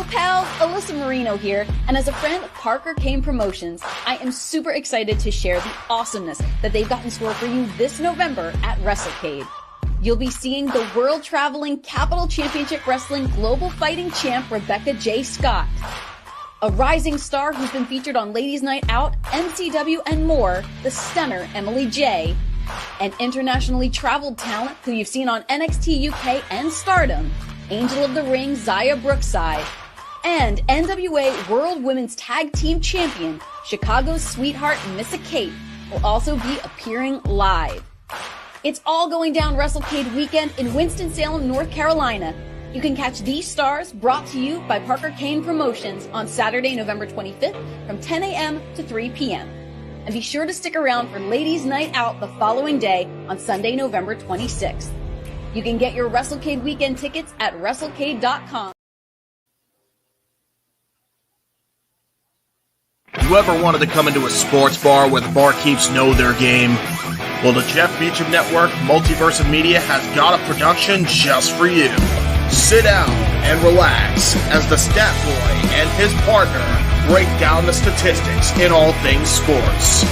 pals? Alyssa Marino here, and as a friend of Parker Kane Promotions, I am super excited to share the awesomeness that they've got in store for you this November at WrestleCade. You'll be seeing the world-traveling Capital Championship Wrestling Global Fighting Champ Rebecca J. Scott, a rising star who's been featured on Ladies Night Out, MCW, and more, the stunner Emily J., an internationally traveled talent who you've seen on NXT UK and Stardom, Angel of the Ring Zaya Brookside, and NWA World Women's Tag Team Champion Chicago's sweetheart Missa Kate will also be appearing live. It's all going down WrestleCade weekend in Winston-Salem, North Carolina. You can catch these stars brought to you by Parker Kane Promotions on Saturday, November 25th from 10 a.m. to 3 p.m. And be sure to stick around for Ladies Night Out the following day on Sunday, November 26th. You can get your WrestleCade weekend tickets at WrestleCade.com. You ever wanted to come into a sports bar where the barkeeps know their game? Well, the Jeff Meacham Network, Multiverse of Media, has got a production just for you. Sit down and relax as the Stat Boy and his partner break down the statistics in all things sports.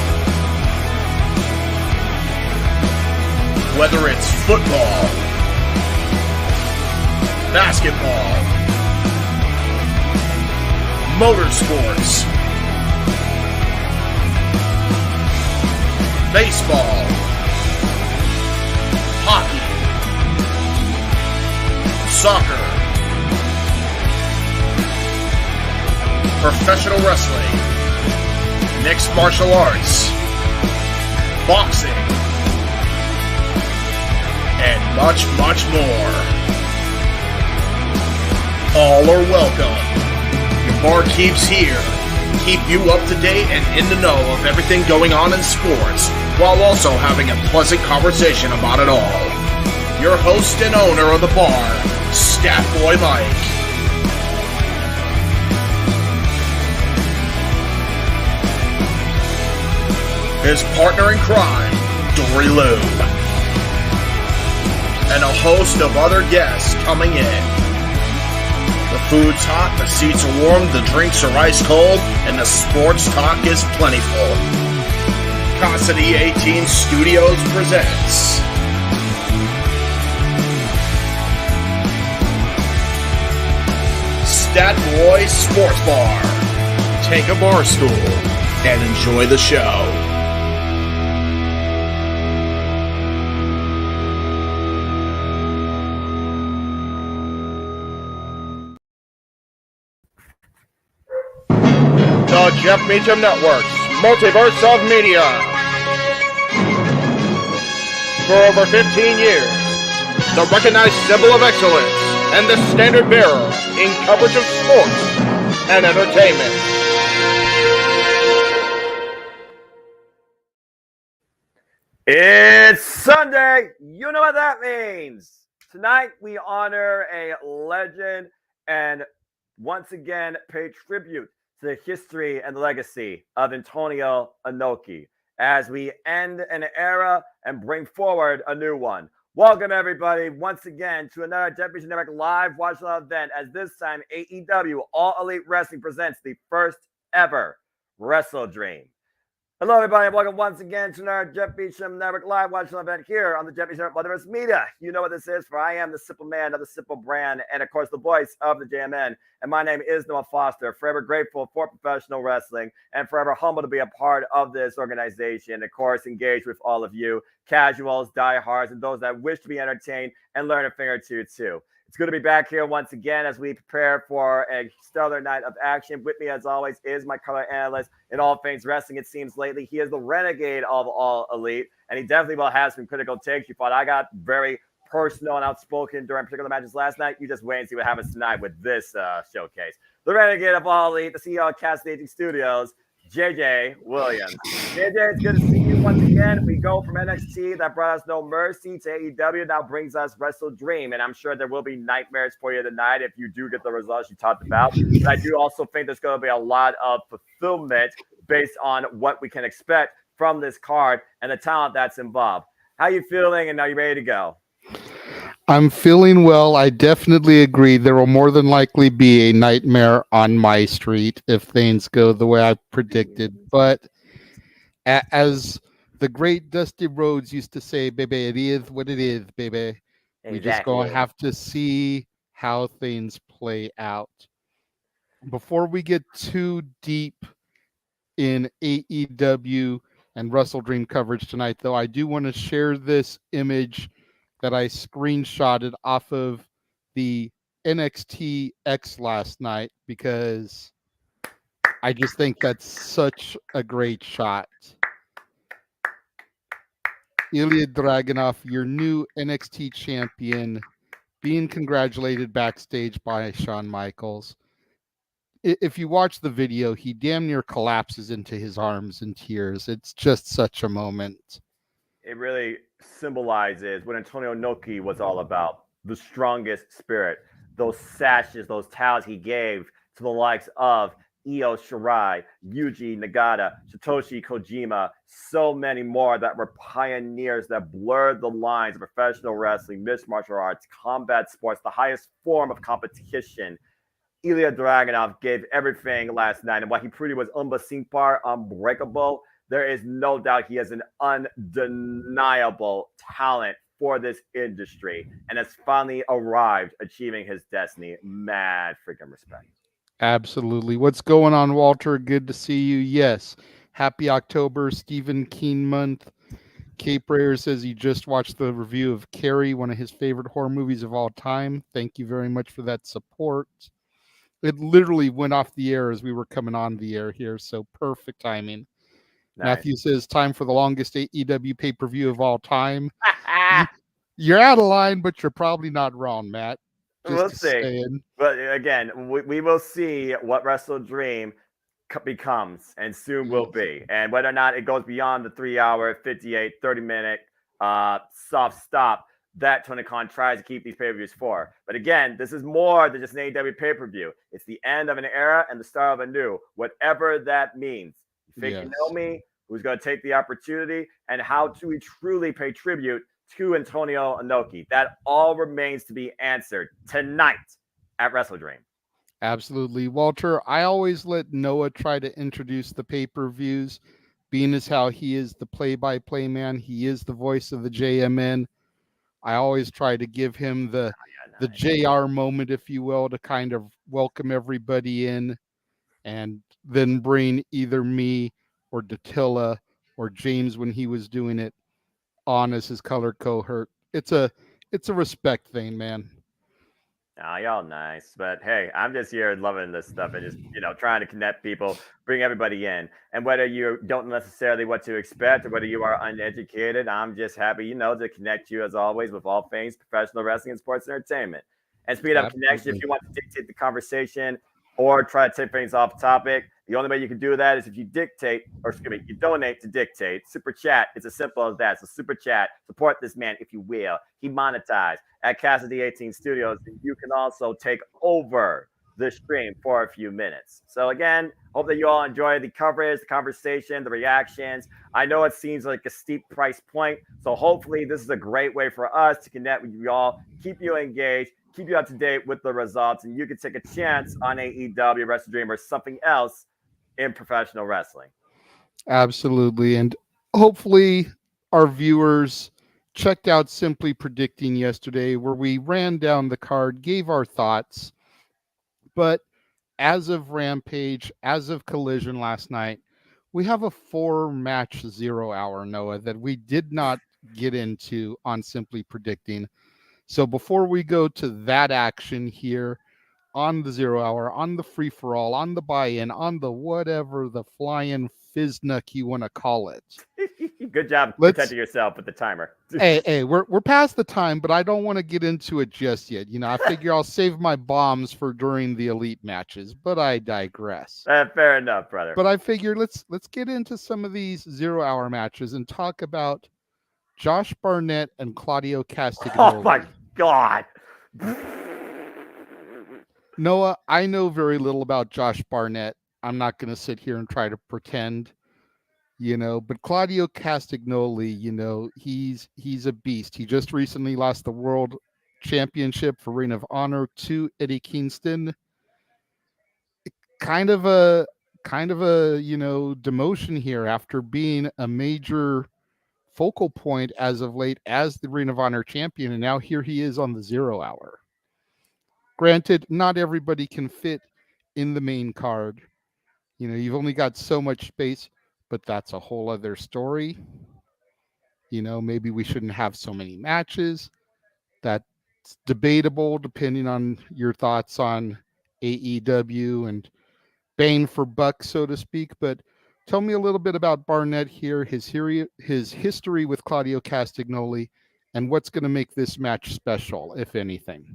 Whether it's football, basketball, motorsports, baseball, hockey, soccer, professional wrestling, mixed martial arts, boxing, and much, much more. All are welcome. Your barkeeps here keep you up to date and in the know of everything going on in sports, while also having a pleasant conversation about it all. Your host and owner of the bar, Stat Boy Mike. His partner in crime, Dory Lou. And a host of other guests coming in. The food's hot, the seats are warm, the drinks are ice cold, and the sports talk is plentiful. Cassidy 18 Studios presents Stat Boy Sports Bar. Take a bar stool and enjoy the show. The Jeff Meacham Network's Multiverse of Media. For over 15 years, the recognized symbol of excellence and the standard bearer in coverage of sports and entertainment. It's Sunday. You know what that means. Tonight, we honor a legend and once again pay tribute to the history and the legacy of Antonio Inoki as we end an era and bring forward a new one. Welcome, everybody, once again to another Jeff Meacham Network live watch live event, as this time AEW All Elite Wrestling presents the first ever WrestleDream. Hello, everybody, and welcome once again to another Jeff Meacham Network live watch live event here on the Jeff Meacham Network Multiverse Media. You know what this is, for I am the simple man of the simple brand, and of course, the voice of the JMN. And my name is Noah Foster, forever grateful for professional wrestling and forever humble to be a part of this organization. Of course, engage with all of you, casuals, diehards, and those that wish to be entertained and learn a thing or two, too. It's good to be back here once again as we prepare for a stellar night of action. With me, as always, is my color analyst in all things wrestling, it seems lately. He is the renegade of All Elite, and he definitely will have some critical takes. You thought I got very personal and outspoken during particular matches last night. You just wait and see what happens tonight with this showcase. The renegade of All Elite, the CEO of Castagnoli Studios, JJ Williams. JJ, it's good to see you once again. We go from NXT that brought us No Mercy to AEW, now brings us WrestleDream, and I'm sure there will be nightmares for you tonight if you do get the results you talked about. But I do also think there's going to be a lot of fulfillment based on what we can expect from this card and the talent that's involved. How you feeling, and are you ready to go? I'm feeling well. I definitely agree. There will more than likely be a nightmare on my street if things go the way I predicted. But as the great Dusty Rhodes used to say, baby, it is what it is, baby. We just gonna have to see how things play out. Before we get too deep in AEW and WrestleDream coverage tonight, though, I do want to share this image that I screenshotted off of the NXT X last night because I just think that's such a great shot. Ilya Dragunov, your new NXT champion, being congratulated backstage by Shawn Michaels. If you watch the video, he damn near collapses into his arms in tears. It's just such a moment. It really symbolizes what Antonio Inoki was all about. The strongest spirit. Those sashes, those towels he gave to the likes of Io Shirai, Yuji Nagata, Satoshi Kojima, so many more that were pioneers that blurred the lines of professional wrestling, mixed martial arts, combat sports, the highest form of competition. Ilya Dragunov gave everything last night, and while he pretty was unbesiegbar, unbreakable, there is no doubt he has an undeniable talent for this industry and has finally arrived achieving his destiny. Mad freaking respect. Absolutely. What's going on, Walter? Good to see you. Yes. Happy October, Stephen Keen month. Cape Rayer says he just watched the review of Carrie, one of his favorite horror movies of all time. Thank you very much for that support. It literally went off the air as we were coming on the air here, so perfect timing. Nice. Matthew says, time for the longest AEW pay-per-view of all time. You're out of line, but you're probably not wrong, Matt. We'll see. Saying. But again, we will see what WrestleDream becomes and soon will be. And whether or not it goes beyond the 3-hour, 58, 30-minute soft stop that Tony Khan tries to keep these pay-per-views for. But again, this is more than just an AEW pay-per-view. It's the end of an era and the start of a new, whatever that means. You know me, who's going to take the opportunity, and how do we truly pay tribute to Antonio Inoki? That all remains to be answered tonight at WrestleDream. Absolutely. Walter, I always let Noah try to introduce the pay-per-views, being as how he is the play-by-play man. He is the voice of the JMN. I always try to give him the JR moment, if you will, to kind of welcome everybody in and then bring either me or Datilla or James when he was doing it on as his color cohort. It's a respect thing, man. Oh, y'all nice. But hey, I'm just here loving this stuff and just, trying to connect people, bring everybody in. And whether you don't necessarily what to expect or whether you are uneducated, I'm just happy, to connect you as always with all things professional wrestling and sports entertainment. And speed up connection, if you want to dictate the conversation or try to take things off topic, the only way you can do that is if you you donate to dictate. Super chat, it's as simple as that. So super chat, support this man, if you will. He monetized at Cassidy 18 Studios, and you can also take over the stream for a few minutes. So again, hope that you all enjoy the coverage, the conversation, the reactions. I know it seems like a steep price point, so hopefully this is a great way for us to connect with you all, keep you engaged, keep you up to date with the results, and you can take a chance on AEW, WrestleDream, or something else in professional wrestling. Absolutely. And hopefully our viewers checked out Simply Predicting yesterday, where we ran down the card, gave our thoughts. But as of Rampage, as of Collision last night, we have a 4-match 0-hour, Noah, that we did not get into on Simply Predicting. So before we go to that action here on the 0-hour, on the free-for-all, on the buy-in, on the whatever the flying fiznuck you want to call it. Good job protecting yourself with the timer. hey, we're past the time, but I don't want to get into it just yet. I figure I'll save my bombs for during the elite matches, but I digress. Fair enough, brother. But I figure let's get into some of these 0-hour matches and talk about Josh Barnett and Claudio Castagnoli. Oh my God. Noah, I know very little about Josh Barnett. I'm not going to sit here and try to pretend, but Claudio Castagnoli, he's a beast. He just recently lost the World Championship for Ring of Honor to Eddie Kingston. Kind of a demotion here after being a major focal point as of late as the Ring of Honor champion, and now here he is on the 0 Hour. Granted, not everybody can fit in the main card. You've only got so much space, but that's a whole other story. Maybe we shouldn't have so many matches. That's debatable depending on your thoughts on AEW and bang for buck, so to speak. But tell me a little bit about Barnett here, his history with Claudio Castagnoli, and what's going to make this match special, if anything.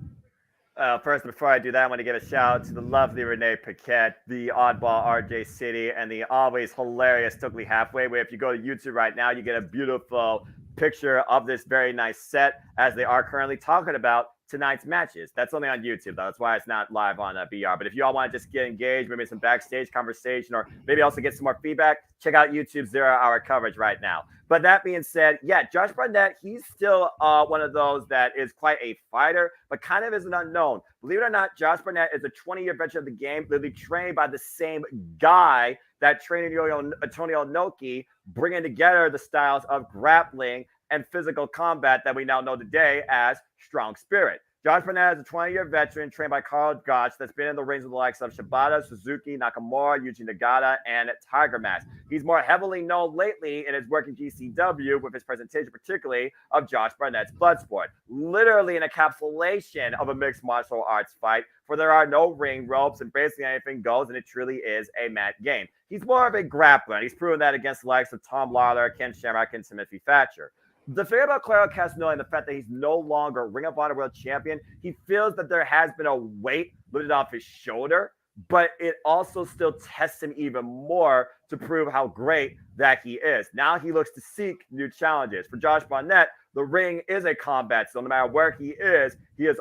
First, before I do that, I want to give a shout out to the lovely Renee Paquette, the oddball RJ City, and the always hilarious Stokely Halfway, where if you go to YouTube right now, you get a beautiful picture of this very nice set as they are currently talking about tonight's matches. That's only on YouTube, though. That's why it's not live on BR. But if you all want to just get engaged, maybe some backstage conversation, or maybe also get some more feedback, check out YouTube's 0 Hour coverage right now. But that being said, yeah, Josh Barnett, he's still one of those that is quite a fighter, but kind of is an unknown. Believe it or not, Josh Barnett is a 20-year veteran of the game, literally trained by the same guy that trained Antonio Inoki, bringing together the styles of grappling and physical combat that we now know today as Strong Spirit. Josh Barnett is a 20-year veteran trained by Carl Gotch that's been in the rings with the likes of Shibata, Suzuki, Nakamura, Yuji Nagata, and Tiger Mask. He's more heavily known lately in his work in GCW with his presentation particularly of Josh Barnett's Bloodsport. Literally an encapsulation of a mixed martial arts fight where there are no ring ropes and basically anything goes, and it truly is a mat game. He's more of a grappler, and he's proven that against the likes of Tom Lawler, Ken Shamrock, and Timothy Thatcher. The thing about Claudio Castagnoli and the fact that he's no longer Ring of Honor World Champion, he feels that there has been a weight lifted off his shoulder, but it also still tests him even more to prove how great that he is. Now he looks to seek new challenges. For Josh Barnett, the ring is a combat, so no matter where he is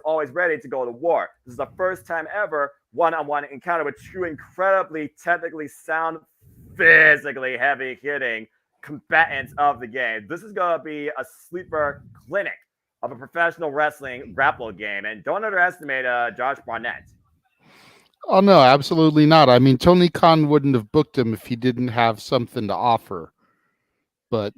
always ready to go to war. This is the first time ever one-on-one encounter with two incredibly technically sound, physically heavy-hitting combatants of the game. This is going to be a sleeper clinic of a professional wrestling grapple game, and don't underestimate Josh Barnett. Oh no, absolutely not. I mean, Tony Khan wouldn't have booked him if he didn't have something to offer. But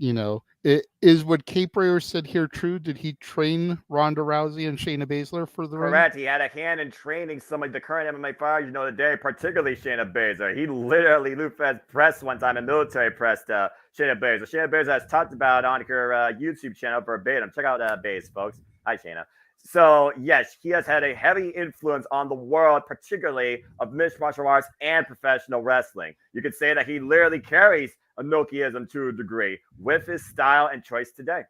it is what Cape Rayer said here true. Did he train Ronda Rousey and Shayna Baszler for the ring? Correct. He had a hand in training some of the current MMA fighters today, particularly Shayna Baszler. He literally Lou Fez pressed one time and military pressed Shayna Baszler. Shayna Baszler has talked about on her YouTube channel verbatim. Check out Baze, folks. Hi, Shayna. So, yes, he has had a heavy influence on the world, particularly of mixed martial arts and professional wrestling. You could say that he literally carries Inokiism to a degree with his style and choice today.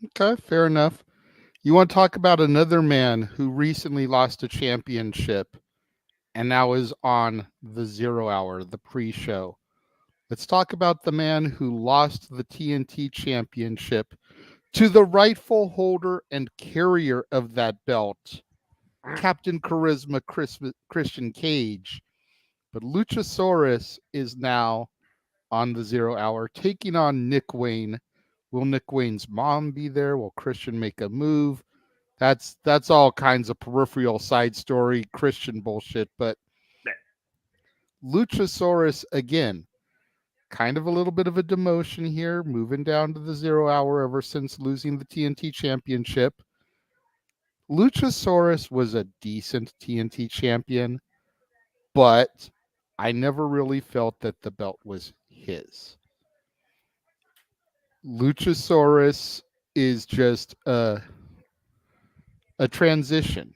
Okay, fair enough. You want to talk about another man who recently lost a championship and now is on the 0 Hour, the pre-show. Let's talk about the man who lost the TNT championship to the rightful holder and carrier of that belt, Captain Charisma Christian Cage. But Luchasaurus is now on the 0 Hour, taking on Nick Wayne. Will Nick Wayne's mom be there? Will Christian make a move? That's all kinds of peripheral side story Christian bullshit. But Luchasaurus, again, kind of a little bit of a demotion here, moving down to the 0 Hour ever since losing the TNT championship. Luchasaurus was a decent TNT champion, but I never really felt that the belt was his. Luchasaurus is just a transition.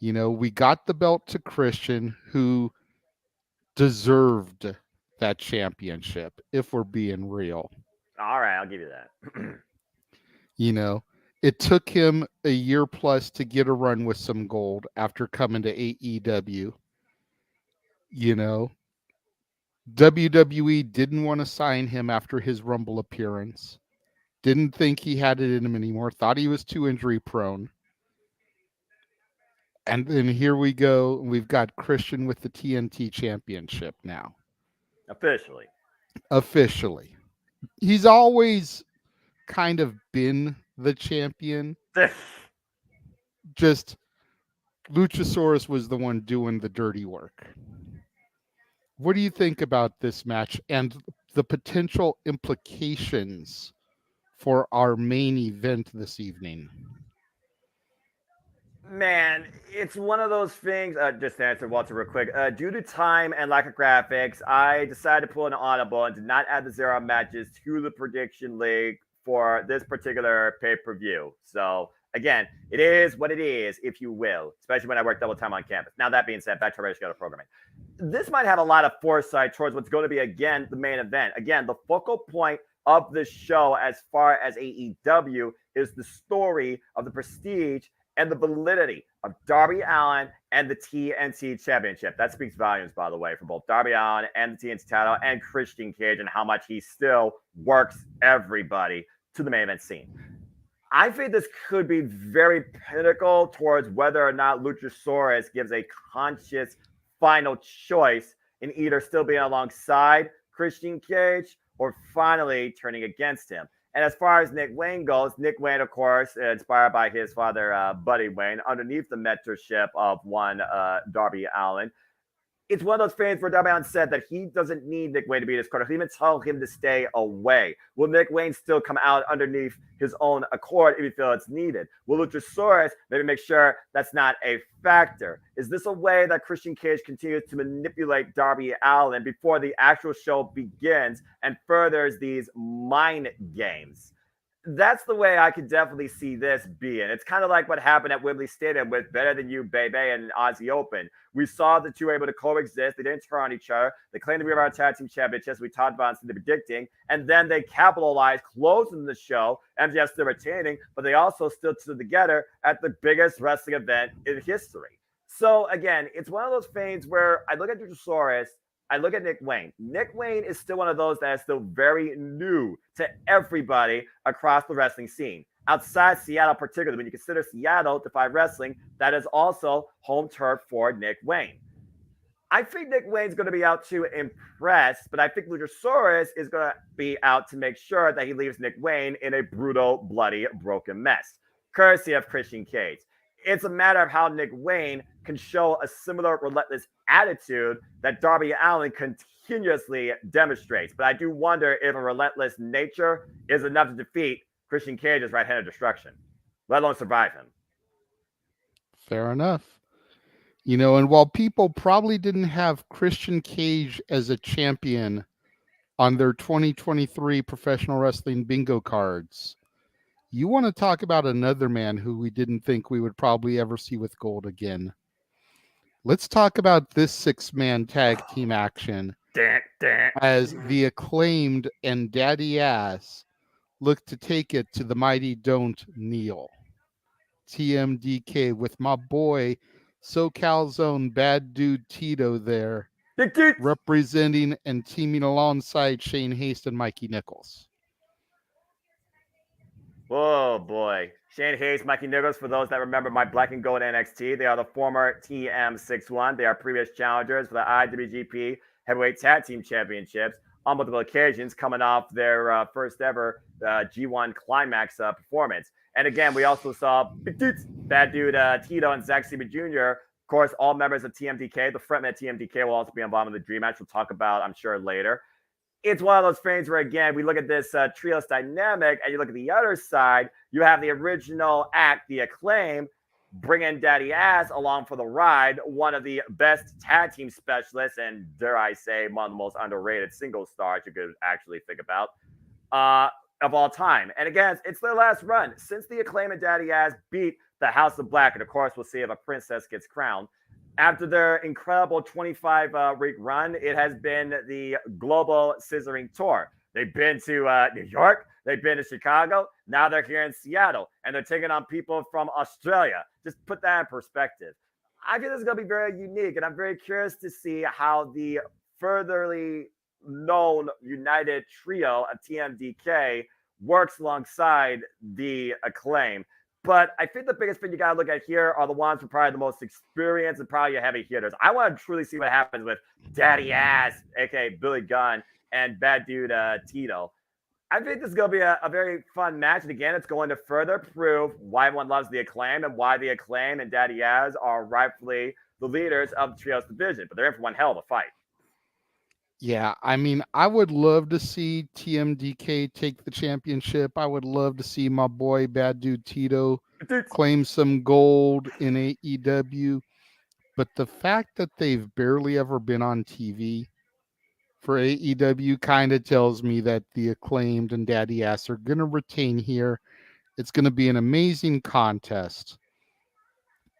We got the belt to Christian, who deserved that championship, if we're being real. All right, I'll give you that. It took him a year plus to get a run with some gold after coming to AEW. WWE didn't want to sign him after his Rumble appearance. Didn't think he had it in him anymore. Thought he was too injury prone. And then here we go. We've got Christian with the TNT championship now. Officially. He's always kind of been the champion. just Luchasaurus was the one doing the dirty work. What do you think about this match and the potential implications for our main event this evening? Man, it's one of those things. Just to answer Walter real quick. Due to time and lack of graphics, I decided to pull an audible and did not add the 0 matches to the prediction league for this particular pay-per-view. So again, it is what it is, if you will, especially when I work double time on campus. Now, that being said, back to our regular programming. This might have a lot of foresight towards what's going to be, again, the main event. Again, the focal point of the show as far as AEW is the story of the prestige and the validity of Darby Allin and the TNT Championship. That speaks volumes, by the way, for both Darby Allin and the TNT title and Christian Cage and how much he still works everybody to the main event scene. I think this could be very pinnacle towards whether or not Luchasaurus gives a conscious final choice in either still being alongside Christian Cage or finally turning against him. And as far as Nick Wayne goes, Nick Wayne, of course, inspired by his father, Buddy Wayne, underneath the mentorship of one Darby Allin. It's one of those fans where Darby Allin said that he doesn't need Nick Wayne to be in his corner. He even tell him to stay away. Will Nick Wayne still come out underneath his own accord if he feels it's needed? Will Luchasaurus maybe make sure that's not a factor? Is this a way that Christian Cage continues to manipulate Darby Allin before the actual show begins and furthers these mind games? That's the way I could definitely see this being. It's kind of like what happened at Wembley Stadium with Better Than You, Baby, and Aussie Open. We saw the two able to coexist. They didn't turn on each other. They claimed to be our tag team championships. We talked about in the predicting. And then they capitalized, closing the show. MJF still retaining, but they also still stood together at the biggest wrestling event in history. So, again, it's one of those things where I look at Luchasaurus, I look at Nick Wayne. Nick Wayne is still one of those that is still very new to everybody across the wrestling scene. Outside Seattle, particularly, when you consider Seattle to fight wrestling, that is also home turf for Nick Wayne. I think Nick Wayne's going to be out to impress, but I think Luchasaurus is going to be out to make sure that he leaves Nick Wayne in a brutal, bloody, broken mess, courtesy of Christian Cage. It's a matter of how Nick Wayne can show a similar relentless attitude that Darby Allin continuously demonstrates. But I do wonder if a relentless nature is enough to defeat Christian Cage's right-handed destruction, let alone survive him. Fair enough. You know, and while people probably didn't have Christian Cage as a champion on their 2023 professional wrestling bingo cards, you want to talk about another man who we didn't think we would probably ever see with gold again. Let's talk about this 6-man tag team action as the Acclaimed and Daddy Ass look to take it to the mighty Don't Kneel. TMDK with my boy SoCal's own Bad Dude Tito there, representing and teaming alongside Shane Haste and Mikey Nichols. Oh boy. Shane Hayes, Mikey Nichols, for those that remember my Black and Gold NXT, they are the former TM61. They are previous challengers for the IWGP Heavyweight Tag Team Championships on multiple occasions, coming off their first ever G1 Climax performance. And again, we also saw Bad Dude Tito and Zack Sabre Jr., of course, all members of TMDK. The frontman of TMDK will also be involved in the Dream Match. We'll talk about, I'm sure, later. It's one of those things where, again, we look at this trios dynamic, and you look at the other side, you have the original act, the Acclaim, bringing Daddy Ass along for the ride, one of the best tag team specialists, and dare I say, one of the most underrated single stars you could actually think about, of all time. And again, it's their last run. Since the Acclaim and Daddy Ass beat the House of Black, and of course, we'll see if a princess gets crowned, after their incredible 25-week run, it has been the global scissoring tour. They've been to New York. They've been to Chicago. Now they're here in Seattle, and they're taking on people from Australia. Just put that in perspective. I think this is going to be very unique, and I'm very curious to see how the furtherly known united trio of TMDK works alongside the Acclaim. But I think the biggest thing you got to look at here are the ones with probably the most experience and probably your heavy hitters. I want to truly see what happens with Daddy Ass, a.k.a. Billy Gunn, and Bad Dude Tito. I think this is going to be a very fun match. And again, it's going to further prove why everyone loves the Acclaim and why the Acclaim and Daddy Yaz are rightfully the leaders of the Trios division. But they're in for one hell of a fight. Yeah, I mean, I would love to see TMDK take the championship. I would love to see my boy Bad Dude Tito claim some gold in AEW. But the fact that they've barely ever been on TV for AEW kind of tells me that the Acclaimed and Daddy Ass are going to retain here. It's going to be an amazing contest,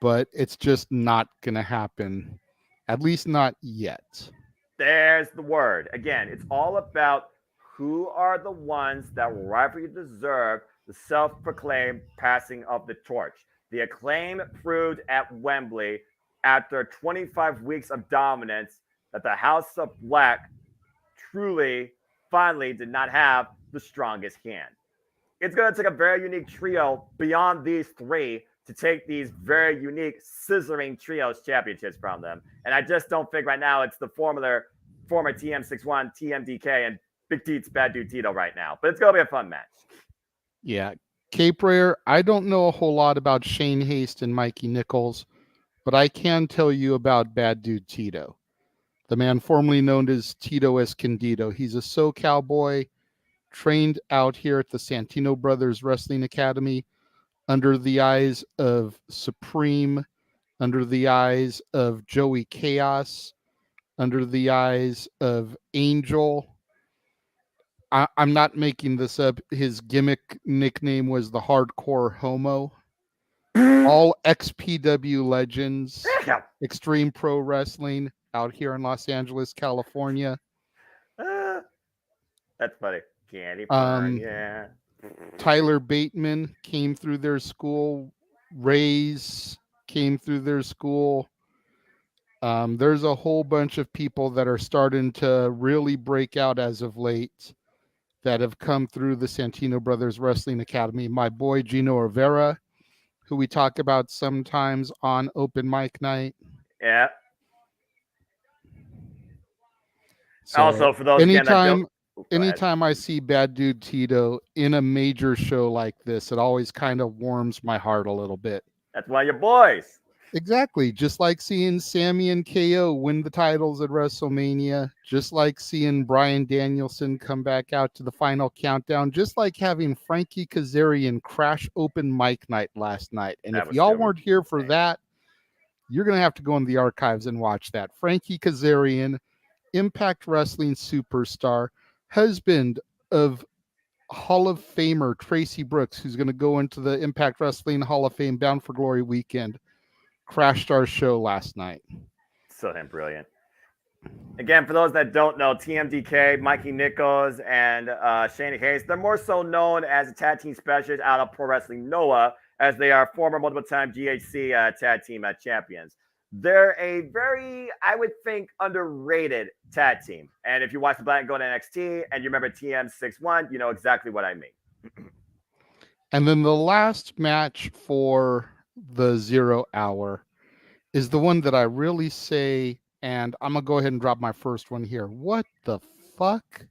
but it's just not going to happen, at least not yet. There's the word. Again, it's all about who are the ones that rightfully deserve the self-proclaimed passing of the torch. The Acclaim proved at Wembley after 25 weeks of dominance that the House of Black truly, finally did not have the strongest hand. It's going to take a very unique trio beyond these three to take these very unique scissoring trios championships from them. And I just don't think right now it's the former TM61, TMDK, and Big Teats Bad Dude Tito right now. But it's going to be a fun match. Yeah. Cape Rare, I don't know a whole lot about Shane Haste and Mikey Nichols, but I can tell you about Bad Dude Tito, the man formerly known as Tito Escondido. He's a SoCal boy, trained out here at the Santino Brothers Wrestling Academy under the eyes of Supreme, under the eyes of Joey Chaos, under the eyes of Angel. I'm not making this up. His gimmick nickname was the Hardcore Homo. All XPW legends, Extreme Pro Wrestling out here in Los Angeles, California. That's funny. California. Tyler Bateman came through their school. Ray's came through their school. There's a whole bunch of people that are starting to really break out as of late that have come through the Santino Brothers Wrestling Academy. My boy Gino Rivera, who we talk about sometimes on Open Mic Night. Yeah. So also, for those anytime I see Bad Dude Tito in a major show like this, it always kind of warms my heart a little bit. That's one of your boys. Exactly. Just like seeing Sammy and KO win the titles at WrestleMania, just like seeing Bryan Danielson come back out to the final countdown, just like having Frankie Kazarian crash Open Mic Night last night. And if y'all weren't here for that, you're going to have to go in the archives and watch that. Frankie Kazarian, Impact Wrestling superstar, husband of Hall of Famer Tracy Brooks, who's going to go into the Impact Wrestling Hall of Fame Bound for Glory weekend, crashed our show last night. So damn brilliant. Again, for those that don't know, TMDK, Mikey Nichols, and Shane Hayes, they're more so known as a tag team specialist out of Pro Wrestling Noah, as they are former multiple-time GHC tag team champions. They're a very, I would think, underrated tag team. And if you watch the Black and Gold NXT and you remember TM61, you know exactly what I mean. And then the last match for the 0 hour is the one that I really say, and I'm going to go ahead and drop my first one here. What the fuck?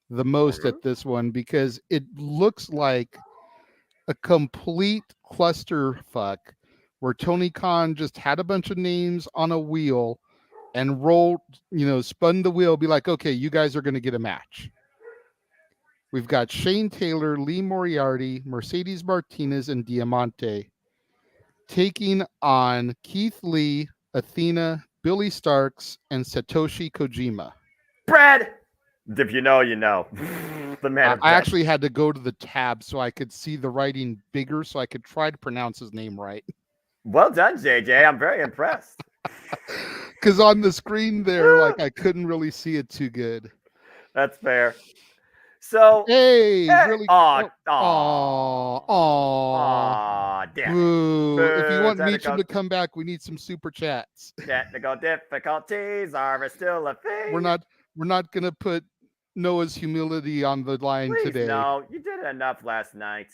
The most at this one, because it looks like a complete clusterfuck where Tony Khan just had a bunch of names on a wheel and rolled, spun the wheel, be like, okay, you guys are going to get a match. We've got Shane Taylor, Lee Moriarty, Mercedes Martinez, and Diamante taking on Keith Lee, Athena, Billy Starks, and Satoshi Kojima. Brad! If you know, you know. The man. I actually had to go to the tab so I could see the writing bigger so I could try to pronounce his name right. Well done, JJ. I'm very impressed. Because on the screen there, I couldn't really see it too good. That's fair. So, hey, really? Damn. Boo. If you want Meacham to come back, we need some super chats. Technical difficulties are still a thing. We're not gonna put Noah's humility on the line today. No, you did enough last night.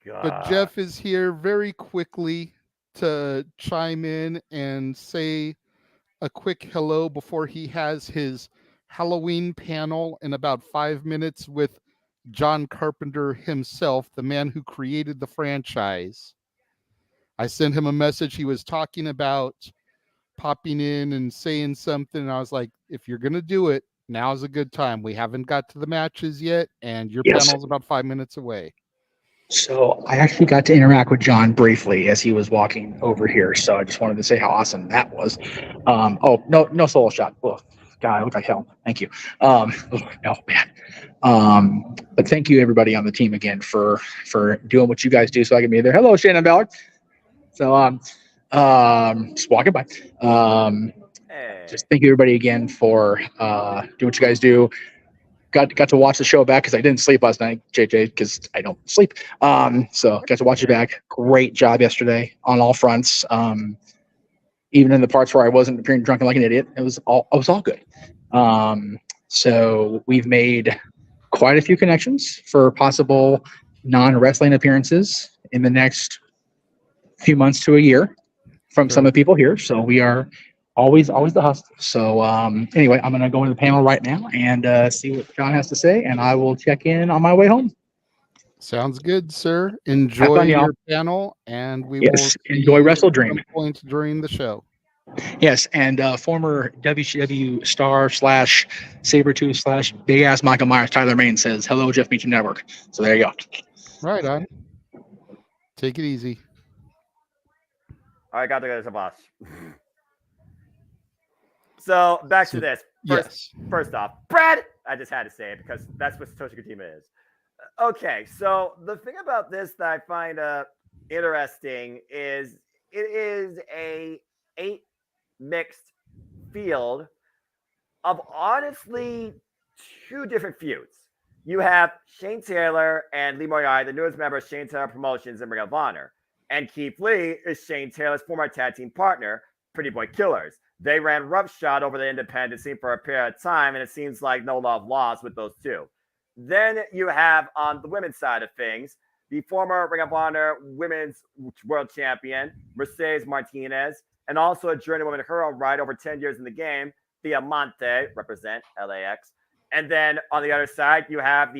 God. But Jeff is here very quickly to chime in and say a quick hello before he has his Halloween panel in about 5 minutes with John Carpenter himself, the man who created the franchise. I sent him a message. He was talking about popping in and saying something. And I was like, if you're going to do it, now's a good time. We haven't got to the matches yet, and your panel's about 5 minutes away. So I actually got to interact with John briefly as he was walking over here. So I just wanted to say how awesome that was. No solo shot. Oh, God, I look like hell. Thank you. Oh man. But thank you everybody on the team again for doing what you guys do so I can be there. Hello, Shannon Ballard. So just walking by. Just thank you everybody again for doing what you guys do. Got to watch the show back because I didn't sleep last night, JJ, because I don't sleep. So got to watch it back. Great job yesterday on all fronts. Even in the parts where I wasn't appearing drunk and like an idiot, it was all good. So we've made quite a few connections for possible non-wrestling appearances in the next few months to a year from some of the people here. So we are always the hustle. So anyway, I'm going to go into the panel right now and see what John has to say, and I will check in on my way home. Sounds good, sir. Enjoy fun, your panel, and we will enjoy WrestleDream. At some point during the show. Yes, and former WCW star / Sabretooth / big ass Michael Myers Tyler Main says hello, Jeff Meacham Network. So there you go. Right on. Take it easy. All right, got to go to the boss. So back to this. First off, Brad, I just had to say it because that's what Satoshi Kojima is. Okay, so the thing about this that I find interesting is it is a 8 mixed field of honestly 2 different feuds. You have Shane Taylor and Lee Moriarty, the newest member of Shane Taylor Promotions in Ring of Honor. And Keith Lee is Shane Taylor's former tag team partner, Pretty Boy Killers. They ran roughshod over the independent scene for a period of time, and it seems like no love lost with those 2. Then you have on the women's side of things, the former Ring of Honor Women's World Champion, Mercedes Martinez, and also a journeywoman in her own right, over 10 years in the game, Diamante, represent LAX. And then on the other side, you have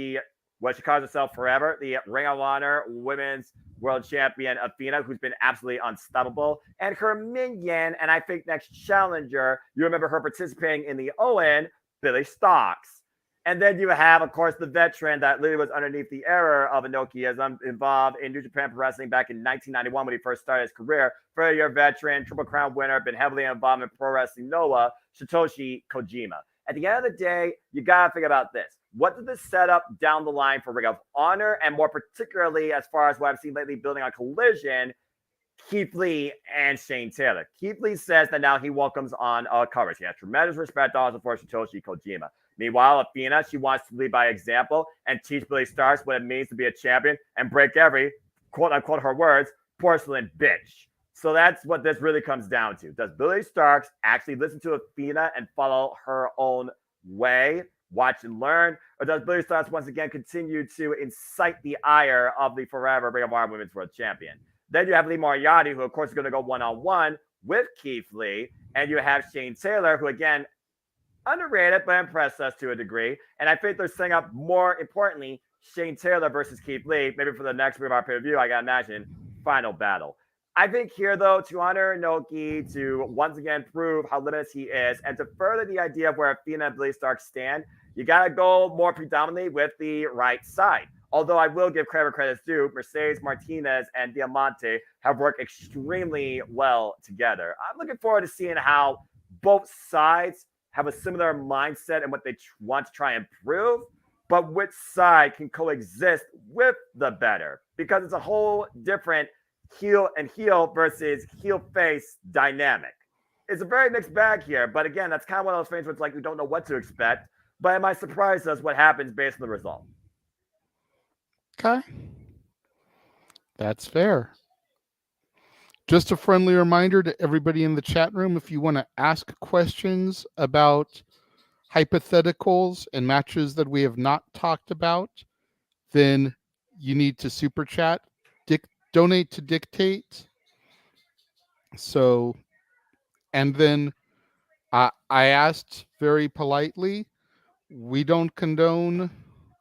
what she calls herself forever, the Ring of Honor Women's World Champion Athena, who's been absolutely unstoppable, and her minion, and I think next challenger, you remember her participating in the Owen, Billy Starks. And then you have, of course, the veteran that literally was underneath the era of Inoki, as I'm involved in New Japan Pro Wrestling back in 1991 when he first started his career. 30-year veteran, Triple Crown winner, been heavily involved in Pro Wrestling Noah, Satoshi Kojima. At the end of the day, you got to think about this. What did this set up down the line for Ring of Honor, and more particularly as far as what I've seen lately building on Collision, Keith Lee and Shane Taylor. Keith Lee says that now he welcomes on coverage. He has tremendous respect also for Satoshi Kojima. Meanwhile, Athena, she wants to lead by example and teach Billy Starks what it means to be a champion and break every, quote-unquote, her words, porcelain bitch. So that's what this really comes down to. Does Billy Starks actually listen to Athena and follow her own way, watch and learn? Or does Billy Starks once again continue to incite the ire of the forever Ring of Honor Women's World Champion? Then you have Lee Moriarty, who of course is going to go one-on-one with Keith Lee. And you have Shane Taylor, who again, underrated, but impressed us to a degree. And I think they're setting up, more importantly, Shane Taylor versus Keith Lee, maybe for the next Ring of Honor pay-per-view, I got to imagine, final battle. I think here, though, to honor Inoki, to once again prove how limitless he is, and to further the idea of where Athena and Billy Starks stand, you got to go more predominantly with the right side. Although I will give credit's due, Mercedes Martinez and Diamante have worked extremely well together. I'm looking forward to seeing how both sides have a similar mindset and what they want to try and prove, but which side can coexist with the better, because it's a whole different heel and heel versus heel face dynamic. It's a very mixed bag here, but again, that's kind of one of those things where it's like we don't know what to expect, but it might surprise us what happens based on the result. Okay. That's fair. Just a friendly reminder to everybody in the chat room, if you want to ask questions about hypotheticals and matches that we have not talked about, then you need to super chat, donate to dictate. So, and then I asked very politely, we don't condone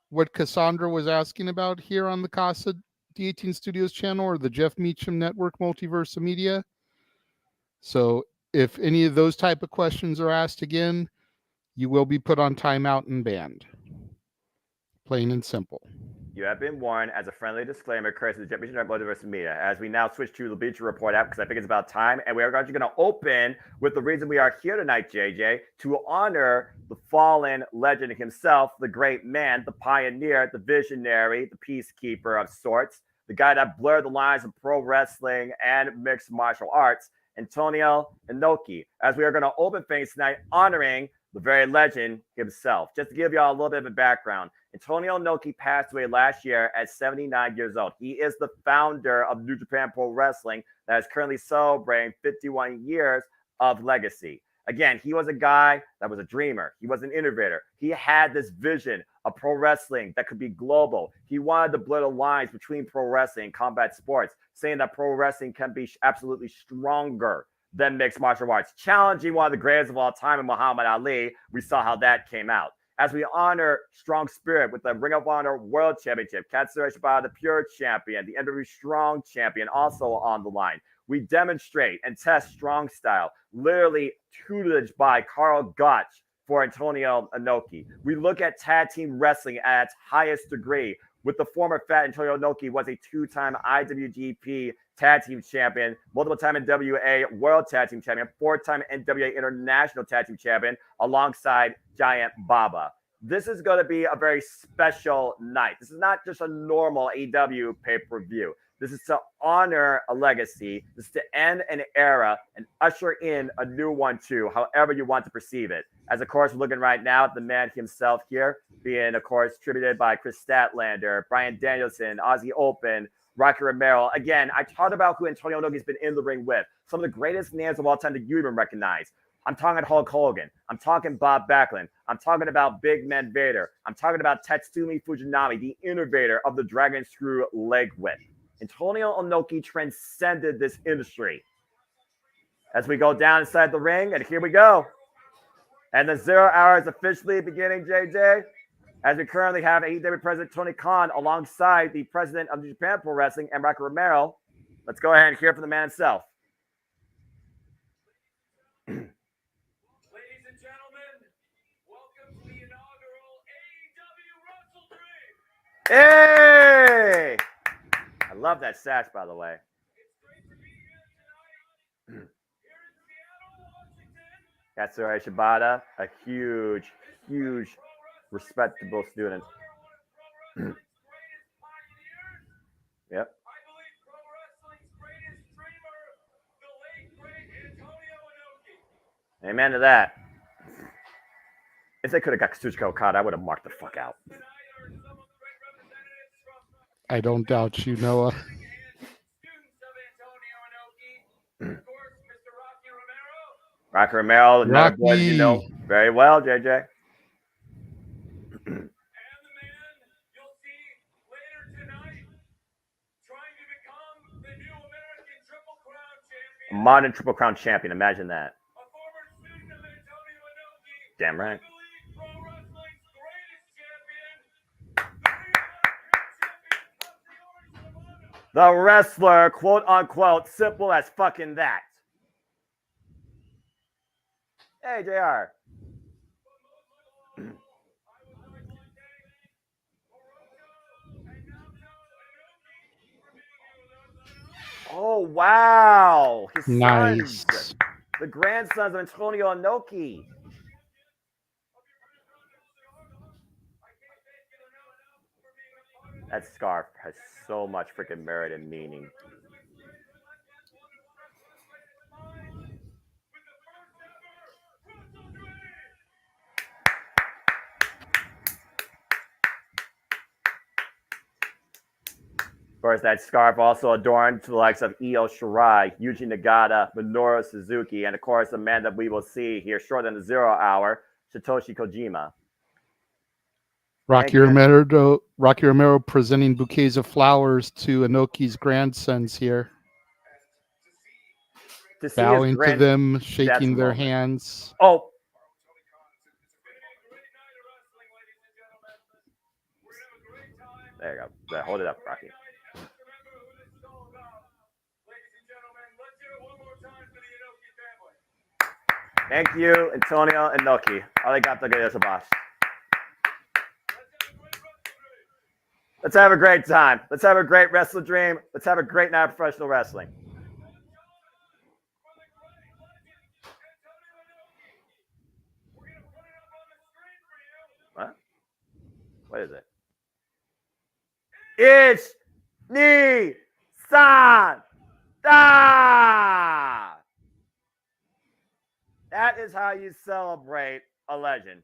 what Cassandra was asking about here on the Casa D18 Studios channel or the Jeff Meacham Network Multiverse of Media. So if any of those type of questions are asked again, you will be put on timeout and banned. Plain and simple. You have been warned. As a friendly disclaimer, courtesy of the Jet Meacham Multiverse of Media. As we now switch to the Bleacher Report app, because I think it's about time, and we are actually going to open with the reason we are here tonight, JJ, to honor the fallen legend himself, the great man, the pioneer, the visionary, the peacekeeper of sorts, the guy that blurred the lines of pro wrestling and mixed martial arts, Antonio Inoki. As we are going to open things tonight, honoring the very legend himself. Just to give y'all a little bit of a background, Antonio Inoki passed away last year at 79 years old. He is the founder of New Japan Pro Wrestling that is currently celebrating 51 years of legacy. Again, he was a guy that was a dreamer. He was an innovator. He had this vision of pro wrestling that could be global. He wanted to blur the lines between pro wrestling and combat sports, saying that pro wrestling can be absolutely stronger than mixed martial arts, challenging one of the greatest of all time in Muhammad Ali. We saw how that came out. As we honor Strong Spirit with the Ring of Honor World Championship, Katsura Shibata, the Pure Champion, the NW Strong Champion, also on the line. We demonstrate and test strong style, literally tutelage by Carl Gotch for Antonio Inoki. We look at tag team wrestling at its highest degree, with the former Fat Antonio Inoki was a two-time IWGP Tag Team Champion, multiple-time NWA World Tag Team Champion, four-time NWA International Tag Team Champion, alongside Giant Baba. This is going to be a very special night. This is not just a normal AEW pay-per-view. This is to honor a legacy. This is to end an era and usher in a new one too, however you want to perceive it. As of course, we're looking right now at the man himself here, being of course tributed by Chris Statlander, Bryan Danielson, Aussie Open, Rocky Romero. Again, I talked about who Antonio Inoki's been in the ring with. Some of the greatest names of all time that you even recognize. I'm talking Hulk Hogan. I'm talking Bob Backlund. I'm talking about Big Man Vader. I'm talking about Tatsumi Fujinami, the innovator of the Dragon Screw leg whip. Antonio Inoki transcended this industry. As we go down inside the ring, and here we go. And the 0 hour is officially beginning, JJ. As we currently have AEW President Tony Khan alongside the President of Japan Pro Wrestling, Rocky Romero. Let's go ahead and hear from the man himself. Ladies and gentlemen, welcome to the inaugural AEW WrestleDream. Hey! I love that sash, by the way. It's great to be here tonight. Here in Seattle, Washington. Katsura Shibata, a huge, respectable student. Yep. I believe pro wrestling's greatest dreamer, the late great Antonio Inoki. Amen to that. If they could have got Kazuchika Okada, I would have marked the fuck out. Tonight are some of the great representatives from I don't doubt you, Noah. students of Antonio Inoki. Of course, Mr. Rocky Romero. Rocky Romero, another boy that you know Rocky. very well, JJ. And the man you'll see later tonight trying to become the new American Triple Crown A champion. modern Triple Crown champion, imagine that. A former student of Antonio Inoki. Damn right. I believe pro wrestling's greatest champion. The real champion of the Origin of Honor. The wrestler, quote unquote, simple as fucking that. Hey, JR. Oh, wow. His Nice. sons, the grandsons of Antonio Inoki. That scarf has so much freaking merit and meaning. Of course, that scarf also adorned to the likes of Io Shirai, Yuji Nagata, Minoru Suzuki, and of course, a man that we will see here shortly in the 0 hour, Satoshi Kojima. Rocky Romero presenting bouquets of flowers to Inoki's grandsons here, To see his bowing to grand- them, shaking their moment. hands. Oh, There you go. Hold it up, Rocky. Thank you, Antonio and Inoki. Arigato gozaimasu. Let's have a great time. Let's have a great WrestleDream. Let's have a great night of professional wrestling. What? What is it? It's Nissan. That is how you celebrate a legend.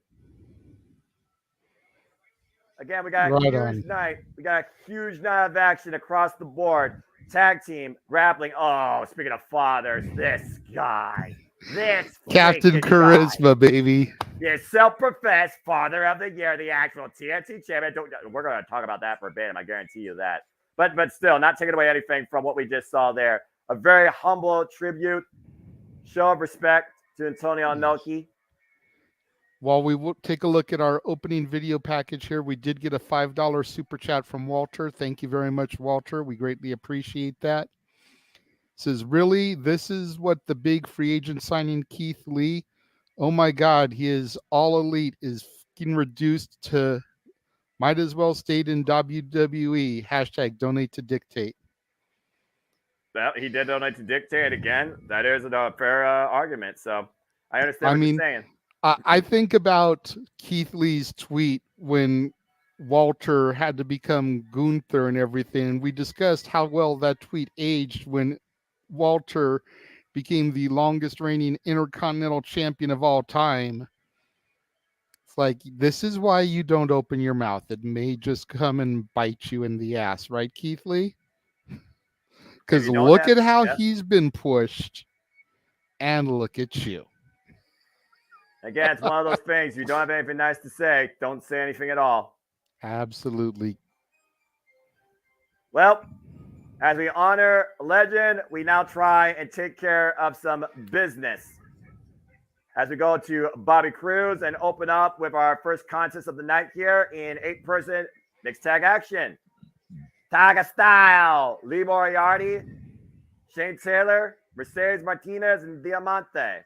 Again, we got a huge night. We got a huge night of action across the board. Tag team, grappling. Oh, speaking of fathers, this guy. This Captain Charisma, baby. The self-professed father of the year, the actual TNT champion. We're going to talk about that verbatim. I guarantee you that. But still, not taking away anything from what we just saw there. A very humble tribute, show of respect to Antonio Inoki. While we will take a look at our opening video package here, we did get a $5 super chat from Walter. Thank you very much, Walter. We greatly appreciate that. Says, really, this is what the big free agent signing Keith Lee? Oh my God, he is all elite, is fucking reduced to might as well stayed in WWE. Hashtag donate to dictate. Well, he did donate to dictate again. That is a fair argument. So I understand what you're saying. I think about Keith Lee's tweet when Walter had to become Gunther and everything. We discussed how well that tweet aged when Walter became the longest reigning Intercontinental Champion of all time. It's like, this is why you don't open your mouth. It may just come and bite you in the ass, right, Keith Lee? Because look at how he's been pushed, and look at you. Again, it's one of those things. You don't have anything nice to say, don't say anything at all. Absolutely. Well, as we honor a legend, we now try and take care of some business. As we go to Bobby Cruz and open up with our first contest of the night here in 8-person mixed tag action. Tiger Style, Lee Moriarty, Shane Taylor, Mercedes Martinez, and Diamante.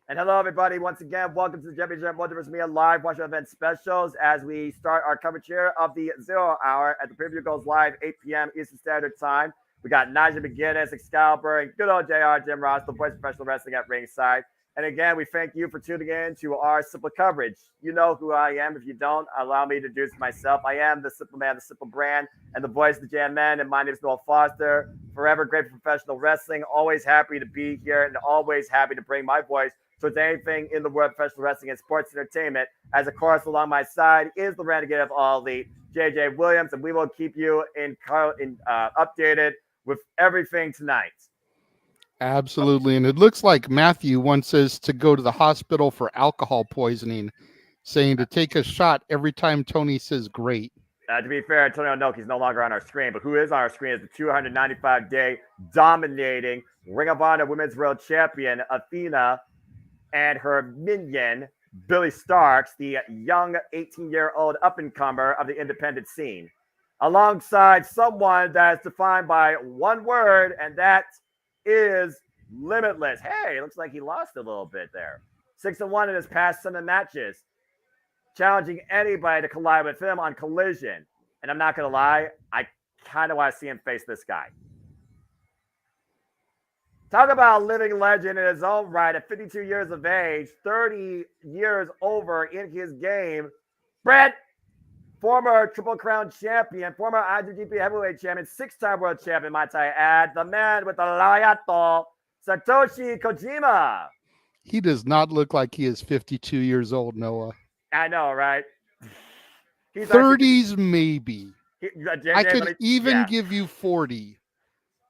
And hello, everybody. Once again, welcome to the Championship Multiverse Media Live Watch Event Specials as we start our coverage here of the 0 hour as the preview goes live 8 p.m. Eastern Standard Time. We got Nigel McGuinness, Excalibur, and good old JR, Jim Ross, the voice of professional wrestling at ringside. And again, we thank you for tuning in to our simple coverage. You know who I am. If you don't, allow me to introduce myself. I am the Simple Man, the Simple Brand, and the voice of the Jam Man. And my name is Noel Foster. Forever grateful for professional wrestling. Always happy to be here and always happy to bring my voice towards anything in the world of professional wrestling and sports entertainment. As of course, along my side is the Renegade of All Elite, JJ Williams, and we will keep you updated with everything tonight. Absolutely. And it looks like Matthew once says to go to the hospital for alcohol poisoning, saying to take a shot every time Tony says great. To be fair, Antonio Inoki is no longer on our screen, but who is on our screen is the 295-day dominating Ring of Honor Women's World Champion, Athena, and her minion, Billy Starks, the young 18-year-old up-and-comer of the independent scene, alongside someone that is defined by one word, and that is limitless. Hey, looks like he lost a little bit there. 6-1 in his past 7 matches, challenging anybody to collide with him on Collision. And I'm not going to lie, I kind of want to see him face this guy. Talk about a living legend in his own right at 52 years of age, 30 years over in his game. Brett, former Triple Crown champion, former IWGP Heavyweight champion, 6-time world champion, might I add, the man with the Layato, Satoshi Kojima. He does not look like he is 52 years old, Noah. I know, right? He's 30s, maybe. I could even give you 40.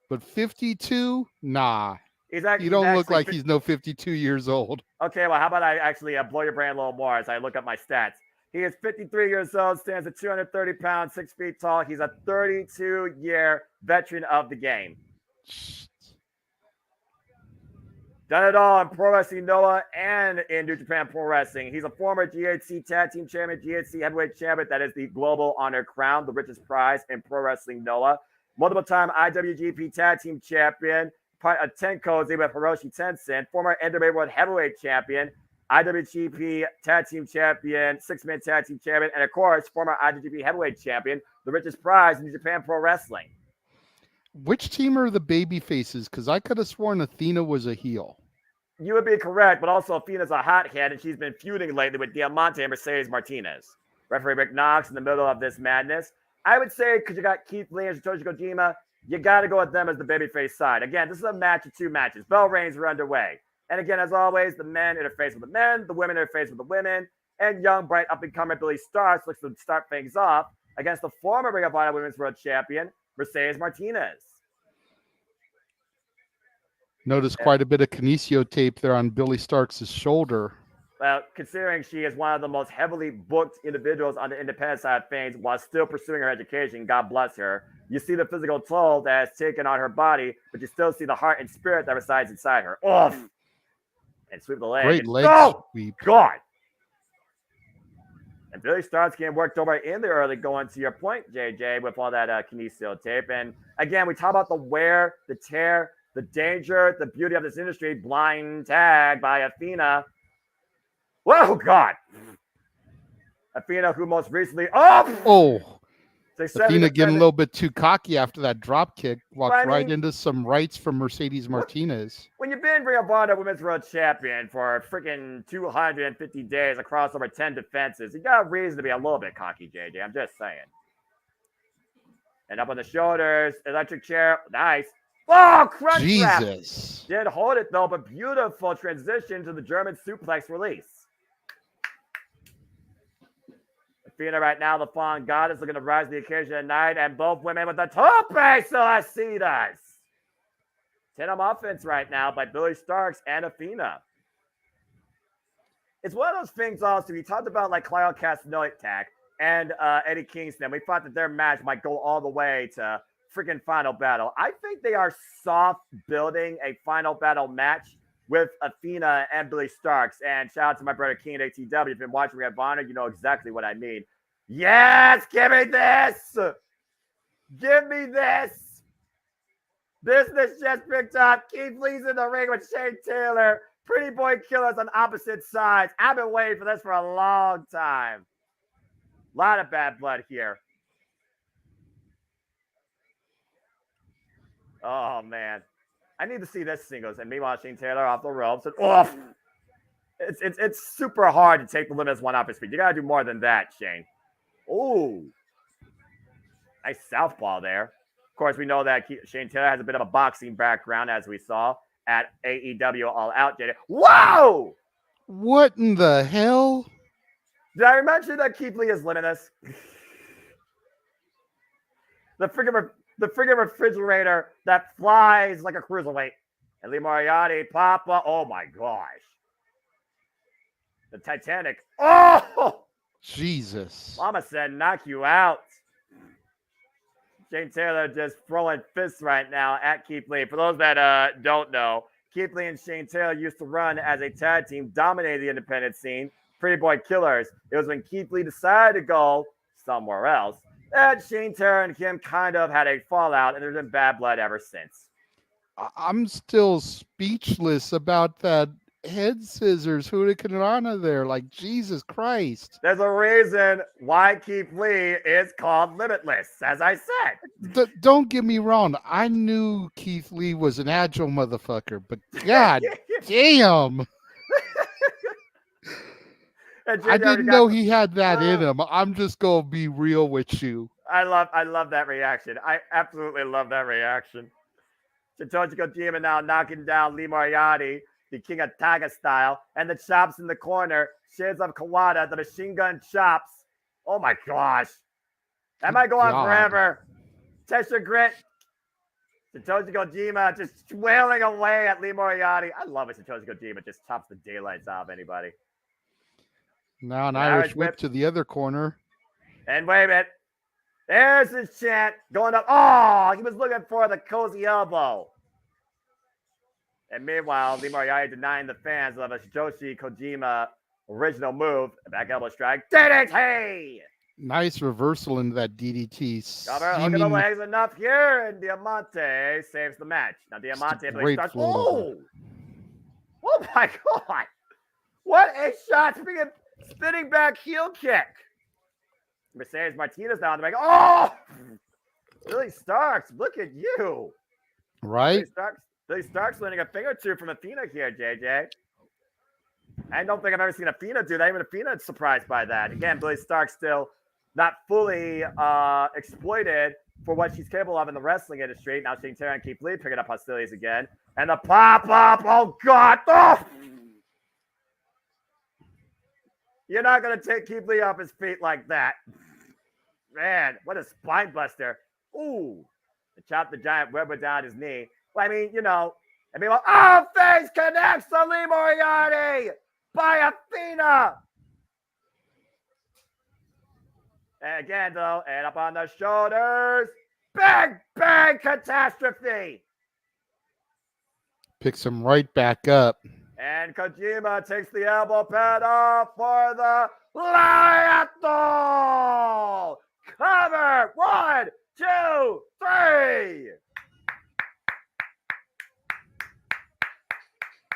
But 52? Nah. You don't look like he's no 52 years old. Okay, well, how about I actually blow your brain a little more as I look up my stats. He is 53 years old, stands at 230 pounds, 6 feet tall. He's a 32-year veteran of the game. Done it all in Pro Wrestling Noah and in New Japan Pro Wrestling. He's a former GHC Tag Team Champion, GHC Heavyweight Champion. That is the Global Honor Crown, the richest prize in Pro Wrestling Noah. Multiple-time IWGP Tag Team Champion, part of Tenko's with Hiroshi Tenzin. Former NWA World Heavyweight Champion, IWGP Tag Team Champion, Six-Man Tag Team Champion, and of course, former IWGP Heavyweight Champion, the richest prize in New Japan Pro Wrestling. Which team are the baby faces? Because I could have sworn Athena was a heel. You would be correct, but also Athena's a hothead, and she's been feuding lately with Diamante and Mercedes Martinez. Referee Rick Knox in the middle of this madness. I would say, because you got Keith Lee and Satoshi Kojima, you got to go with them as the babyface side. Again, this is a match of two matches. Bell reigns are underway. And again, as always, the men interface with the men, the women interface with the women, and young, bright, up-and-comer Billy Starks looks to start things off against the former Ring of Honor Women's World Champion, Mercedes Martinez. Notice quite a bit of kinesio tape there on Billy Starks' shoulder. Well, considering she is one of the most heavily booked individuals on the independent side of things while still pursuing her education, God bless her, you see the physical toll that has taken on her body, but you still see the heart and spirit that resides inside her. Oof! And sweep the leg. Great leg sweep. God! And Billy Starks getting worked over in the early going, to your point, JJ, with all that kinesio tape. And again, we talk about the wear, the tear, the danger, the beauty of this industry. Blind tag by Athena. Whoa, God. Athena, who most recently... Athena getting a little bit too cocky after that drop kick. Walked right into some rights from Mercedes Martinez. When you've been Ring of Honor Women's World Champion for freaking 250 days across over 10 defenses, you got a reason to be a little bit cocky, JJ. I'm just saying. And up on the shoulders, electric chair. Nice. Oh, crunch wrap. Jesus. Did hold it, though, but beautiful transition to the German suplex release. Athena right now, the Fallen Goddess, looking to rise to the occasion tonight, and both women with the tope suicidas. 10 on offense right now by Billy Starks and Athena. It's one of those things also, we talked about like Kyle Castagnoli attack and Eddie Kingston. We thought that their match might go all the way to freaking Final Battle. I think they are soft building a Final Battle match with Athena and Billy Starks. And shout out to my brother King at ATW. If you've been watching Ring of Honor, you know exactly what I mean. Yes, give me this. Give me this. Business just picked up. Keith Lee's in the ring with Shane Taylor. Pretty Boy Killers on opposite sides. I've been waiting for this for a long time. A lot of bad blood here. Oh, man. I need to see this singles. And meanwhile, Shane Taylor off the ropes. And off. It's super hard to take the limitless one off his feet. You got to do more than that, Shane. Oh. Nice southpaw there. Of course, we know that Shane Taylor has a bit of a boxing background, as we saw at AEW All Out. Whoa! What in the hell? Did I mention that Keith Lee is limitless? The friggin' refrigerator that flies like a cruiserweight. And Lee Moriarty, Papa. Oh my gosh. The Titanic. Oh! Jesus. Mama said knock you out. Shane Taylor just throwing fists right now at Keith Lee. For those that don't know, Keith Lee and Shane Taylor used to run as a tag team, dominated the independent scene. Pretty Boy Killers. It was when Keith Lee decided to go somewhere else that Shane Taylor and him kind of had a fallout, and there's been bad blood ever since. I'm still speechless about that head scissors hurricanrana there. Like, Jesus Christ. There's a reason why Keith Lee is called Limitless, as I said. Don't get me wrong. I knew Keith Lee was an agile motherfucker, but God damn. I didn't know he had that in him. I'm just going to be real with you. I love that reaction. I absolutely love that reaction. Satoshi Kojima now knocking down Lee Moriarty, the King of Taga style, and the chops in the corner. Shades of Kawada, the machine gun chops. Oh my gosh. That might go on forever. Tesha Grit. Satoshi Kojima just wailing away at Lee Moriarty. I love it. Satoshi Kojima just chops the daylights out of anybody. Now an Irish whip to the other corner. And wait a minute. There's his chant going up. Oh, he was looking for the cozy elbow. And meanwhile, Lee Moriarty denying the fans of a Joshi Kojima original move. Back elbow strike. DDT! Nice reversal into that DDT. Cover, hook of the legs enough here, and Diamante saves the match. Now Diamante starts. Oh! Oh my god! What a shot! Spinning back heel kick. Mercedes Martinez now on the back. Oh! Billy Starks, look at you. Right? Billy Starks landing a finger or two from Athena here, JJ. I don't think I've ever seen Athena do that. Even Athena's surprised by that. Again, Billy Starks still not fully exploited for what she's capable of in the wrestling industry. Now seeing Tara and Keith Lee picking up hostilities again. And the pop-up. Oh, God. Oh! You're not going to take Keith Lee off his feet like that. Man, what a spine buster. Ooh. The chop the giant Weber down his knee. Well, I mean, face connects to Lee Moriarty by Athena. And again, though, and up on the shoulders. Big, big catastrophe. Picks him right back up. And Kojima takes the elbow pad off for the Lariato. Cover. 1, 2, 3.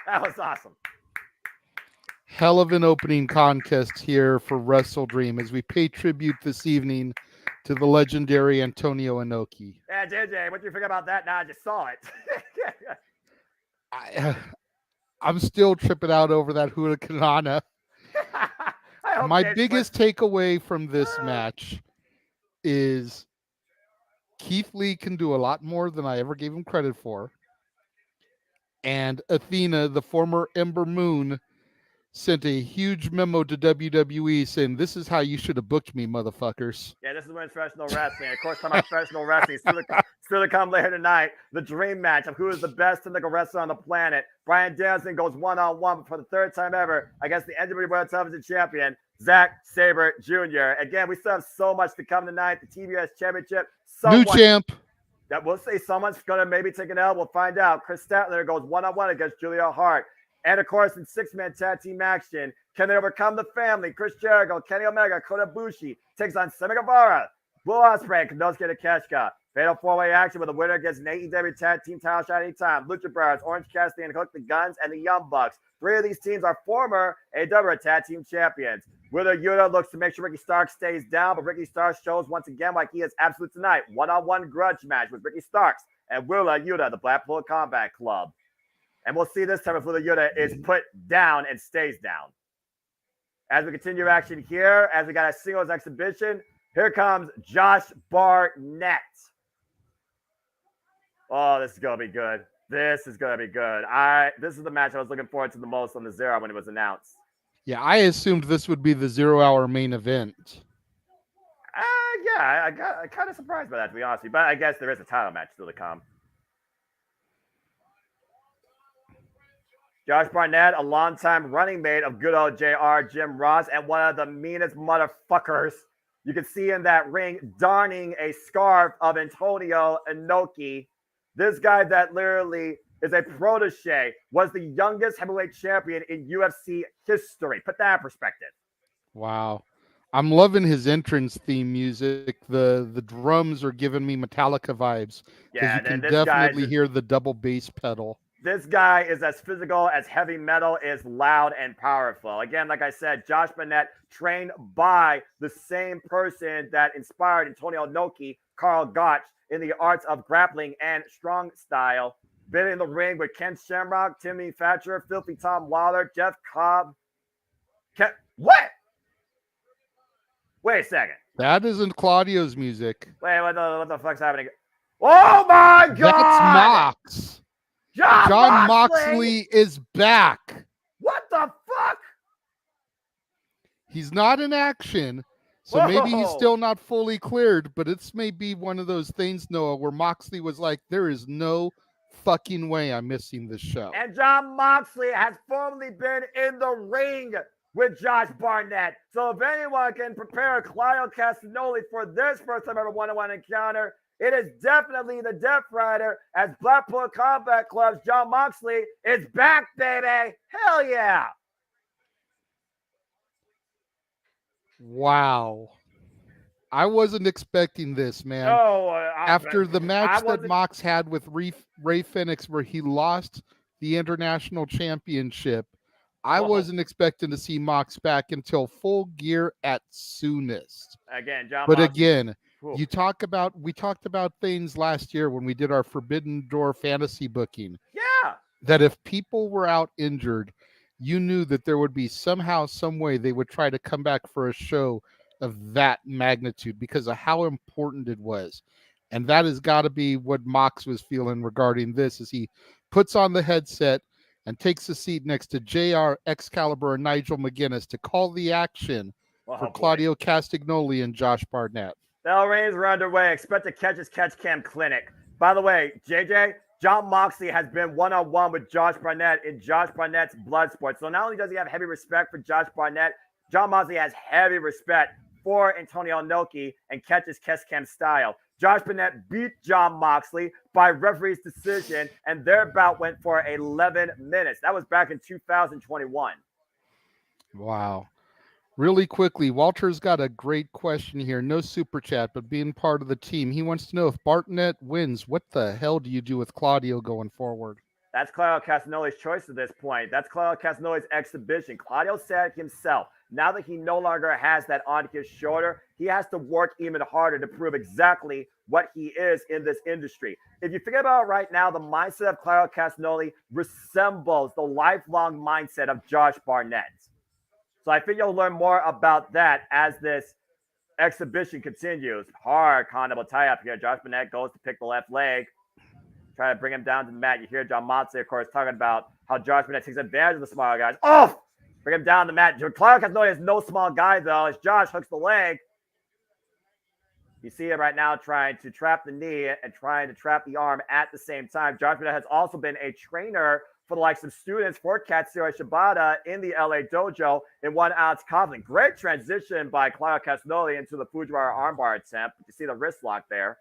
That was awesome. Hell of an opening contest here for WrestleDream as we pay tribute this evening to the legendary Antonio Inoki. Yeah, JJ, what do you think about that? Now I just saw it. I'm still tripping out over that Hurricanrana. My biggest takeaway from this match is Keith Lee can do a lot more than I ever gave him credit for. And Athena, the former Ember Moon, sent a huge memo to WWE saying, "This is how you should have booked me, motherfuckers." Yeah, this is Women's Professional Wrestling. Of course, talking about professional wrestling. Still to come later tonight, the dream match of who is the best technical wrestler on the planet. Bryan Danielson goes one-on-one for the third time ever against the NWA World Television Champion, Zack Sabre Jr. Again, we still have so much to come tonight. The TBS Championship. New champ. That we'll say someone's going to maybe take an L. We'll find out. Chris Statlander goes one-on-one against Julia Hart. And, of course, in six-man tag team action, can they overcome the family? Chris Jericho, Kenny Omega, Kota Ibushi takes on Sammy Guevara, Will Ospreay, Konosuke Takeshita. Fatal four-way action with the winner gets an AEW tag team title shot anytime. Lucha Brothers, Orange Cassidy, and Hook the Guns, and the Young Bucks. 3 of these teams are former AEW tag team champions. Wheeler Yuta looks to make sure Ricky Starks stays down, but Ricky Starks shows once again why he is absolute tonight. One-on-one grudge match with Ricky Starks and Wheeler Yuta, the Blackpool Combat Club. And we'll see this time if Wheeler Yuta is put down and stays down. As we continue action here, as we got a singles exhibition, here comes Josh Barnett. Oh, this is going to be good. This is going to be good. This is the match I was looking forward to the most on the Zero when it was announced. Yeah, I assumed this would be the 0-hour main event. Yeah, I got kind of surprised by that, to be honest with you. But I guess there is a title match still to come. Josh Barnett, a longtime running mate of good old JR, Jim Ross, and one of the meanest motherfuckers you can see in that ring, donning a scarf of Antonio Inoki. This guy that literally is a protege, was the youngest heavyweight champion in UFC history. Put that in perspective. Wow. I'm loving his entrance theme music. The drums are giving me Metallica vibes. Yeah, you can definitely hear the double bass pedal. This guy is as physical as heavy metal is loud and powerful. Again, like I said, Josh Barnett trained by the same person that inspired Antonio Inoki, Carl Gotch, in the arts of grappling and strong style. Been in the ring with Ken Shamrock, Timmy Thatcher, Filthy Tom Lawler, Jeff Cobb. What? Wait a second. That isn't Claudio's music. Wait, what the fuck's happening? Oh my God! That's Mox. John Moxley is back. What the fuck? He's not in action, so maybe he's still not fully cleared, but it's maybe one of those things, Noah, where Moxley was like, there is no fucking way I'm missing this show. And John Moxley has formerly been in the ring with Josh Barnett. So if anyone can prepare Claudio Castagnoli for this first time ever one-on-one encounter, It is definitely the Death Rider as Blackpool Combat Club's Jon Moxley is back, baby. Hell yeah. Wow. I wasn't expecting this, man. Oh, After the match that Mox had with Ray Phoenix where he lost the international championship, I wasn't expecting to see Mox back until Full Gear at soonest. Again, Jon But Moxley. again, we talked about things last year when we did our Forbidden Door fantasy booking. Yeah. That if people were out injured, you knew that there would be somehow, some way they would try to come back for a show of that magnitude because of how important it was. And that has got to be what Mox was feeling regarding this as he puts on the headset and takes a seat next to JR, Excalibur, and Nigel McGuinness to call the action for Claudio Castagnoli and Josh Barnett. Bell rings are underway. Expect to catch his catch cam clinic. By the way, JJ, Jon Moxley has been one-on-one with Josh Barnett in Josh Barnett's Bloodsport. So not only does he have heavy respect for Josh Barnett, Jon Moxley has heavy respect for Antonio Inoki and catches catch cam style. Josh Barnett beat Jon Moxley by referee's decision, and their bout went for 11 minutes. That was back in 2021. Wow. Really quickly, Walter's got a great question here. No super chat, but being part of the team, he wants to know if Barnett wins, what the hell do you do with Claudio going forward? That's Claudio Castagnoli's choice at this point. That's Claudio Castagnoli's exhibition. Claudio said himself, now that he no longer has that on his shoulder, he has to work even harder to prove exactly what he is in this industry. If you think about it right now, the mindset of Claudio Castagnoli resembles the lifelong mindset of Josh Barnett. So I think you'll learn more about that as this exhibition continues. Hard condable tie-up here. Josh Barnett goes to pick the left leg. Try to bring him down to the mat. You hear Jon Moxley, of course, talking about how Josh Barnett takes advantage of the smaller guys. Oh! Bring him down the mat. Claudio Castagnoli is no small guy, though, as Josh hooks the leg. You see him right now trying to trap the knee and trying to trap the arm at the same time. Josh Barnett has also been a trainer for the likes of students for Katsuyori Shibata in the LA dojo in 1 ounce Copeland. Great transition by Claudio Castagnoli into the Fujiwara armbar attempt. You see the wrist lock there.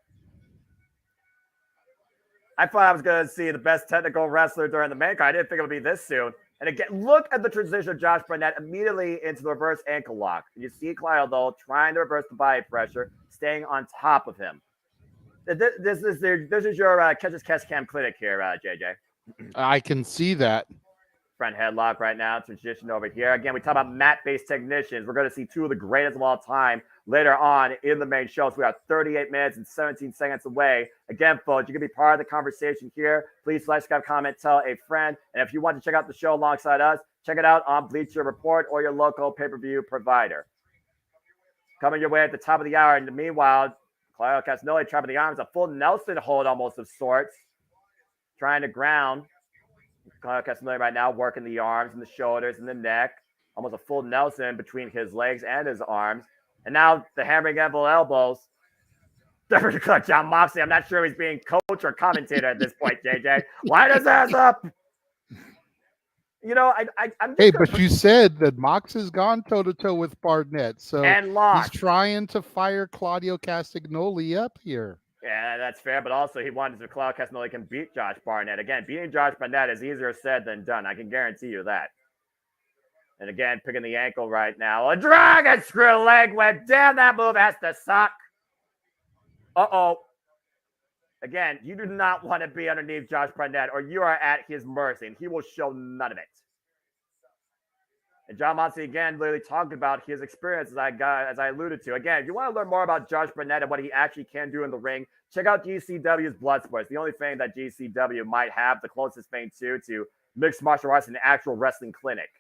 I thought I was going to see the best technical wrestler during the main card. I didn't think it would be this soon. And again, look at the transition of Josh Barnett immediately into the reverse ankle lock. You see Claudio, though, trying to reverse the body pressure, staying on top of him. This is your catch cam clinic here, JJ. I can see that. Front headlock right now, transition over here. Again, we talk about mat-based technicians. We're going to see two of the greatest of all time later on in the main show. So we are 38 minutes and 17 seconds away. Again, folks, you can be part of the conversation here. Please like, subscribe, comment, tell a friend. And if you want to check out the show alongside us, check it out on Bleacher Report or your local pay-per-view provider. Coming your way at the top of the hour. In the meanwhile, Claudio Castagnoli trapping the arms, a full Nelson hold almost of sorts. Trying to ground. Claudio Castagnoli right now working the arms and the shoulders and the neck. Almost a full Nelson between his legs and his arms. And now the hammering anvil elbows. Jon Moxley, I'm not sure if he's being coach or commentator at this point, JJ. Light his ass up. You know, I'm just but you said that Mox has gone toe-to-toe with Barnett. So and lost. He's trying to fire Claudio Castagnoli up here. Yeah, that's fair, but also he wanted to Claudio Castagnoli can beat Josh Barnett. Again, beating Josh Barnett is easier said than done. I can guarantee you that. And again, picking the ankle right now. A dragon screw leg whip. Damn, that move has to suck. Uh-oh. Again, you do not want to be underneath Josh Barnett or you are at his mercy, and he will show none of it. And Jon Moxley, again, literally talked about his experience as I alluded to. Again, if you want to learn more about Josh Barnett and what he actually can do in the ring, check out GCW's Bloodsport. It's the only thing that GCW might have, the closest thing to mixed martial arts and actual wrestling clinic.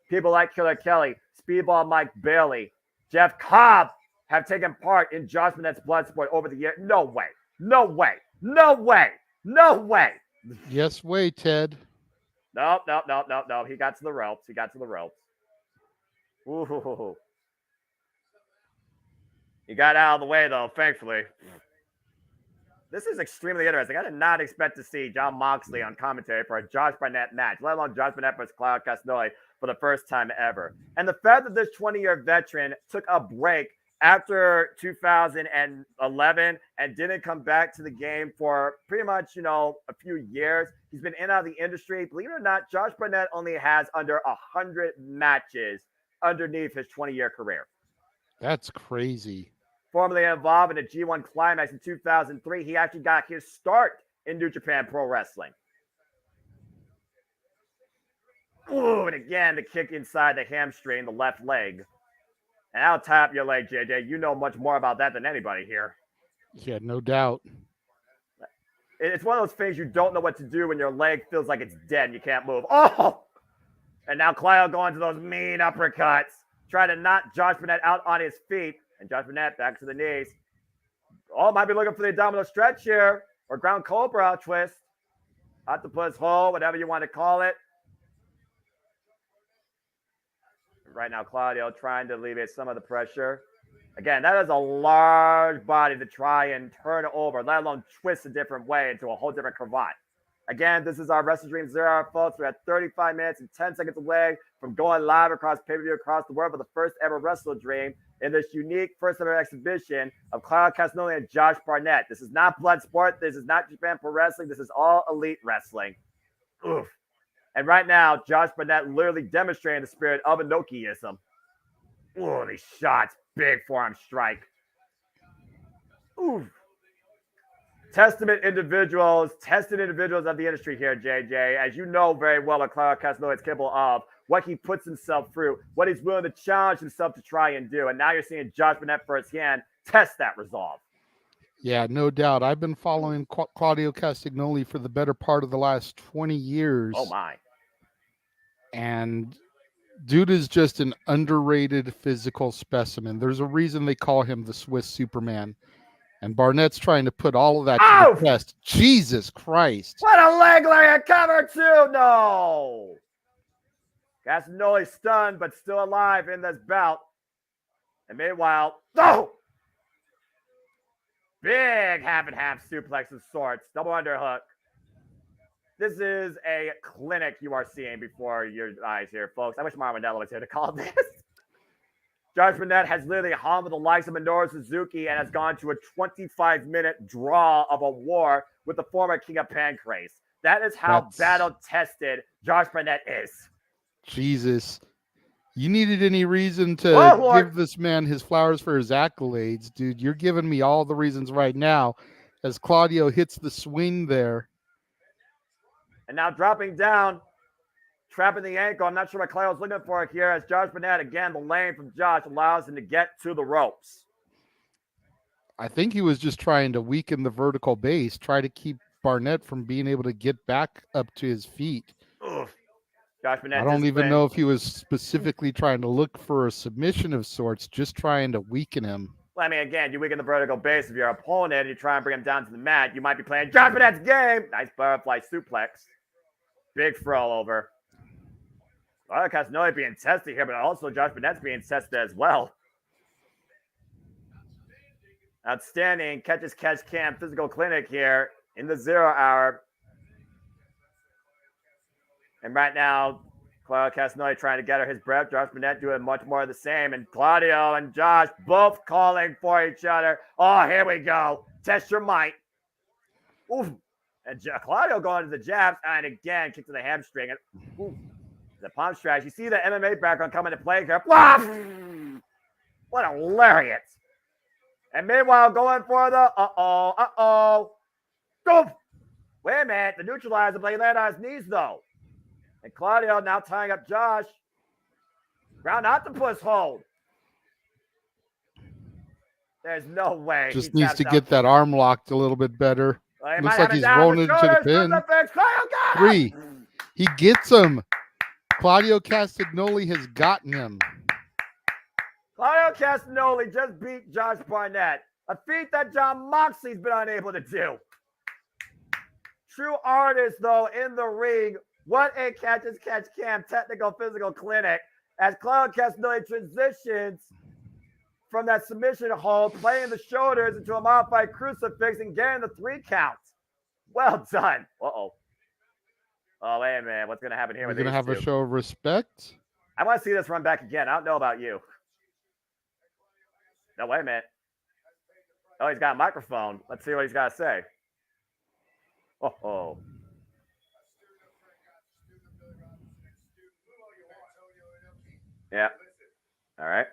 People like Killer Kelly, Speedball Mike Bailey, Jeff Cobb have taken part in Josh Barnett's Bloodsport over the year. No way. No way. No way. No way. Yes way, Ted. No. He got to the ropes. Ooh. He got out of the way, though, thankfully. This is extremely interesting. I did not expect to see Jon Moxley on commentary for a Josh Barnett match, let alone Josh Barnett versus Claudio Castagnoli for the first time ever. And the fact that this 20-year veteran took a break after 2011 and didn't come back to the game for pretty much, a few years. He's been in and out of the industry. Believe it or not, Josh Barnett only has under 100 matches underneath his 20-year career. That's crazy. Formerly involved in a G1 Climax in 2003, he actually got his start in New Japan Pro Wrestling. Ooh, and again, the kick inside the hamstring, the left leg. And I'll tap your leg, JJ. You know much more about that than anybody here. Yeah, no doubt. It's one of those things you don't know what to do when your leg feels like it's dead and you can't move. Oh! And now Clio going to those mean uppercuts. Trying to knock Josh Barnett out on his feet. And Josh Barnett back to the knees. Oh, might be looking for the abdominal stretch here. Or ground cobra twist. Octopus hold, whatever you want to call it. Right now, Claudio trying to alleviate some of the pressure. Again, that is a large body to try and turn over, let alone twist a different way into a whole different cravat. Again, this is our WrestleDream 0 Hour, folks. We're at 35 minutes and 10 seconds away from going live across pay-per-view across the world for the first ever WrestleDream in this unique first ever exhibition of Claudio Castagnoli and Josh Barnett. This is not blood sport. This is not Japan Pro Wrestling. This is all elite wrestling. Oof. And right now, Josh Barnett literally demonstrating the spirit of Inokiism. Ooh, these shots. Big forearm strike. Ooh. Tested individuals of the industry here, JJ. As you know very well what Claudio Castagnoli is capable of, what he puts himself through, what he's willing to challenge himself to try and do. And now you're seeing Josh Barnett firsthand test that resolve. Yeah, no doubt. I've been following Claudio Castagnoli for the better part of the last 20 years. Oh, my. And dude is just an underrated physical specimen. There's a reason they call him the Swiss Superman. And Barnett's trying to put all of that to the test. Jesus Christ. What a leg lariat cover, too. No. Castagnoli stunned, but still alive in this bout. And meanwhile, big half and half suplex of sorts. Double underhook. This is a clinic you are seeing before your eyes here, folks. I wish Mario Manello was here to call this. Josh Barnett has literally hummed the likes of Minoru Suzuki and has gone to a 25-minute draw of a war with the former King of Pancrase. That is how battle-tested Josh Barnett is. Jesus. You needed any reason to give this man his flowers for his accolades, dude. You're giving me all the reasons right now as Claudio hits the swing there. And now dropping down, trapping the ankle. I'm not sure what Claudio's looking for here as Josh Barnett, again, the lane from Josh allows him to get to the ropes. I think he was just trying to weaken the vertical base, try to keep Barnett from being able to get back up to his feet. Ugh. Josh Barnett, I don't even know if he was specifically trying to look for a submission of sorts, just trying to weaken him. Well, I mean, again, you weaken the vertical base of your opponent and you try and bring him down to the mat. You might be playing Josh Barnett's game. Nice butterfly suplex. Big throw over. Claudio Castagnoli being tested here, but also Josh Barnett's being tested as well. Outstanding catch cam physical clinic here in the 0 Hour. And right now, Claudio Castagnoli trying to get her his breath. Josh Barnett doing much more of the same. And Claudio and Josh both calling for each other. Oh, here we go. Test your might. Oof. And Claudio going to the jabs. And again, kick to the hamstring. And oof, the palm stretch. You see the MMA background coming into play here. What a lariat. And meanwhile, going for the Oof. Wait a minute. The neutralizer blade landed on his knees, though. And Claudio now tying up Josh. Ground octopus hold. There's no way. Just needs to get that arm locked a little bit better. Well, looks like he's rolling into the pin. 3. He gets him. Claudio Castagnoli has gotten him. Claudio Castagnoli just beat Josh Barnett. A feat that John Moxley's been unable to do. True artist, though, in the ring. What a catch cam technical physical clinic as Claudio Castagnoli transitions from that submission hold, playing the shoulders into a modified crucifix and getting the 3 count. Well done. Uh-oh. Oh, wait a minute. What's going to happen here? We're going to have a show of respect. I want to see this run back again. I don't know about you. No, wait a minute. Oh, he's got a microphone. Let's see what he's got to say. Oh. Yeah. All right.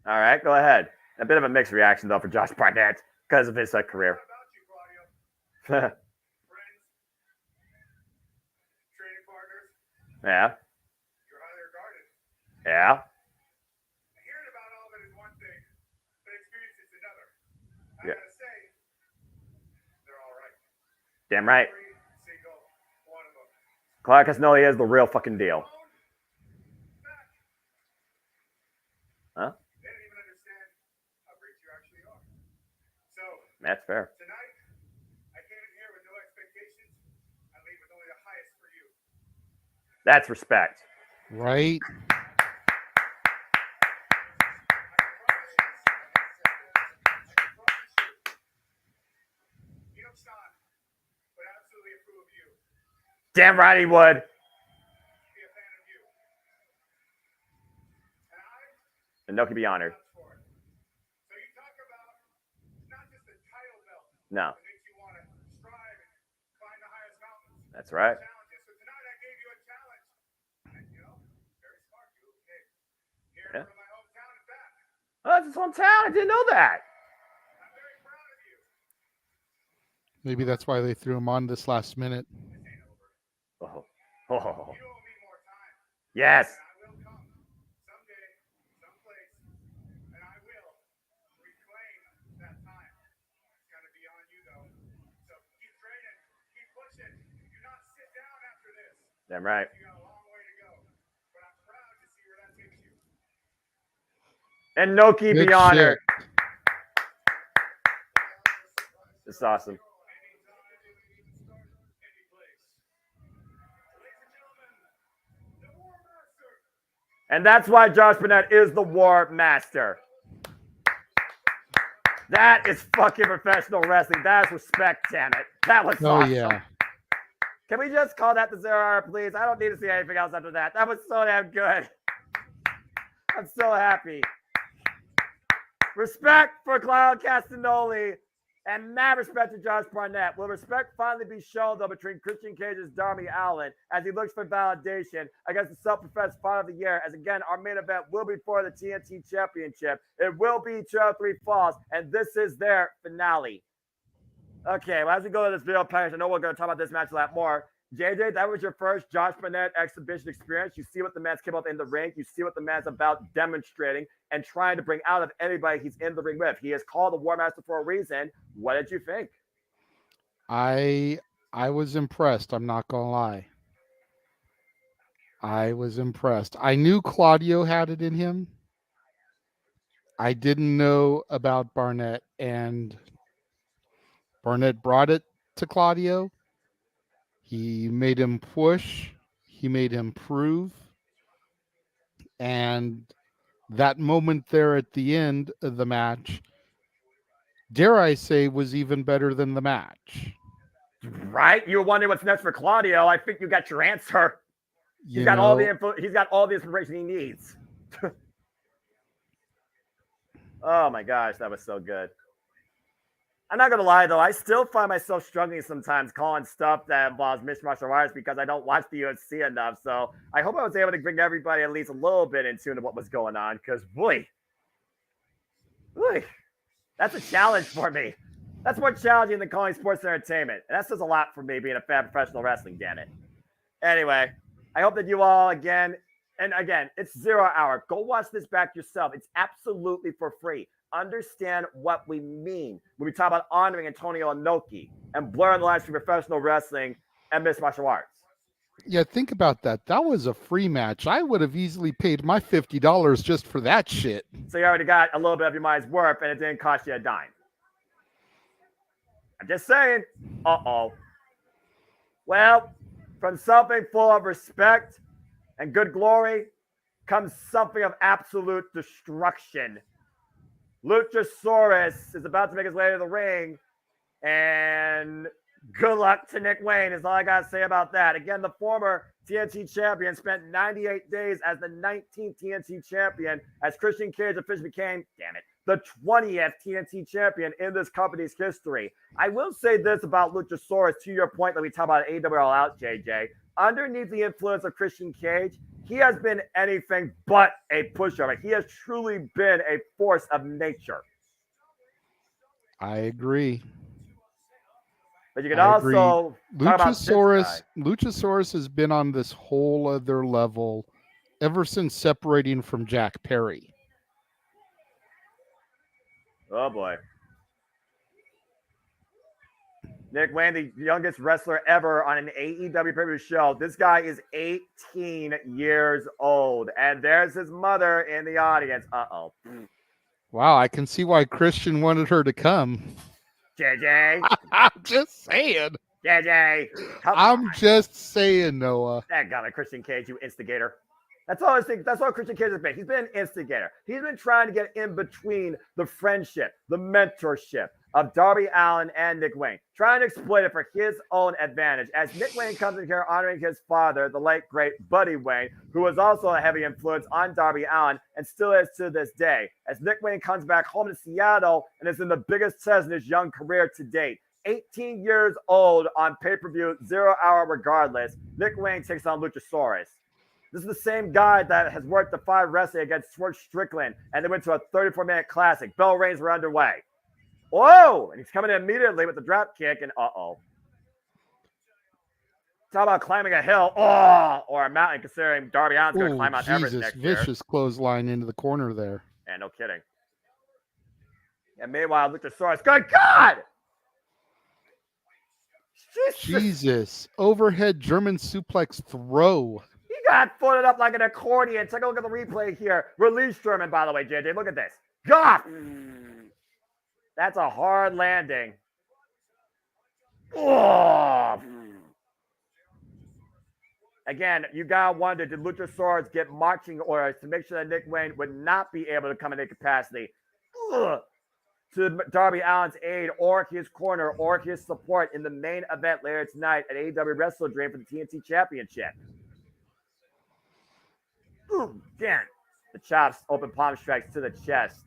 All right, go ahead. A bit of a mixed reaction, though, for Josh Barnett because of his career. Yeah. Yeah. Hearing about all of it is one thing, but experience is another. I Yeah. gotta say, they're all right. Damn right. Every single one of them. Castagnoli is the real fucking deal. Huh? They don't even understand how great you actually are. So, That's fair. tonight, I came in here with no expectations. I leave with only the highest for you. That's respect. Right? Inoki-san would absolutely approve of you. Damn right he would. Be a fan of you. And I Inoki be honored. vouch for it. So you talk about not just a title belt No, that makes you want to strive and climb the highest mountains. that's right. Challenges. So tonight I gave you a challenge. And very smart you. Hey, here Yeah. from my hometown and back. Oh, that's his hometown. I didn't know that. I'm very proud of you. Maybe that's why they threw him on this last minute. This ain't over. Oh. You owe me more time. Yes. And I will come someday, someplace, and I will reclaim that time. It's gonna be on you though. So keep training, keep pushing. Do not sit down after this. Damn right. You got a long way to go. But I'm proud to see where that takes you. Inoki Good be honored. shit. This is awesome. And that's why Josh Barnett is the War Master. That is fucking professional wrestling. That is respect, damn it. That was Oh, awesome. yeah. Can we just call that the 0 hour, please? I don't need to see anything else after that. That was so damn good. I'm so happy. Respect for Cloud Castagnoli and mad respect to Josh Barnett. Will respect finally be shown, though, between Christian Cage's Darby Allin as he looks for validation against the self-professed fight of the year? As again, our main event will be for the TNT Championship. It will be 203 Falls, and this is their finale. Okay, well, as we go to this video package, I know we're going to talk about this match a lot more. JJ, that was your first Josh Barnett exhibition experience. You see what the man's capable of in the ring. You see what the man's about demonstrating and trying to bring out of anybody he's in the ring with. He is called the War Master for a reason. What did you think? I was impressed. I'm not gonna lie. I was impressed. I knew Claudio had it in him. I didn't know about Barnett, and Barnett brought it to Claudio. He made him push. He made him prove. And that moment there at the end of the match, dare I say, was even better than the match. Right? You were wondering what's next for Claudio. I think you got your answer. He's got all the inspiration he needs. Oh my gosh, that was so good. I'm not gonna lie though, I still find myself struggling sometimes calling stuff that involves mixed martial arts because I don't watch the UFC enough. So I hope I was able to bring everybody at least a little bit in tune to what was going on. Because boy, that's a challenge for me. That's more challenging than calling sports entertainment. And that says a lot for me being a fan of professional wrestling, damn it. Anyway, I hope that you all again, it's 0 hour. Go watch this back yourself. It's absolutely for free. Understand what we mean when we talk about honoring Antonio Inoki and blurring the lines between professional wrestling and mixed martial arts. Yeah, think about that. That was a free match. I would have easily paid my $50 just for that shit. So you already got a little bit of your money's worth, and it didn't cost you a dime. I'm just saying. Uh-oh. Well, from something full of respect and good glory comes something of absolute destruction. Luchasaurus is about to make his way to the ring, and Good luck to Nick Wayne is all I got to say about that. Again, the former TNT champion spent 98 days as the 19th TNT champion as Christian Cage officially became, damn it, the 20th TNT champion in this company's history. I will say this about Luchasaurus, to your point that we talk about AEW All Out, JJ. Underneath the influence of Christian Cage, he has been anything but a pushover. He has truly been a force of nature. I agree. But you can also talk about this guy. Luchasaurus has been on this whole other level ever since separating from Jack Perry. Oh boy. Nick Wayne, the youngest wrestler ever on an AEW pay-per-view show. This guy is 18 years old. And there's his mother in the audience. Uh-oh. Wow, I can see why Christian wanted her to come. JJ. I'm just saying. JJ. I'm just saying, Noah. That got it, Christian Cage, you instigator. That's all I think. That's all Christian Cage has been. He's been an instigator. He's been trying to get in between the friendship, the mentorship of Darby Allin and Nick Wayne, trying to exploit it for his own advantage. As Nick Wayne comes in here honoring his father, the late, great Buddy Wayne, who was also a heavy influence on Darby Allin and still is to this day. As Nick Wayne comes back home to Seattle and is in the biggest test in his young career to date. 18 years old on pay-per-view, 0 hour regardless, Nick Wayne takes on Luchasaurus. This is the same guy that has worked the 5 wrestling against Swerve Strickland, and they went to a 34-minute classic. Bell rings were underway. Whoa! And he's coming in immediately with the drop kick, and uh-oh. Talk about climbing a hill, or a mountain, considering Darby Allin's going to climb Mount Everest next year. Vicious clothesline into the corner there. Yeah, no kidding. And meanwhile, Luchasaurus, good God! Jesus. Overhead German suplex throw. He got folded up like an accordion. Take a look at the replay here. Release German, by the way, JJ. Look at this. God! That's a hard landing. Oh. Again, you gotta wonder, did Luchasaurus get marching orders to make sure that Nick Wayne would not be able to come in any capacity to Darby Allin's aid or his corner or his support in the main event later tonight at Aew WrestleDream for the TNT Championship? Again, the chops, open palm strikes to the chest.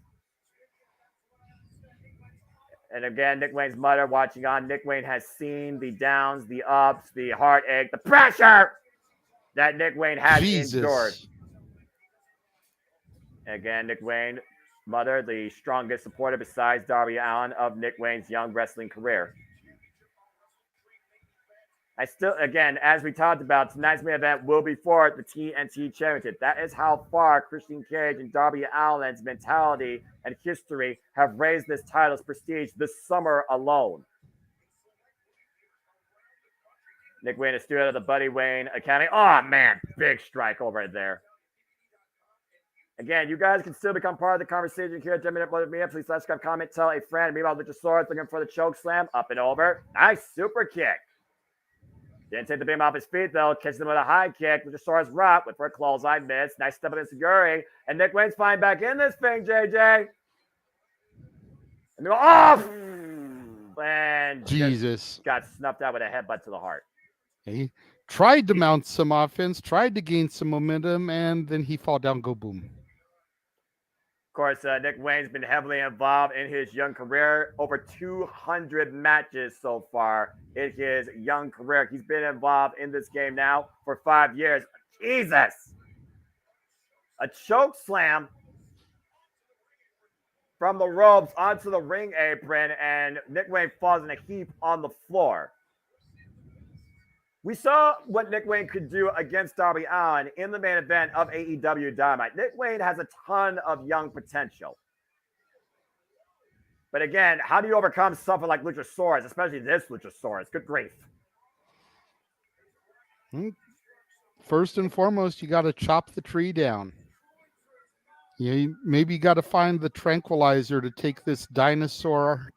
And again, Nick Wayne's mother watching on. Nick Wayne has seen the downs, the ups, the heartache, the pressure that Nick Wayne has endured. And again, Nick Wayne, mother, the strongest supporter besides Darby Allin of Nick Wayne's young wrestling career. Again, as we talked about, tonight's main event will be for the TNT Championship. That is how far Christian Cage and Darby Allin's mentality and history have raised this title's prestige this summer alone. Nick Wayne is student of the Buddy Wayne Academy. Oh, man, big strike over there. Again, you guys can still become part of the conversation here at Media. Please subscribe, comment, tell a friend. Meanwhile, Luchasaurus looking for the choke slam. Up and over. Nice super kick. Didn't take the beam off his feet, though. Catches him with a high kick. Luchasaurus rock with for a close-eye miss. Nice step against Seguri. And Nick Wayne's flying back in this thing, JJ. And they go off. And Jesus. Got snuffed out with a headbutt to the heart. He tried to mount some offense, tried to gain some momentum, and then he fall down, go boom. Of course, Nick Wayne's been heavily involved in his young career. Over 200 matches so far in his young career. He's been involved in this game now for 5 years. Jesus! A choke slam from the ropes onto the ring apron, and Nick Wayne falls in a heap on the floor. We saw what Nick Wayne could do against Darby Allin in the main event of AEW Dynamite. Nick Wayne has a ton of young potential. But again, how do you overcome something like Luchasaurus, especially this Luchasaurus? Good grief. First and foremost, you got to chop the tree down. Maybe you got to find the tranquilizer to take this dinosaur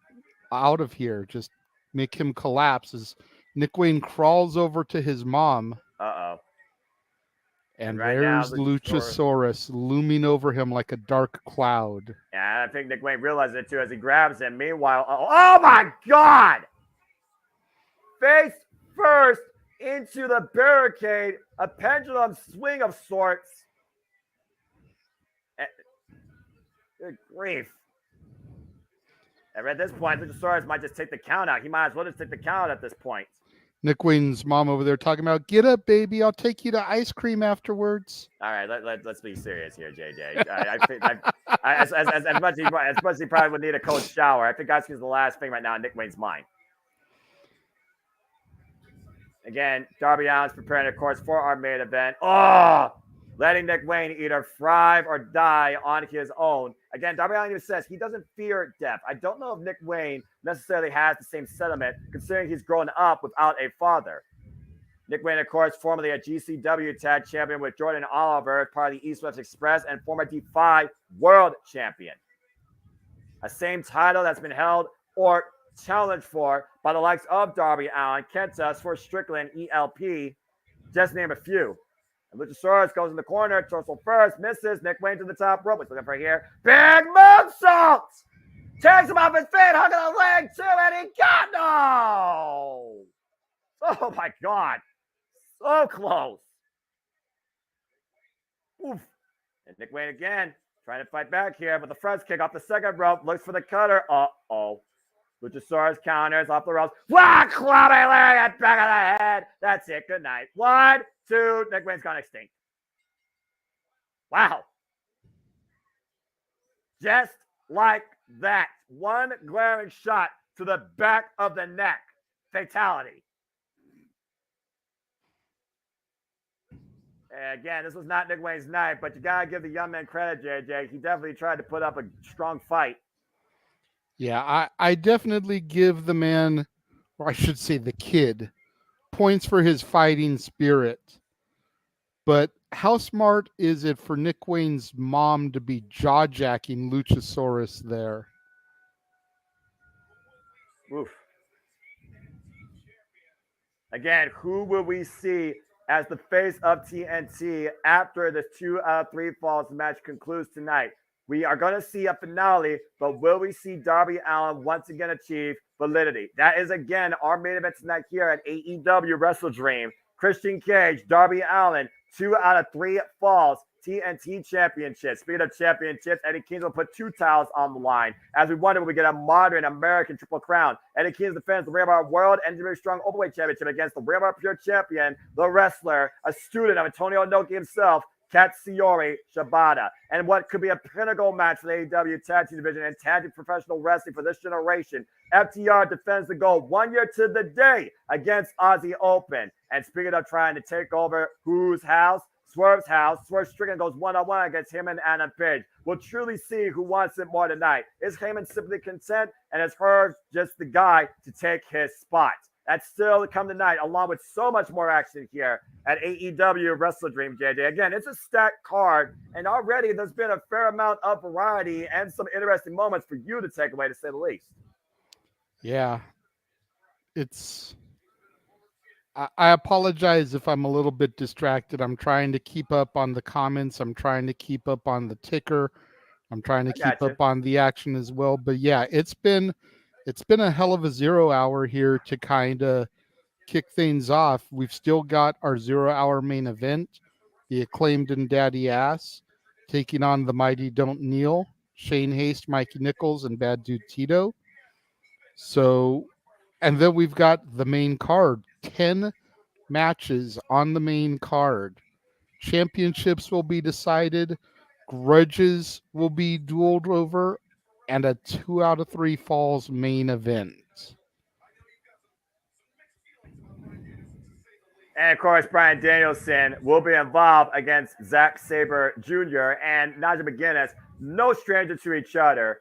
out of here. Just make him collapse as Nick Wayne crawls over to his mom. Uh-oh. And right there's now, Luchasaurus looming over him like a dark cloud. Yeah, I think Nick Wayne realizes it too as he grabs him. Meanwhile, oh my God! face first into the barricade, a pendulum swing of sorts. Good grief. And at this point, Luchasaurus might just take the count out. He might as well just take the count at this point. Nick Wayne's mom over there talking about, get up, baby. I'll take you to ice cream afterwards. All right, let's be serious here, JJ. As much as he probably would need a cold shower, I think ice cream is the last thing right now in Nick Wayne's mind. Again, Darby Allin's preparing, of course, for our main event. Oh, letting Nick Wayne either thrive or die on his own. Again, Darby Allin even says he doesn't fear death. I don't know if Nick Wayne necessarily has the same sentiment, considering he's grown up without a father. Nick Wayne, of course, formerly a GCW tag champion with Jordan Oliver, part of the East West Express, and former Defy World Champion. A same title that's been held or challenged for by the likes of Darby Allin, Kenta, Swerve Strickland, ELP, just name a few. And Luchasaurus goes in the corner, torso first, misses. Nick Wayne to the top rope. What's looking for here? Big moonsault! Tags him off his feet, hugging the leg too, and he got no! Oh my God. So close. Oof. And Nick Wayne again, trying to fight back here, but the front kick off the second rope, looks for the cutter. Uh-oh. Luchasaurus counters off the ropes. What? Clubbing lariat, back of the head. That's it. Good night. 1, 2. Nick Wayne's gone extinct. Wow. Just like that. One glaring shot to the back of the neck. Fatality. And again, this was not Nick Wayne's night, but you got to give the young man credit, JJ. He definitely tried to put up a strong fight. Yeah, I definitely give the man, or I should say the kid, points for his fighting spirit. But how smart is it for Nick Wayne's mom to be jaw-jacking Luchasaurus there? Oof. Again, who will we see as the face of TNT after the 2 out of 3 falls match concludes tonight? We are going to see a finale, but will we see Darby Allin once again achieve validity? That is, again, our main event tonight here at AEW WrestleDream. Christian Cage, Darby Allin, 2 out of 3 falls, TNT Championship. Speaking of championships, Eddie Kingston will put 2 titles on the line as we wonder when we get a modern American Triple Crown. Eddie Kingston defends the Ring of Honor World and WWE Strong Openweight Championship against the Ring of Honor Pure Champion, the wrestler, a student of Antonio Inoki himself, Katsuyori Shibata. And what could be a pinnacle match for the AEW Tag Team Division and Tag Team Professional Wrestling for this generation. FTR defends the gold 1 year to the day against Aussie Open. And speaking of trying to take over whose house? Swerve's house. Swerve Strickland goes one-on-one against him and Adam Page. We'll truly see who wants it more tonight. Is Heyman simply content, and is Herb just the guy to take his spot? That's still to come tonight, along with so much more action here at AEW WrestleDream, JJ. Again, it's a stacked card, and already there's been a fair amount of variety and some interesting moments for you to take away, to say the least. Yeah. I apologize if I'm a little bit distracted. I'm trying to keep up on the comments. I'm trying to keep up on the ticker. I'm trying to keep up on the action as well. But yeah, it's been a hell of a 0 hour here to kind of kick things off. We've still got our 0 hour main event, the Acclaimed and Daddy Ass, taking on the Mighty Don't Kneel, Shane Haste, Mikey Nichols, and Bad Dude Tito. So, and then we've got the main card, 10 matches on the main card. Championships will be decided, grudges will be dueled over, and a 2 out of 3 falls main event. And of course, Bryan Danielson will be involved against Zack Sabre Jr. and Nigel McGuinness, no stranger to each other.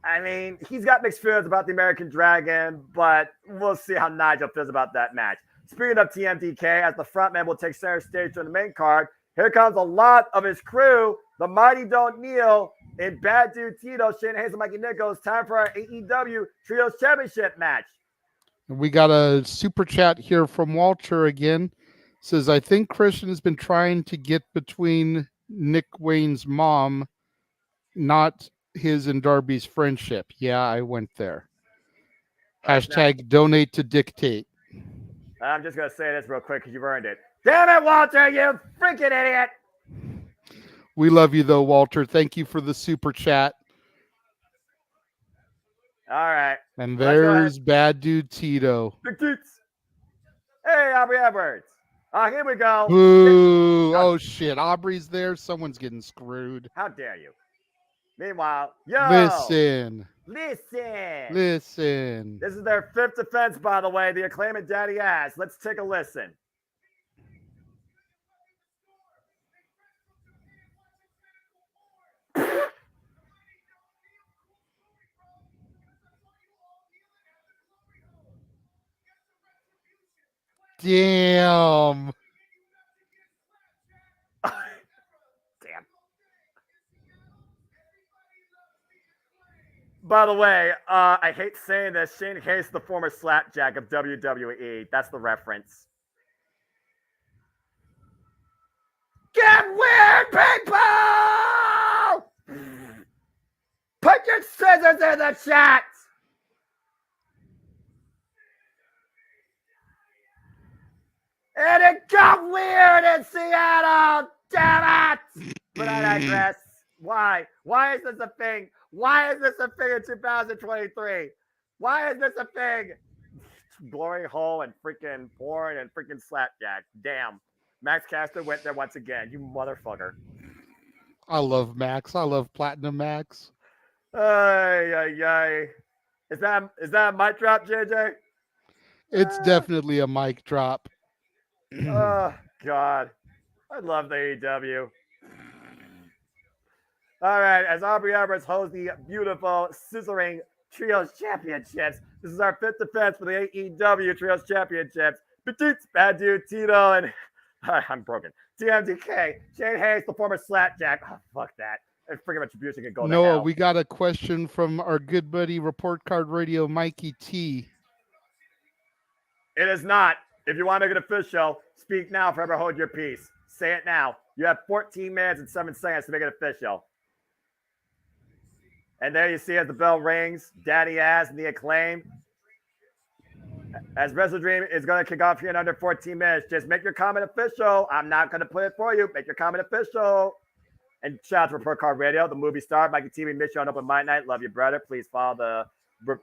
I mean, he's got mixed feelings about the American Dragon, but we'll see how Nigel feels about that match. Speaking of TMDK, as the frontman will take center stage on the main card, here comes a lot of his crew. The Mighty Don't Kneel in Bad Dude Tito, Shane Hazel, Mikey Nichols. Time for our AEW Trios Championship match. We got a super chat here from Walter again. Says, I think Christian has been trying to get between Nick Wayne's mom, not his and Darby's friendship. Yeah, I went there. Hashtag donate to dictate. I'm just going to say this real quick because you've earned it. Damn it, Walter, you freaking idiot. We love you, though, Walter. Thank you for the super chat. All right. And Let's go there's Bad Dude Tito. Big Toots. Hey, Aubrey Edwards. Here we go. Boo. Oh, shit. Aubrey's there. Someone's getting screwed. How dare you? Meanwhile, yo. Listen. This is their 5th defense, by the way. The Acclaim and Daddy Ass. Let's take a listen. Damn. Damn. By the way, I hate saying this. Shane Hayes, the former slapjack of WWE. That's the reference. Get weird, people! Put your scissors in the chat! And it got weird in Seattle! Damn it! But I digress. Why? Why is this a thing? Why is this a thing in 2023? Why is this a thing? Glory hole and freaking porn and freaking slapjack. Damn. Max Caster went there once again. You motherfucker. I love Max. I love Platinum Max. Ay. Is that a mic drop, JJ? It's definitely a mic drop. Oh, God. I love the AEW. All right, as Aubrey Edwards holds the beautiful, scissoring Trios Championships, this is our 5th defense for the AEW Trios Championships. Petite, Bad Dude, Tito, and I'm broken. TMDK, Shane Hayes, the former slapjack. Oh, fuck that. And freaking retribution can go to Noah, hell. we got a question from our good buddy Report Card Radio, Mikey T. It is not. If you want to make it official, speak now, forever hold your peace. Say it now. You have 14 minutes and 7 seconds to make it official. And there you see as the bell rings, Daddy Ass and the Acclaim. As WrestleDream is going to kick off here in under 14 minutes. Just make your comment official. I'm not going to put it for you. Make your comment official. And shout out to Report Card Radio, the movie star, Mikey TV, miss you on Open Mind Night. Love you, brother. Please follow the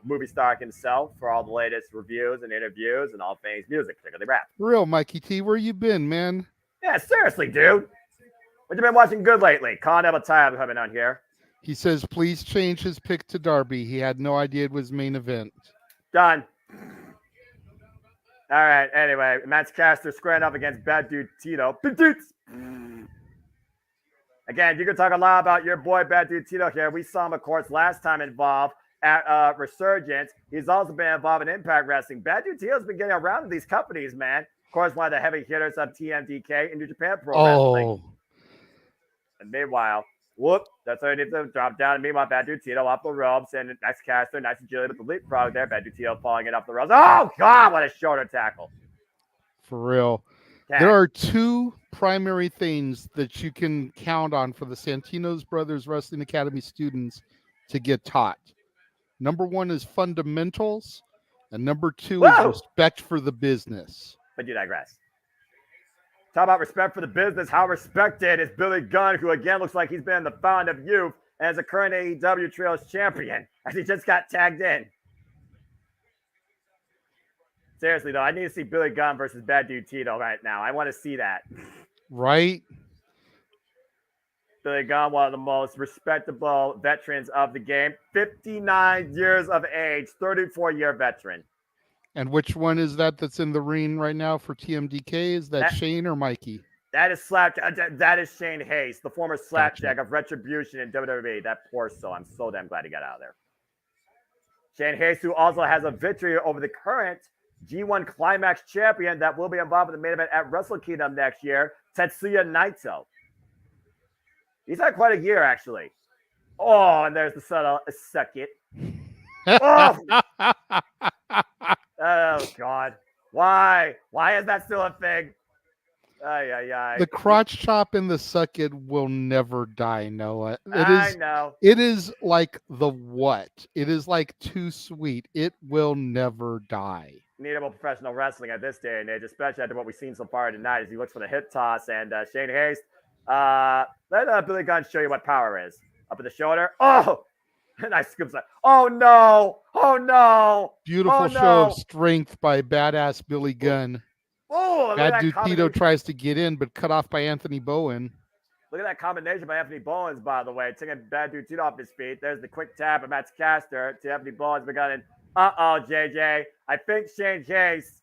movie star himself for all the latest reviews and interviews and all things music, particularly rap. Real Mikey T, where you been, man? Yeah, seriously, dude. What you been watching good lately? Colin Eveltai coming on here. He says, please change his pick to Darby. He had no idea it was main event. Done. All right, anyway, Max Caster squaring up against Bad Dude Tito. Again, you can talk a lot about your boy Bad Dude Tito here. We saw him, of course, last time involved at Resurgence. He's also been involved in Impact Wrestling. Bad Dude Tito's been getting around in these companies, man. Of course, one of the heavy hitters of TMDK and New Japan Pro Wrestling. And meanwhile, that's how he needs to drop down. And meanwhile, Bad Dude Tito off the ropes. And Max Caster, nice and agility with the leapfrog there. Bad Dude Tito falling it off the ropes. Oh, God, what a shoulder tackle. For real. Tag. There are 2 primary things that you can count on for the Santino's Brothers Wrestling Academy students to get taught. Number 1 is fundamentals. And number 2 is respect for the business. But you digress. Talk about respect for the business. How respected is Billy Gunn, who again looks like he's been in the fountain of youth and is a current AEW Trios champion, as he just got tagged in. Seriously, though, I need to see Billy Gunn versus Bad Dude Tito right now. I want to see that. Right? Billy Gunn, one of the most respectable veterans of the game. 59 years of age, 34-year veteran. And which one is that's in the ring right now for TMDK? Is that Shane or Mikey? That is that is Shane Hayes, the former slapjack of Retribution in WWE. That poor soul. I'm so damn glad he got out of there. Shane Hayes, who also has a victory over the current G1 Climax champion that will be involved in the main event at Wrestle Kingdom next year, Tetsuya Naito. He's had quite a year, actually. Oh, and there's the subtle suck it. Oh! Oh, God. Why? Why is that still a thing? The crotch chop and the suck it will never die, Noah. I know. It is like the what? It is like too sweet. It will never die. needable professional wrestling at this day and age, especially after what we've seen so far tonight as he looks for the hip toss. And Shane Haste, let Billy Gunn show you what power is. Up at the shoulder. Oh! Nice scoops that. Oh, no! Oh, no! Beautiful show of strength by badass Billy Gunn. Oh, Bad Dude Tito tries to get in, but cut off by Anthony Bowen. Look at that combination by Anthony Bowens, by the way, taking Bad Dude Tito off his feet. There's the quick tap of Matt Caster to Anthony Bowens. We got in. Uh-oh, JJ. I think Shane Case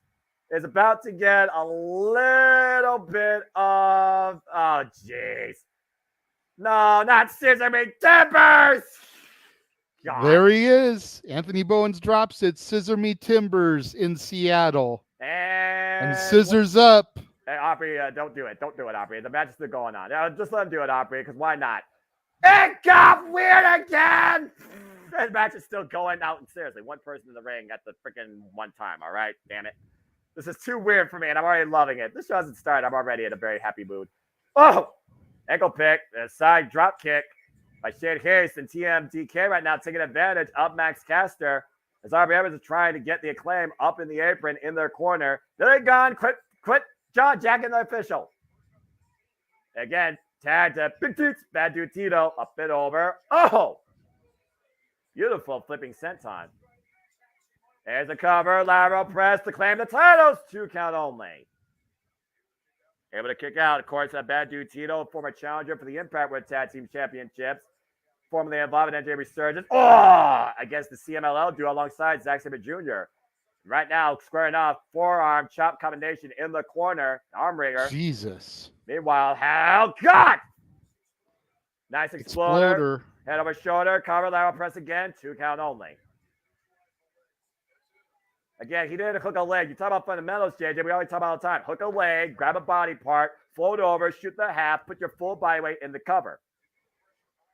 is about to get a little bit of... Oh, jeez. No, not Scissor Me Timbers! God. There he is. Anthony Bowens drops it. Scissor Me Timbers in Seattle. And scissors up. Hey, Aubrey, don't do it. Don't do it, Aubrey. The match is still going on. Just let him do it, Aubrey, because why not? It got weird again! The match is still going out. And seriously, one person in the ring at the freaking one time, all right? Damn it. This is too weird for me, and I'm already loving it. This show hasn't started. I'm already in a very happy mood. Oh! Ankle pick, a side drop kick by Shane Hayes, and TMDK right now taking advantage of Max Caster as Aubrey Evans is trying to get the Acclaim up in the apron in their corner. Billy Gunn, quit John jacking the official. Again, tag to Big Toots, Bad Dude Tito, up and over. Oh! Beautiful flipping senton. There's a cover, lateral press to claim the titles. 2 count only. Able to kick out, of course, Bad Dude Tito, former challenger for the Impact World Tag Team Championships. Formerly involved in NJ Resurgence. Oh! Against the CMLL duo alongside Zack Sabre Jr. Right now, squaring off, forearm chop combination in the corner. Arm wringer. Jesus. Meanwhile, hell, God! Nice exploder. Head over shoulder, cover, lateral press again. 2 count only. Again, he didn't hook a leg. You talk about fundamentals, JJ. We always talk about all the time. Hook a leg, grab a body part, float over, shoot the half, put your full body weight in the cover.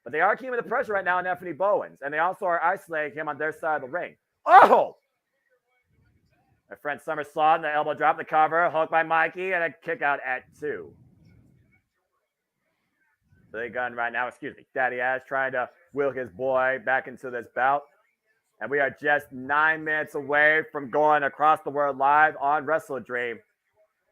But they are keeping the pressure right now on Anthony Bowens, and they also are isolating him on their side of the ring. Oh! My friend somersault and the elbow drop, the cover, hook by Mikey, and a kick out at 2. Billy Gunn right now, Daddy Ash trying to wheel his boy back into this bout. And we are just 9 minutes away from going across the world live on WrestleDream.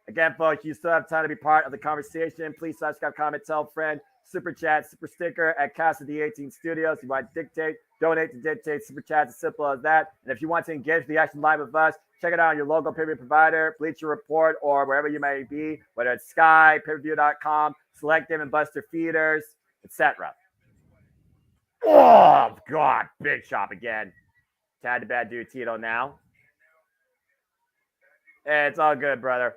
Again, folks, you still have time to be part of the conversation. Please subscribe, comment, tell a friend. Super chat, super sticker at Casa D18 Studios. If you want to dictate, donate to dictate. Super chat, as simple as that. And if you want to engage the action live with us, check it out on your local pay-per-view provider, Bleacher Report, or wherever you may be, whether it's Sky, pay-per-view.com, Select Dave and Buster Feeders, etc. Oh, God, big chop again. Tag to Bad Dude Tito now. Hey, it's all good, brother.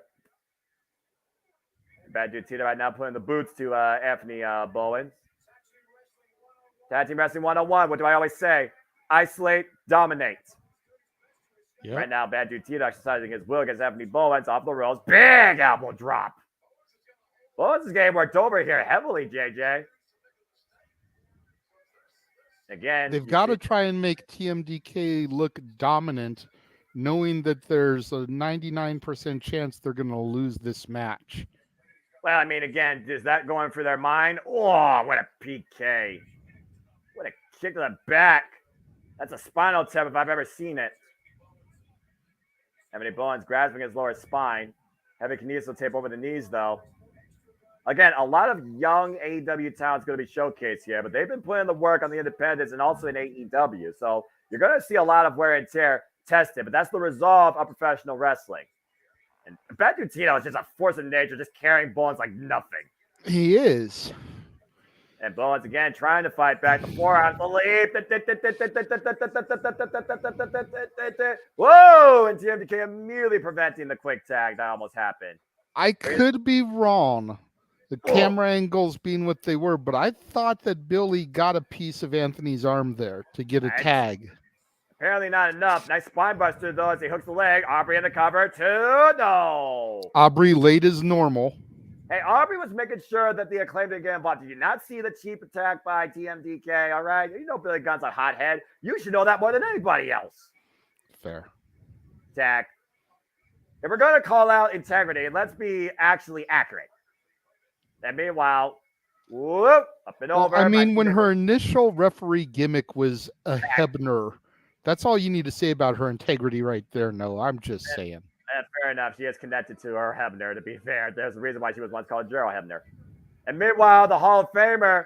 Bad Dude Tito right now putting the boots to Anthony Bowens. Tag Team Wrestling 101. What do I always say? Isolate, dominate. Yep. Right now, Bad Dude Tito exercising his will against Anthony Bowens off the ropes. Big elbow drop. Bowens is getting worked over here heavily, JJ. Again, they've got to try and make TMDK look dominant, knowing that there's a 99% chance they're going to lose this match. Well, I mean, again, is that going for their mind? Oh, what a PK. What a kick to the back. That's a spinal tap if I've ever seen it. Anthony Bowens grasping his lower spine. Heavy kinesis tape over the knees, though. Again, a lot of young AEW talent's going to be showcased here, but they've been putting the work on the independents and also in AEW. So you're going to see a lot of wear and tear tested, but that's the resolve of professional wrestling. And Bad Dude Tito is just a force of nature, just carrying Bowens like nothing. He is. And Bowens again trying to fight back. The forearm, the leap. Whoa! And TMDK immediately preventing the quick tag that almost happened. I could be wrong. The camera angles being what they were, but I thought that Billy got a piece of Anthony's arm there to get a tag. Apparently not enough. Nice spine buster, though, as he hooks the leg. Aubrey in the cover. 2. No. Aubrey late as normal. Hey, Aubrey was making sure that the Acclaim didn't get involved. Did you not see the cheap attack by TMDK? All right. You know Billy Gunn's a hothead. You should know that more than anybody else. Fair. Tag. If we're going to call out integrity, let's be actually accurate. And meanwhile, whoop, up and over. I mean, when her initial referee gimmick was a Hebner, That's all you need to say about her integrity right there, Noah. I'm just saying. Fair enough. She is connected to her Hebner, to be fair. There's a reason why she was once called Gerald Hebner. And meanwhile, the Hall of Famer,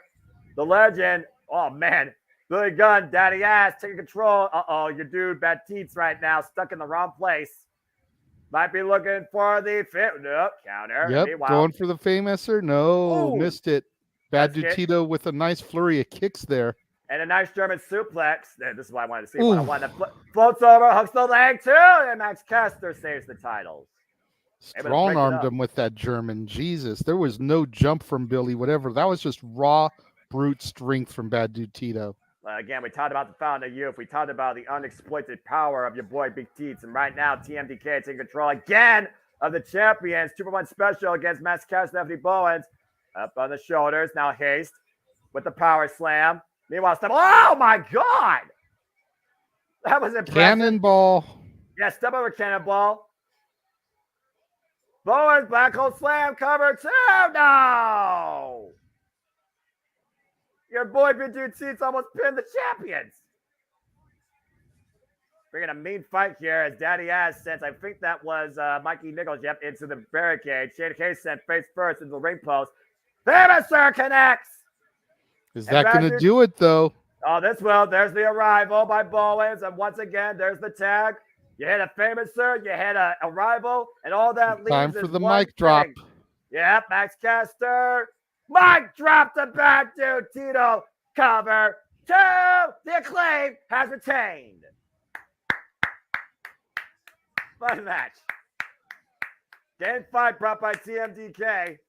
the legend, oh man, Billy Gunn, Daddy Ass, taking control. Uh-oh, your dude, Baptiste right now, stuck in the wrong place. Might be looking for the fit. Nope, counter. Yep, meanwhile, going for the Famouser. No, Ooh, missed it. Bad that's it. Tito with a nice flurry of kicks there. And a nice German suplex. This is what I wanted to see. One that floats over, hooks the leg too, and Max Caster saves the titles. Strong-armed him with that German. Jesus, there was no jump from Billy, whatever. That was just raw, brute strength from Bad Dude Tito. Again, we talked about the fountain of youth. We talked about the unexploited power of your boy Big Teats. And right now, TMDK taking control again of the champions. 2-for-1 special against Max Caster, Stephanie Bowens. Up on the shoulders. Now Haste with the power slam. Meanwhile, oh my God! That was impressive. Cannonball. Yeah, step over cannonball. Bowens, black hole slam, cover two. No! Your boy Big Dude Seats almost pinned the champions. Bringing a mean fight here as Daddy Ass sends, I think that was Mikey Nichols, yep, into the barricade. Shane Case sent face first into the ring post. Famouser connects. Is that going to do it, though? Oh, this will. There's the arrival by Bowens. And once again, there's the tag. You hit a Famouser, you hit a arrival, and all that leaves Time for the one mic drop. Yep, Max Caster. Mic drop the Bad Dude Tito. Cover two. The Acclaim has retained. Fun match. Game 5 brought by TMDK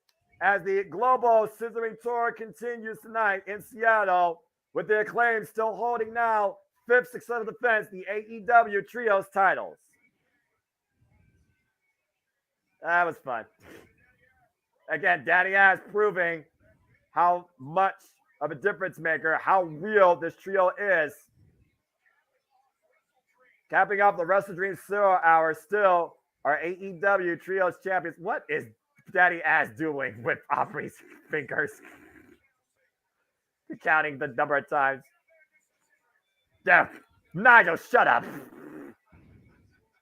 as the Global Scissoring Tour continues tonight in Seattle with the Acclaim still holding now 5th successful defense, the AEW Trios titles. That was fun. Again, Daddy Ass proving how much of a difference maker, how real this trio is. Capping off the WrestleDream 0 hour, still our AEW Trios champions. What is Daddy Ass doing with Aubrey's fingers? Counting the number of times. Yeah, Nigel, shut up.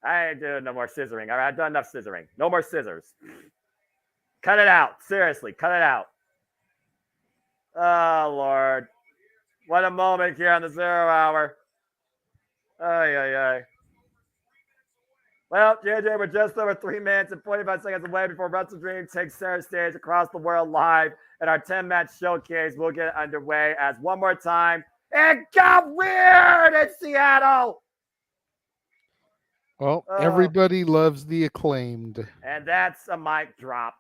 I ain't doing no more scissoring. All right, I've done enough scissoring. No more scissors. Cut it out. Seriously, cut it out. Oh, Lord. What a moment here on the 0 hour. Ay, ay, ay. Well, JJ, we're just over 3 minutes and 45 seconds away before WrestleDream takes center stage across the world live. And our 10-match showcase will get underway as one more time. It got weird in Seattle. Well, everybody loves the Acclaimed. And that's a mic drop.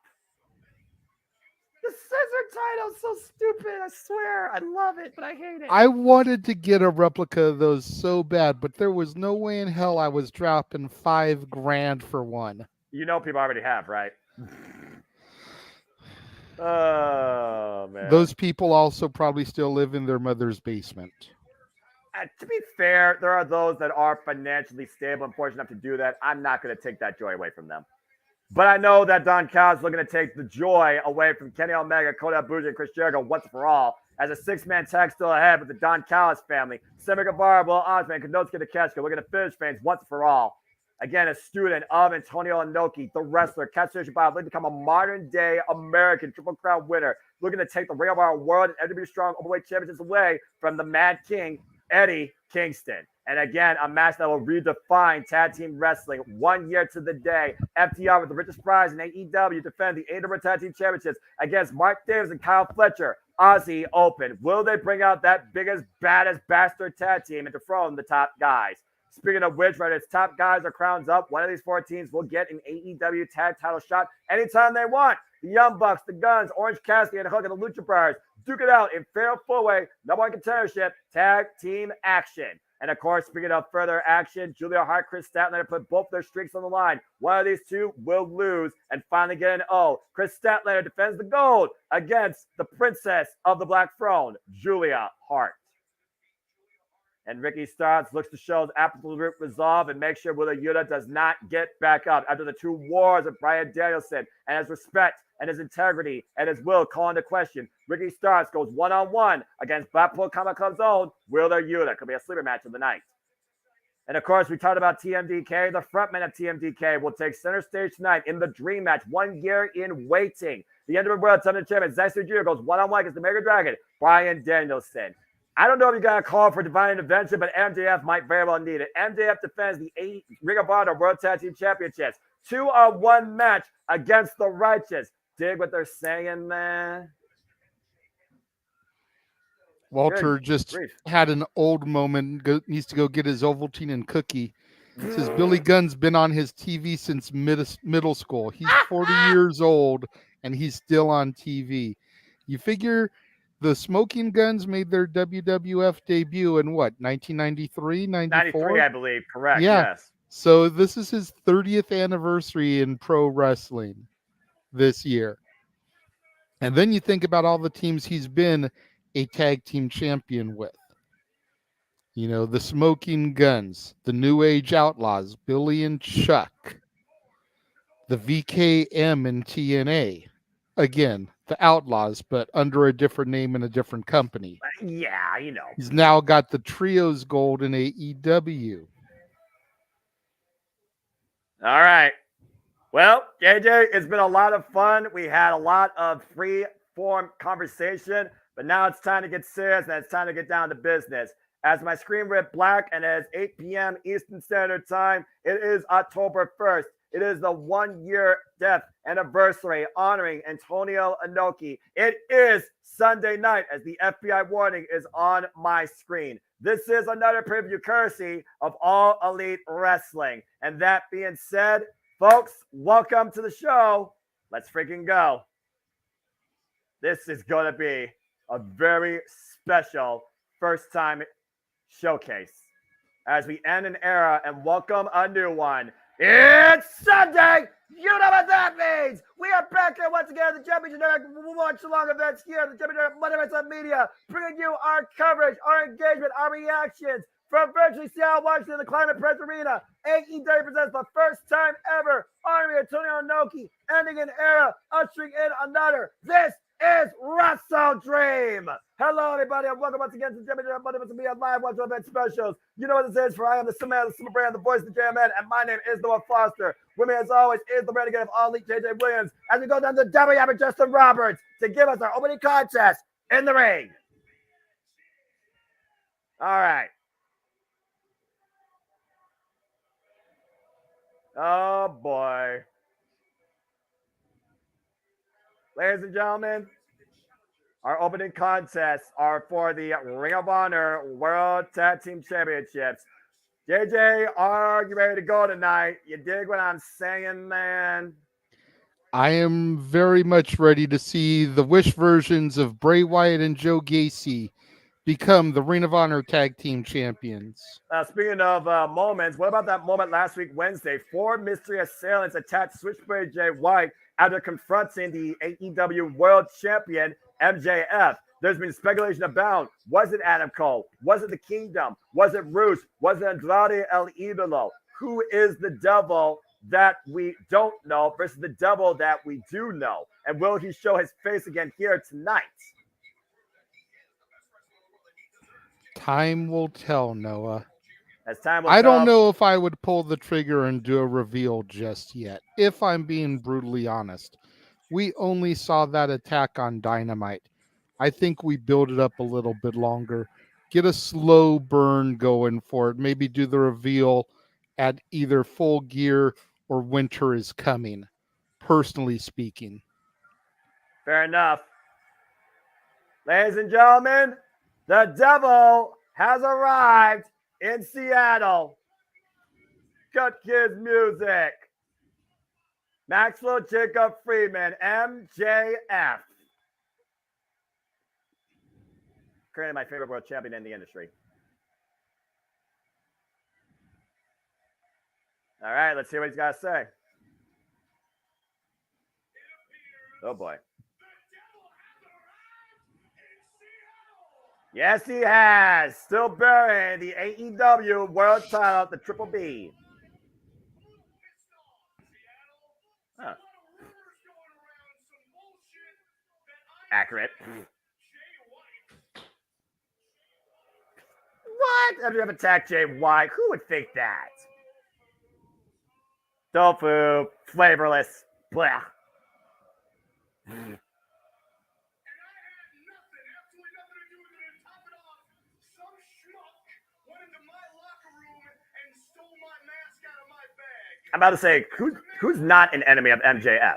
The scissor title's so stupid. I swear. I love it, but I hate it. I wanted to get a replica of those so bad, but there was no way in hell I was dropping $5,000 for one. You know people already have, right? Oh, man. Those people also probably still live in their mother's basement. To be fair, there are those that are financially stable and fortunate enough to do that. I'm not going to take that joy away from them. But I know that Don Callis is looking to take the joy away from Kenny Omega, Kota Ibushi, and Chris Jericho once for all. As a 6-man tag still ahead with the Don Callis family. Sammy Guevara, Will Ospreay, and Konosuke Takeshita looking to finish fans once for all. Again, a student of Antonio Inoki, the wrestler, Katsuyori Shibata, looking to become a modern-day American Triple Crown winner, looking to take the Ring of Honor World and WWE Strong Overweight Championships away from the Mad King, Eddie Kingston. And again, a match that will redefine tag team wrestling 1 year to the day. FTR with the richest prize in AEW defend the AEW Tag Team Championships against Mark Davis and Kyle Fletcher. Aussie Open. Will they bring out that biggest, baddest bastard tag team and dethrone the top guys? Speaking of which, right, its top guys are crowns up. One of these 4 teams will get an AEW tag title shot anytime they want. The Young Bucks, the Guns, Orange Cassidy, and Hook and the Lucha Brothers duke it out in fair four-way, #1 contendership, tag team action. And of course, speaking of further action, Julia Hart, Chris Statlander put both their streaks on the line. One of these two will lose and finally get an O. Chris Statlander defends the gold against the princess of the Black Throne, Julia Hart. And Ricky Starks looks to show absolute resolve and make sure Willa Yuta does not get back up after the 2 wars of Brian Danielson and his respect and his integrity and his will call into question. Ricky Starks goes one-on-one against Blackpool Comic Club's own Willa Yuta. Could be a sleeper match of the night. And of course, we talked about TMDK. The frontman of TMDK will take center stage tonight in the Dream Match. 1 year in waiting. The Underworld World Title Champion, Zack Jr. goes one-on-one against the Mega Dragon, Bryan Danielson. I don't know if you got a call for divine intervention, but MJF might very well need it. MJF defends the Ring of Honor World Tag Team Championships. 2-on-1 match against the Righteous. Dig what they're saying, man? Walter just had an old moment. Needs to go get his Ovaltine and cookie. Says Billy Gunn's been on his TV since middle school. He's 40 years old and he's still on TV. You figure the Smoking Guns made their WWF debut in what, 1993, 94? 93, I believe. Correct. Yeah. Yes. So this is his 30th anniversary in pro wrestling this year. And then you think about all the teams he's been a tag team champion with. You know, the Smoking Guns, the New Age Outlaws, Billy and Chuck, the VKM and TNA. Again, the Outlaws, but under a different name and a different company. Yeah, you know. He's now got the Trios Gold in AEW. All right. Well, JJ, it's been a lot of fun. We had a lot of free-form conversation, but now it's time to get serious and it's time to get down to business. As my screen went black and as 8 p.m. Eastern Standard Time, it is October 1st. It is the 1-year death anniversary honoring Antonio Inoki. It is Sunday night as the FBI warning is on my screen. This is another preview courtesy of All Elite Wrestling. And that being said, folks, welcome to the show. Let's freaking go. This is going to be a very special first-time showcase as we end an era and welcome a new one. It's Sunday. You know what that means. We are back here once again at the Championship Network watch-along events here at the Championship Multiverse Media, bringing you our coverage, our engagement, our reactions from virtually Seattle, Washington, the Climate Press Arena. AEW presents the first time ever honoring Antonio Inoki, ending an era, ushering in another. This is WrestleDream. Hello, everybody, and welcome once again to the Championship Multiverse Media live watch event specials. You know what this is, for I am the Simmer Brand, the voice of the JMN, and my name is Noah Foster. With me, as always, is the Renegade of All Elite, JJ Williams, as we go down to the WW Justin Roberts to give us our opening contest in the ring. All right. Oh, boy. Ladies and gentlemen, our opening contests are for the Ring of Honor World Tag Team Championships. JJ, are you ready to go tonight? You dig what I'm saying, man? I am very much ready to see the Wish versions of Bray Wyatt and Joe Gacy become the Ring of Honor Tag Team Champions. Speaking of moments, what about that moment last week, Wednesday? 4 mystery assailants attacked Switchblade Jay White after confronting the AEW World Champion, MJF. There's been speculation about, was it Adam Cole? Was it the Kingdom? Was it Roos? Was it Andrade El Idolo? Who is the devil that we don't know versus the devil that we do know? And will he show his face again here tonight? Time will tell, Noah. As time will I tell. don't know if I would pull the trigger and do a reveal just yet, if I'm being brutally honest. We only saw that attack on Dynamite. I think we build it up a little bit longer. Get a slow burn going for it. Maybe do the reveal at either Full Gear or Winter is Coming, personally speaking. Fair enough. Ladies and gentlemen, the devil has arrived in Seattle. Cut his music. Maxwell Jacob Friedman, MJF. Currently my favorite world champion in the industry. All right, let's hear what he's got to say. Oh, boy. Yes, he has. Still bearing the AEW World Title, the Triple B. Huh. Accurate. What? MJF attacked Jay White. Who would think that? Tofu, flavorless. Blah. I'm about to say, who's not an enemy of MJF?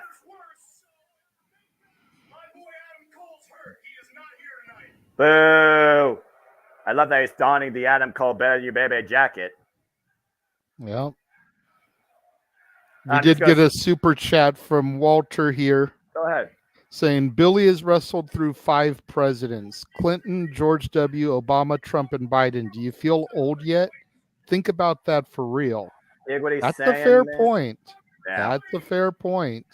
Boo! I love that he's donning the Adam Cole Better You Baby jacket. Well, we did get a super chat from Walter here. Go ahead. Saying Billy has wrestled through 5 presidents: Clinton, George W., Obama, Trump, and Biden. Do you feel old yet? Think about that for real. That's a fair point. Yeah. That's a fair point.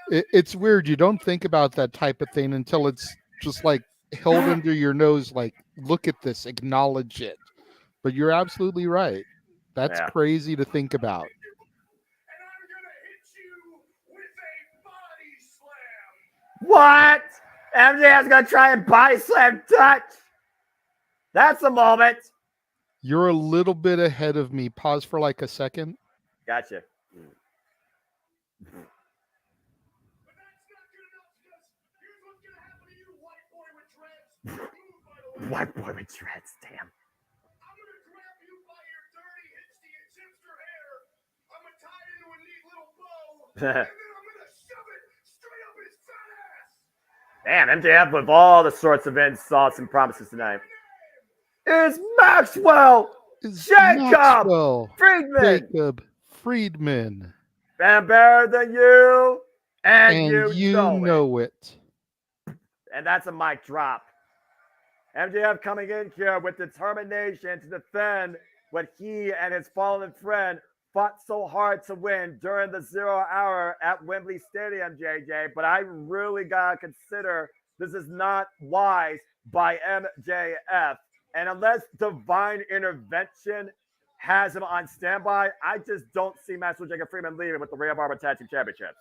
It's weird. You don't think about that type of thing until it's just like held under your nose. Like, look at this, acknowledge it. But you're absolutely right. That's crazy to think about. What? MJF's gonna try and body slam Dutch. That's a moment. You're a little bit ahead of me. Pause for like a second. Gotcha. White boy with dreads, damn. I'm gonna grab you by your dirty hipsty and hipster hair. I'm gonna tie it into a neat little bow. And then I'm gonna shove it straight up his fat ass. Damn, MJF with all the sorts of insults and promises tonight. Is Maxwell Jacob Friedman. I'm better than you, and you know it. And that's a mic drop. MJF coming in here with determination to defend what he and his fallen friend fought so hard to win during the 0 hour at Wembley Stadium, JJ. But I really got to consider this is not wise by MJF. And unless divine intervention has him on standby, I just don't see Maxwell Jacob Friedman leaving with the Rhea Barber Tag Team Championship.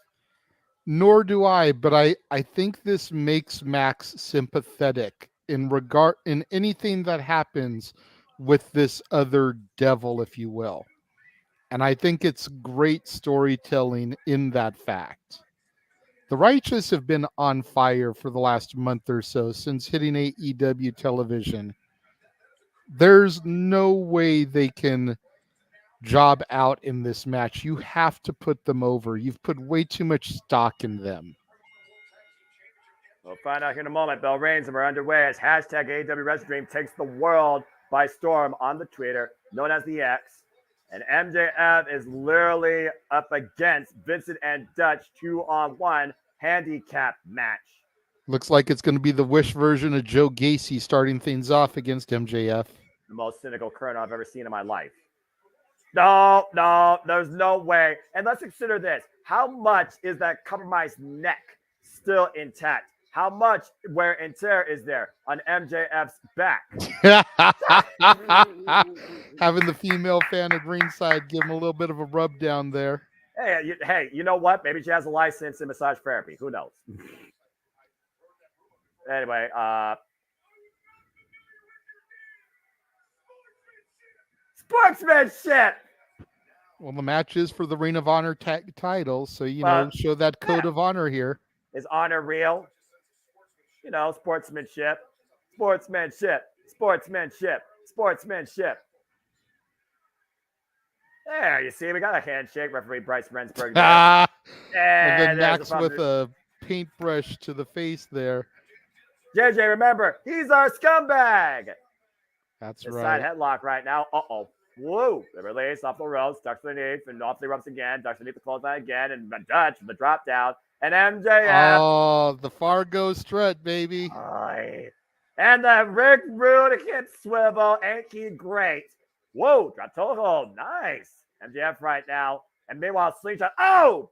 Nor do I, but I think this makes Max sympathetic in anything that happens with this other devil, if you will. And I think it's great storytelling in that fact. The Righteous have been on fire for the last month or so since hitting AEW television. There's no way they can job out in this match. You have to put them over. You've put way too much stock in them. We'll find out here in a moment. Bell Reigns and we're underway as hashtag Aew WrestleDream takes the world by storm on the Twitter, known as the X. And MJF is literally up against Vincent and Dutch 2-on-1 handicap match. Looks like it's going to be the Wish version of Joe Gacy starting things off against MJF. The most cynical colonel I've ever seen in my life. No, there's no way. And let's consider this. How much is that compromised neck still intact? How much wear and tear is there on MJF's back? Having the female fan at ringside give him a little bit of a rub down there. Hey, you know what? Maybe she has a license in massage therapy. Who knows? Anyway, sportsmanship. Well, the match is for the Ring of Honor tag title, so show that code of honor here. Is honor real? Sportsmanship. There, you see, we got a handshake. Referee Bryce Rensburg. And then Max with a paintbrush to the face there. JJ, remember, he's our scumbag. That's His right. Side headlock right now. Whoa. The release off the ropes. Ducks underneath and off the ropes again. Ducks underneath the clothesline again. And Dutch, the drop down. And MJF. Oh, the Fargo strut, baby. And the Rick Rude hip swivel. Ain't he great? Whoa. Drop toe hold. Nice. MJF right now. And meanwhile, Slingshot.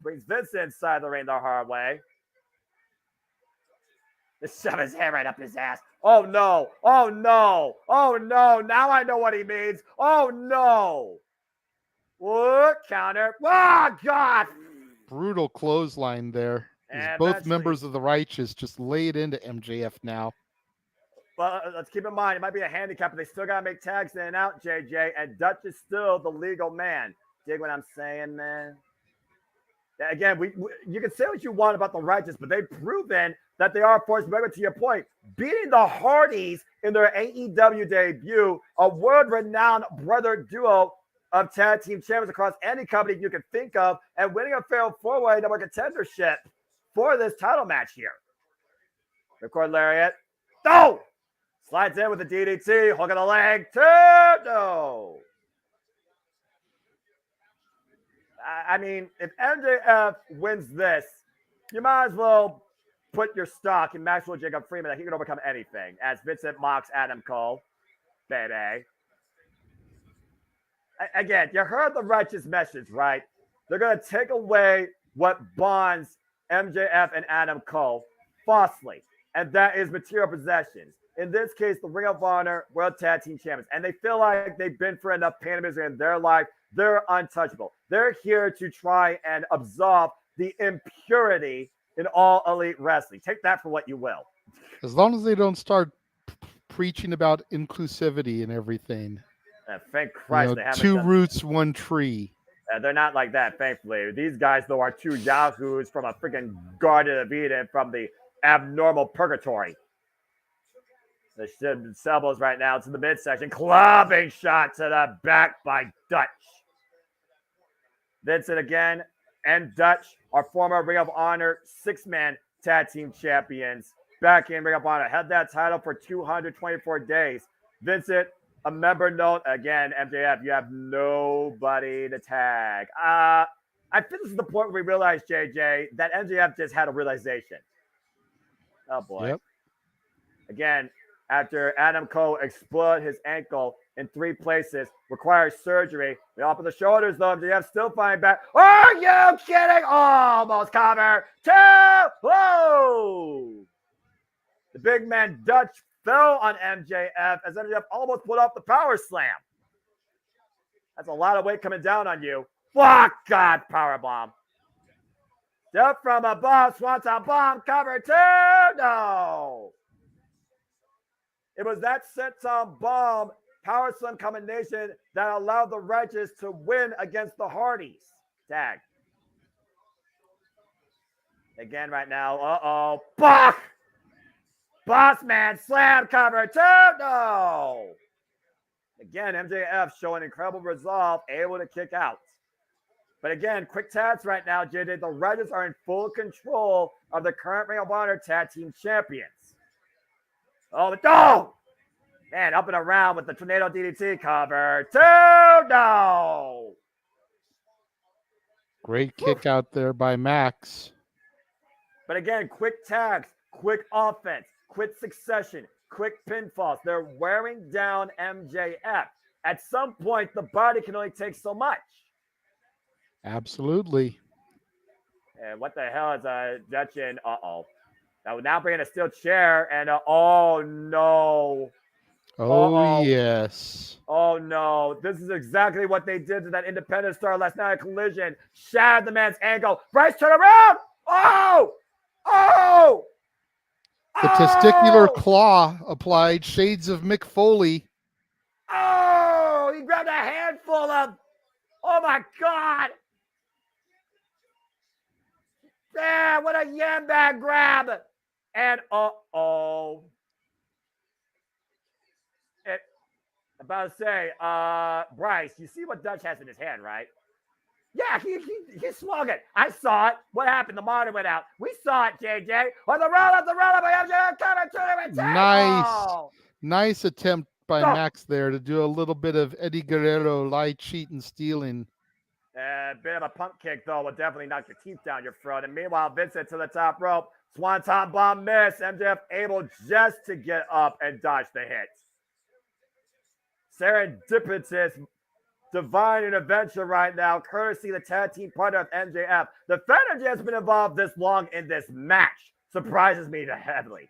Brings Vince inside the ring the hard way. Just shove his hand right up his ass. Oh, no. Now I know what he means. Oh, no. What? Counter. Oh, God. Brutal clothesline there. Both members of the Righteous just lay it into MJF now. Well, let's keep in mind, it might be a handicap, but they still got to make tags in and out, JJ, and Dutch is still the legal man. Dig what I'm saying, man? Again, you can say what you want about the Righteous, but they've proven that they are a force member, to your point. Beating the Hardys in their AEW debut, a world-renowned brother duo of tag team champions across any company you can think of, and winning a fair four-way number contendership for this title match here. Record lariat. No! Slides in with the DDT, hook of the leg, two, no! I mean, if MJF wins this, you might as well put your stock in Maxwell Jacob Freeman that he can overcome anything, as Vincent mocks Adam Cole. Baby. Again, you heard the Righteous message, right? They're going to take away what bonds MJF and Adam Cole falsely, and that is material possessions. In this case, the Ring of Honor World Tag Team Champions. And they feel like they've been through enough pain and misery in their life. They're untouchable. They're here to try and absolve the impurity in all elite wrestling. Take that for what you will. As long as they don't start preaching about inclusivity and everything. Thank Christ they haven't two done roots, one tree. They're not like that, thankfully. These guys, though, are two yahoos from a freaking Garden of Eden from the abnormal purgatory. The elbows right now to the midsection. Clubbing shot to the back by Dutch. Vincent again and Dutch are former Ring of Honor six-man tag team champions. Back in Ring of Honor. Had that title for 224 days. Vincent, a member note. Again, MJF, you have nobody to tag. I think this is the point where we realize, JJ, that MJF just had a realization. Oh, boy. Yep. Again, after Adam Cole exploded his ankle in 3 places, requires surgery. We off of the shoulders, though. MJF still fighting back. Are you kidding? Almost cover. 2. Whoa! The big man Dutch fell on MJF as MJF almost put off the power slam. That's a lot of weight coming down on you. Fuck God, powerbomb. Step from above, Swanton bomb, cover 2. No. It was that senton bomb power slam combination that allowed the Righteous to win against the Hardys. Tag. Again right now. Uh-oh. Fuck! Boss man slam cover 2. No. Again, MJF showing incredible resolve, able to kick out. But again, quick tags right now, JJ. The Righteous are in full control of the current Ring of Honor Tag Team Champions. Oh, but no! Man, up and around with the Tornado DDT cover. 2. No! Great kick out there by Max. But again, quick tags, quick offense, quick succession, quick pinfalls. They're wearing down MJF. At some point, the body can only take so much. Absolutely. And what the hell is Dutch in? Uh-oh. Now bringing a steel chair and oh no. Oh, yes. Oh no. This is exactly what they did to that Independent Star last night at Collision. Shattered the man's ankle. Bryce, turn around. Oh! Oh! The testicular claw applied, shades of Mick Foley. Oh! He grabbed a handful of. Oh my God! Yeah, what a yam bag grab! And uh-oh. About to say, Bryce, you see what Dutch has in his hand, right? Yeah, he swung it. I saw it. What happened? The monitor went out. We saw it, JJ. On the roll up by MJF, cover to the Nice. Nice attempt by Max there to do a little bit of Eddie Guerrero lie, cheat, and stealing. A bit of a pump kick, though, will definitely knock your teeth down your throat. And meanwhile, Vincent to the top rope. Swanton bomb miss. MJF able just to get up and dodge the hit. Serendipitous, divine intervention right now, courtesy the tag team partner of MJF. The fact that MJF has been involved this long in this match surprises me heavily.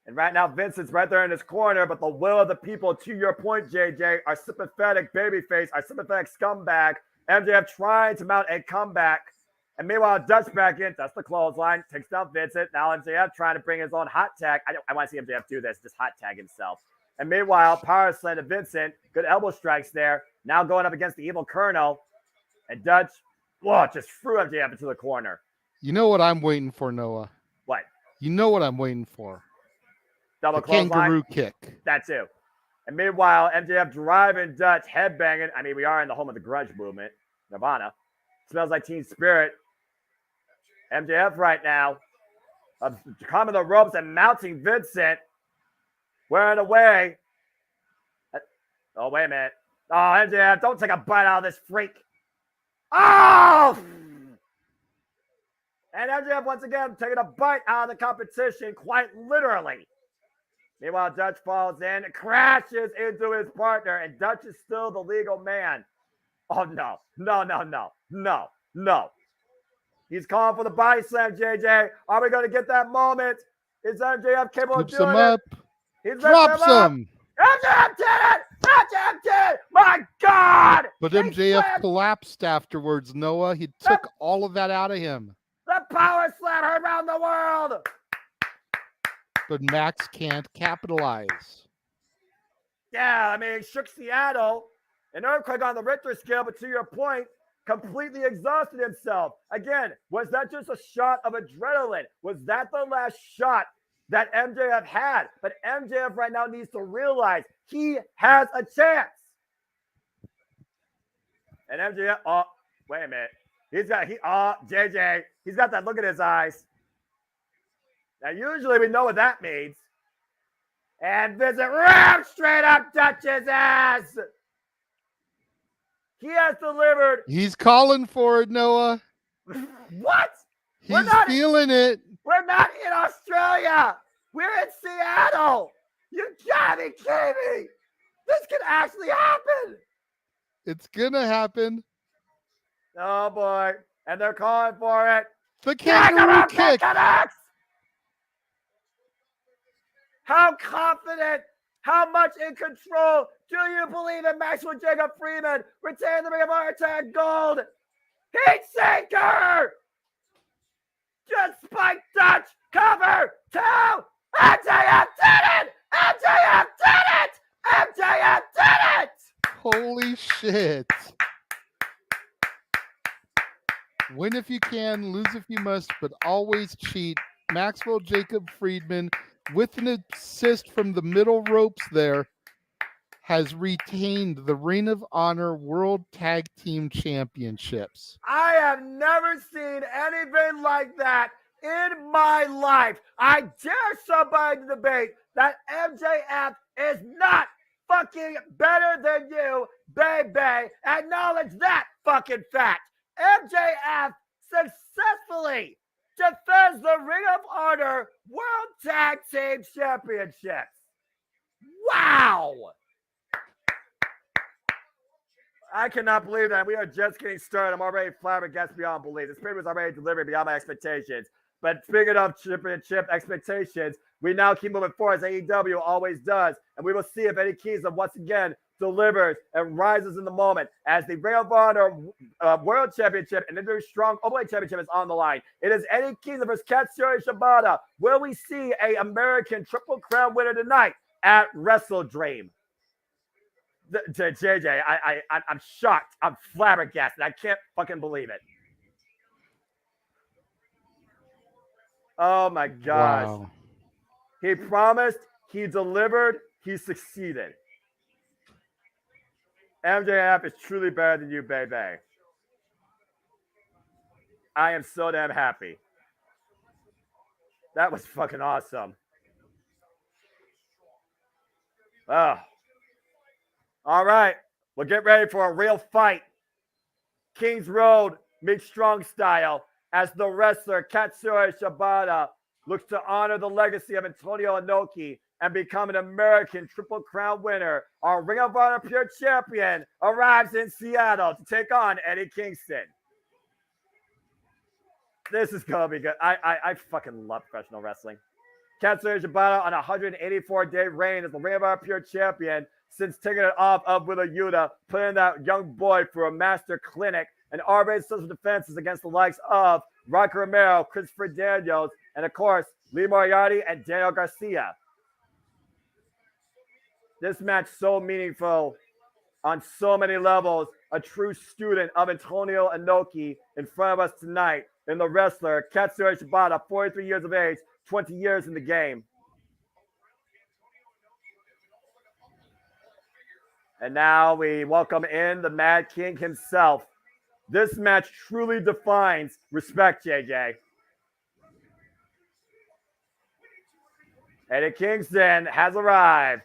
And right now, Vincent's right there in his corner, but the will of the people, to your point, JJ, are sympathetic babyface, are sympathetic scumbag. MJF trying to mount a comeback And meanwhile, Dutch back in, that's the clothesline, takes down Vincent. Now MJF trying to bring his own hot tag. I want to see MJF do this, just hot tag himself. And meanwhile, power slam to Vincent. Good elbow strikes there. Now going up against the evil Colonel. And Dutch, whoa, just threw MJF into the corner. You know what I'm waiting for, Noah? What? You know what I'm waiting for? Double the clothesline? kangaroo kick. That too. And meanwhile, MJF driving Dutch, headbanging. I mean, we are in the home of the grudge movement. Nirvana. Smells like Teen Spirit. MJF right now. Climbing the ropes and mounting Vincent. Wearing away. Oh, wait a minute. Oh, MJF, don't take a bite out of this freak. Oh! And MJF once again taking a bite out of the competition, quite literally. Meanwhile, Dutch falls in, crashes into his partner, and Dutch is still the legal man. Oh, no. No. He's calling for the body slam, JJ. Are we going to get that moment? Is MJF capable of doing it? He drops him. MJF did it! MJF did it! My God! But MJF collapsed afterwards, Noah. He took all of that out of him. The power slam heard around the world. But Max can't capitalize. Yeah, I mean, he shook Seattle. An earthquake on the Richter scale, but to your point, completely exhausted himself. Again, was that just a shot of adrenaline? Was that the last shot that MJF had? But MJF right now needs to realize he has a chance. And MJF, oh, wait a minute. JJ, he's got that look in his eyes. Now, usually we know what that means. And Vincent rammed straight up Dutch's ass. He has delivered. He's calling for it, Noah. What? He's feeling it. We're not in Australia. We're in Seattle. You gotta be kidding me. This could actually happen. It's gonna happen. Oh boy. And they're calling for it. The kangaroo kick. How confident, how much in control do you believe in Maxwell Jacob Freeman? Retain the Ring of Honor tag gold. Heat sinker. Just spike Dutch. Cover. 2. MJF did it. MJF did it. MJF did it. Holy shit. Win if you can, lose if you must, but always cheat. Maxwell Jacob Friedman, with an assist from the middle ropes there, has retained the Ring of Honor World Tag Team Championships. I have never seen anything like that in my life. I dare somebody to debate that MJF is not fucking better than you, baby. Acknowledge that fucking fact. MJF successfully defends the Ring of Honor World Tag Team Championships. Wow. I cannot believe that. We are just getting started. I'm already flabbergasted beyond belief. This pay was already delivered beyond my expectations. But speaking of championship expectations, we now keep moving forward as AEW always does. And we will see if Eddie Kingston once again delivers and rises in the moment as the Ring of Honor World Championship and the very strong Open Championship is on the line. It is Eddie Kingston versus Katsuyori Shibata. Will we see an American Triple Crown winner tonight at WrestleDream? JJ, I'm shocked. I'm flabbergasted. I can't fucking believe it. Oh my gosh. Wow. He promised, he delivered, he succeeded. MJF is truly better than you, baby. I am so damn happy. That was fucking awesome. Oh. All right. We'll get ready for a real fight. Kings Road, Big Strong style, as the wrestler Katsuyori Shibata looks to honor the legacy of Antonio Inoki and become an American Triple Crown winner. Our Ring of Honor Pure Champion arrives in Seattle to take on Eddie Kingston. This is going to be good. I fucking love professional wrestling. Katsuyori Shibata on a 184-day reign as the Ring of Honor Pure Champion since taking it off of Yuta, putting that young boy through a master clinic and R-rated social defenses against the likes of Rocky Romero, Christopher Daniels, and of course, Lee Moriarty and Daniel Garcia. This match so meaningful on so many levels. A true student of Antonio Inoki in front of us tonight in the wrestler Katsuyori Shibata, 43 years of age, 20 years in the game. And now we welcome in the Mad King himself. This match truly defines respect, JJ. Eddie Kingston has arrived.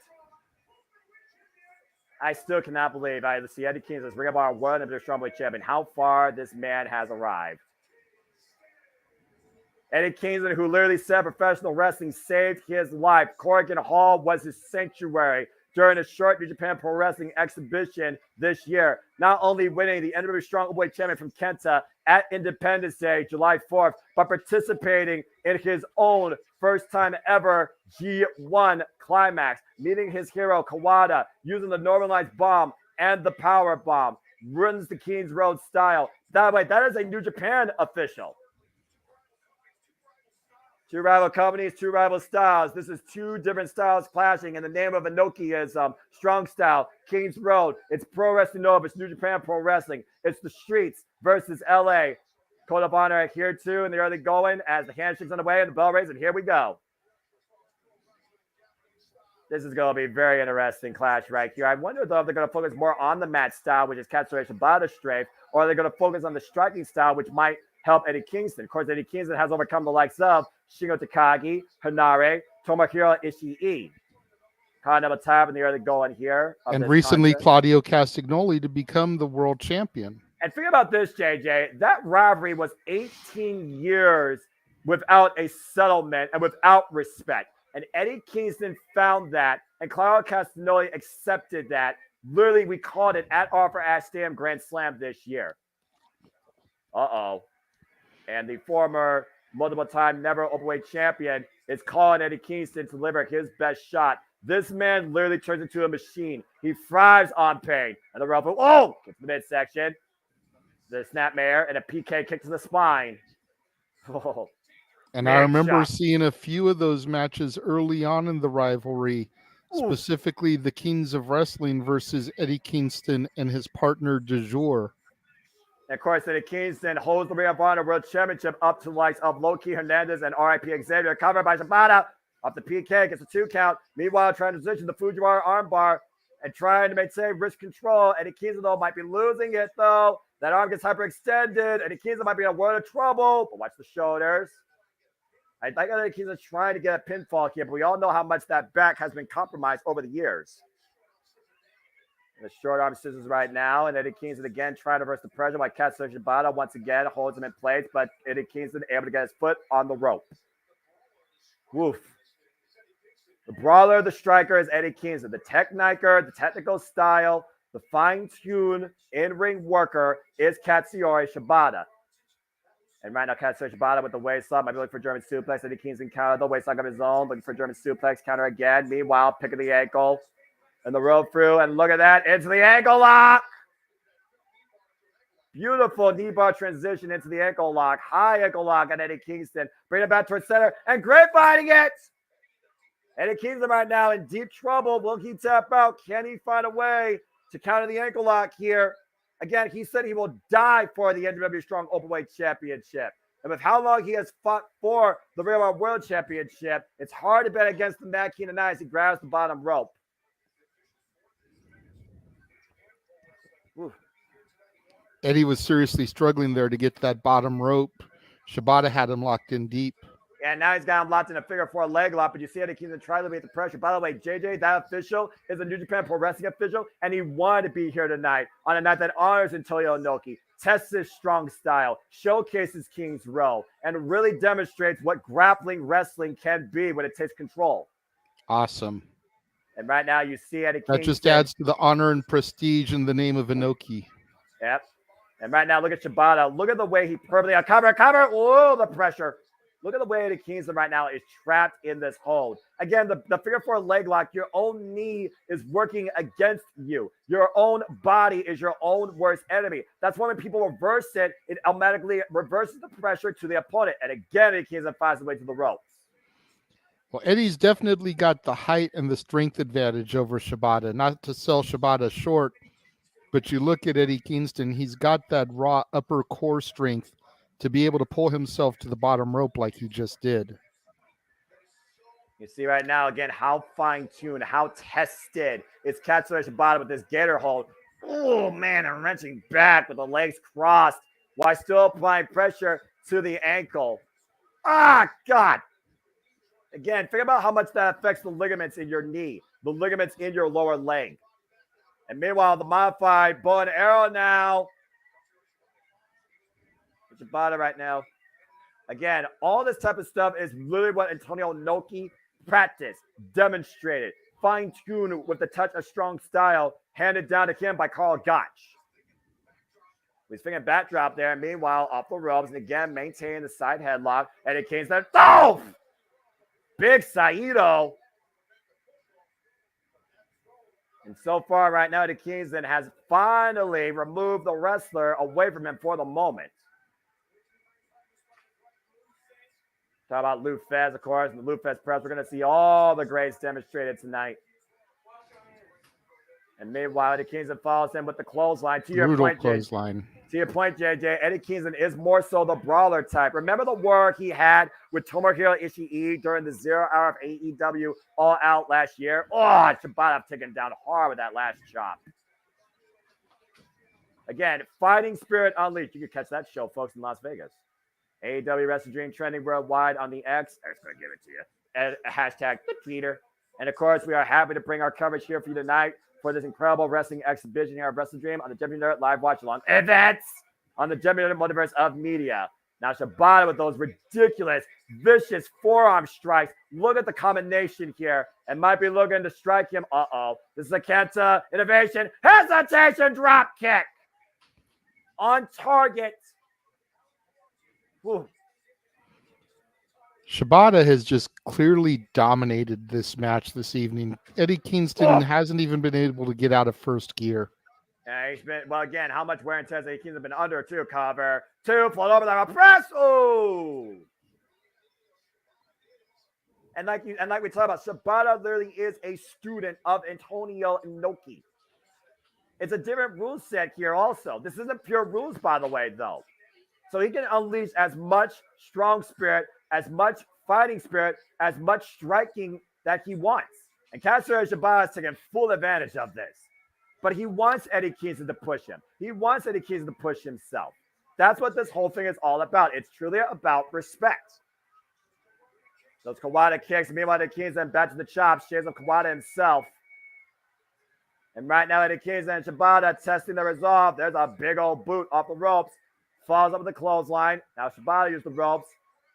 I still cannot believe I see Eddie Kingston as Ring of Honor World Heavyweight Strongboy Champion. How far this man has arrived. Eddie Kingston, who literally said professional wrestling saved his life. Corrigan Hall was his sanctuary during a short New Japan Pro Wrestling exhibition this year. Not only winning the NWA Strongboy Champion from Kenta at Independence Day, July 4th, but participating in his own first time ever G1 climax, meeting his hero Kawada, using the normalized bomb and the power bomb, runs the Kings Road style. That way, that is a New Japan official. Two rival companies, two rival styles. This is two different styles clashing, and the name of Inoki is Strong Style, Kings Road. It's Pro Wrestling Nova, it's New Japan Pro Wrestling. It's the streets versus LA. Code of Honor here too in the early going as the handshake's on the way and the bell rings, and here we go. This is going to be a very interesting clash right here. I wonder though if they're going to focus more on the match style, which is Katsuyori Shibata's strength, or are they going to focus on the striking style, which might help Eddie Kingston. Of course, Eddie Kingston has overcome the likes of Shingo Takagi, Hanare, Tomohiro Ishii. Caught another tab in the early going here. And recently, Claudio Castagnoli to become the world champion. And think about this, JJ. That rivalry was 18 years without a settlement and without respect. And Eddie Kingston found that, and Claudio Castagnoli accepted that. Literally, we called it at Arthur Ashe Stadium Grand Slam this year. Uh-oh. And the former multiple-time never openweight champion is calling Eddie Kingston to deliver his best shot. This man literally turns into a machine. He thrives on pain. And the ref, oh, gets the midsection. The snapmare and a PK kick to the spine. Oh, and I remember seeing a few of those matches early on in the rivalry, specifically the Kings of Wrestling versus Eddie Kingston and his partner du jour. And of course, Eddie Kingston holds the Ring of Honor World Championship up to the likes of Loki Hernandez and RIP Xavier. Covered by Shibata. Up the PK, gets a 2 count. Meanwhile, trying to transition the Fujiwara armbar and trying to maintain wrist control. Eddie Kingston, though, might be losing it, though. That arm gets hyperextended. Eddie Kingston might be in a world of trouble. But watch the shoulders. I think Eddie Kingston trying to get a pinfall here, but we all know how much that back has been compromised over the years. The short arm scissors right now, and Eddie Kingston again trying to reverse the pressure while Katsuyori Shibata once again holds him in place, but Eddie Kingston able to get his foot on the rope. Woof. The brawler, the striker is Eddie Kingston. The techniker, the technical style, the fine-tuned in-ring worker is Katsuyori Shibata. And right now, Katsuyori Shibata with the waist lock might be looking for German suplex. Eddie Kingston counter the waist lock of his own, looking for German suplex, counter again. Meanwhile, picking the ankle. And the rope through, and look at that, into the ankle lock. Beautiful knee bar transition into the ankle lock. High ankle lock on Eddie Kingston. Bring it back towards center, and grapevine it. Eddie Kingston right now in deep trouble. Will he tap out? Can he find a way to counter the ankle lock here? Again, he said he will die for the NWA Strong Openweight Championship. And with how long he has fought for the Ring of Honor World Championship, it's hard to bet against the Mad King tonight as he grabs the bottom rope. Eddie was seriously struggling there to get to that bottom rope. Shibata had him locked in deep. And now he's got him locked in a figure 4 leg lock, but you see Eddie Kingston try to beat the pressure. By the way, JJ, that official is a New Japan Pro Wrestling official, and he wanted to be here tonight on a night that honors Antonio Inoki, tests his strong style, showcases King's Row, and really demonstrates what grappling wrestling can be when it takes control. Awesome. And right now you see Eddie Kingston. That just adds to the honor and prestige in the name of Inoki. Yep. And right now, look at Shibata. Look at the way he perfectly cover. Oh, the pressure. Look at the way Eddie Kingston right now is trapped in this hold. Again, the figure 4 leg lock, your own knee is working against you. Your own body is your own worst enemy. That's why when people reverse it, it automatically reverses the pressure to the opponent. And again, Eddie Kingston finds his way to the ropes. Well, Eddie's definitely got the height and the strength advantage over Shibata. Not to sell Shibata short, but you look at Eddie Kingston, he's got that raw upper core strength to be able to pull himself to the bottom rope like he just did. You see right now, again, how fine-tuned, how tested is Katsuyori Shibata with this gator hold. Oh, man, and wrenching back with the legs crossed while still applying pressure to the ankle. Ah, God. Again, think about how much that affects the ligaments in your knee, the ligaments in your lower leg. And meanwhile, the modified bow and arrow now. Shibata right now. Again, all this type of stuff is literally what Antonio Inoki practiced, demonstrated, fine-tuned with the touch of strong style handed down to him by Karl Gotch. He's thinking backdrop there. Meanwhile, off the ropes, and again, maintaining the side headlock. And it came to oh! Big Saito. And so far right now, the Kingston has finally removed the wrestler away from him for the moment. Talk about Lou Fez, of course, and the Lou Fez press. We're going to see all the grades demonstrated tonight. And meanwhile, Eddie Kingston follows him with the clothesline. To your point, JJ, Eddie Kingston is more so the brawler type. Remember the work he had with Tomohiro Ishii during the 0 hour of AEW All Out last year? Oh, Shibata taken down hard with that last chop. Again, Fighting Spirit Unleashed. You can catch that show, folks, in Las Vegas. Aew WrestleDream trending worldwide on the X. I'm just going to give it to you. And hashtag Twitter. And of course, we are happy to bring our coverage here for you tonight for this incredible wrestling exhibition here at WrestleDream on the WWE Live Watch Along events on the WWE Multiverse of Media. Now, Shibata with those ridiculous, vicious forearm strikes. Look at the combination here and might be looking to strike him. Uh-oh. This is a Kenta innovation. Hesitation drop kick. On target. Whew. Shibata has just clearly dominated this match this evening. Eddie Kingston hasn't even been able to get out of first gear. Yeah, he's been, well, again, how much wear and tear has Eddie Kingston been under, too? Cover. 2, float over there, press. Oh! And like we talked about, Shibata literally is a student of Antonio Inoki. It's a different rule set here also. This isn't pure rules, by the way, though. So he can unleash as much strong spirit, as much fighting spirit, as much striking that he wants. And Katsuyori Shibata is taking full advantage of this. But he wants Eddie Kingston to push him. He wants Eddie Kingston to push himself. That's what this whole thing is all about. It's truly about respect. Those Kawada kicks. Meanwhile, Eddie Kingston back to the chops. Shades of Kawada himself. And right now, Eddie Kingston and Shibata testing the resolve. There's a big old boot off the ropes. Falls up with the clothesline. Now Shibata used the ropes.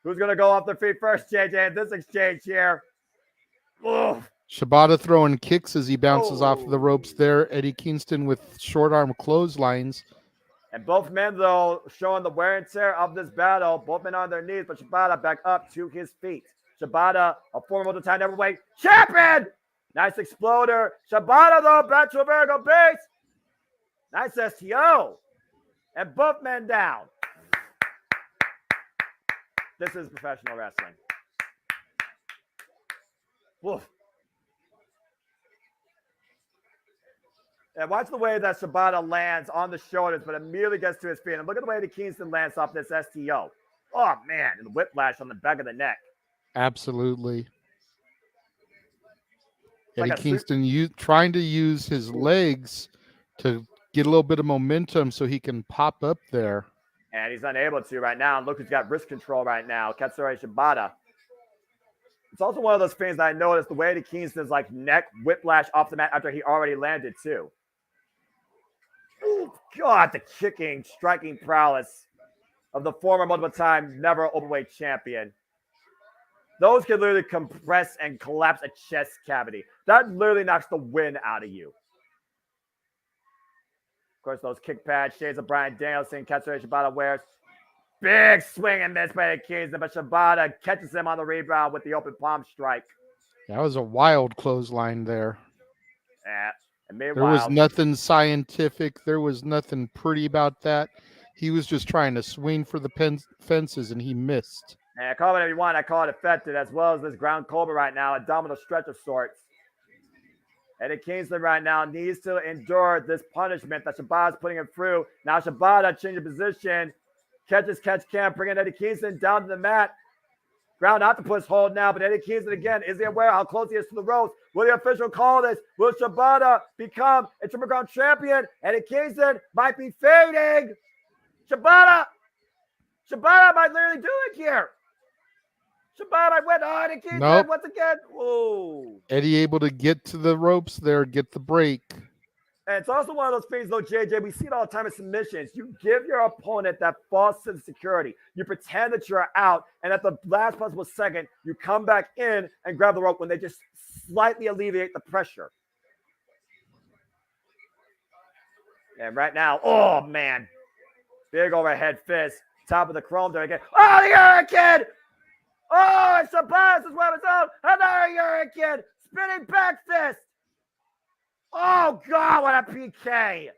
Who's going to go off their feet first, JJ, in this exchange here? Oof. Shibata throwing kicks as he bounces off the ropes there. Eddie Kingston with short arm clotheslines. And both men, though, showing the wear and tear of this battle. Both men on their knees, but Shibata back up to his feet. Shibata, a former multi-time heavyweight champion. Nice exploder. Shibata, though, back to a very good base. Nice STO. And both men down. This is professional wrestling. Woof. And watch the way that Shibata lands on the shoulders, but immediately gets to his feet. And look at the way the Kingston lands off this STO. Oh, man. And the whiplash on the back of the neck. Absolutely. Like Eddie Kingston trying to use his legs to get a little bit of momentum so he can pop up there. And he's unable to right now. And look who's got wrist control right now. Katsuyori Shibata. It's also one of those things that I noticed, the way the Kingston's like neck whiplash off the mat after he already landed too. Oh, God, the kicking, striking prowess of the former multiple-time never openweight champion. Those can literally compress and collapse a chest cavity. That literally knocks the wind out of you. Of course, those kick pads, shades of Bryan Danielson, Katsuyori Shibata wears. Big swing and miss by Eddie Kingston, but Shibata catches him on the rebound with the open palm strike. That was a wild clothesline there. Yeah. And There was nothing scientific. There was nothing pretty about that. He was just trying to swing for the fences, and he missed. And call it whatever you want. I call it effective, as well as this ground cobra right now, a domino stretch of sorts. Eddie Kingston right now needs to endure this punishment that Shibata's putting him through. Now Shibata changing position. Catch can, bringing Eddie Kingston down to the mat. Ground octopus hold now, but Eddie Kingston again, is he aware how close he is to the ropes? Will the official call this? Will Shibata become a Triple Crown champion? Eddie Kingston might be fading. Shibata might literally do it here. Shibata went on Eddie Kingston once again. Whoa. Eddie able to get to the ropes there, get the break. And it's also one of those things, though, JJ, we see it all the time in submissions. You give your opponent that false sense of security. You pretend that you're out, and at the last possible second, you come back in and grab the rope when they just slightly alleviate the pressure. And right now, oh, man. Big overhead fist. Top of the chrome there again. Oh, the Hurricane! Oh, it's Shibata's weapons out. Another Hurricane. Spinning back fist. Oh, God, what a PK.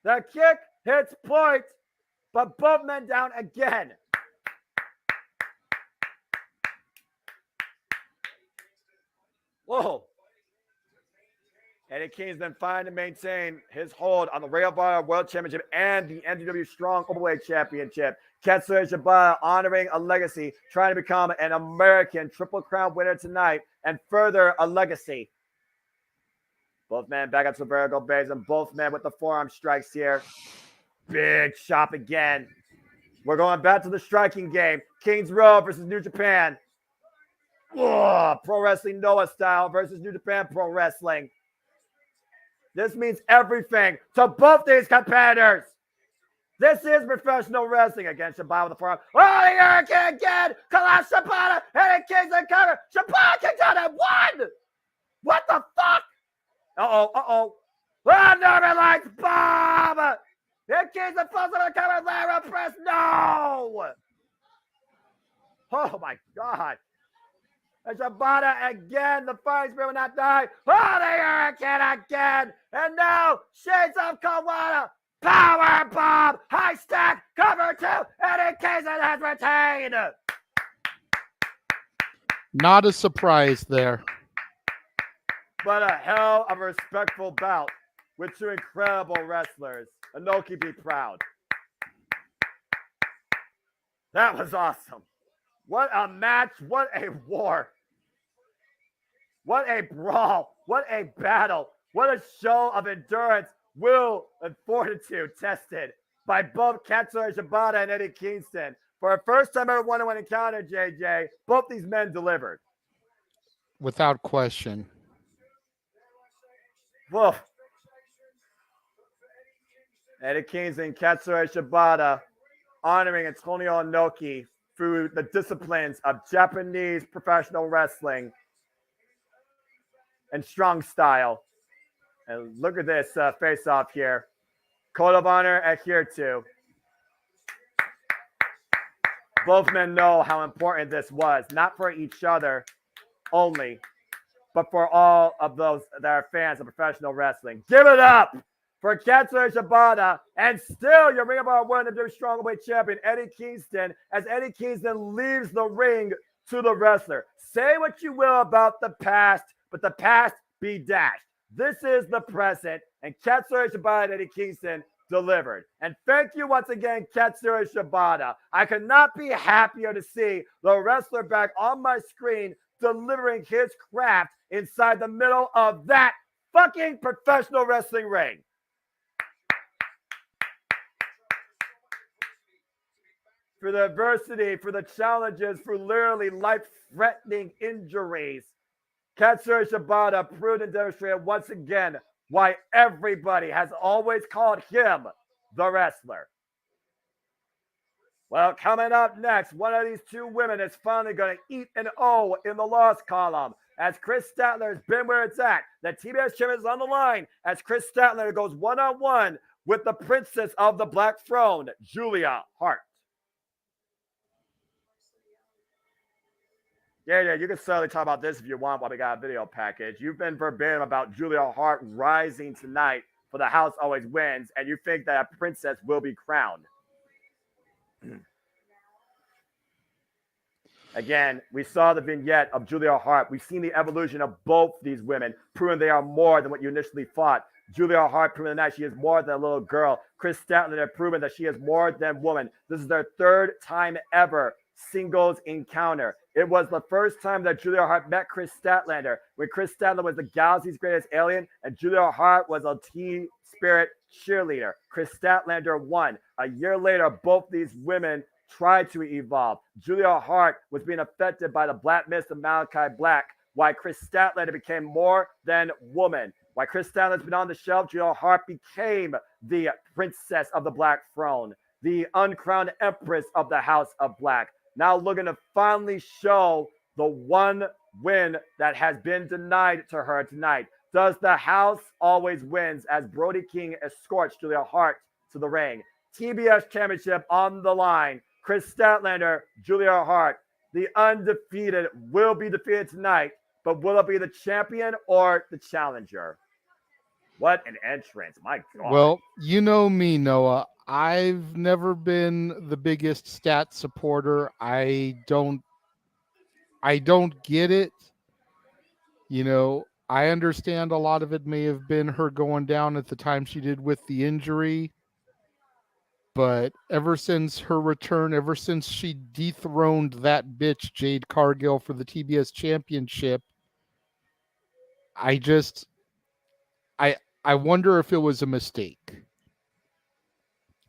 The kick hits point, but both men down again. Whoa. Eddie Kingston finally to maintain his hold on the Ring of Honor World Championship and the MJF Strong Openweight Championship. Katsuyori Shibata honoring a legacy, trying to become an American Triple Crown winner tonight and further a legacy. Both men back up to the vertical base, and both men with the forearm strikes here. Big chop again. We're going back to the striking game. Kings Row versus New Japan. Ugh, Pro Wrestling Noah style versus New Japan Pro Wrestling. This means everything to both these competitors. This is professional wrestling. Again, Shibata with the forearm. Oh, the Hurricane again. Collapse Shibata. And it kicks and cover. Shibata kicks out at one. What the fuck? Uh-oh. Oh, Northern Lights bomb. It kicks the falls on the cover. Lara press. No. Oh, my God. And Shibata again, the fire spirit will not die. Oh, the Hurricane again. And now, Shades of Kawada. Power bomb. High stack. Cover two. And Eddie Kingston has retained. Not a surprise there. But a hell of a respectful bout with two incredible wrestlers. Inoki be proud. That was awesome. What a match. What a war. What a brawl. What a battle. What a show of endurance, will, and fortitude tested by both Katsuyori Shibata and Eddie Kingston. For a first time ever one-on-one encounter, JJ, both these men delivered. Without question. Whoa. Eddie Kingston, Katsuyori Shibata, honoring Antonio Inoki through the disciplines of Japanese professional wrestling and strong style. And look at this face-off here. Code of honor adhered to. Both men know how important this was, not for each other only, but for all of those that are fans of professional wrestling. Give it up for Katsuyori Shibata and still your Ring of Honor World WWE Strongweight Champion, Eddie Kingston, as Eddie Kingston leaves the ring to the wrestler. Say what you will about the past, but the past be dashed. This is the present, and Katsuyori Shibata and Eddie Kingston delivered. And thank you once again, Katsuyori Shibata. I could not be happier to see the wrestler back on my screen delivering his craft inside the middle of that fucking professional wrestling ring. For the adversity, for the challenges, for literally life-threatening injuries, Katsuyori Shibata proved and demonstrated once again why everybody has always called him the wrestler. Well, coming up next, one of these two women is finally going to eat an O in the loss column as Chris Statlander has been where it's at. The TBS champion is on the line as Chris Statlander goes one-on-one with the princess of the Black Throne, Julia Hart. Yeah, you can certainly talk about this if you want while we got a video package. You've been verbatim about Julia Hart rising tonight for the house always wins, and you think that a princess will be crowned. Again, we saw the vignette of Julia Hart. We've seen the evolution of both these women, proving they are more than what you initially thought. Julia Hart proving tonight she is more than a little girl. Chris Statlander proving that she is more than woman. This is their third time ever singles encounter. It was the first time that Julia Hart met Chris Statlander when Chris Statlander was the galaxy's greatest alien and Julia Hart was a Team Spirit cheerleader. Chris Statlander won. A year later, both these women tried to evolve. Julia Hart was being affected by the black mist of Malachi Black, why Chris Statlander became more than woman. Why Chris Statlander's been on the shelf, Julia Hart became the princess of the Black Throne, the uncrowned empress of the House of Black. Now looking to finally show the one win that has been denied to her tonight. Does the house always wins as Brody King escorts Julia Hart to the ring? TBS Championship on the line. Chris Statlander, Julia Hart, the undefeated, will be defeated tonight, but will it be the champion or the challenger? What an entrance. My God. Well, you know me, Noah. I've never been the biggest stat supporter. I don't get it. You know, I understand a lot of it may have been her going down at the time she did with the injury. But ever since her return, ever since she dethroned that bitch Jade Cargill for the TBS Championship, I wonder if it was a mistake.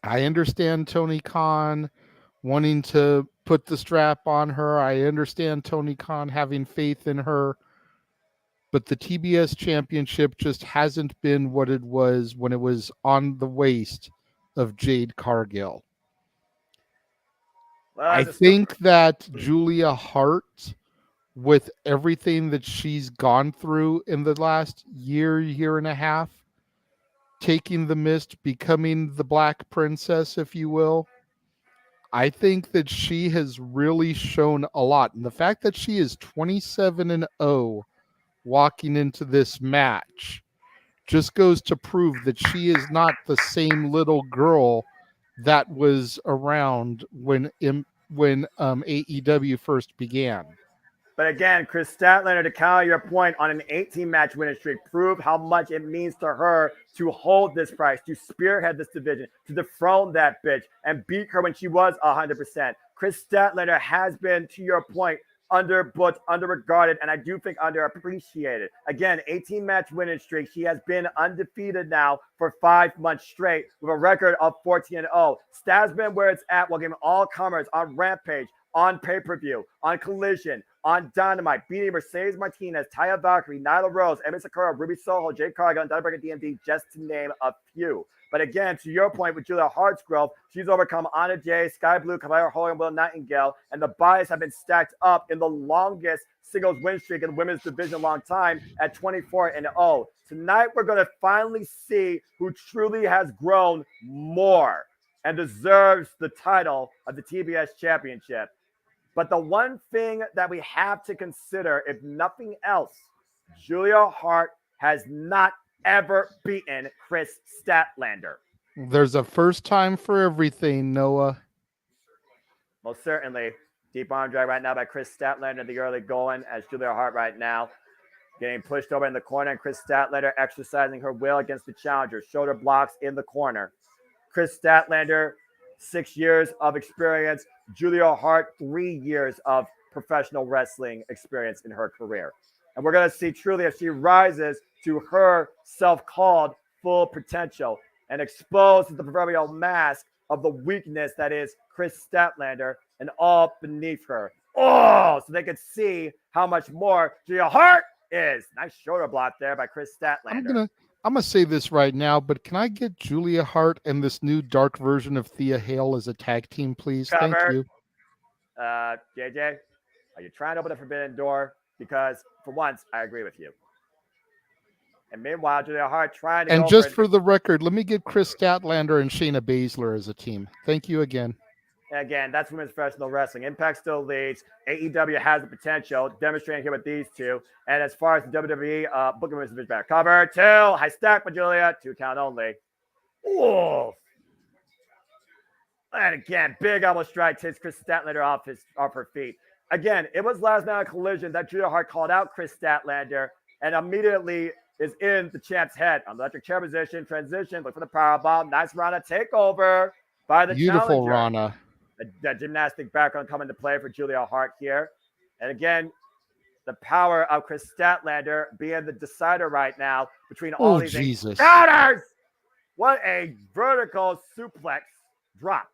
I understand Tony Khan wanting to put the strap on her. I understand Tony Khan having faith in her. But the TBS Championship just hasn't been what it was when it was on the waist of Jade Cargill. Well, I think that Julia Hart, with everything that she's gone through in the last year and a half, taking the mist, becoming the Black Princess, if you will, I think that she has really shown a lot. And the fact that she is 27-0 walking into this match just goes to prove that she is not the same little girl that was around when AEW first began. But again, Chris Statlander, to counter your point on an 18-match winning streak, proved how much it means to her to hold this price, to spearhead this division, to dethrone that bitch, and beat her when she was 100%. Chris Statlander has been, to your point, underbooked, underregarded, and I do think underappreciated. Again, 18-match winning streak. She has been undefeated now for 5 months straight with a record of 14-0. Stat's been where it's at while giving all comers on Rampage, on pay-per-view, on Collision, on Dynamite, beating Mercedes Martinez, Taya Valkyrie, Nyla Rose, Emi Sakura, Ruby Soho, Jade Cargill, and Dynamite DMD, just to name a few. But again, to your point with Julia Hart's growth, she's overcome Anna Jay, Sky Blue, Caballero Holy, and Will Nightingale, and the bias have been stacked up in the longest singles win streak in the women's division long time at 24-0. Tonight, we're going to finally see who truly has grown more and deserves the title of the TBS Championship. But the one thing that we have to consider, if nothing else, Julia Hart has not ever beaten Chris Statlander. There's a first time for everything, Noah. Most certainly. Deep arm drag right now by Chris Statlander, the early going as Julia Hart right now. Getting pushed over in the corner, and Chris Statlander exercising her will against the challenger. Shoulder blocks in the corner. Chris Statlander, 6 years of experience. Julia Hart, 3 years of professional wrestling experience in her career. And we're going to see truly if she rises to her self-called full potential and exposes the proverbial mask of the weakness that is Chris Statlander and all beneath her. Oh, so they could see how much more Julia Hart is. Nice shoulder block there by Chris Statlander. I'm gonna say this right now, but can I get Julia Hart and this new dark version of Thea Hale as a tag team, please? Cover. Thank you. JJ, are you trying to open a forbidden door? Because for once, I agree with you. And meanwhile, Julia Hart trying to. And just for the record, let me get Chris Statlander and Shayna Baszler as a team. Thank you again. Again, that's women's professional wrestling. Impact still leads. AEW has the potential, demonstrating here with these two. And as far as the WWE, booking women's division back cover, 2, high stack by Julia, 2 count only. Ooh. And again, big elbow strike takes Chris Statlander off her feet. Again, it was last night a collision that Julia Hart called out Chris Statlander and immediately is in the champ's head. On the electric chair position, transition, look for the powerbomb. Nice Rana takeover by the Beautiful challenger. Rana. The gymnastic background coming to play for Julia Hart here. And again, the power of Chris Statlander being the decider right now between all these Jesus. counters. What a vertical suplex drop.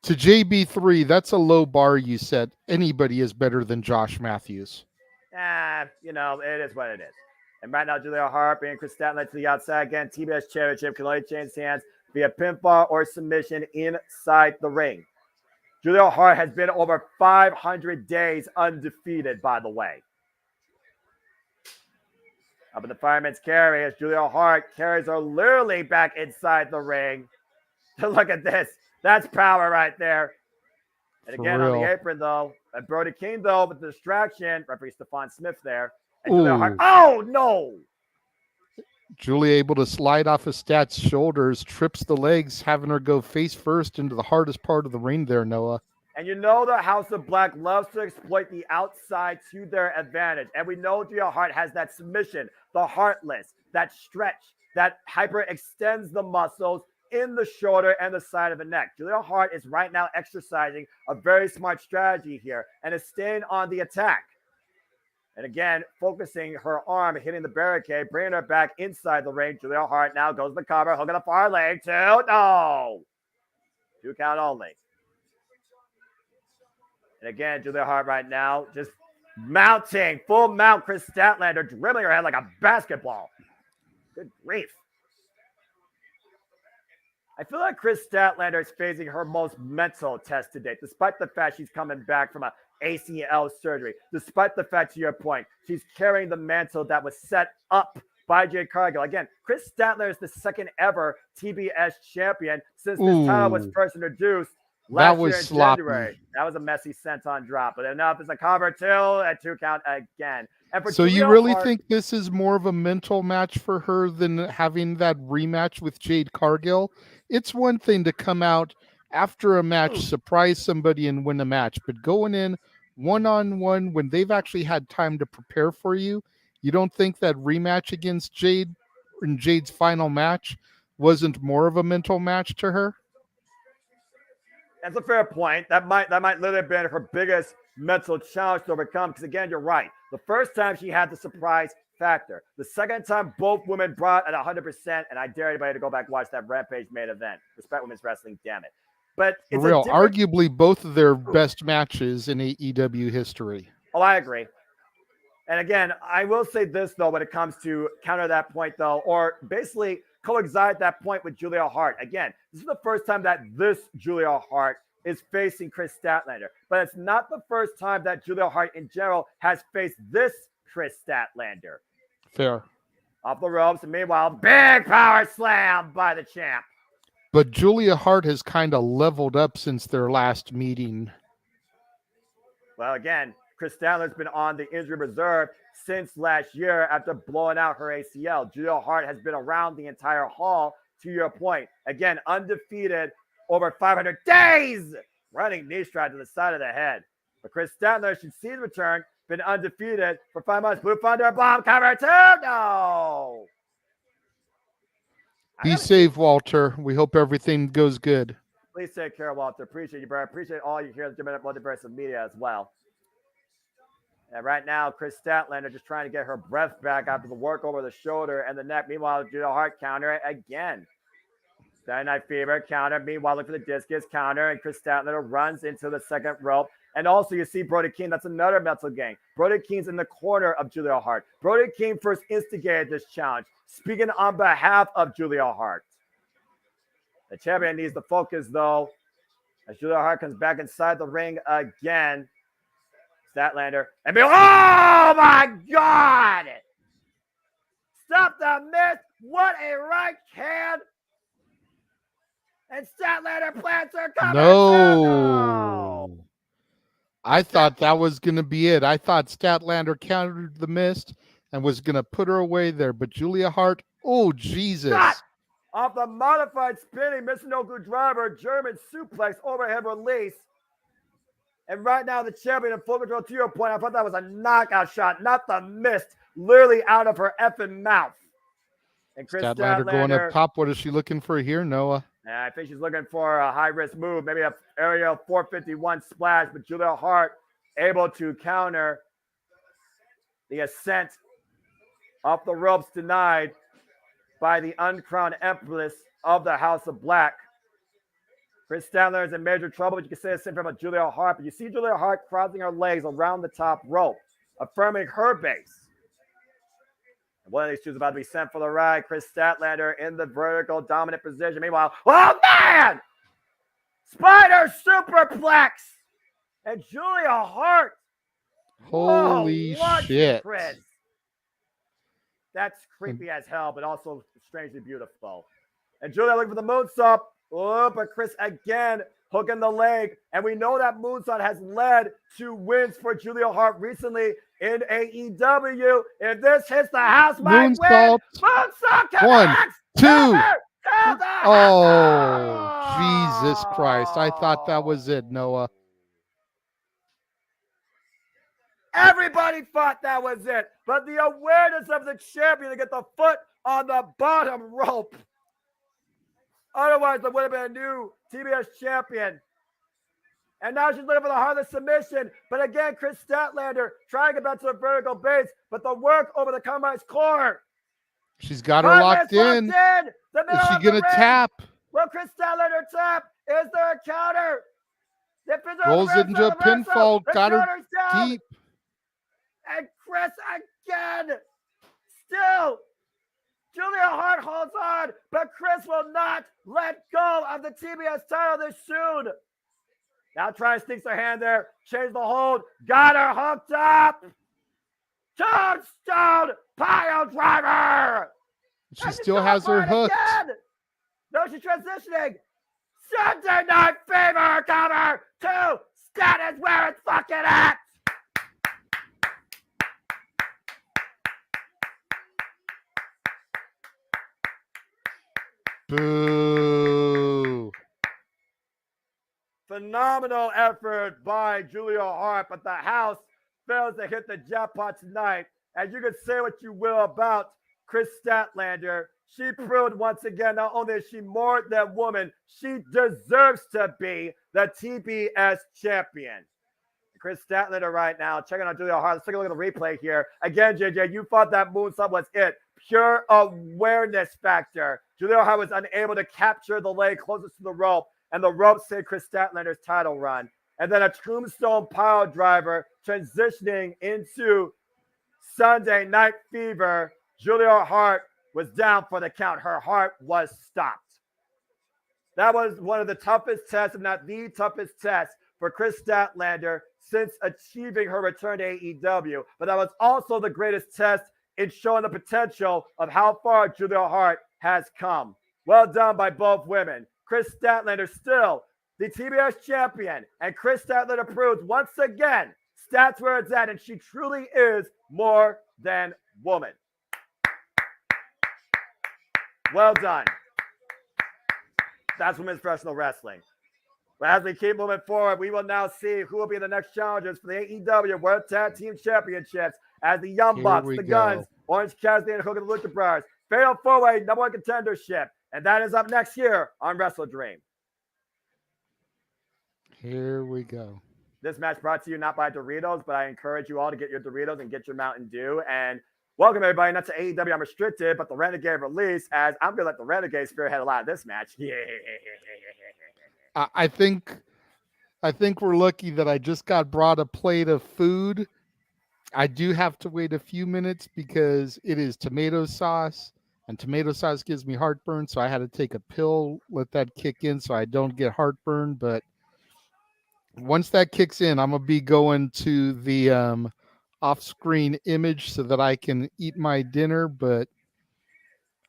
To JB3, that's a low bar you set. Anybody is better than Josh Matthews. It is what it is. And right now, Julia Hart being Chris Statlander to the outside again. TBS Championship can only change hands via pinfall or submission inside the ring. Julia Hart has been over 500 days undefeated, by the way. Up in the fireman's carry as Julia Hart carries her literally back inside the ring. Look at this. That's power right there. And again, on the apron, though, Brody King, though, with the distraction. Referee Stephon Smith there. And Julia Hart. Oh, no. Julia able to slide off of Stat's shoulders, trips the legs, having her go face first into the hardest part of the ring there, Noah. And you know the House of Black loves to exploit the outside to their advantage. And we know Julia Hart has that submission, the heartless, that stretch, that hyper extends the muscles in the shoulder and the side of the neck. Julia Hart is right now exercising a very smart strategy here and is staying on the attack. And again, focusing her arm, hitting the barricade, bringing her back inside the ring. Julia Hart now goes to the cover, hook on the far leg, 2, no. 2 count only. And again, Julia Hart right now just mounting, full mount Chris Statlander, dribbling her head like a basketball. Good grief. I feel like Chris Statlander is facing her most mental test to date, despite the fact she's coming back from a ACL surgery, despite the fact, to your point, she's carrying the mantle that was set up by Jade Cargill. Again, Chris Statlander is the second ever TBS champion since this title was first introduced last year in January. That was a messy senton drop, but enough. It's a cover 2 at 2 count again. And for so Julia you really Hart, think this is more of a mental match for her than having that rematch with Jade Cargill? It's one thing to come out after a match, surprise somebody and win a match, but going in one-on-one when they've actually had time to prepare for you, you don't think that rematch against Jade in Jade's final match wasn't more of a mental match to her? That's a fair point. That might literally have been her biggest mental challenge to overcome. Because again, you're right. The first time she had the surprise factor. The second time, both women brought at 100%. And I dare anybody to go back and watch that Rampage main event. Respect women's wrestling, damn it. But it's real, arguably both of their best matches in AEW history. Oh, I agree. And again, I will say this though, when it comes to counter that point though, or basically coincide that point with Julia Hart. Again, this is the first time that this Julia Hart is facing Chris Statlander, but it's not the first time that Julia Hart in general has faced this Chris Statlander. Fair. Off the ropes, and meanwhile, big power slam by the champ. But Julia Hart has kind of leveled up since their last meeting. Well, again, Chris Statlander's been on the injury reserve since last year after blowing out her ACL. Julia Hart has been around the entire haul, to your point. Again, undefeated over 500 days, running knee strike to the side of the head. But Chris Statlander should see the return, been undefeated for 5 months. Blue Thunder bomb cover 2, no. Be safe, Walter. We hope everything goes good. Please take care, Walter. Appreciate you, bro. Appreciate all you here at the Multiverse of Media as well. And right now, Chris Statlander just trying to get her breath back after the work over the shoulder and the neck. Meanwhile, Julia Hart counter again. Saturday Night Fever counter. Meanwhile, look for the discus counter. And Chris Statlander runs into the second rope. And also, you see Brody King. That's another mental game. Brody King's in the corner of Julia Hart. Brody King first instigated this challenge, speaking on behalf of Julia Hart. The champion needs to focus, though, as Julia Hart comes back inside the ring again. Statlander. And oh, my God! Stop the miss. What a right hand. And Statlander plants her cover. No. I thought that was going to be it. I thought Statlander countered the mist and was going to put her away there. But Julia Hart, oh, Jesus. Shot off the modified spinning Michinoku driver, German suplex, overhead release. And right now, the champion in full control, to your point, I thought that was a knockout shot, not the mist, literally out of her effing mouth. And Chris Statlander going up top. What is she looking for here, Noah? I think she's looking for a high-risk move, maybe a aerial 451 splash, but Julia Hart able to counter the ascent off the ropes, denied by the uncrowned empress of the House of Black. Chris Statlander is in major trouble, but you can say the same thing about Julia Hart. But you see Julia Hart crossing her legs around the top rope, affirming her base. And one of these two is about to be sent for the ride. Chris Statlander in the vertical dominant position. Meanwhile, oh man! Spider superplex! And Julia Hart. Holy shit. Chris. That's creepy as hell, but also strangely beautiful. And Julia looking for the moonsault. Oh, but Chris again hooking the leg. And we know that moonsault has led to wins for Julia Hart recently in AEW. If this hits the house, might win. Moonsault connects. 1, 2. Oh, Jesus Christ. I thought that was it, Noah. Everybody thought that was it. But the awareness of the champion to get the foot on the bottom rope. Otherwise, there would have been a new TBS champion. And now she's looking for the heartless submission. But again, Chris Statlander trying to get back to the vertical base. But the work over the compromised core. She's got her locked in. Is she going to tap? Will Chris Statlander tap? Is there a counter? Rolls it into a pinfall. Got her deep. And Chris again. Still. Julia Hart holds on, but Chris will not let go of the TBS title this soon. Now trying to sneak her hand there. Change the hold. Got her hooked up. Tombstone pile driver. She still has her hooked. Again. No, she's transitioning. Sunday Night Fever cover. 2. Stat is where it's fucking at. Boo. Phenomenal effort by Julia Hart, but the house fails to hit the jackpot tonight. And you can say what you will about Chris Statlander. She proved once again, not only is she more than woman, she deserves to be the TBS champion. Chris Statlander right now, checking on Julia Hart. Let's take a look at the replay here. Again, JJ, you thought that moonsault was it. Pure awareness factor. Julia Hart was unable to capture the leg closest to the rope, and the rope saved Chris Statlander's title run. And then a tombstone pile driver transitioning into Sunday Night Fever. Julia Hart was down for the count. Her heart was stopped. That was one of the toughest tests, if not the toughest test, for Chris Statlander since achieving her return to AEW. But that was also the greatest test in showing the potential of how far Julia Hart has come. Well done by both women. Chris Statlander still the TBS champion, and Chris Statlander proves once again stats where it's at, and she truly is more than woman. Well done. That's women's professional wrestling. But as we keep moving forward, we will now see who will be the next challengers for the AEW World Tag Team Championships as the Young Bucks, the Guns, Orange Cassidy, and Hook of the Lucha Brothers fatal four-way number one contendership. And that is up next here on WrestleDream. Here we go. This match brought to you not by Doritos, but I encourage you all to get your Doritos and get your Mountain Dew. And welcome, everybody, not to AEW Unrestricted, but the Renegade release, as I'm going to let the Renegade spearhead a lot of this match. Yeah. I think we're lucky that I just got brought a plate of food. I do have to wait a few minutes because it is tomato sauce, and tomato sauce gives me heartburn, so I had to take a pill, let that kick in so I don't get heartburn. But once that kicks in, I'm going to be going to the off-screen image so that I can eat my dinner. But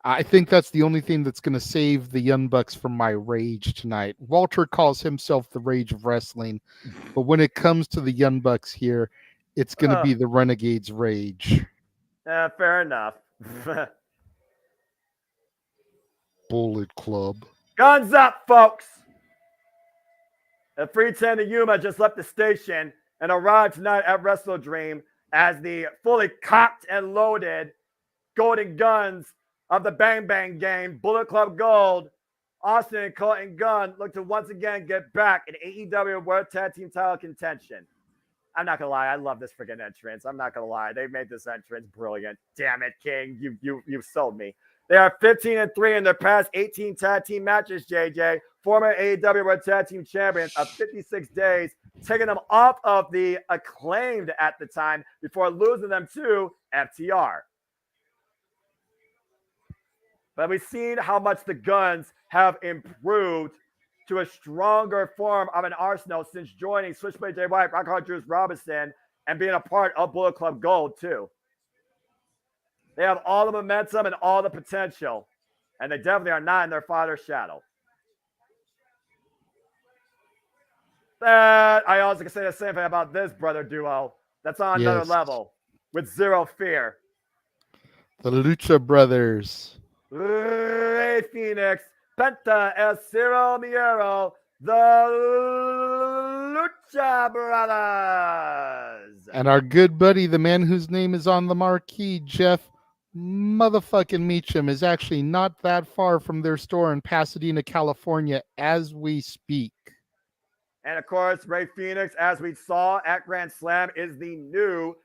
I think that's the only thing that's going to save the Young Bucks from my rage tonight. Walter calls himself the Rage of Wrestling, but when it comes to the Young Bucks here, it's going to be the Renegade's rage. Fair enough. Bullet Club. Guns up, folks! The 310 Yuma just left the station and arrived tonight at WrestleDream as the fully cocked and loaded golden guns of the Bang Bang Gang, Bullet Club Gold, Austin and Colton Gunn look to once again get back in AEW World Tag Team title contention. I'm not gonna lie, I love this freaking entrance. I'm not gonna lie, they made this entrance brilliant. Damn it, King, you sold me. They are 15-3 in their past 18 tag team matches, JJ. Former AEW World Tag Team Champions of 56 days, taking them off of the Acclaimed at the time before losing them to FTR. But we've seen how much the Guns have improved to a stronger form of an arsenal since joining Switchblade Jay White, Rock Hard Juice Robinson, and being a part of Bullet Club Gold, too. They have all the momentum and all the potential, and they definitely are not in their father's shadow. I also can say the same thing about this brother duo. That's on another level with zero fear. The Lucha Brothers. Rey Phoenix, Penta, El Ciro Miero, the Lucha Brothers. And our good buddy, the man whose name is on the marquee, Jeff motherfucking Meacham, is actually not that far from their store in Pasadena, California, as we speak. And of course, Rey Phoenix, as we saw at Grand Slam, is the new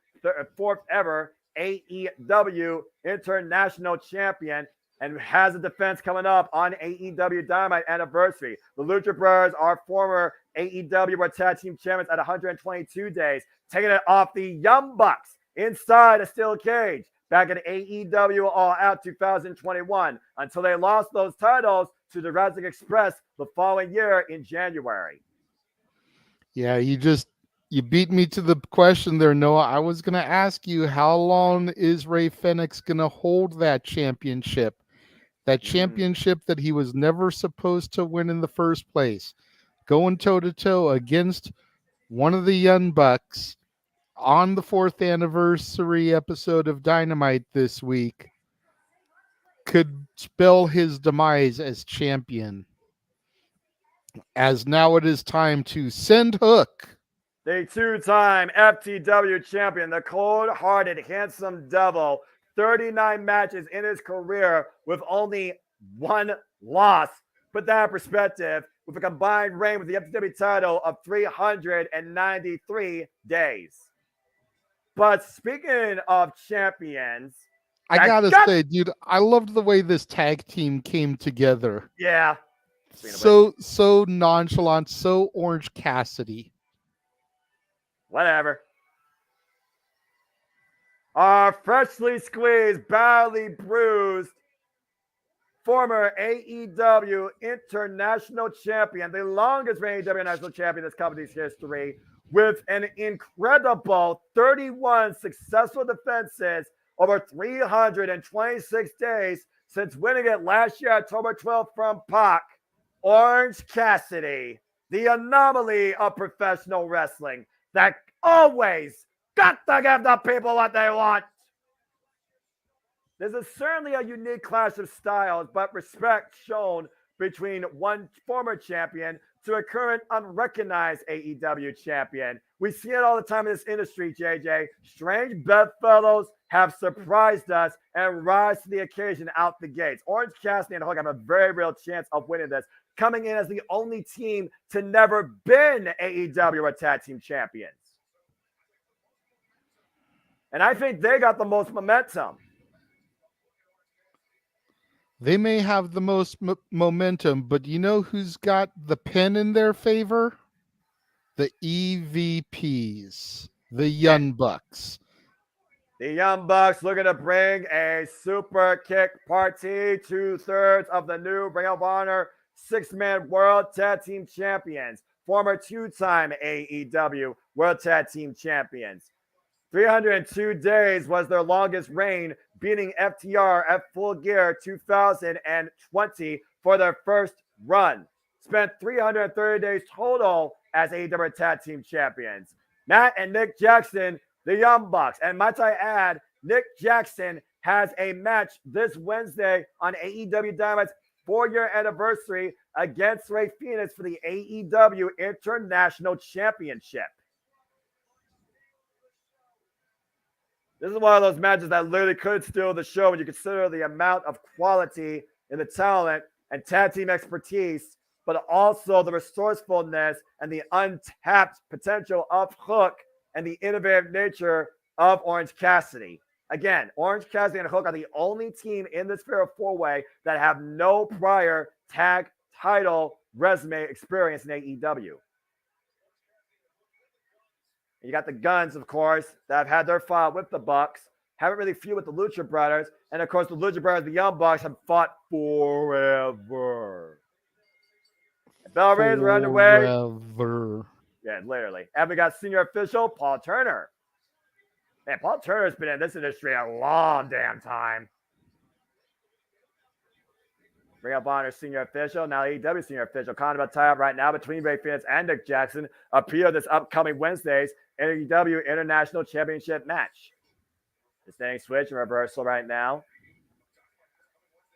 fourth ever AEW International Champion and has a defense coming up on AEW Dynamite anniversary. The Lucha Brothers are former AEW World Tag Team Champions at 122 days, taking it off the Young Bucks inside a steel cage back in AEW All Out 2021 until they lost those titles to the Jurassic Express the following year in January. Yeah, you beat me to the question there, Noah. I was going to ask you, how long is Rey Fenix going to hold that championship? That championship that he was never supposed to win in the first place. Going toe-to-toe against one of the Young Bucks on the 4th anniversary episode of Dynamite this week could spell his demise as champion. As now it is time to send Hook. The two-time FTW champion, the cold-hearted, handsome devil, 39 matches in his career with only one loss. Put that in perspective, with a combined reign with the FTW title of 393 days. But speaking of champions, I gotta say, dude, I loved the way this tag team came together. Yeah. So nonchalant, so Orange Cassidy. Whatever. Our freshly squeezed, badly bruised, former AEW International Champion, the longest reigning AEW National Champion in this company's history, with an incredible 31 successful defenses over 326 days since winning it last year, October 12th from Pac. Orange Cassidy, the anomaly of professional wrestling that always got to give the people what they want. This is certainly a unique clash of styles, but respect shown between one former champion to a current unrecognized AEW champion. We see it all the time in this industry, JJ. Strange bedfellows have surprised us and rise to the occasion out the gates. Orange Cassidy and Hook have a very real chance of winning this, coming in as the only team to never been AEW or Tag Team Champions. And I think they got the most momentum. They may have the most momentum, but you know who's got the pen in their favor? The EVPs, the Young Bucks. The Young Bucks looking to bring a super kick party, 2/3 of the new Ring of Honor 6-man World Tag Team Champions, former 2-time AEW World Tag Team Champions. 302 days was their longest reign, beating FTR at Full Gear 2020 for their first run. Spent 330 days total as AEW Tag Team Champions. Matt and Nick Jackson, the Young Bucks. And might I add, Nick Jackson has a match this Wednesday on AEW Dynamite's 4-year anniversary against Rey Fenix for the AEW International Championship. This is one of those matches that literally could steal the show when you consider the amount of quality in the talent and tag team expertise, but also the resourcefulness and the untapped potential of Hook and the innovative nature of Orange Cassidy. Again, Orange Cassidy and Hook are the only team in this Fair 4-Way that have no prior tag title resume experience in AEW. You got the Guns, of course, that have had their fight with the Bucks, haven't really feud with the Lucha Brothers, and of course the Lucha Brothers, the Young Bucks, have fought forever. Bell Rays are underway. Forever. Yeah, literally. And we got senior official Paul Turner. Man, Paul Turner's been in this industry a long damn time. Ring of Honor senior official, now AEW senior official. Kind of a tie-up right now between Rey Fenix and Nick Jackson. Appeal this upcoming Wednesday's AEW International Championship match. The standing switch and reversal right now.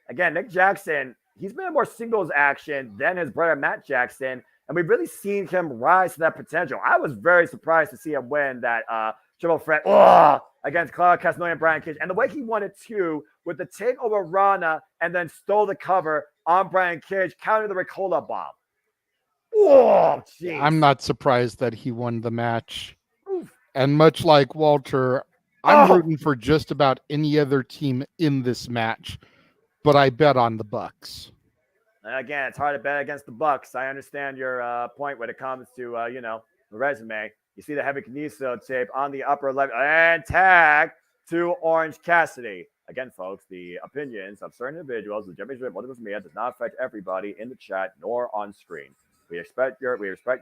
Again, Nick Jackson, he's been in more singles action than his brother Matt Jackson, and we've really seen him rise to that potential. I was very surprised to see him win that triple threat against Castagnoli and Brian Cage. And the way he won it too, with the takeover Rana and then stole the cover on Brian Cage, counting the Ricola bomb. Oh, jeez. I'm not surprised that he won the match. And much like Walter, I'm rooting for just about any other team in this match, but I bet on the Bucks. Again, it's hard to bet against the Bucks. I understand your point when it comes to the resume. You see the heavy kineso tape on the upper left and tag to Orange Cassidy. Again, folks, the opinions of certain individuals, the championship, Multiverse media, does not affect everybody in the chat nor on screen. We respect your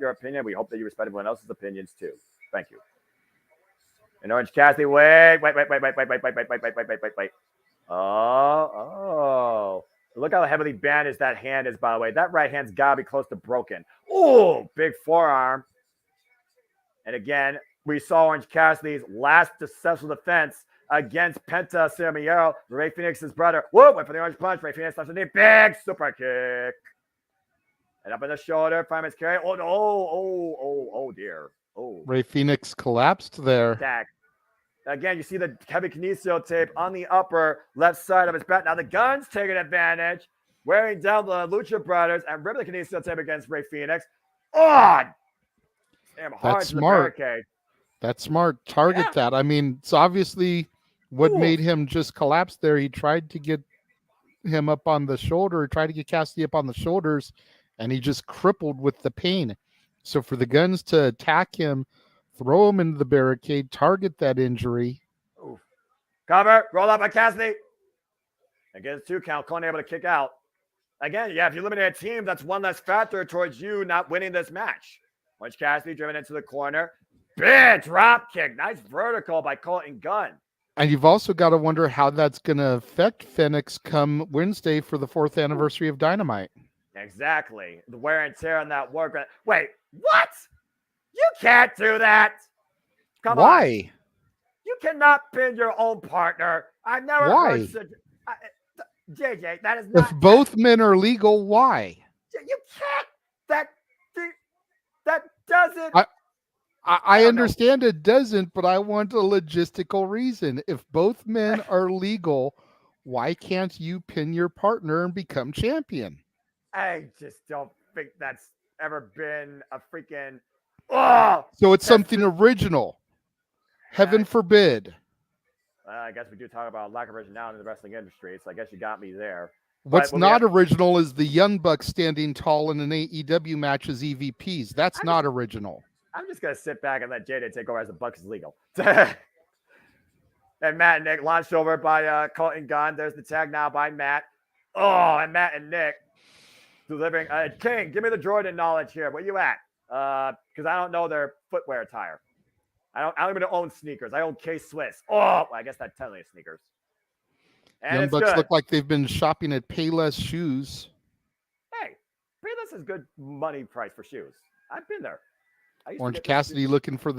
opinion. We hope that you respect everyone else's opinions too. Thank you. And Orange Cassidy, wait. Oh. Look how heavily bandaged that hand is, by the way. That right hand's got to be close to broken. Oh, big forearm. And again, we saw Orange Cassidy's last successful defense against Penta Samillero, Rey Fenix's brother. Whoa, went for the orange punch. Rey Fenix stops the knee. Big super kick. And up in the shoulder, fireman's carry. Oh, dear. Oh. Rey Fenix collapsed there. Attack. Again, you see the heavy kineso tape on the upper left side of his back. Now the Guns taking advantage, wearing down the Lucha Brothers and ripping the kineso tape against Rey Fenix. Oh, damn hard. That's smart. That's smart. Target that. I mean, it's obviously what made him just collapse there. He tried to get him up on the shoulder, tried to get Cassidy up on the shoulders, and he just crippled with the pain. So for the Guns to attack him, throw him into the barricade, target that injury. Oof. Cover, roll up by Cassidy. And get a 2 count, Conan able to kick out. Again, if you eliminate a team, that's one less factor towards you not winning this match. Orange Cassidy driven into the corner. Big drop kick. Nice vertical by Colton Gunn. And you've also got to wonder how that's going to affect Fenix come Wednesday for the 4th anniversary of Dynamite. Exactly. The wear and tear on that work. Wait, what? You can't do that. Come on. Why? You cannot pin your own partner. I've never heard such. JJ, that is not. If both men are legal, why? You can't. That doesn't. I understand it doesn't, but I want a logistical reason. If both men are legal, why can't you pin your partner and become champion? I just don't think that's ever been a freaking. So it's something original. Heaven forbid. I guess we do talk about lack of originality in the wrestling industry, so I guess you got me there. What's not original is the Young Bucks standing tall in an AEW match as EVPs. That's not original. I'm just going to sit back and let JJ take over as the Bucks is legal. And Matt and Nick launched over by Colton Gunn. There's the tag now by Matt. Oh, and Matt and Nick delivering. King, give me the Jordan knowledge here. Where you at? Because I don't know their footwear attire. I don't even own sneakers. I own K-Swiss. Oh, well, I guess that's technically sneakers. And Young it's Bucks good. look like they've been shopping at Payless Shoes. Hey, Payless is good money price for shoes. I've been there. Orange Cassidy looking for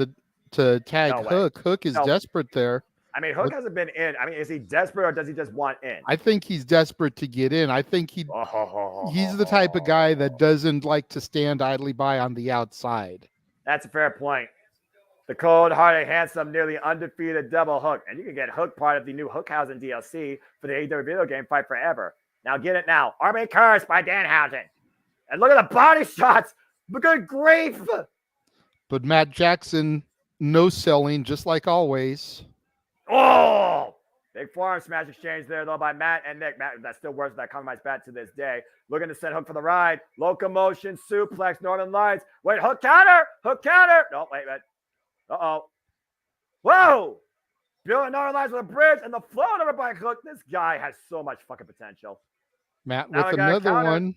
to tag Hook. Hook is desperate there. I mean, Hook hasn't been in. I mean, is he desperate or does he just want in? I think he's desperate to get in. I think he's the type of guy that doesn't like to stand idly by on the outside. That's a fair point. The cold, hearted, handsome, nearly undefeated Devil Hook. And you can get Hook part of the new Hookhausen DLC for the AEW video game Fight Forever. Now get it now. Army Curse by Danhausen. And look at the body shots. Good grief. But Matt Jackson, no selling, just like always. Oh! Big forearm smash exchange there, though, by Matt and Nick. Matt, that still works that compromise bat to this day. Looking to send Hook for the ride. Locomotion, suplex, Northern Lights. Wait, Hook counter! Hook counter! No, wait. Uh-oh. Whoa! Building Northern Lights with a bridge and the float over by Hook. This guy has so much fucking potential. Matt with another one.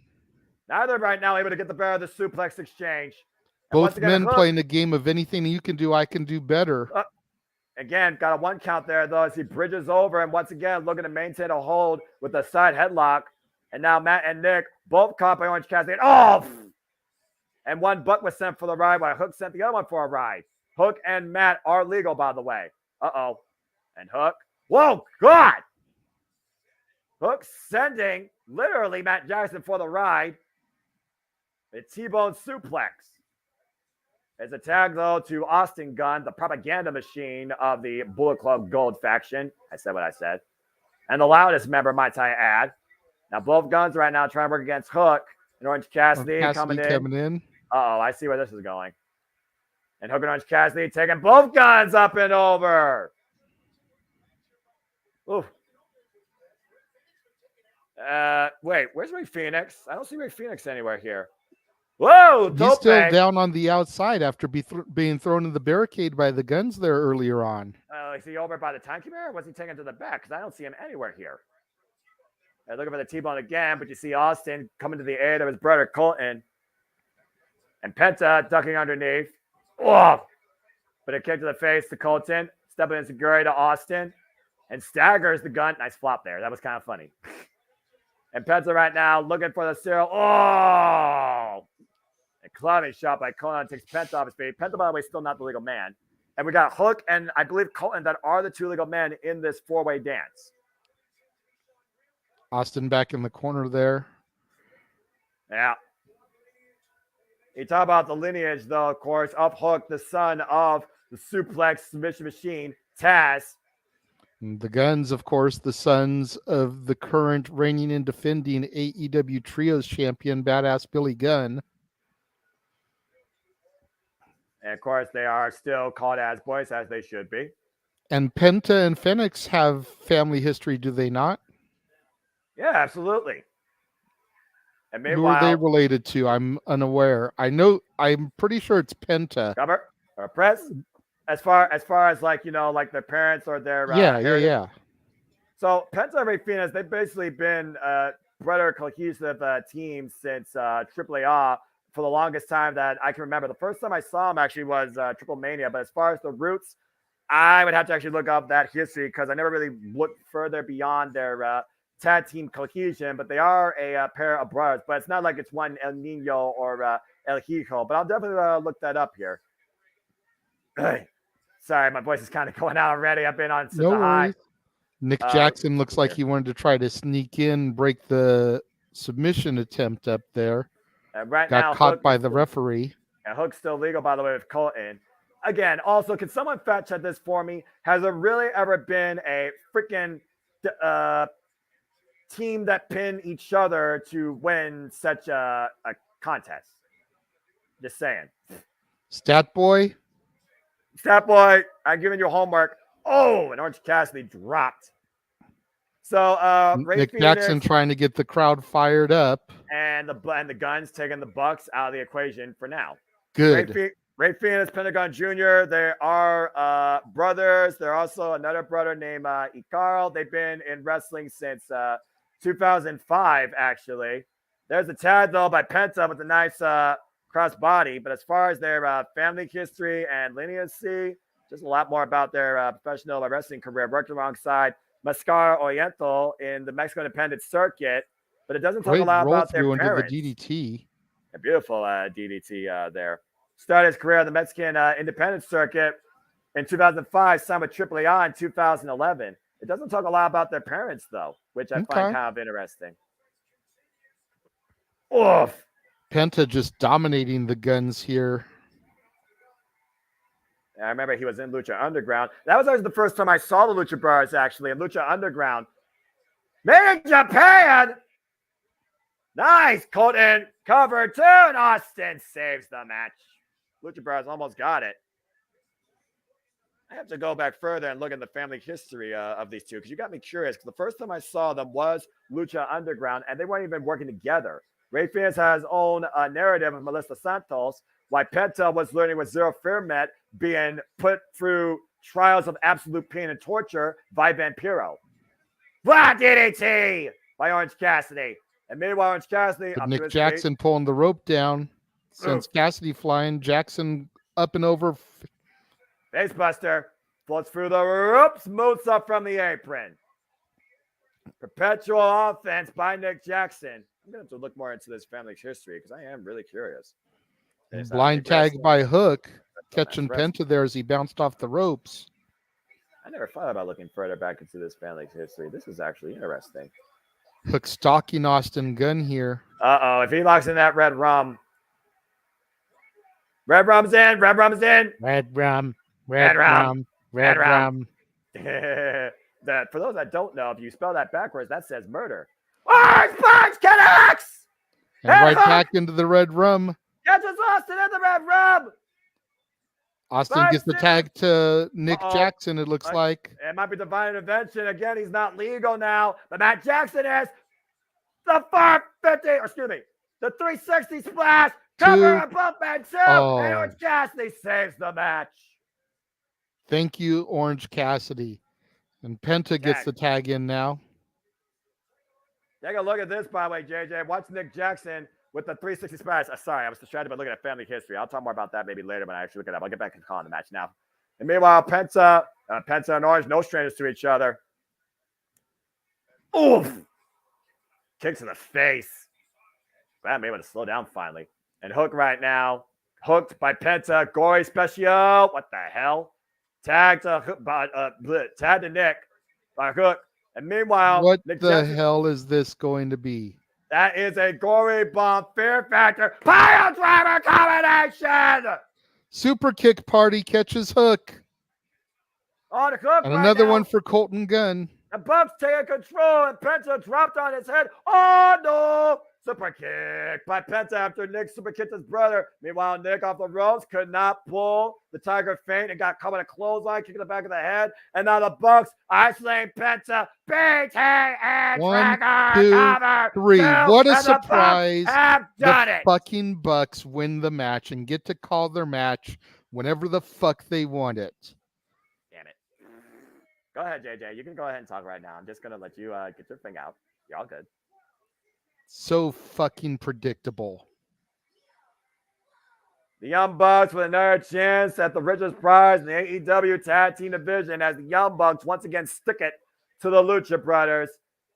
Now they're right now able to get the better of the suplex exchange. Both men playing a game of anything you can do, I can do better. Again, got a 1 count there, though, as he bridges over. And once again, looking to maintain a hold with a side headlock. And now Matt and Nick both caught by Orange Cassidy. Oh! And one buck was sent for the ride while Hook sent the other one for a ride. Hook and Matt are legal, by the way. Uh-oh. And Hook. Whoa, God! Hook sending, literally, Matt Jackson for the ride. A T-bone suplex. It's a tag, though, to Austin Gunn, the propaganda machine of the Bullet Club Gold faction. I said what I said. And the loudest member, might I add. Now, both Guns right now trying to work against Hook. And Orange Cassidy coming in. Uh-oh, I see where this is going. And Hook and Orange Cassidy taking both Guns up and over. Oof. Wait, where's Ray Phoenix? I don't see Ray Phoenix anywhere here. Whoa, he's still down on the outside after being thrown in the barricade by the Guns there earlier on. Is he over by the timekeeper, or was he taken to the back? Because I don't see him anywhere here. Looking for the T-bone again, but you see Austin coming to the aid of his brother Colton. And Penta ducking underneath. Oh! But a kick to the face to Colton. Stepping into Guri to Austin. And staggers the Gun. Nice flop there. That was kind of funny. And Penta right now looking for the Cyril. Oh! A clubbing shot by Colton takes Penta off his feet. Penta, by the way, still not the legal man. And we got Hook and I believe Colton that are the two legal men in this four-way dance. Austin back in the corner there. Yeah. You talk about the lineage, though, of course, of Hook, the son of the suplex submission machine, Taz. The Guns, of course, the sons of the current reigning and defending AEW Trios champion, Badass Billy Gunn. And, of course, they are still called as boys, as they should be. And Penta and Phoenix have family history, do they not? Yeah, absolutely. And who are they related to? I'm unaware. I'm pretty sure it's Penta. Cover or press? As far as like, like their parents or their yeah. So Penta and Ray Phoenix, they've basically been brother cohesive team since AAA for the longest time that I can remember. The first time I saw them actually was Triple Mania, but as far as the roots, I would have to actually look up that history because I never really looked further beyond their tag team cohesion, but they are a pair of brothers, but it's not like it's one El Nino or El Hijo, but I'll definitely look that up here. Sorry, my voice is kind of going out already. I've been on such a high. Nick Jackson looks like he wanted to try to sneak in, break the submission attempt up there. Right Got now, caught by the referee. And Hook's still legal, by the way, with Colton. Again, also, can someone fact check this for me? Has there really ever been a freaking team that pinned each other to win such a contest? Just saying. Stat Boy, I'm giving you homework. Oh, and Orange Cassidy dropped. So Nick Jackson trying to get the crowd fired up. And the Guns taking the Bucks out of the equation for now. Good. Ray Phoenix, Pentagon Jr., they are brothers. They're also another brother named Icarl. They've been in wrestling since 2005, actually. There's a tag, though, by Penta with a nice cross body. But as far as their family history and lineage, just a lot more about their professional wrestling career. Worked alongside Mascara Oriental in the Mexican independent circuit, but it doesn't talk a lot about their parents. Into the DDT. A beautiful DDT there. Started his career on the Mexican independent circuit in 2005, signed with AAA in 2011. It doesn't talk a lot about their parents, though, which I find kind of interesting. Oof. Penta just dominating the guns here. I remember he was in Lucha Underground. That was always the first time I saw the Lucha Brothers, actually, in Lucha Underground. Made in Japan! Nice! Colton cover 2, and Austin saves the match. Lucha Brothers almost got it. I have to go back further and look at the family history of these two, because you got me curious, because the first time I saw them was Lucha Underground, and they weren't even working together. Rey Fénix has his own narrative of Melissa Santos, while Penta was learning with Zero Fear Met, being put through trials of absolute pain and torture by Vampiro. Blah, DDT by Orange Cassidy. And meanwhile, Orange Cassidy... Nick Jackson pulling the rope down. Sends Cassidy flying. Jackson up and over. Facebuster. Floats through the ropes. Moves up from the apron. Perpetual offense by Nick Jackson. I'm going to have to look more into this family's history because I am really curious. Blind tag by Hook. Catching Penta there as he bounced off the ropes. I never thought about looking further back into this family's history. This is actually interesting. Hook stalking Austin Gunn here. Uh-oh. If he locks in that red rum. Red rum's in. Red rum's in. Red rum. Red rum. Red rum. That, for those that don't know, if you spell that backwards, that says murder. Orange Punch connects! And right back into the red rum. Catches Austin in the red rum. Austin gets the tag to Nick Jackson, it looks like. It might be divine intervention. Again, he's not legal now. But Matt Jackson is the 450, or excuse me, the 360 splash. Cover a bump and 2. And Orange Cassidy saves the match. Thank you, Orange Cassidy. And Penta gets the tag in now. Take a look at this, by the way, JJ. Watch Nick Jackson with the 360 splash. Sorry, I was distracted by looking at family history. I'll talk more about that maybe later when I actually look it up. I'll get back to calling the match now. And meanwhile, Penta and Orange, no strangers to each other. Oof! Kicks in the face. Man, maybe to slow down finally. And Hook right now. Hooked by Penta. Gory special. What the hell? Tag to Nick by Hook. And meanwhile, what Nick the Jackson, hell is this going to be? that is a gory bomb fear factor pile driver combination. Super kick party catches Hook. On the Hook And right another now. one for Colton Gunn. The Bucks taking control, and Penta dropped on his head. Oh, no. Super kick by Penta after Nick super kicked his brother. Meanwhile, Nick off the ropes could not pull the Tiger feint and got caught with a clothesline, kicking the back of the head. And now the Bucks isolating Penta. BT and 1, Trigger 2, cover. 3. What a And the Bucks surprise. have done The it. fucking Bucks win the match and get to call their match whenever the fuck they want it. Damn it. Go ahead, JJ. You can go ahead and talk right now. I'm just going to let you get your thing out. You're all good. So fucking predictable. The Young Bucks with another chance at the richest prize in the AEW Tag Team Division as the Young Bucks once again stick it to the Lucha Brothers,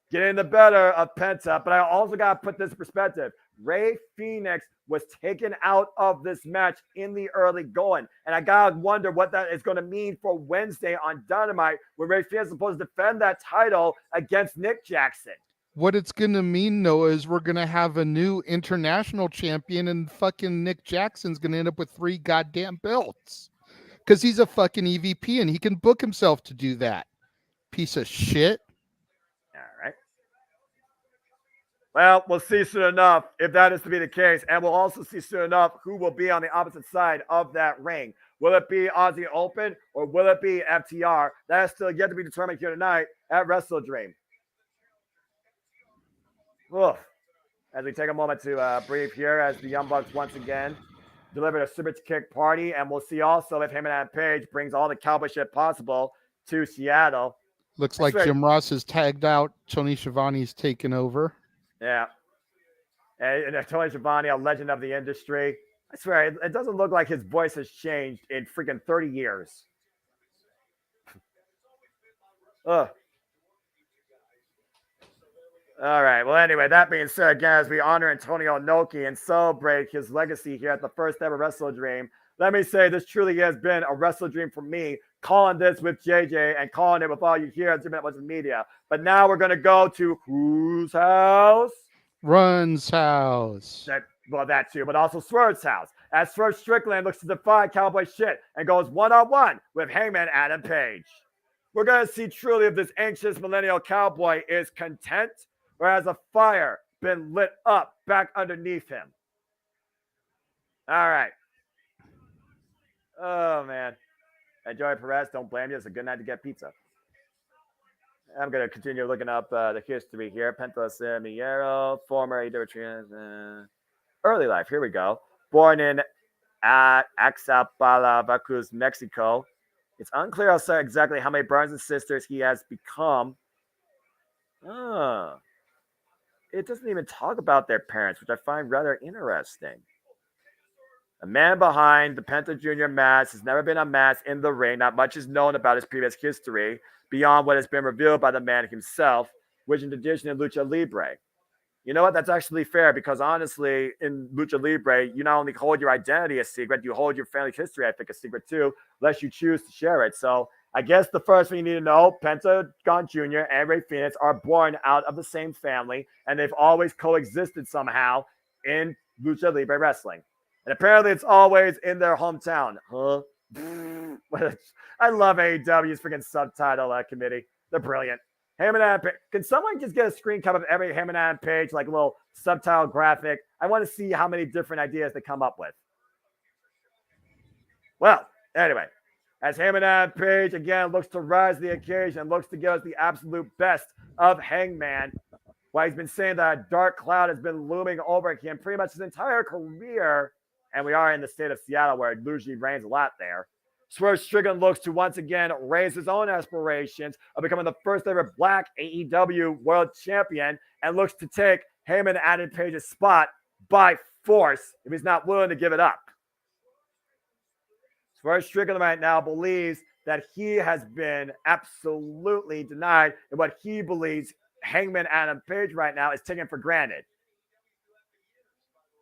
getting the better of Penta. But I also got to put this in perspective. Rey Fénix was taken out of this match in the early going. And I got to wonder what that is going to mean for Wednesday on Dynamite, where Rey Fénix is supposed to defend that title against Nick Jackson. What it's going to mean, Noah, is we're going to have a new international champion and fucking Nick Jackson's going to end up with 3 goddamn belts. Because he's a fucking EVP and he can book himself to do that. Piece of shit. All right. Well, we'll see soon enough if that is to be the case. And we'll also see soon enough who will be on the opposite side of that ring. Will it be Aussie Open or will it be FTR? That is still yet to be determined here tonight at WrestleDream. Oof. As we take a moment to breathe here as the Young Bucks once again delivered a super kick party. And we'll see also if Heyman Page brings all the cowboy shit possible to Seattle. Looks like Jim Ross is tagged out. Tony Schiavone's taken over. Yeah. And Tony Schiavone, a legend of the industry. I swear, it doesn't look like his voice has changed in freaking 30 years. Ugh. All right. Well, anyway, that being said, again, as we honor Antonio Inoki and celebrate his legacy here at the first ever WrestleDream, let me say this truly has been a WrestleDream for me, calling this with JJ and calling it with all you hear. It's been a bunch of media. But now we're going to go to whose house? Run's house. That too, but also Swerve's house. As Swerve Strickland looks to defy Cowboy shit and goes one-on-one with Hangman Adam Page. We're going to see truly if this anxious millennial cowboy is content or has a fire been lit up back underneath him. All right. Oh, man. Enjoy Perez. Don't blame you. It's a good night to get pizza. I'm going to continue looking up the history here. Penta Semiero, former AEW early life. Here we go. Born in Axapala, Veracruz, Mexico. It's unclear also exactly how many brothers and sisters he has become. It doesn't even talk about their parents, which I find rather interesting. A man behind the Penta Jr. mask has never been unmasked in the ring. Not much is known about his previous history beyond what has been revealed by the man himself, which is tradition in Lucha Libre. You know what? That's actually fair because honestly, in Lucha Libre, you not only hold your identity a secret, you hold your family history, I think, a secret too, unless you choose to share it. So I guess the first thing you need to know, Pentagon Jr. and Rey Fenix are born out of the same family, and they've always coexisted somehow in Lucha Libre wrestling. And apparently it's always in their hometown. Huh? I love AEW's freaking subtitle committee. They're brilliant. Hangman Adam Page. Can someone just get a screen cap of every Hangman Adam Page, like a little subtitle graphic? I want to see how many different ideas they come up with. Well, anyway, as Hangman Adam Page again looks to rise to the occasion and looks to give us the absolute best of Hangman, while he's been saying that a dark cloud has been looming over him pretty much his entire career, and we are in the state of Seattle where it usually rains a lot there. Swerve Strickland looks to once again raise his own aspirations of becoming the first ever Black AEW World Champion and looks to take Hangman Adam Page's spot by force if he's not willing to give it up. Swerve Strickland right now believes that he has been absolutely denied in what he believes Hangman Adam Page right now is taken for granted.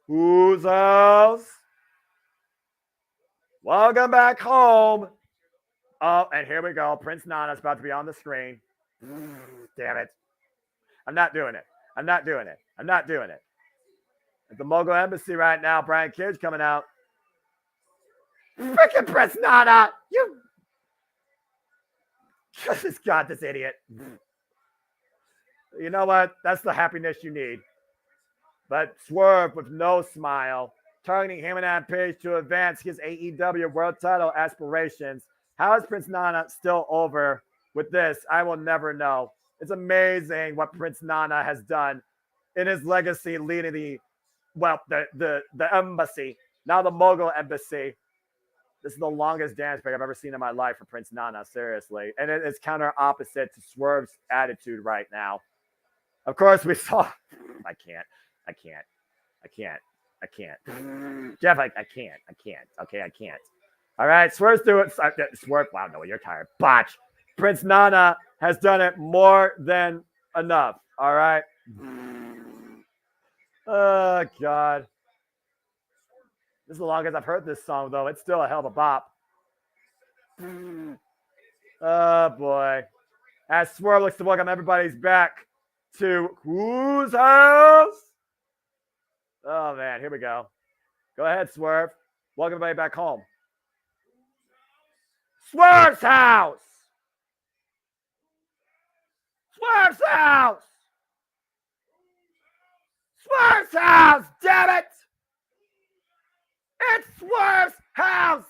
Who's else? Welcome back home. Oh, and here we go. Prince Nana's about to be on the screen. Damn it. I'm not doing it. I'm not doing it. I'm not doing it. At the Mogul Embassy right now, Brian Cage coming out. Freaking Prince Nana! You. God, this idiot. You know what? That's the happiness you need. But Swerve with no smile, targeting Hangman Adam Page to advance his AEW World Title aspirations. How is Prince Nana still over with this? I will never know. It's amazing what Prince Nana has done in his legacy, leading the embassy, now the Mogul Embassy. This is the longest dance break I've ever seen in my life for Prince Nana, seriously. And it is counter opposite to Swerve's attitude right now. Of course, we saw. I can't. Jeff, I can't. Okay, I can't. All right, Swerve's doing. Swerve. Wow, no, you're tired. Botch. Prince Nana has done it more than enough. All right. Oh, God. This is the longest I've heard this song, though. It's still a hell of a bop. Oh, boy. As Swerve looks to welcome everybody's back to whose house? Oh, man. Here we go. Go ahead, Swerve. Welcome everybody back home. Swerve's house! Swerve's house! Swerve's house! Damn it! It's Swerve's house!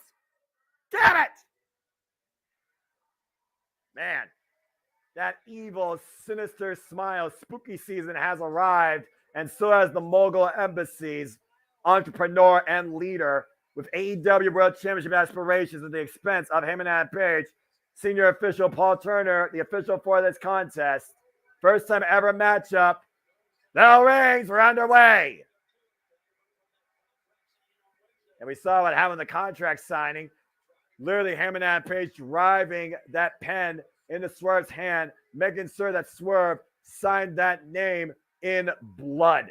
Damn it! Man, that evil, sinister smile, spooky season has arrived, and so has the Mogul Embassy's entrepreneur and leader with AEW World Championship aspirations at the expense of Hangman Adam Page, senior official Paul Turner, the official for this contest. First time ever matchup. Bell rings, we're underway. And we saw what happened in the contract signing. Literally, Hangman Adam Page driving that pen into Swerve's hand, making sure that Swerve signed that name in blood.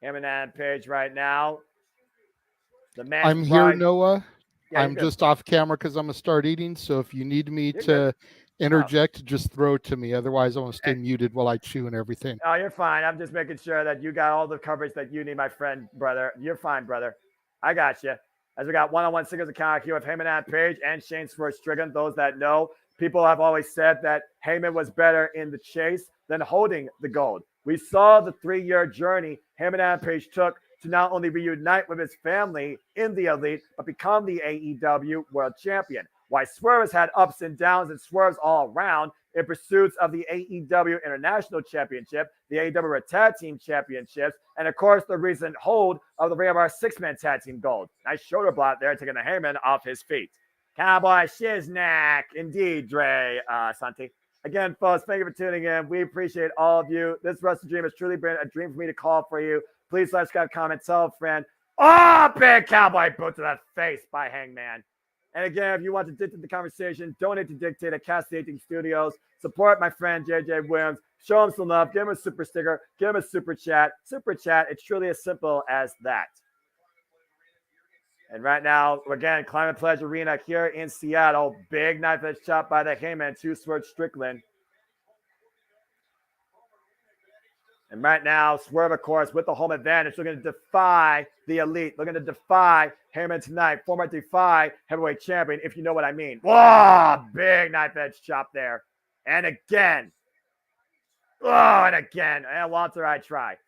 Heyman and Page right now. The man. I'm here, Noah. Yeah, I'm just off camera because I'm going to start eating. So if you need me You're to good. interject, just throw it to me. Otherwise, I want to stay muted while I chew and everything. Oh, you're fine. I'm just making sure that you got all the coverage that you need, my friend, brother. You're fine, brother. I got you. As we got one-on-one singles account here with Heyman and Page and Shane Swerve Strickland. Those that know, people have always said that Heyman was better in the chase than holding the gold. We saw the 3-year journey Heyman and Page took to not only reunite with his family in the Elite, but become the AEW World Champion. Why Swerve has had ups and downs and swerves all around in pursuits of the AEW International Championship, the AEW Tag Team Championships, and of course the recent hold of the Ring of our 6-man tag team gold. Nice shoulder block there, taking the Heyman off his feet. Cowboy Shiznak, indeed, Dre Santi. Again, folks, thank you for tuning in. We appreciate all of you. This WrestleDream has truly been a dream for me to call for you. Please like, subscribe, comment, tell a friend. Oh, big cowboy boot to the face by Hangman. And again, if you want to dictate the conversation, donate to Dictate at Castagnoli Studios. Support my friend JJ Williams. Show him some love. Give him a super sticker. Give him a super chat. Super chat. It's truly as simple as that. And right now, again, Climate Pledge Arena here in Seattle. Big knife edge chop by the Heyman to Swerve Strickland. And right now, Swerve, of course, with the home advantage, looking to defy the Elite, looking to defy Heyman tonight, former Defy heavyweight champion, if you know what I mean. Whoa, big knife edge chop there. And again. Oh, and again. And Walter, I try.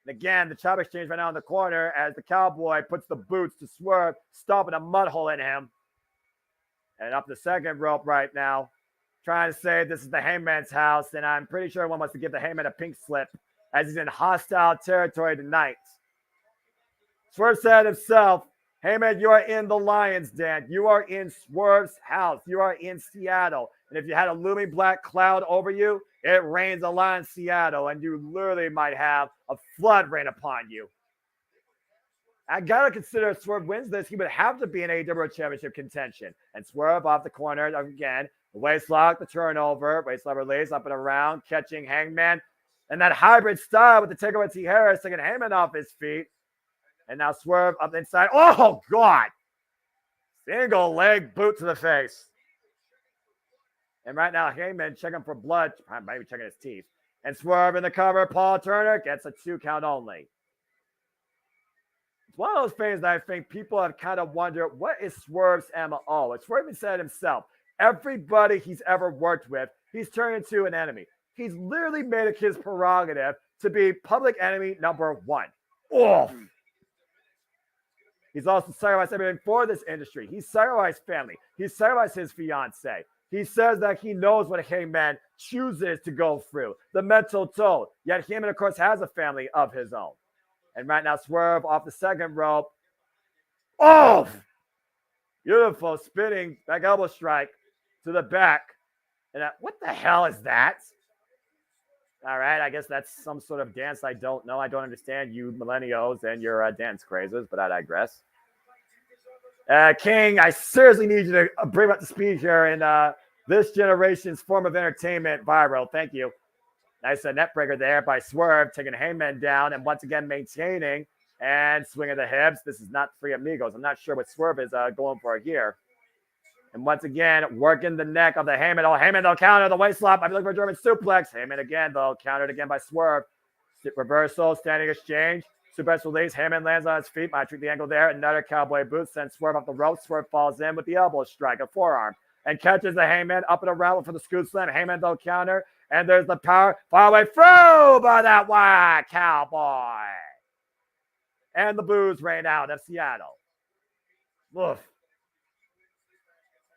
And again, the chop exchange right now in the corner as the Cowboy puts the boots to Swerve, stomping a mud hole in him. And up the second rope right now, trying to say this is the Heyman's house, and I'm pretty sure everyone wants to give the Heyman a pink slip as he's in hostile territory tonight. Swerve said himself, Heyman, you are in the Lion's Den. You are in Swerve's house. You are in Seattle. And if you had a looming black cloud over you, it rains a lot in Seattle, and you literally might have a flood rain upon you. I got to consider if Swerve wins this, he would have to be in AEW Championship contention. And Swerve off the corner again. The waist lock, the turnover. Waist lock release up and around, catching Hangman. And that hybrid style with the takeover T. Harris taking Heyman off his feet. And now Swerve up inside. Oh, God. Single leg boot to the face. And right now, Heyman checking for blood. Maybe checking his teeth. And Swerve in the cover. Paul Turner gets a 2 count only. It's one of those things that I think people have kind of wondered, what is Swerve's MO? And Swerve said himself, everybody he's ever worked with, he's turned into an enemy. He's literally made it his prerogative to be public enemy number 1. Oh. He's also sacrificed everything for this industry. He's sacrificed family. He's sacrificed his fiance. He says that he knows what Heyman chooses to go through, the mental toll. Yet Heyman, of course, has a family of his own. And right now, Swerve off the second rope. Oh! Beautiful spinning back elbow strike to the back. And what the hell is that? All right, I guess that's some sort of dance I don't know. I don't understand you millennials and your dance crazes, but I digress. King, I seriously need you to bring up the speed here in this generation's form of entertainment viral. Thank you. Nice net breaker there by Swerve, taking Heyman down and once again maintaining and swinging the hips. This is not Three Amigos. I'm not sure what Swerve is going for here. And once again, working the neck of the Heyman. Oh, Heyman, they'll counter the waist slap. I'm looking for a German suplex. Heyman again, though, countered again by Swerve. Reversal, standing exchange. Suplex release. Heyman lands on his feet. Might treat the angle there. Another cowboy boot. Sends Swerve up the rope. Swerve falls in with the elbow strike, a forearm. And catches the Heyman up and around for the scoop slam. Heyman, though, counter. And there's the power. Far away through by that wide cowboy. And the booze rain out of Seattle. Woof.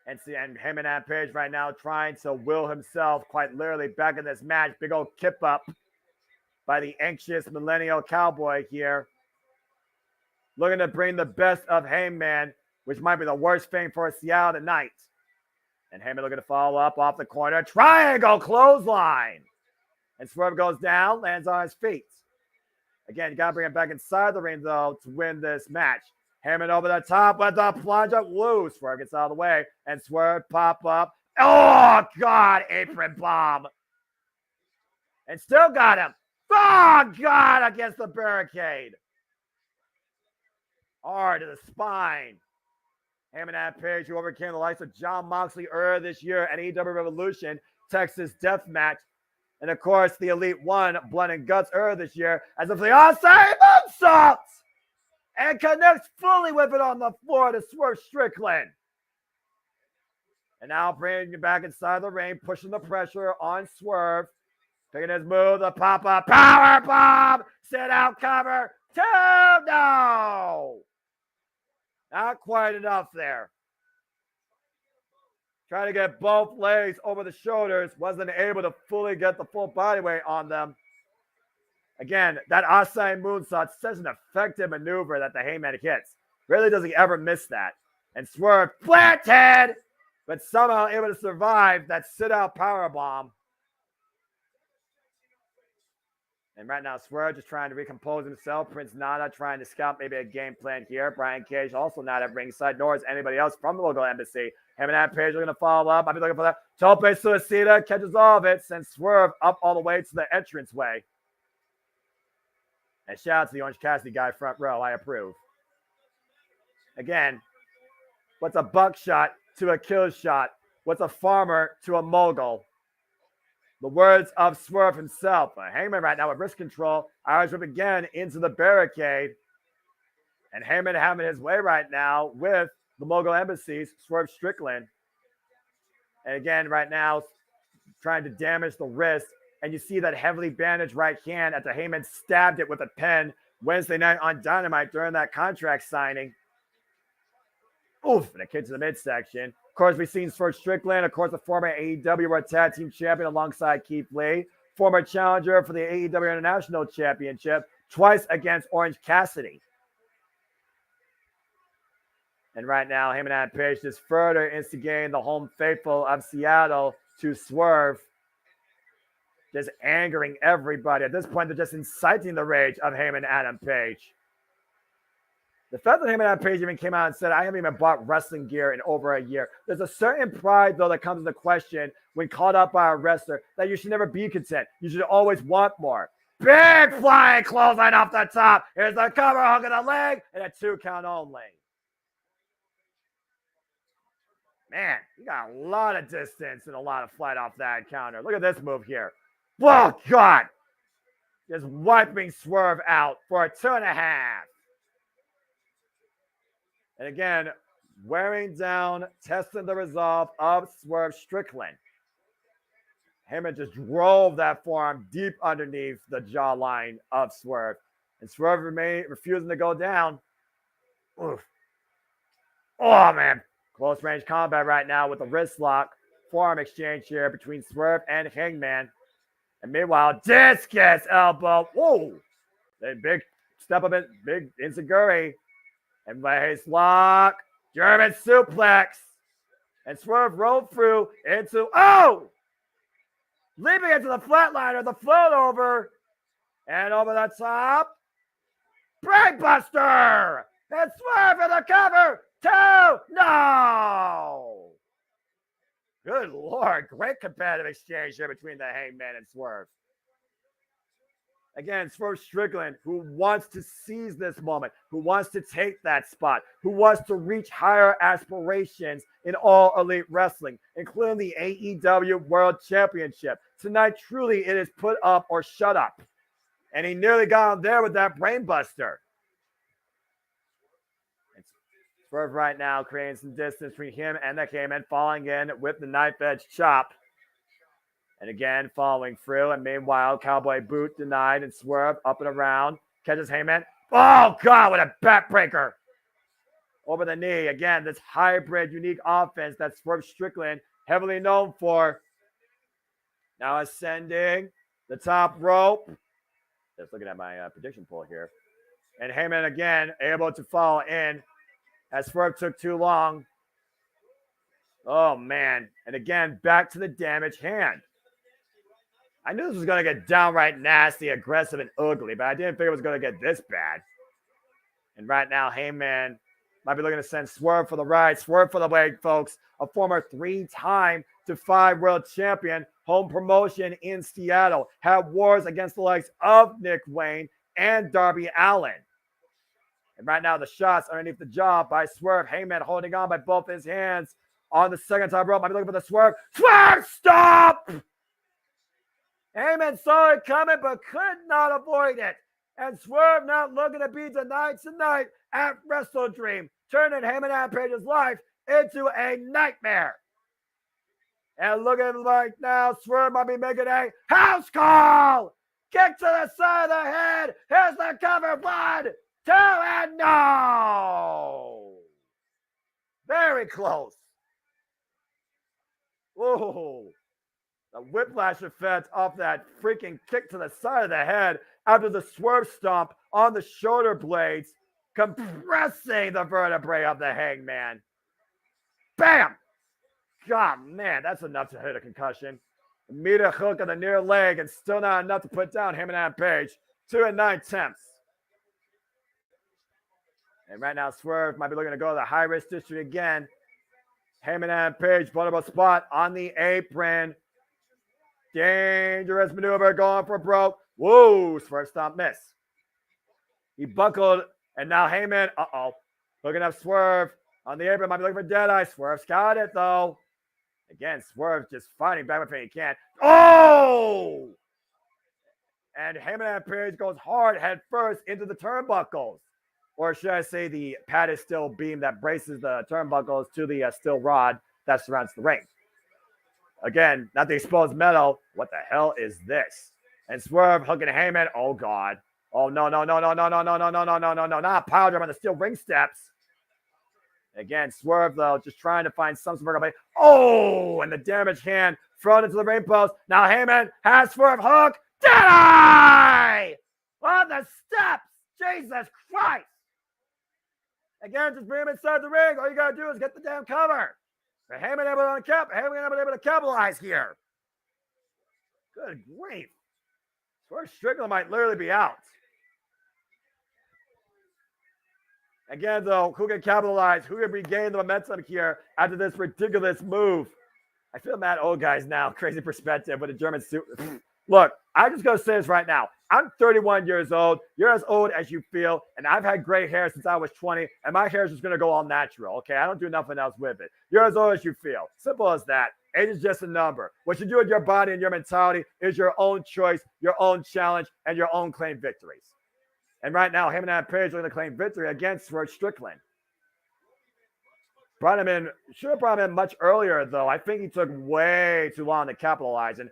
And Heyman and Page right now trying to will himself quite literally back in this match. Big old kip up by the anxious millennial cowboy here. Looking to bring the best of Heyman, which might be the worst thing for Seattle tonight. And Heyman looking to follow up off the corner. Triangle clothesline. And Swerve goes down, lands on his feet. Again, you got to bring him back inside the ring, though, to win this match. Heyman over the top with the plunge up loose. Swerve gets out of the way. And Swerve pop up. Oh, God, apron bomb. And still got him. Oh, God, against the barricade. Hard to the spine. Heyman and Page, who overcame the likes of Jon Moxley earlier this year at AEW Revolution, Texas Death Match. And, of course, the Elite One, Blood and Guts earlier this year, as if the outside moonsault and connects fully with it on the floor to Swerve Strickland. And now bringing it back inside the ring, pushing the pressure on Swerve. Taking his move, the pop-up power bomb, sit out cover, 2, no! Not quite enough there. Trying to get both legs over the shoulders, wasn't able to fully get the full body weight on them. Again, that Asai moonsault, such an effective maneuver that the Heyman hits. Really doesn't ever miss that. And Swerve planted, but somehow able to survive that sit-out powerbomb. And right now, Swerve just trying to recompose himself. Prince Nana trying to scout maybe a game plan here. Brian Cage also not at ringside, nor is anybody else from the local embassy. Him and that Page are going to follow up. I'll be looking for that. Tope Suicida catches all of it, sends Swerve up all the way to the entranceway. And shout out to the Orange Cassidy guy front row. I approve. Again, what's a buckshot to a kill shot? What's a farmer to a mogul? The words of Swerve himself. Heyman right now with wrist control. Irish whip again into the barricade. And Heyman having his way right now with the Mogul Embassies, Swerve Strickland. And again, right now, trying to damage the wrist. And you see that heavily bandaged right hand after Heyman stabbed it with a pen Wednesday night on Dynamite during that contract signing. Oof, and a kick to the midsection. Of course, we've seen Swerve Strickland, of course, the former AEW World Tag Team Champion alongside Keith Lee, former challenger for the AEW International Championship, twice against Orange Cassidy. And right now, Heyman and Page just further instigating the home faithful of Seattle to Swerve, just angering everybody. At this point, they're just inciting the rage of Heyman and Adam Page. The fact that Heyman and Adam Page even came out and said, I haven't even bought wrestling gear in over a year. There's a certain pride, though, that comes into question when called out by a wrestler that you should never be content. You should always want more. Big flying clothesline off the top. Here's the cover, hook of the leg, and a 2 count only. Man, you got a lot of distance and a lot of flight off that counter. Look at this move here. Oh, God. Just wiping Swerve out for a 2.5. And again, wearing down, testing the resolve of Swerve Strickland. Heyman just drove that forearm deep underneath the jawline of Swerve. And Swerve refusing to go down. Oof. Oh, man. Close range combat right now with the wrist lock. Forearm exchange here between Swerve and Hangman. And meanwhile, discus elbow. Whoa. Then big step up in, big enziguri. And waist lock. German suplex. And Swerve rolled through into, leaping into the flatliner, the float over. And over the top. Brainbuster. And Swerve for the cover. 2, no! Good Lord, great competitive exchange here between the Hangman and Swerve. Again, Swerve Strickland, who wants to seize this moment, who wants to take that spot, who wants to reach higher aspirations in all elite wrestling, including the AEW World Championship. Tonight, truly, it is put up or shut up. And he nearly got him there with that brainbuster. Swerve right now creating some distance between him and the Heyman, falling in with the knife edge chop. And again, following through. And meanwhile, cowboy boot denied, and Swerve up and around. Catches Heyman. Oh, God, what a backbreaker. Over the knee. Again, this hybrid, unique offense that Swerve Strickland heavily known for. Now ascending the top rope. Just looking at my prediction poll here. And Heyman again able to fall in. As Swerve took too long. Oh, man. And again, back to the damaged hand. I knew this was going to get downright nasty, aggressive, and ugly, but I didn't think it was going to get this bad. And right now, Heyman might be looking to send Swerve for the right, Swerve for the leg, folks. A former 3-time Defy World Champion, home promotion in Seattle. Had wars against the likes of Nick Wayne and Darby Allin. And right now, the shots underneath the jaw by Swerve. Heyman holding on by both his hands on the second top rope. Might be looking for the Swerve. Swerve, stop! Heyman saw it coming, but could not avoid it. And Swerve not looking to be denied tonight at WrestleDream, turning Heyman Rampage's life into a nightmare. And looking like now, Swerve might be making a house call. Kick to the side of the head. Here's the cover. 1, 2, and no. Very close. Whoa. The whiplash effect off that freaking kick to the side of the head after the Swerve stomp on the shoulder blades, compressing the vertebrae of the Hangman. Bam! God, man, that's enough to hit a concussion. Immediate hook on the near leg and still not enough to put down him and Rampage. 2 and 9 attempts. And right now, Swerve might be looking to go to the high-risk district again. Heyman and Page, vulnerable spot on the apron. Dangerous maneuver going for broke. Whoa, Swerve stomp miss. He buckled, and now Heyman, looking up Swerve on the apron. Might be looking for Deadeye. Swerve's got it, though. Again, Swerve just fighting back with he can. Oh! And Heyman and Page goes hard head first into the turnbuckles. Or should I say the padded steel beam that braces the turnbuckles to the steel rod that surrounds the ring. Again, not the exposed metal. What the hell is this? And Swerve hooking Heyman. Oh, God. Oh, no. Not a power driver on the steel ring steps. Again, Swerve, though, just trying to find some sort of way. Oh, and the damaged hand thrown into the ring post. Now Heyman has Swerve hook. Deadeye! On the steps. Jesus Christ. Again, just bring him inside the ring. All you got to do is get the damn cover. But Heyman able to capitalize here. Good grief. Swerve Strickland might literally be out. Again, though, who can capitalize? Who can regain the momentum here after this ridiculous move? I feel mad old guys now. Crazy perspective with a German suit. Look, I'm just going to say this right now. I'm 31 years old. You're as old as you feel. And I've had gray hair since I was 20. And my hair is just going to go all natural. Okay, I don't do nothing else with it. You're as old as you feel. Simple as that. Age is just a number. What you do with your body and your mentality is your own choice, your own challenge, and your own claim victories. And right now, him and Page are going to claim victory against Swerve Strickland. Brought him in, should have brought him in much earlier, though. I think he took way too long to capitalize. And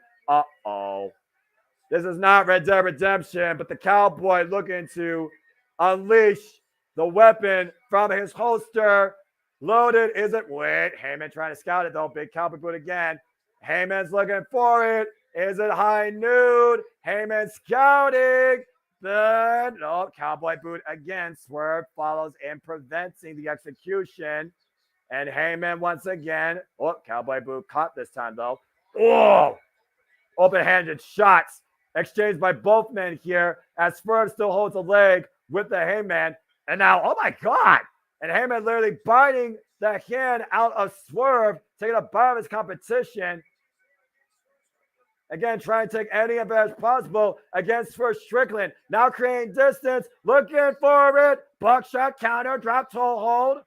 this is not Red Dead Redemption, but the cowboy looking to unleash the weapon from his holster. Loaded, is it? Wait, Heyman trying to scout it, though. Big cowboy boot again. Heyman's looking for it. Is it high nude? Heyman scouting. Then, cowboy boot again. Swerve follows in preventing the execution. And Heyman once again. Cowboy boot caught this time, though. Open-handed shots exchanged by both men here as Swerve still holds a leg with the Heyman. And now, oh my God. And Heyman literally biting the hand out of Swerve, taking a bite of his competition. Again, trying to take any advantage possible against Swerve Strickland. Now creating distance, looking for it. Buckshot counter, drop toe hold.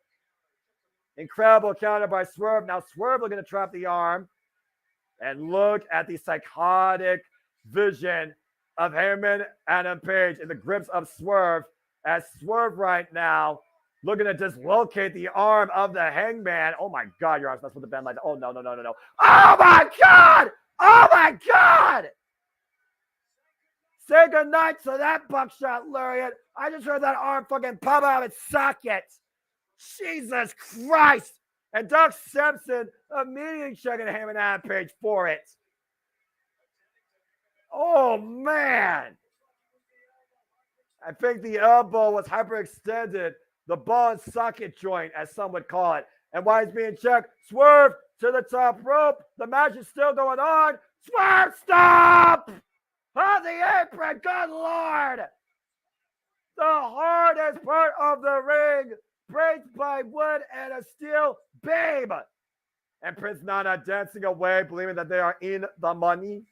Incredible counter by Swerve. Now Swerve looking to trap the arm. And look at the psychotic vision of Heyman and Page in the grips of Swerve. As Swerve right now looking to dislocate the arm of the Hangman. Oh my God, your arm's not supposed to bend like that. Oh no. Oh my God! Oh my God! Say goodnight to that buckshot lariat. I just heard that arm fucking pop out of its socket. Jesus Christ! And Doug Simpson immediately checking Heyman and Page for it. Oh man! I think the elbow was hyperextended. The ball and socket joint, as some would call it. And while he's being checked, Swerve to the top rope. The match is still going on. Swerve, stop! On the apron, good Lord! The hardest part of the ring braids by wood and a steel babe. And Prince Nana dancing away, believing that they are in the money.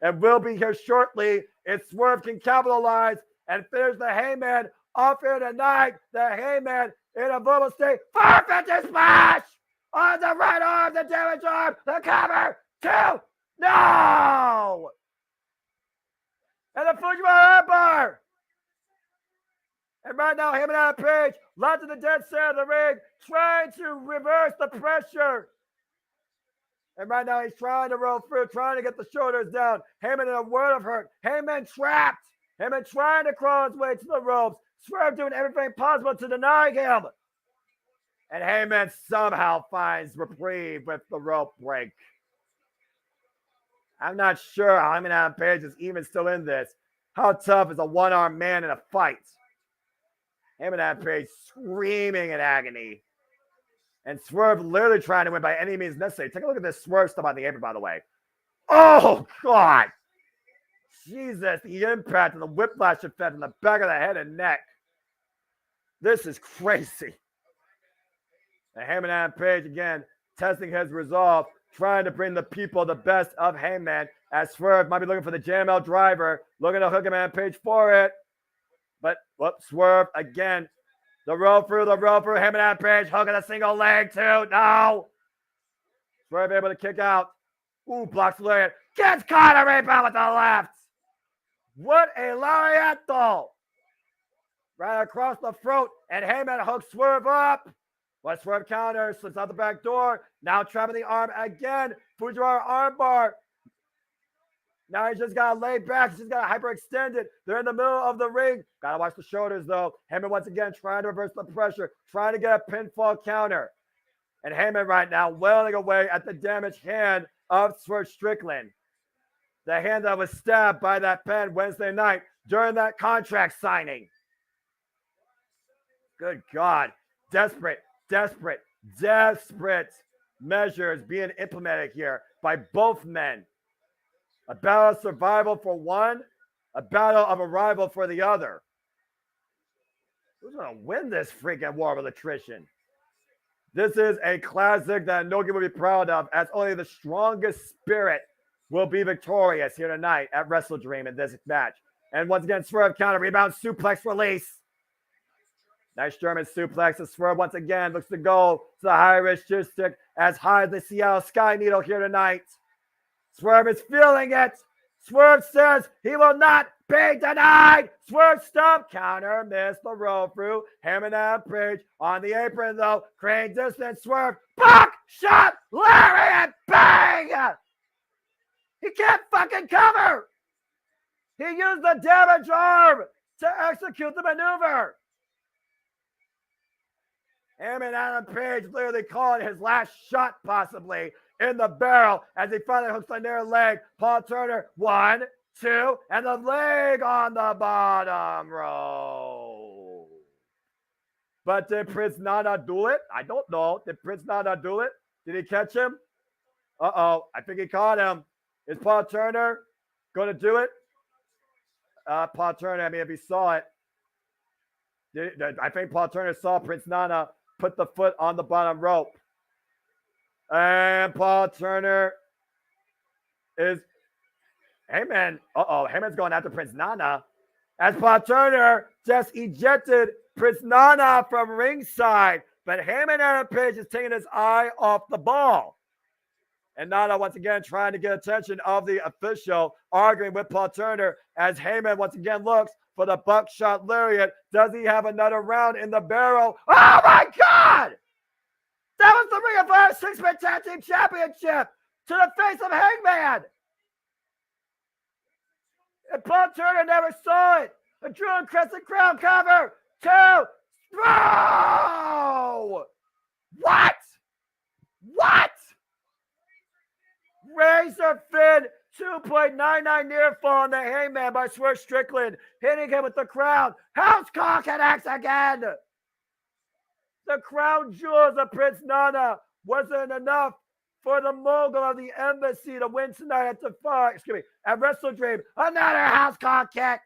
And will be here shortly if Swerve can capitalize and finish the Heyman off here tonight. The Heyman in a verbal state. 450 splash on the right arm, the damage arm, the cover. 2. No! And the Fujiwara armbar. And right now, him and Adam Page, locked to the dead center of the ring, trying to reverse the pressure. And right now, he's trying to roll through, trying to get the shoulders down. Heyman in a world of hurt. Heyman trapped. Heyman trying to crawl his way to the ropes. Swerve doing everything possible to deny him. And Heyman somehow finds reprieve with the rope break. I'm not sure how Adam Page is even still in this. How tough is a one-armed man in a fight? Adam Page screaming in agony. And Swerve literally trying to win by any means necessary. Take a look at this Swerve stuff on the apron, by the way. Oh, God. Jesus, the impact and the whiplash effect in the back of the head and neck. This is crazy. And Adam Page, again, testing his resolve, trying to bring the people the best of Heyman, as Swerve might be looking for the JML driver, looking to hook Adam Page for it. But, Swerve, again, the roll through, Adam Page, hooking a single leg, too. No! Swerve able to kick out. Ooh, blocks the lariat. Gets caught a rebound with the left. What a lariat, though. Right across the throat, and Heyman hooks Swerve up. But Swerve counters, slips out the back door. Now trapping the arm again. Fujiwara armbar. Now he's just got to lay back. He's just got to hyperextend it. They're in the middle of the ring. Got to watch the shoulders, though. Heyman once again trying to reverse the pressure, trying to get a pinfall counter. And Heyman right now wailing away at the damaged hand of Swerve Strickland. The hand that was stabbed by that pen Wednesday night during that contract signing. Good God. Desperate measures being implemented here by both men. A battle of survival for one, a battle of arrival for the other. Who's going to win this freaking war of attrition? This is a classic that Inoki will be proud of, as only the strongest spirit will be victorious here tonight at WrestleDream in this match. And once again, Swerve counter, rebound, suplex release. Nice German suplex. And Swerve once again looks to go to the high-risk stick as high as the Seattle Sky Needle here tonight. Swerve is feeling it. Swerve says he will not be denied. Swerve stomp counter, missed the roll through. Heyman and Page on the apron though. Crane distance, Swerve, buck, shot, lariat, bang! He can't fucking cover. He used the damage arm to execute the maneuver. Him and Adam Page literally calling his last shot possibly in the barrel as he finally hooks the near leg. Paul Turner, 1, 2, and the leg on the bottom row. But did Prince Nana do it? I don't know. Did Prince Nana do it? Did he catch him? Uh-oh. I think he caught him. Is Paul Turner going to do it? Paul Turner, I mean, if he saw it. I think Paul Turner saw Prince Nana put the foot on the bottom rope. And Paul Turner is, Heyman, Heyman's going after Prince Nana. As Paul Turner just ejected Prince Nana from ringside. But Heyman and Page is taking his eye off the ball. And Nana once again trying to get attention of the official, arguing with Paul Turner as Heyman once again looks for the buckshot lariat. Does he have another round in the barrel? Oh my God! That was the Ring of Honor 6-Man Tag Team Championship to the face of Hangman. And Paul Turner never saw it. A Drew and Crescent Crown cover. 2. Throw! What? Razor Finn 2.99 near fall on the Hangman by Swerve Strickland, hitting him with the crown. House Call connects again. The crown jewels of Prince Nana wasn't enough for the mogul of the embassy to win tonight at WrestleDream. Another house call kick.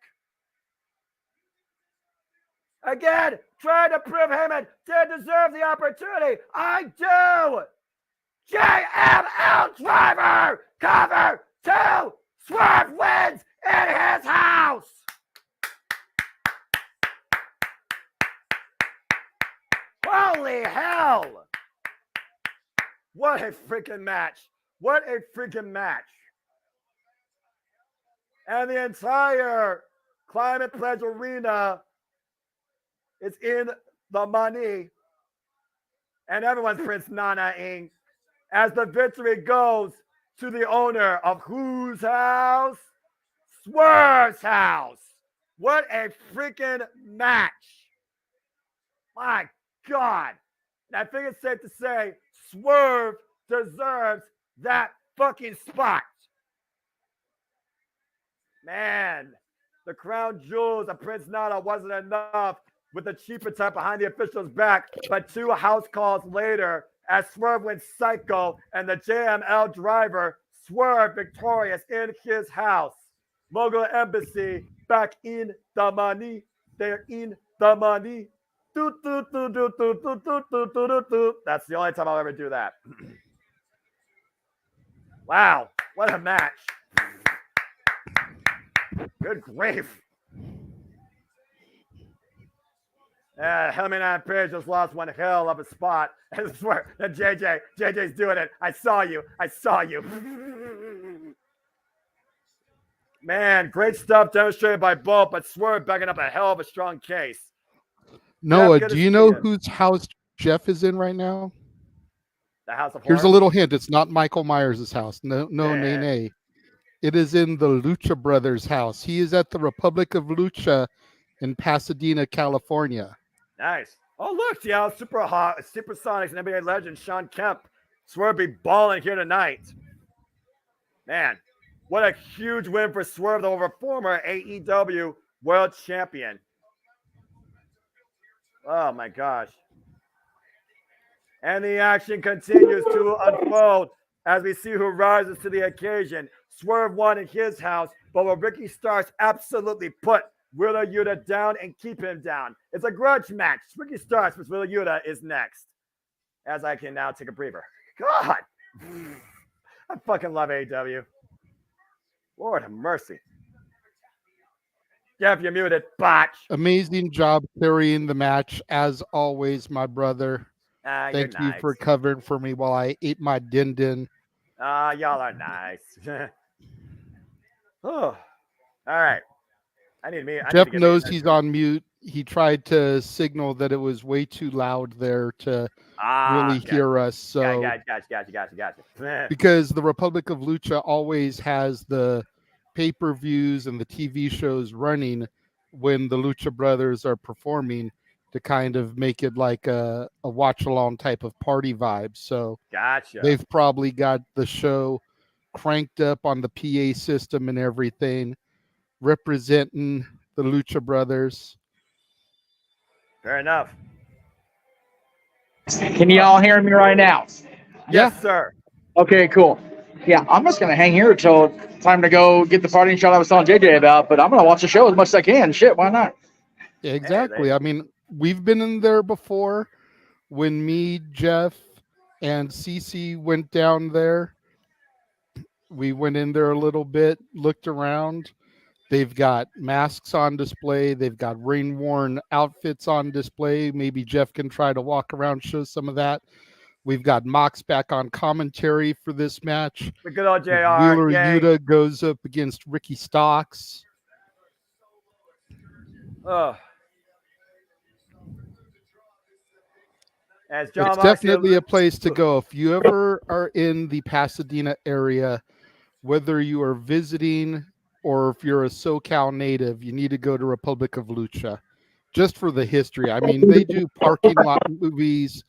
Again, trying to prove Heyman did deserve the opportunity. I do. JML driver, cover 2. Swerve wins in his house. Holy hell. What a freaking match. What a freaking match. And the entire Climate Pledge Arena is in the money. And everyone's Prince Nana-ing as the victory goes to the owner of whose house? Swerve's house. What a freaking match. My God. And I think it's safe to say Swerve deserves that fucking spot. Man, the crown jewels of Prince Nana wasn't enough with the cheaper type behind the official's back, but 2 house calls later, as Swerve went psycho and the JML driver Swerve victorious in his house. Mogul Embassy back in the money. They're in the money. That's the only time I'll ever do that. Wow, what a match. Good grief. Hellman and Page just lost one hell of a spot. I swear that JJ's doing it. I saw you. Man, great stuff demonstrated by both, but Swerve backing up a hell of a strong case. Noah, do you know whose house Jeff is in right now? The House of Here's Horror? a little hint. It's not Michael Myers' house. Nay. It is in the Lucha Brothers' house. He is at the Republic of Lucha in Pasadena, California. Nice. Oh, look, Seattle Supersonics and NBA legend Sean Kemp. Swerve be balling here tonight. Man, what a huge win for Swerve over former AEW World Champion. Oh, my gosh. And the action continues to unfold as we see who rises to the occasion. Swerve won in his house, but will Ricky Starks absolutely put Wheeler Yuta down and keep him down? It's a grudge match. Ricky Starks versus Wheeler Yuta is next. As I can now take a breather. God, I fucking love AEW. Lord have mercy. Jeff, you're muted. Botch. Amazing job carrying the match, as always, my brother. Thank you for covering for me while I ate my din-din. Y'all are nice. Oh, all right. Jeff knows he's on mute. He tried to signal that it was way too loud there to really hear us. So, gotcha. Because the Republic of Lucha always has the pay-per-views and the TV shows running when the Lucha Brothers are performing to kind of make it like a watch-along type of party vibe. So gotcha. They've probably got the show cranked up on the PA system and everything, representing the Lucha Brothers. Fair enough. Can you all hear me right now? Yes, sir. Okay, cool. Yeah, I'm just going to hang here until time to go get the party shot I was telling JJ about, but I'm going to watch the show as much as I can. Shit, why not? Exactly. I mean, we've been in there before when me, Jeff, and Cece went down there. We went in there a little bit, looked around. They've got masks on display. They've got rain-worn outfits on display. Maybe Jeff can try to walk around, show some of that. We've got Mox back on commentary for this match. The good old JR. Wheeler Yuta goes up against Ricky Starks. Oh. It's definitely a place to go. If you ever are in the Pasadena area, whether you are visiting or if you're a SoCal native, you need to go to Republic of Lucha just for the history. I mean, they do parking lot movies.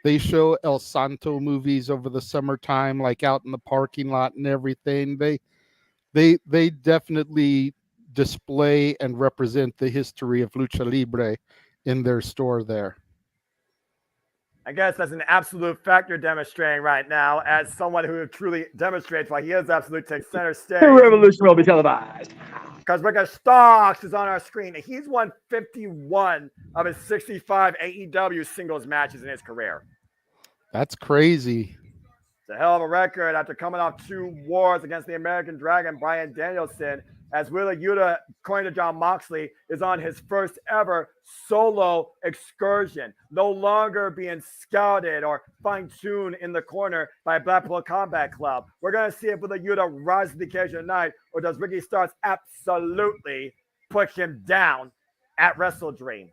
They show El Santo movies over the summertime, like out in the parking lot and everything. They definitely display and represent the history of Lucha Libre in their store there. I guess that's an absolute fact you're demonstrating right now as someone who truly demonstrates why he is absolute takes center stage. The revolution will be televised. because Ricky Starks is on our screen. He's won 51 of his 65 AEW singles matches in his career. That's crazy. It's a hell of a record after coming off 2 wars against the American Dragon, Bryan Danielson, as Wheeler Yuta, according to Jon Moxley, is on his first ever solo excursion, no longer being scouted or fine-tuned in the corner by Blackpool Combat Club. We're going to see if Wheeler Yuta rises to the occasion tonight, or does Ricky Starks absolutely put him down at WrestleDream?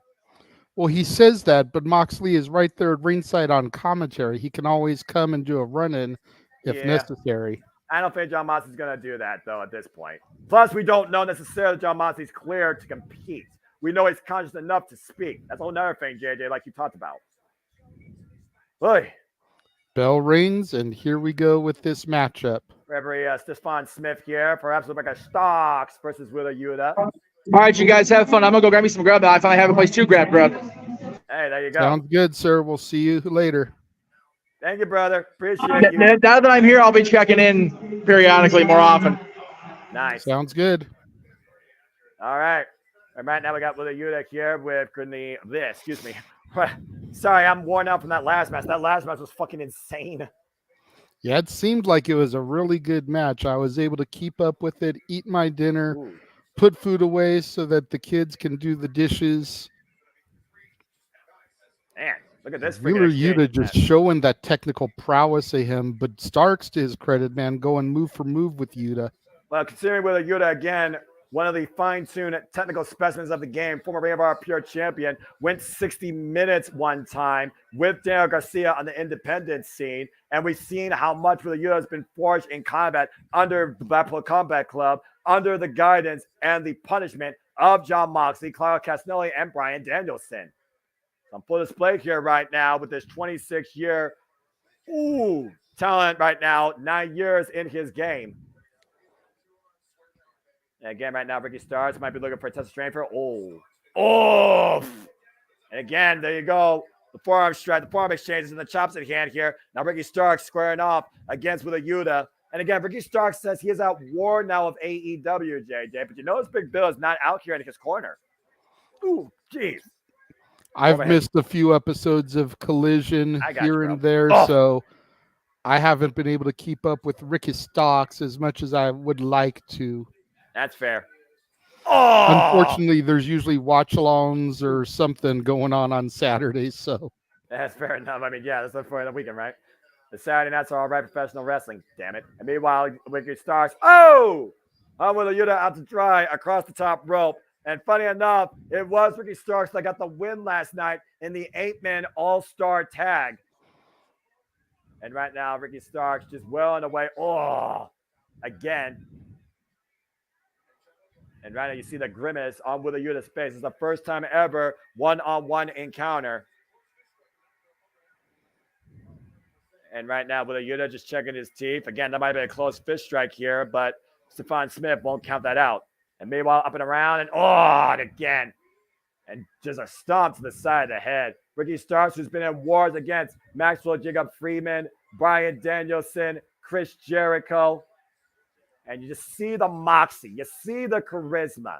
Well, he says that, but Moxley is right there at ringside on commentary. He can always come and do a run-in if necessary. I don't think Jon Moxley's going to do that, though, at this point. Plus, we don't know necessarily Jon Moxley's clear to compete. We know he's conscious enough to speak. That's a whole other thing, JJ, like you talked about. Oy. Bell rings, and here we go with this matchup. Referee Stefan Smith here. Perhaps Rebecca Starks versus Wheeler Yuta. All right, you guys have fun. I'm going to go grab me some grub now. I finally have a place to grab grub. Hey, there you go. Sounds good, sir. We'll see you later. Thank you, brother. Appreciate you. Now that I'm here, I'll be checking in periodically more often. Nice. Sounds good. All right. And right now we got Wheeler Yuta here with this. Excuse me. Sorry, I'm worn out from that last match. That last match was fucking insane. Yeah, it seemed like it was a really good match. I was able to keep up with it, eat my dinner, put food away so that the kids can do the dishes. Man, look at this. Wheeler Yuta just showing that technical prowess of him, but Starks, to his credit, man, going move for move with Yuta. Well, considering Wheeler Yuta, again, one of the fine-tuned technical specimens of the game, former Ring of Honor Pure champion, went 60 minutes one time with Daniel Garcia on the independent scene, and we've seen how much Wheeler Yuta has been forged in combat under the Blackpool Combat Club, under the guidance and the punishment of Jon Moxley, Claudio Castagnoli, and Bryan Danielson. On full display here right now with this 26-year talent right now, 9 years in his game. And again, right now, Ricky Starks might be looking for a test of strength for And again, there you go. The forearm strike, the forearm exchanges, and the chops at hand here. Now Ricky Starks squaring off against Wheeler Yuta. And again, Ricky Starks says he is at war now with AEW, JJ. But you notice Big Bill is not out here in his corner. Ooh, jeez. I've missed a few episodes of Collision here and there, so I haven't been able to keep up with Ricky Starks as much as I would like to. That's fair. Unfortunately, there's usually watch-alongs or something going on Saturdays, so. That's fair enough. I mean, yeah, that's the for the weekend, right? The Saturday nights are all right professional wrestling, damn it. And meanwhile, Ricky Starks, Wheeler Yuta out to dry across the top rope. And funny enough, it was Ricky Starks that got the win last night in the 8-man all-star tag. And right now, Ricky Starks just well on the way. Again. And right now, you see the grimace on Wheeler Yuta's face. It's the first time ever one-on-one encounter. And right now, Wheeler Yuta just checking his teeth. Again, that might be a close fist strike here, but Stefan Smith won't count that out. And meanwhile, up and around, and again. And just a stomp to the side of the head. Ricky Starks, who's been in wars against Maxwell Jacob Freeman, Bryan Danielson, Chris Jericho. And you just see the moxie. You see the charisma.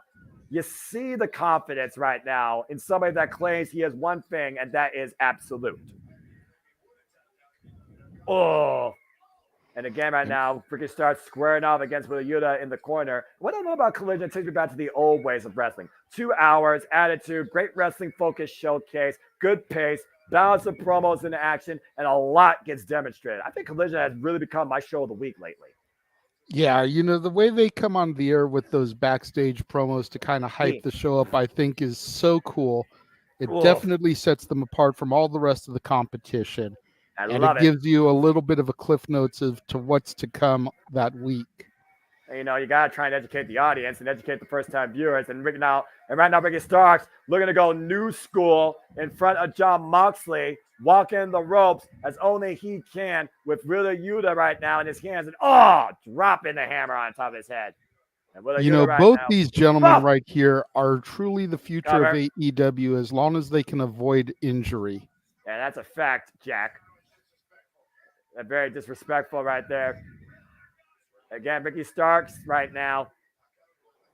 You see the confidence right now in somebody that claims he has one thing, and that is absolute. And again, right now, Ricky Starks squaring off against Wheeler Yuta in the corner. What I know about Collision takes me back to the old ways of wrestling. 2 hours, attitude, great wrestling focus showcase, good pace, balance of promos into action, and a lot gets demonstrated. I think Collision has really become my show of the week lately. Yeah, the way they come on the air with those backstage promos to kind of hype the show up, I think is so cool. It definitely sets them apart from all the rest of the competition. And it gives you a little bit of a cliff notes to what's to come that week. You got to try and educate the audience and educate the first-time viewers. And right now, Ricky Starks looking to go new school in front of Jon Moxley, walking the ropes as only he can with Wheeler Yuta right now in his hands. And, dropping the hammer on top of his head. And both these gentlemen right here are truly the future of AEW as long as they can avoid injury. Yeah, that's a fact, Jack. Very disrespectful right there. Again, Ricky Starks right now.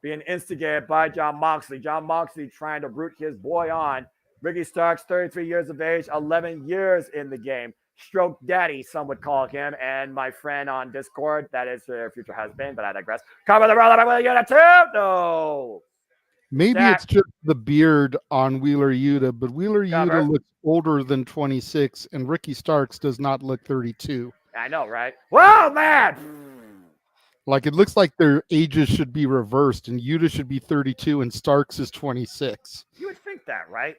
being instigated by Jon Moxley. Jon Moxley trying to root his boy on. Ricky Starks, 33 years of age, 11 years in the game. Stroke Daddy, some would call him. And my friend on Discord, that is her future husband, but I digress. Cover the roll up by Wheeler Yuta too. No. Maybe Zach. it's just the beard on Wheeler Yuta, but Wheeler Cover. Yuta looks older than 26, and Ricky Starks does not look 32. I know, right? Whoa, man! Like, it looks like their ages should be reversed, and Yuta should be 32, and Starks is 26. You would think that, right?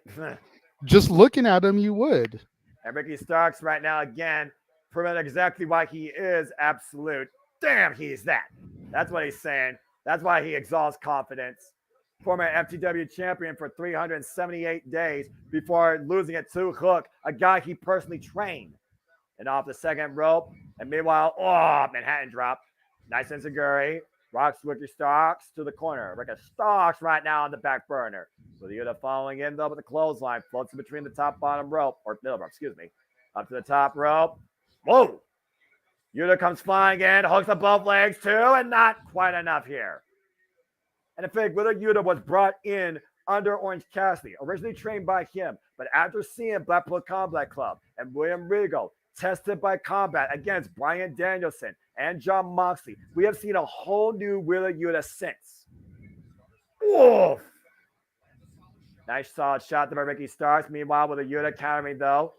Just looking at him, you would. And Ricky Starks right now, again, proving exactly why he is absolute. Damn, he's that. That's what he's saying. That's why he exalts confidence. Former FTW champion for 378 days before losing it to Hook, a guy he personally trained. And off the second rope. And meanwhile, Manhattan drop. Nice enziguri. Rocks Ricky Starks to the corner. Ricky Starks right now on the back burner. With Yuta following in, though, with the clothesline. Floats in between the top, bottom rope. Or middle rope, excuse me. Up to the top rope. Whoa! Yuta comes flying in. Hooks up both legs, too. And not quite enough here. And in fact, Wheeler Yuta was brought in under Orange Cassidy. Originally trained by him. But after seeing Blackpool Combat Club and William Regal tested by combat against Bryan Danielson and Jon Moxley, we have seen a whole new Wheeler Yuta since. Woof! Nice solid shot by Ricky Starks. Meanwhile, with a Yuta countering, though.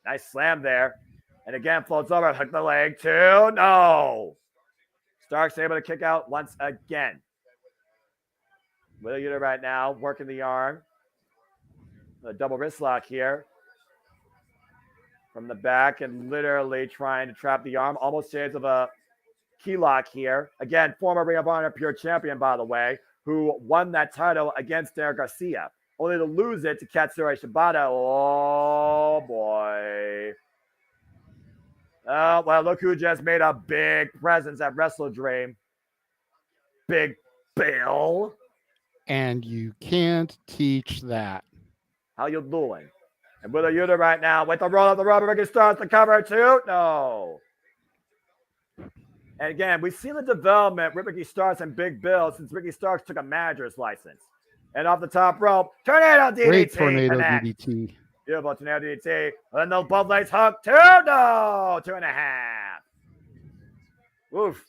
Nice slam there. And again, floats over. Hook the leg, too. No! Starks able to kick out once again. Wheeler Yuta right now working the arm. A double wrist lock here. From the back and literally trying to trap the arm. Almost shades of a key lock here. Again, former Ring of Honor Pure Champion, by the way, who won that title against Derek Garcia. Only to lose it to Katsuyori Shibata. Oh, boy. Oh, well, look who just made a big presence at WrestleDream. Big Bill. And you can't teach that. How you doing? And Wheeler Yuta right now with the roll of the rubber. Ricky Starks to cover too. No. And again, we've seen the development with Ricky Starks and Big Bill since Ricky Starks took a manager's license. And off the top rope, tornado DDT. Great tornado DDT. Beautiful tornado DDT. And those both legs hooked. 2, no. 2.5. Woof.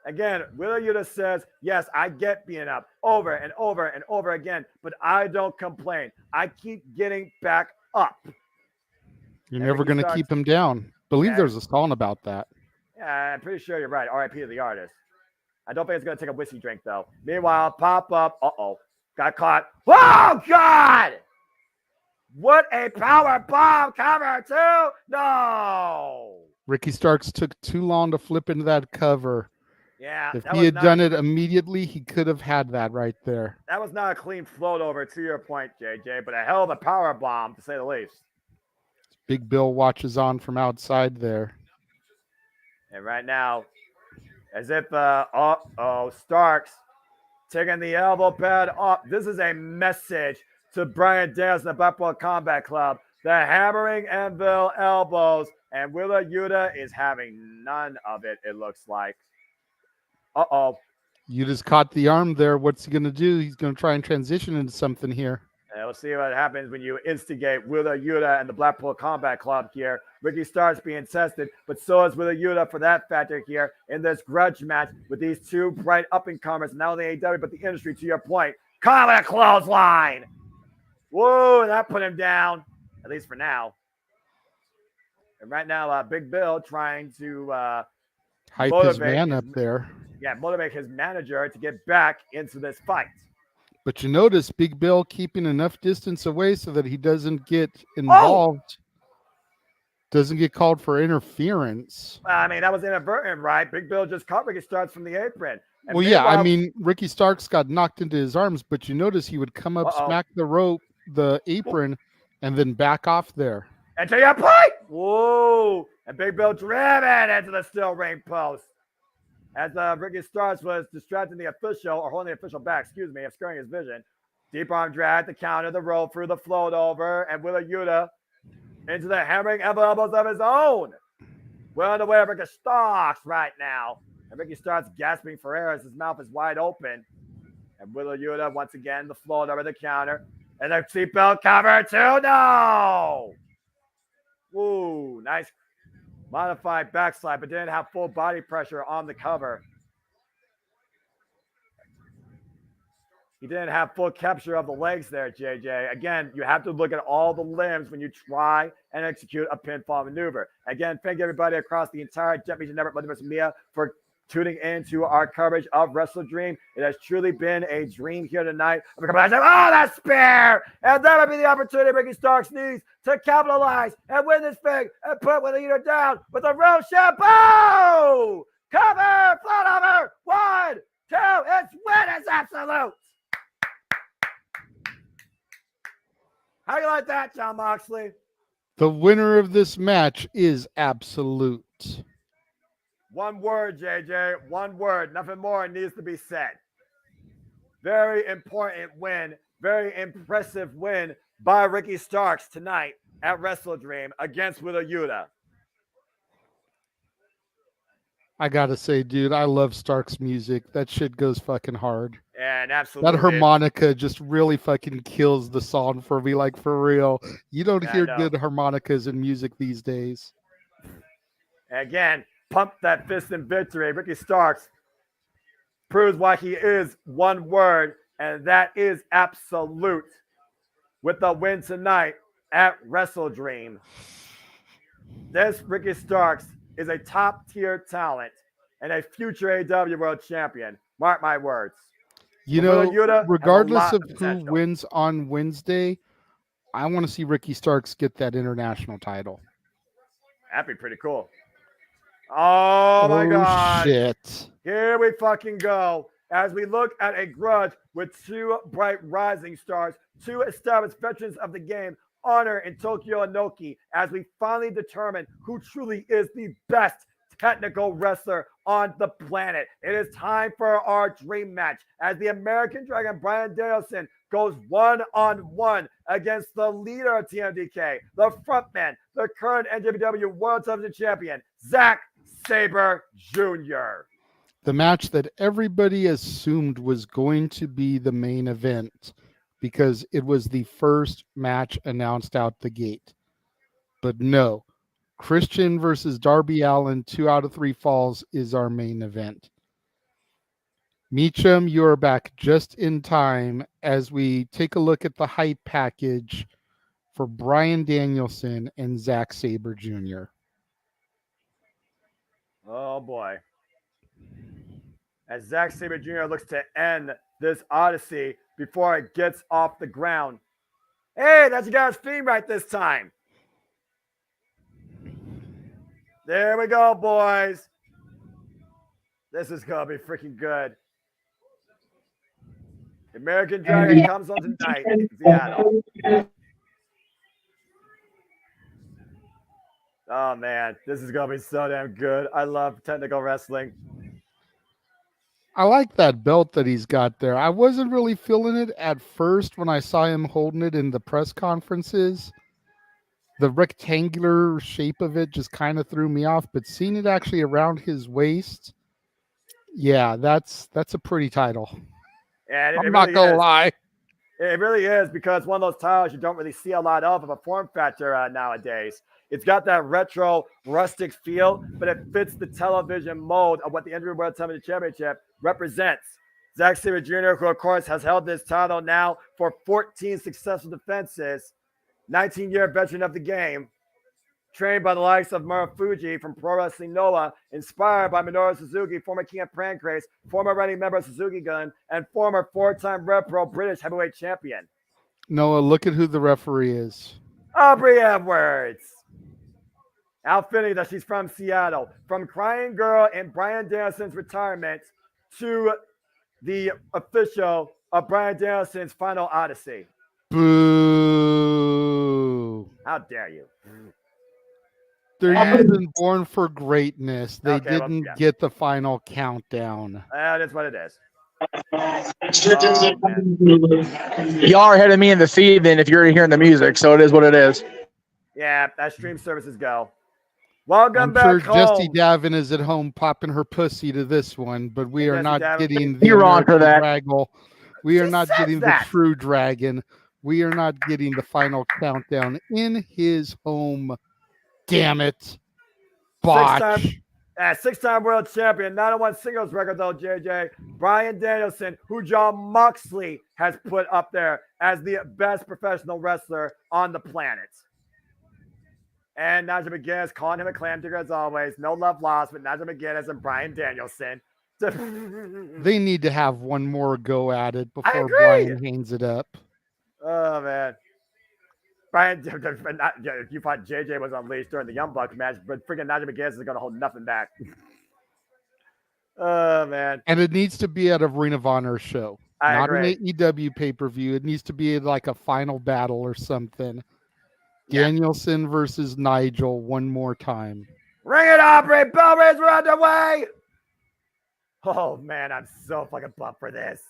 Again, Wheeler Yuta says, yes, I get being up over and over and over again, but I don't complain. I keep getting back up. You're never going to keep him down. Believe there's a song about that. Yeah, I'm pretty sure you're right. R.I.P. to the artist. I don't think it's going to take a whiskey drink, though. Meanwhile, pop up. Uh-oh. Got caught. Oh, God! What a power bomb cover, too. No! Ricky Starks took too long to flip into that cover. Yeah. If he had done it immediately, he could have had that right there. That was not a clean float over, to your point, JJ, but a hell of a power bomb, to say the least. Big Bill watches on from outside there. And right now, as if, Starks taking the elbow pad off. This is a message to Bryan Danielson, the Blackpool Combat Club. The hammering anvil elbows, and Wheeler Yuta is having none of it, it looks like. Uh-oh. You just caught the arm there. What's he going to do? He's going to try and transition into something here. And we'll see what happens when you instigate Wheeler Yuta and the Blackpool Combat Club here. Ricky Starks being tested, but so is Wheeler Yuta for that factor here in this grudge match with these two bright up-and-comers, not only AEW, but the industry, to your point. Call it a clothesline. Whoa, that put him down, at least for now. And right now, Big Bill trying to hype his man up there. Yeah, motivate his manager to get back into this fight. But you notice Big Bill keeping enough distance away so that he doesn't get involved. Doesn't get called for interference. I mean, that was inadvertent, right? Big Bill just caught Ricky Starks from the apron. And well, yeah, I mean, Ricky Starks got knocked into his arms, but you notice he would come up, smack the rope, the apron, and then back off there. And to your point, whoa! And Big Bill driven into the steel ring post. As Ricky Starks was distracting the official, or holding the official back, obscuring his vision. Deep arm drag to counter the rope through the float over, and Wheeler Yuta into the hammering elbows of his own. We're on the way of Ricky Starks right now. And Ricky starts gasping for air as his mouth is wide open. And Wheeler Yuta once again the float over the counter. And the seatbelt cover too. No! Woo, nice modified backslide, but didn't have full body pressure on the cover. He didn't have full capture of the legs there, JJ. Again, you have to look at all the limbs when you try and execute a pinfall maneuver. Again, thank everybody across the entire Jet Meacham Network, Multiverse Media, for tuning into our coverage of WrestleDream. It has truly been a dream here tonight. Oh, that spear! And that would be the opportunity Ricky Starks needs to capitalize and win this thing and put Wheeler Yuta down with a real shampoo! Cover! Float over! 1, 2, it's win! It's absolute! How you like that, John Moxley? The winner of this match is absolute. One word, JJ. One word. Nothing more needs to be said. Very important win. Very impressive win by Ricky Starks tonight at WrestleDream against Wheeler Yuta. I gotta say, dude, I love Starks' music. That shit goes fucking hard. And absolutely. That harmonica just really fucking kills the song for me, like for real. You don't hear good harmonicas in music these days. Again, pump that fist in victory. Ricky Starks proves why he is one word, and that is absolute, with the win tonight at WrestleDream. This Ricky Starks is a top-tier talent and a future AEW World Champion. Mark my words. You know, regardless of who wins on Wednesday, I want to see Ricky Starks get that international title. That'd be pretty cool. Oh my God. Shit. Here we fucking go. As we look at a grudge with two bright rising stars, two established veterans of the game, Honor and Tokyo Inoki, as we finally determine who truly is the best technical wrestler on the planet. It is time for our dream match as the American Dragon Bryan Danielson goes one-on-one against the leader of TMDK, the frontman, the current NJPW World Television Champion, Zack Sabre Jr. The match that everybody assumed was going to be the main event because it was the first match announced out the gate. But no, Christian versus Darby Allin, 2 out of 3 falls is our main event. Meacham, you are back just in time as we take a look at the hype package for Bryan Danielson and Zack Sabre Jr. Oh boy. As Zack Sabre Jr. looks to end this odyssey before it gets off the ground. Hey, that's your guy's theme right this time. There we go, boys. This is going to be freaking good. American Dragon comes on tonight in Seattle. Oh, man. This is going to be so damn good. I love technical wrestling. I like that belt that he's got there. I wasn't really feeling it at first when I saw him holding it in the press conferences. The rectangular shape of it just kind of threw me off, but seeing it actually around his waist, yeah, that's a pretty title. And I'm not going to lie. It really is, because one of those titles you don't really see a lot of a form factor nowadays. It's got that retro, rustic feel, but it fits the television mold of what the NWA World Television Championship represents. Zack Sabre Jr., who, of course, has held this title now for 14 successful defenses, 19-year veteran of the game, trained by the likes of Marufuji from Pro Wrestling Noah, inspired by Minoru Suzuki, former King of Pancrase, former running member of Suzuki Gun, and former 4-time Rev Pro British heavyweight champion. Noah, look at who the referee is. Aubrey Edwards. Outfitting that she's from Seattle. From Crying Girl and Bryan Danielson's retirement to the official of Bryan Danielson's final odyssey. Boo. How dare you? They're even born for greatness. They didn't get the final countdown. That is what it is. Y'all are ahead of me in the feed then if you're hearing the music, so it is what it is. Yeah, as stream services go. Welcome I'm back sure Jesse home. Davin is at home popping her pussy to this one, but we are Jesse not Davin. getting the You're wrong for American that. Draggle. We are She not says getting that. the true dragon. We are not getting the final countdown in his home. Damn it. Botch. Six-time world champion, 901 singles record though, JJ. Bryan Danielson, who John Moxley has put up there as the best professional wrestler on the planet. And Nigel McGuinness calling him a clam digger as always. No love lost with Nigel McGuinness and Bryan Danielson. They need to have one more go at it before agree. Bryan hangs it up. Oh, man. Bryan, if you thought JJ was unleashed during the Young Bucks match, but freaking Nigel McGuinness is going to hold nothing back. Oh, man. And it needs to be at a Ring of Honor show. I Not agree. an AEW pay-per-view. It needs to be like a final battle or something. Yeah. Danielson versus Nigel one more time. Ring it, Aubrey! Bell rings are underway! Oh, man, I'm so fucking pumped for this.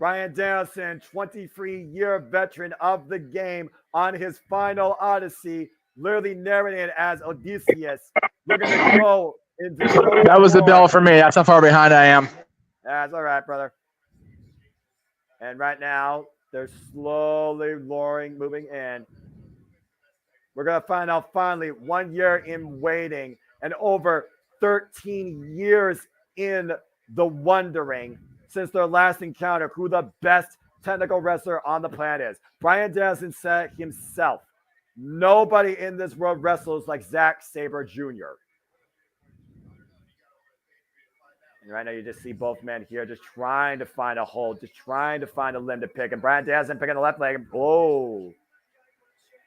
Bryan Danielson, 23-year veteran of the game, on his final odyssey, literally narrating it as Odysseus, looking to go into That was the bell for me. That's how far behind I am. That's all right, brother. And right now, they're slowly moving in. We're going to find out finally 1 year in waiting and over 13 years in the wondering since their last encounter who the best technical wrestler on the planet is. Bryan Danielson said himself, nobody in this world wrestles like Zack Sabre Jr. And right now you just see both men here just trying to find a hold, just trying to find a limb to pick. And Bryan Danielson picking the left leg. Oh.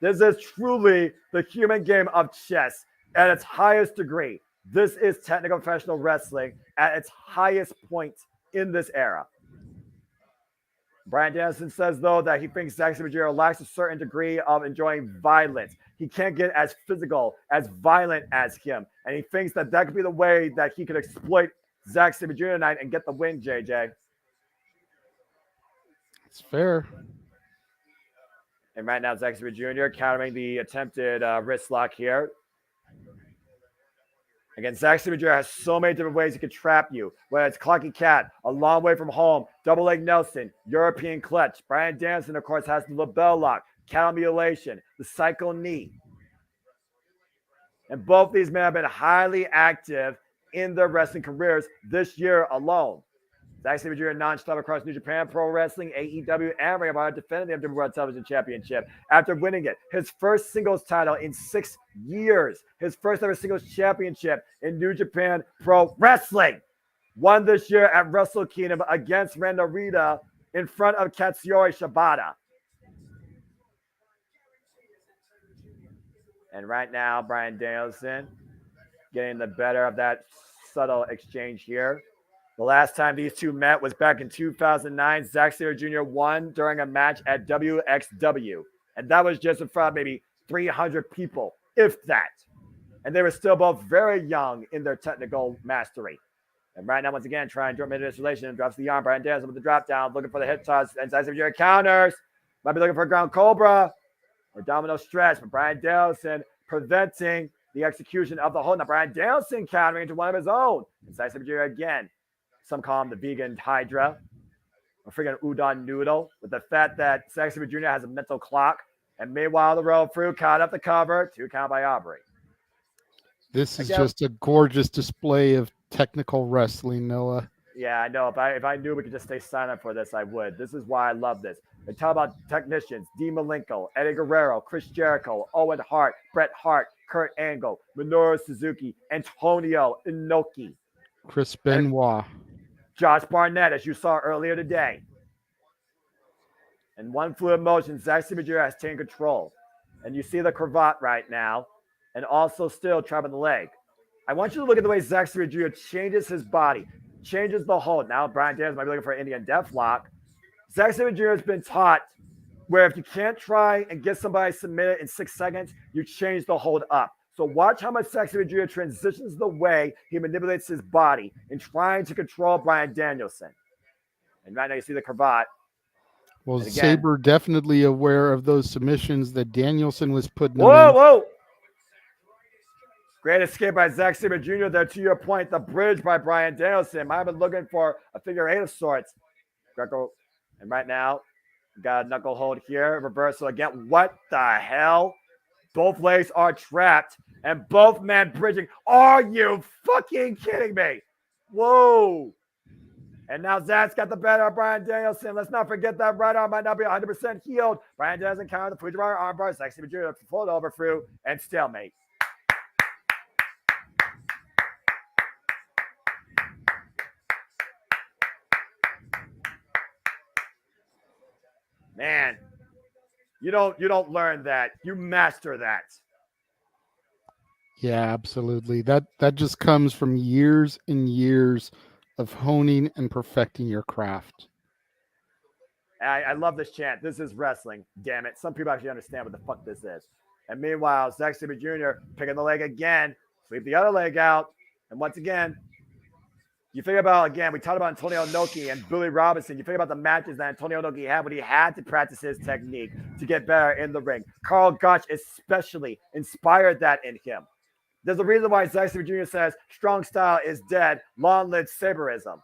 This is truly the human game of chess at its highest degree. This is technical professional wrestling at its highest point in this era. Bryan Danielson says, though, that he thinks Zack Sabre Jr. lacks a certain degree of enjoying violence. He can't get as physical, as violent as him. And he thinks that that could be the way that he could exploit Zack Sabre Jr. tonight and get the win, JJ. It's fair. And right now, Zack Sabre Jr. countering the attempted wrist lock here. Again, Zack Sabre Jr. has so many different ways he can trap you, whether it's Clocky Cat, a long way from home, double leg Nelson, European clutch. Bryan Danielson, of course, has the label lock, cattle mutilation, the psycho knee. And both these men have been highly active in their wrestling careers this year alone. Zack Sabre Jr. non-stop across New Japan Pro Wrestling, AEW, and Ring of Honor, defending the WWE World Television Championship after winning it. His first singles title in 6 years. His first ever singles championship in New Japan Pro Wrestling. Won this year at Wrestle Kingdom against Randa Rita in front of Katsuyori Shibata. And right now, Bryan Danielson getting the better of that subtle exchange here. The last time these two met was back in 2009. Zack Sabre Jr. won during a match at WXW. And that was just in front of maybe 300 people, if that. And they were still both very young in their technical mastery. And right now, once again, trying to drop into this relation and drops the arm. Bryan Danielson with the drop down, looking for the hip toss. And Zack Sabre Jr. counters. Might be looking for a ground cobra or domino stretch. But Bryan Danielson preventing the execution of the hold. Now, Bryan Danielson countering into one of his own. And Zack Sabre Jr. again. Some call him the vegan Hydra, or freaking udon noodle, with the fact that Zack Sabre Jr. has a mental clock. And meanwhile, the road through, caught up the cover, 2 count by Aubrey. This is just a gorgeous display of technical wrestling, Noah. Yeah, I know. If I knew we could just stay silent for this, I would. This is why I love this. They talk about technicians, Dean Malenko, Eddie Guerrero, Chris Jericho, Owen Hart, Bret Hart, Kurt Angle, Minoru Suzuki, Antonio Inoki, Chris Benoit, Josh Barnett, as you saw earlier today. In one fluid motion, Zack Sabre Jr. has taken control. And you see the cravat right now, and also still trapping the leg. I want you to look at the way Zack Sabre Jr. changes his body, changes the hold. Now Bryan Danielson might be looking for an Indian death lock. Zack Sabre Jr. has been taught where if you can't try and get somebody submitted in 6 seconds, you change the hold up. So watch how much Zack Sabre Jr. transitions the way he manipulates his body in trying to control Bryan Danielson. And right now you see the cravat. Well, again, Sabre definitely aware of those submissions that Danielson was putting Whoa, in. whoa. Great escape by Zack Sabre Jr. there. To your point, the bridge by Bryan Danielson. Might have been looking for a figure eight of sorts. Greco, and right now, got a knuckle hold here. Reversal again. What the hell? Both legs are trapped, and both men bridging. Are you fucking kidding me? Whoa. And now Zack's got the better of Bryan Danielson. Let's not forget that right arm might not be 100% healed. Bryan Danielson countered the Fujiwara armbar. Zack Sabre Jr. float over through and stalemate. Man, you don't learn that. You master that. Yeah, absolutely. That just comes from years and years of honing and perfecting your craft. I love this chant. This is wrestling. Damn it. Some people actually understand what the fuck this is. And meanwhile, Zack Sabre Jr. picking the leg again, sweep the other leg out, and once again, you think about, again, we talked about Antonio Inoki and Billy Robinson. You think about the matches that Antonio Inoki had when he had to practice his technique to get better in the ring. Karl Gotch especially inspired that in him. There's a reason why Zack Sabre Jr. says strong style is dead, long live Sabreism.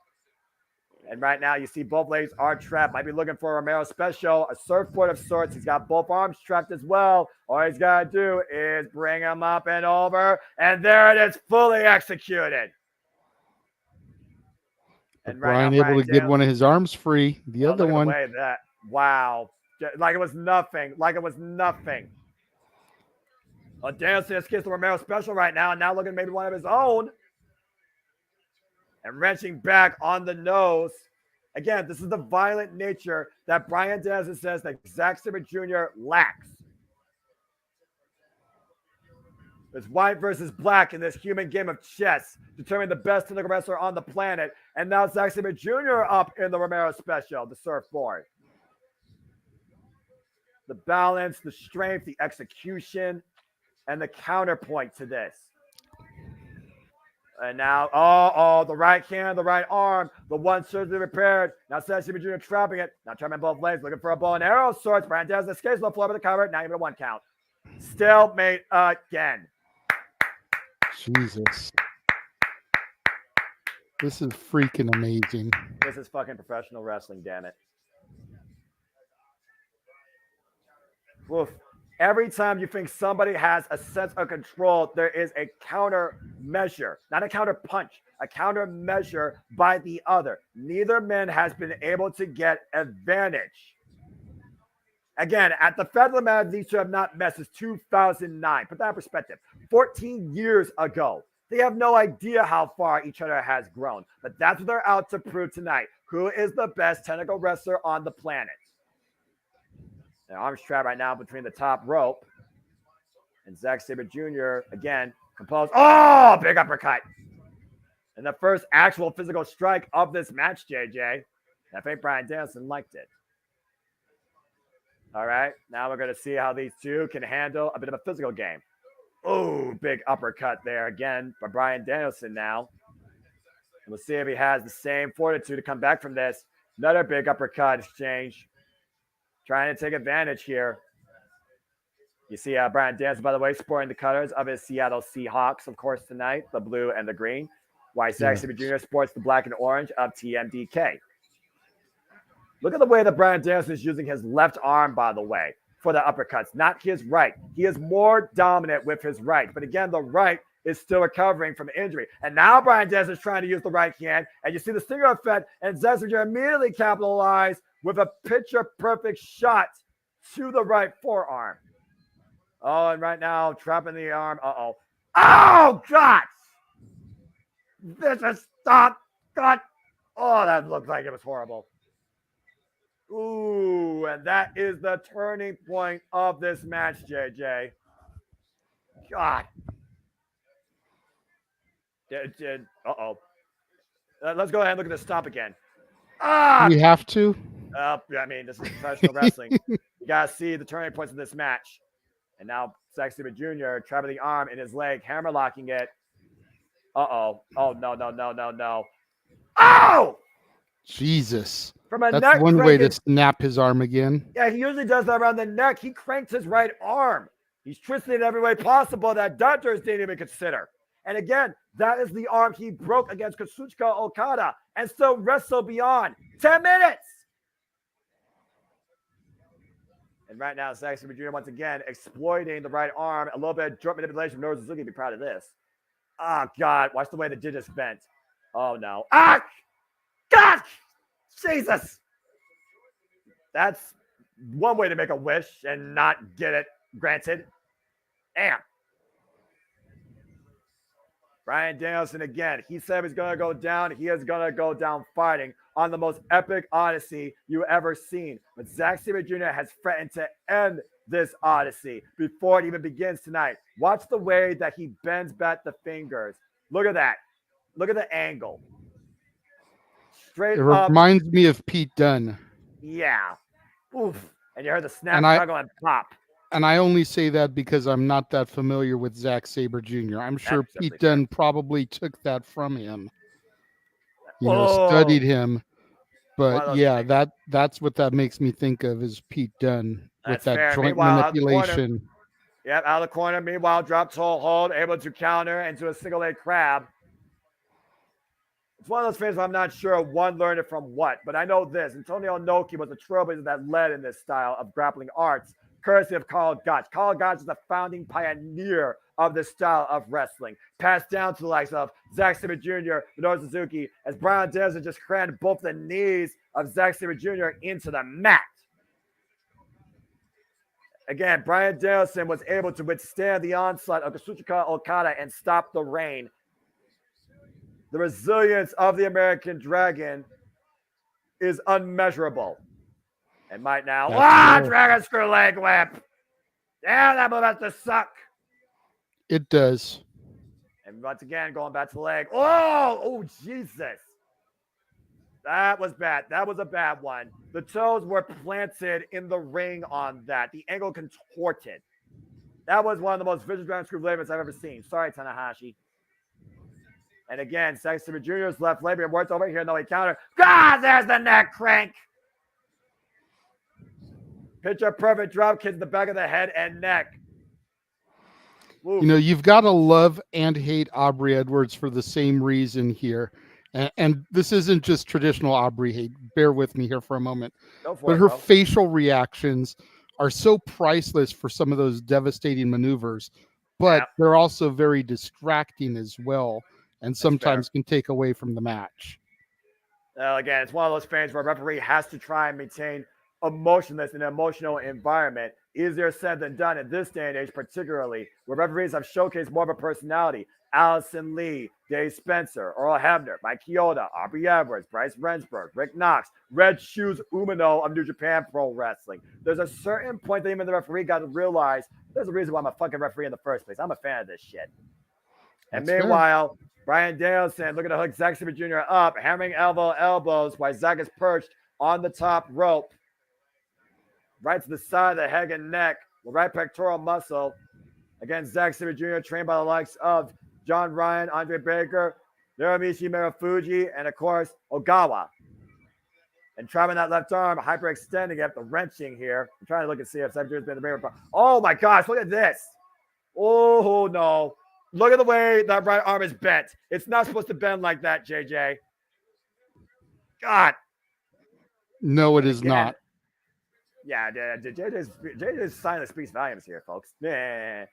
And right now you see both legs are trapped. Might be looking for a Romero special, a surfboard of sorts. He's got both arms trapped as well. All he's got to do is bring him up and over. And there it is, fully executed. And Bryan able to get one of his arms free. The other one. Wow. Like it was nothing. Like it was nothing. Danielson escapes the Romero special right now. And now looking at maybe one of his own. And wrenching back on the nose. Again, this is the violent nature that Bryan Danielson says that Zack Sabre Jr. lacks. It's white versus black in this human game of chess, determining the best technical wrestler on the planet. And now Zack Sabre Jr. up in the Romero special, the surfboard. The balance, the strength, the execution, and the counterpoint to this. And now, the right hand, the right arm, the one surgically repaired. Now Zack Sabre Jr. trapping it. Now trapping both legs, looking for a bow and arrow of sorts. Bryan Danielson escapes the floor with the cover. Now even a one count. Stalemate again. Jesus. This is freaking amazing. This is fucking professional wrestling, damn it. Woof. Every time you think somebody has a sense of control, there is a counter measure, not a counter punch, a counter measure by the other. Neither man has been able to get advantage. Again, at the fact of the matter, these two have not met since 2009. Put that in perspective. 14 years ago. They have no idea how far each other has grown. But that's what they're out to prove tonight. Who is the best technical wrestler on the planet? Their arms trapped right now between the top rope. And Zack Sabre Jr. again composed. Oh, big uppercut. And the first actual physical strike of this match, JJ. I think Bryan Danielson liked it. All right, now we're going to see how these two can handle a bit of a physical game. Oh, big uppercut there again by Bryan Danielson now. And we'll see if he has the same fortitude to come back from this. Another big uppercut exchange. Trying to take advantage here. You see Bryan Danielson, by the way, sporting the colors of his Seattle Seahawks, of course, tonight, the blue and the green. While Zack Sabre Jr. sports the black and orange of TMDK. Look at the way that Bryan Danielson is using his left arm, by the way, for the uppercuts, not his right. He is more dominant with his right. But again, the right is still recovering from injury. And now Bryan Danielson is trying to use the right hand. And you see the stinger effect. And Zack Sabre Jr. immediately capitalized with a picture-perfect shot to the right forearm. Oh, and right now, trapping the arm. Uh-oh. Oh, God! This is stop. God. Oh, that looked like it was horrible. Ooh, and that is the turning point of this match, JJ. God. Uh-oh. Let's go ahead and look at the stop again. Ah! We have to? I mean, this is professional wrestling. You got to see the turning points of this match. And now Zack Sabre Jr. trapping the arm in his leg, hammerlocking it. Uh-oh. Oh, no. Oh! Jesus. From a That's neck one way to snap his arm again. Yeah, he usually does that around the neck. He cranked his right arm. He's twisted in every way possible that doctors didn't even consider. And again, that is the arm he broke against Kazuchika Okada and still wrestled beyond 10 minutes. And right now, Zack Sabre Jr. once again exploiting the right arm. A little bit of joint manipulation from Minoru Suzuki. Be proud of this. Oh, God. Watch the way the digits bent. Oh, no. Ah! God! Jesus! That's one way to make a wish and not get it granted. Damn. Bryan Danielson again. He said he's going to go down. He is going to go down fighting on the most epic odyssey you ever seen. But Zack Sabre Jr. has threatened to end this odyssey before it even begins tonight. Watch the way that he bends back the fingers. Look at that. Look at the angle. Straight up. It reminds me of Pete Dunne. Yeah. Oof. And you heard the snap, struggle, and pop. And I only say that because I'm not that familiar with Zack Sabre Jr. I'm sure Pete Dunne probably took that from him. Studied him. But yeah, that's what that makes me think of is Pete Dunne with that joint manipulation. Yep, out of the corner. Meanwhile, drop toe hold, able to counter into a single leg crab. It's one of those things where I'm not sure one learned it from what, but I know this. Antonio Inoki was the trailblazer that led in this style of grappling arts, courtesy of Karl Gotch. Karl Gotch is the founding pioneer of this style of wrestling, passed down to the likes of Zack Sabre Jr., Minoru Suzuki, as Bryan Danielson just crammed both the knees of Zack Sabre Jr. into the mat. Again, Bryan Danielson was able to withstand the onslaught of Kazuchika Okada and stop the reign. The resilience of the American Dragon is unmeasurable. And might now, Dragon Screw Leg Whip. Yeah, that move has to suck. It does. And once again, going back to the leg. Oh, Jesus. That was bad. That was a bad one. The toes were planted in the ring on that. The angle contorted. That was one of the most vicious Dragon Screw Leg Whips I've ever seen. Sorry, Tanahashi. And again, Zack Sabre Jr.'s left labia works over here. No, he counter. God, there's the neck crank. Picture perfect drop kick in the back of the head and neck. Woo. You've got to love and hate Aubrey Edwards for the same reason here. And this isn't just traditional Aubrey hate. Bear with me here for a moment. But her facial reactions are so priceless for some of those devastating maneuvers. But they're also very distracting as well. And sometimes can take away from the match. Again, it's one of those things where a referee has to try and maintain emotionless and emotional environment. Easier said than done in this day and age, particularly where referees have showcased more of a personality. Allison Lee, Dave Spencer, Earl Hebner, Mike Chioda, Aubrey Edwards, Bryce Rensburg, Rick Knox, Red Shoes Umino of New Japan Pro Wrestling. There's a certain point that even the referee got to realize there's a reason why I'm a fucking referee in the first place. I'm a fan of this shit. And meanwhile, Bryan Danielson looking to hook Zack Sabre Jr. up, hammering elbows while Zack is perched on the top rope. Right to the side of the head and neck, the right pectoral muscle. Again, Zack Sabre Jr. trained by the likes of John Ryan, Andre Baker, Narumichi Marufuji, and of course, Ogawa. And traveling that left arm, hyperextending it, the wrenching here. I'm trying to look and see if Sabre Jr.'s been the bigger part. Oh my gosh, look at this. Oh no. Look at the way that right arm is bent. It's not supposed to bend like that, JJ. God. No, it is not. Yeah, JJ's silence speaks volumes here, folks. And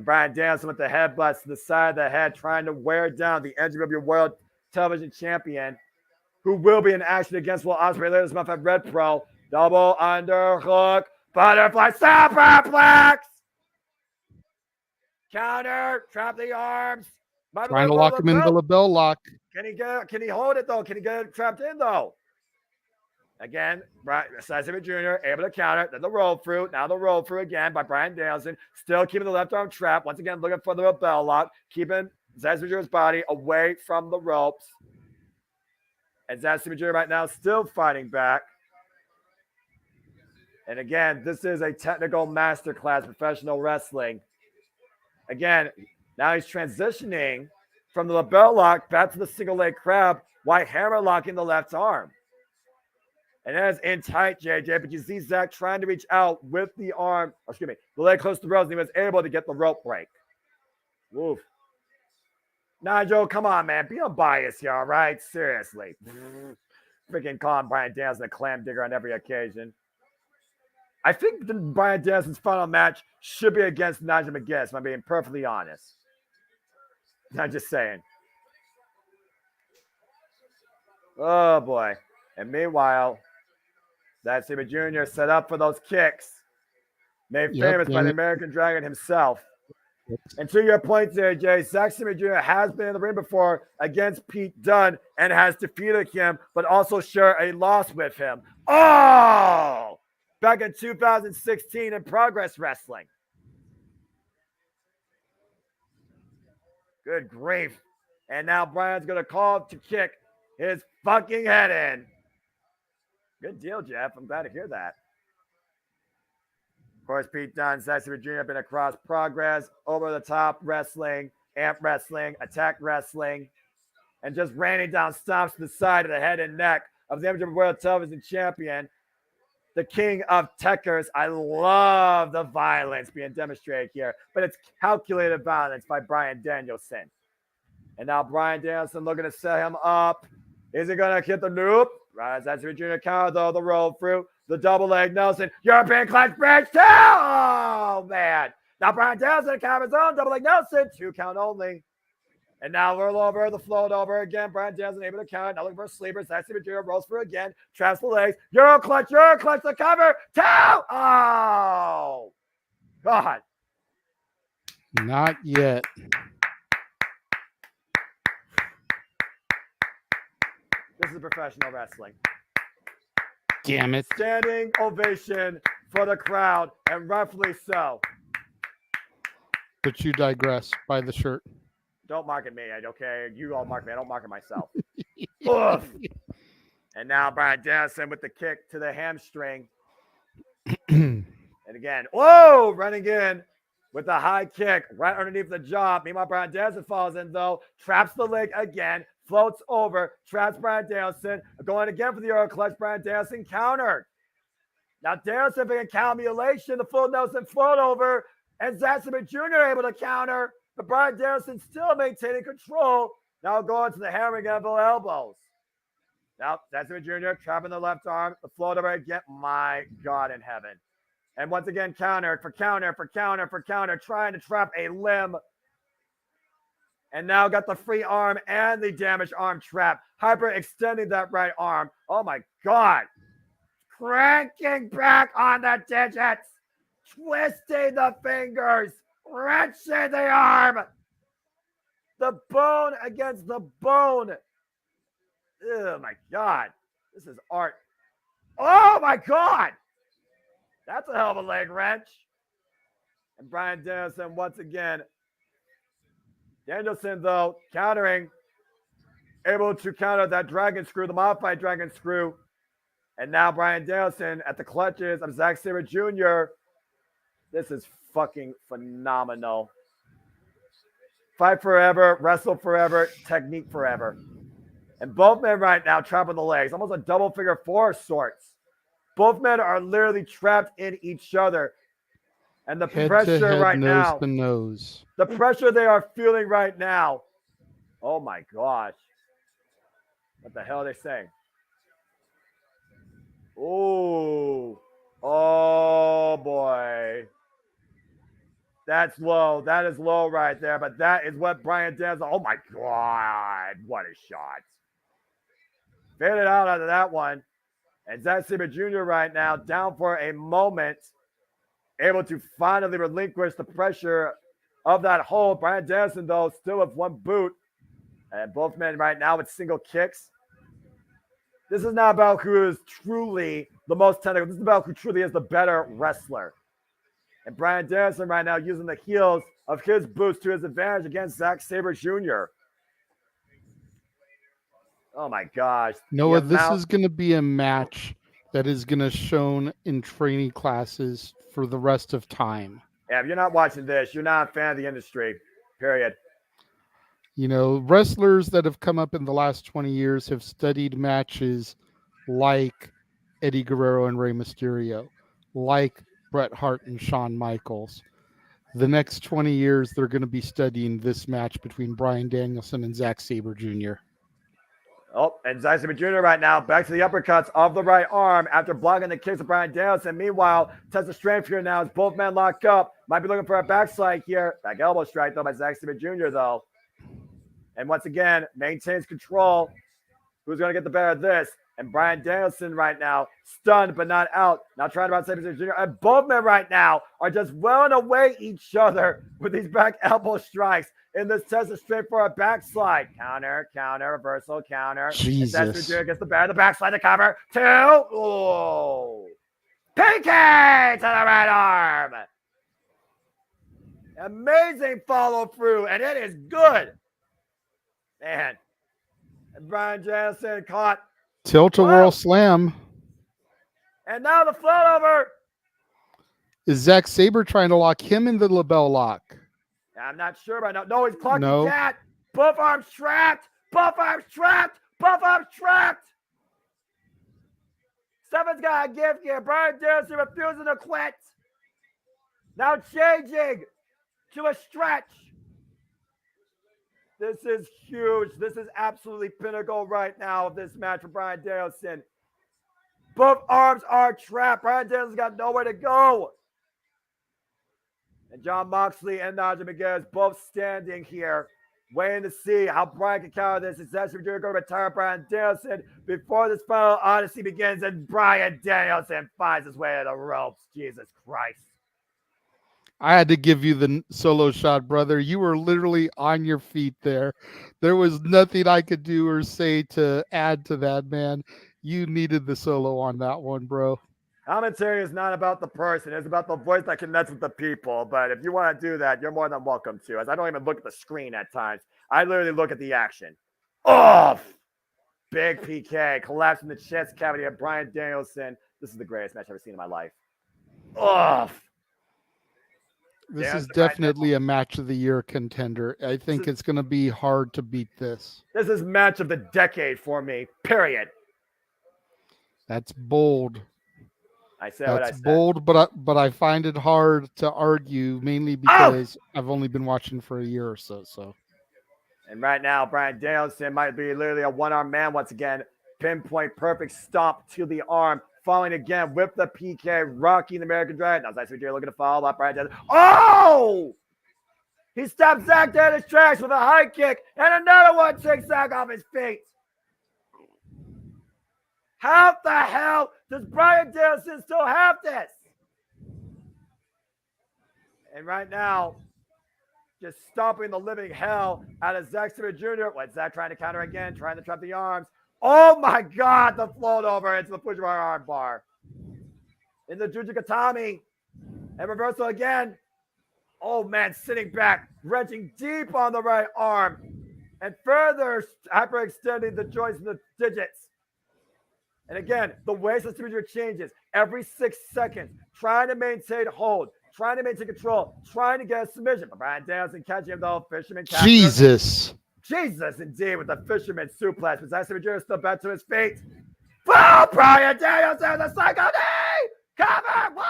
Bryan Danielson with the headbutts to the side of the head, trying to wear down the NJPW World Television Champion, who will be in action against Will Ospreay later this month at Red Pro. Double underhook, butterfly superplex. Counter, trap the arms. Trying to lock him into the bell lock. Can he hold it though? Can he get it trapped in though? Again, Zack Sabre Jr. able to counter. Then the roll through. Now the roll through again by Bryan Danielson. Still keeping the left arm trapped. Once again, looking for the bell lock. Keeping Zack Sabre Jr.'s body away from the ropes. And Zack Sabre Jr. right now still fighting back. And again, this is a technical masterclass, professional wrestling. Again, now he's transitioning from the label lock back to the single leg crab while hammer locking the left arm. And that is in tight, JJ. But you see Zach trying to reach out with the arm, the leg close to the ropes, and he was able to get the rope break. Woof. Nigel, come on, man. Be unbiased here, all right? Seriously. Freaking calling Bryan Danielson a clam digger on every occasion. I think Bryan Danielson's final match should be against Nigel McGuinness, if I'm being perfectly honest. I'm just saying. Oh, boy. And meanwhile, Zack Sabre Jr. set up for those kicks. Made famous by the American Dragon himself. And to your point there, Jay, Zack Sabre Jr. has been in the ring before against Pete Dunne and has defeated him, but also shared a loss with him. Oh! Back in 2016 in Progress Wrestling. Good grief. And now Bryan's going to call to kick his fucking head in. Good deal, Jeff. I'm glad to hear that. Of course, Pete Dunne, Zack Sabre Jr. have been across Progress, Over the Top Wrestling, Amp Wrestling, Attack Wrestling, and just raining down stomps to the side of the head and neck of the MJF World Television Champion, the King of Techers. I love the violence being demonstrated here, but it's calculated violence by Bryan Danielson. And now Bryan Danielson looking to set him up. Is he going to hit the noop? Right, Zack Sabre Jr. counter, though, the roll through. The double leg Nelson. European clutch bridge. Two! Oh, man. Now Bryan Danielson counters his own. Double leg Nelson. 2 count only. And now roll over. The float over again. Bryan Danielson able to count. Now looking for a sleeper. Zack Sabre Jr. rolls through again. Traps the legs. Euro clutch. The cover. 2! Oh, God. Not yet. This is professional wrestling. Damn it. Standing ovation for the crowd, and rightfully so. But you digress. By the shirt. Don't market me, okay? You all market me. I don't market myself. Oof. And now Bryan Danielson with the kick to the hamstring. And again, whoa, running in with the high kick right underneath the jaw. Meanwhile, Bryan Danielson falls in, though. Traps the leg again. Floats over, traps Bryan Danielson. Going again for the Euro clutch. Bryan Danielson countered. Now Danielson being combination, the full Nelson float over, and Zack Sabre Jr. able to counter, but Bryan Danielson still maintaining control. Now going to the hammering elbows. Now Zack Sabre Jr. trapping the left arm, the float over again. My God in heaven. And once again, counter, trying to trap a limb. And now got the free arm and the damaged arm trap. Hyper extending that right arm. Oh, my God. Cranking back on the digits. Twisting the fingers. Wrenching the arm. The bone against the bone. Oh, my God. This is art. Oh, my God. That's a hell of a leg wrench. And Bryan Danielson once again. Danielson, though, countering, able to counter that dragon screw, the modified dragon screw. And now Bryan Danielson at the clutches of Zack Sabre Jr. This is fucking phenomenal. Fight forever, wrestle forever, technique forever. And both men right now trapping the legs, almost a double figure 4 of sorts. Both men are literally trapped in each other. And the Head pressure to head, right nose now, to nose. the pressure they are feeling right now. Oh my gosh. What the hell are they saying? Oh boy. That's low. That is low right there. But that is what Bryan Danielson. Oh my God. What a shot. Faded out of that one. And Zack Sabre Jr. right now down for a moment. Able to finally relinquish the pressure of that hold. Bryan Danielson, though, still with one boot. And both men right now with single kicks. This is not about who is truly the most technical. This is about who truly is the better wrestler. And Bryan Danielson right now using the heels of his boots to his advantage against Zack Sabre Jr. Oh, my gosh. Noah, this is going to be a match that is going to shown in training classes for the rest of time. Yeah, if you're not watching this, you're not a fan of the industry, period. You know, wrestlers that have come up in the last 20 years have studied matches like Eddie Guerrero and Rey Mysterio, like Bret Hart and Shawn Michaels. The next 20 years, they're going to be studying this match between Bryan Danielson and Zack Sabre Jr. Oh, and Zack Sabre Jr. right now back to the uppercuts of the right arm after blocking the kicks of Bryan Danielson. Meanwhile, test of strength here now as both men lock up. Might be looking for a backslide here. Back elbow strike, though, by Zack Sabre Jr., though. And once again, maintains control. Who's going to get the better of this? And Bryan Danielson right now, stunned but not out. Now trying to run Sabre Jr. And both men right now are just welling away each other with these back elbow strikes in this test of strength for a backslide. Counter, reversal, counter. Jesus. And Sabre Jr. gets the better of the backslide to cover. 2. Oh. PK to the right arm. Amazing follow through, and it is good. Man. And Bryan Danielson caught. Tilt-a-whirl slam. And now the float over. Is Zack Sabre trying to lock him in the label lock? I'm not sure right now. No, he's clocking No. Cat. Both arms trapped. Both arms trapped. Both arms trapped. Someone's got a gift here. Bryan Danielson refusing to quit. Now changing to a stretch. This is huge. This is absolutely pinnacle right now of this match for Bryan Danielson. Both arms are trapped. Bryan Danielson's got nowhere to go. And Jon Moxley and Nigel McGuinness both standing here, waiting to see how Bryan can counter this. Is Zack Sabre Jr. going to retire Bryan Danielson before this final odyssey begins? And Bryan Danielson finds his way to the ropes. Jesus Christ. I had to give you the solo shot, brother. You were literally on your feet there. There was nothing I could do or say to add to that, man. You needed the solo on that one, bro. Commentary is not about the person. It's about the voice that connects with the people. But if you want to do that, you're more than welcome to. As I don't even look at the screen at times. I literally look at the action. Off! Big PK. Collapsing the chest cavity of Bryan Danielson. This is the greatest match I've ever seen in my life. Off! This is definitely a match of the year contender. I think it's going to be hard to beat this. This is match of the decade for me, period. That's bold. I said what I said. That's bold, but I find it hard to argue, mainly because I've only been watching for a year or so. And right now, Bryan Danielson might be literally a one-arm man once again. Pinpoint perfect stomp to the arm. Falling again with the PK, rocking the American Dragon. Now Zack Sabre Jr. looking to follow up. Bryan Danielson. Oh! He stopped Zack dead in his tracks with a high kick, and another one takes Zack off his feet. How the hell does Bryan Danielson still have this? And right now, just stomping the living hell out of Zack Sabre Jr. What, Zack trying to counter again, trying to trap the arms. Oh my God, the float over into the Fujiwara arm bar. In the Jujikatami. And reversal again. Oh man, sitting back, wrenching deep on the right arm. And further hyperextending the joints and the digits. And again, the way Sabre changes every 6 seconds, trying to maintain hold, trying to maintain control, trying to get a submission. But Bryan Danielson catching him though, fisherman capture. Jesus, indeed, with the fisherman suplex. But Zack Sabre Jr. still back to his feet. Oh, Bryan Danielson, the Psycho Knee! Cover! 1,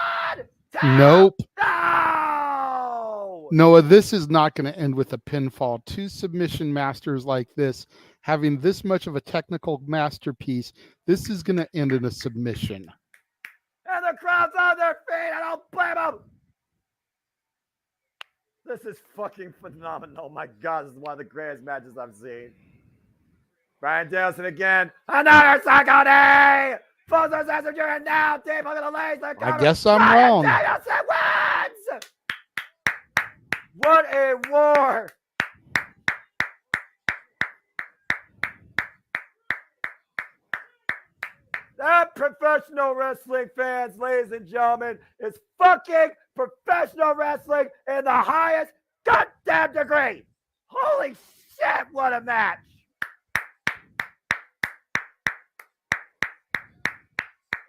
2, Nope. No! Noah, this is not going to end with a pinfall. Two submission masters like this, having this much of a technical masterpiece, this is going to end in a submission. And the crowd's on their feet. I don't blame them. This is fucking phenomenal. My God, this is one of the greatest matches I've seen. Bryan Danielson again. Another Psycho Knee! Falls on Zack Sabre Jr. now. Deep under the legs. I guess I'm Bryan wrong. Danielson wins! What a war! That, professional wrestling fans, ladies and gentlemen, is fucking professional wrestling in the highest goddamn degree. Holy shit, what a match.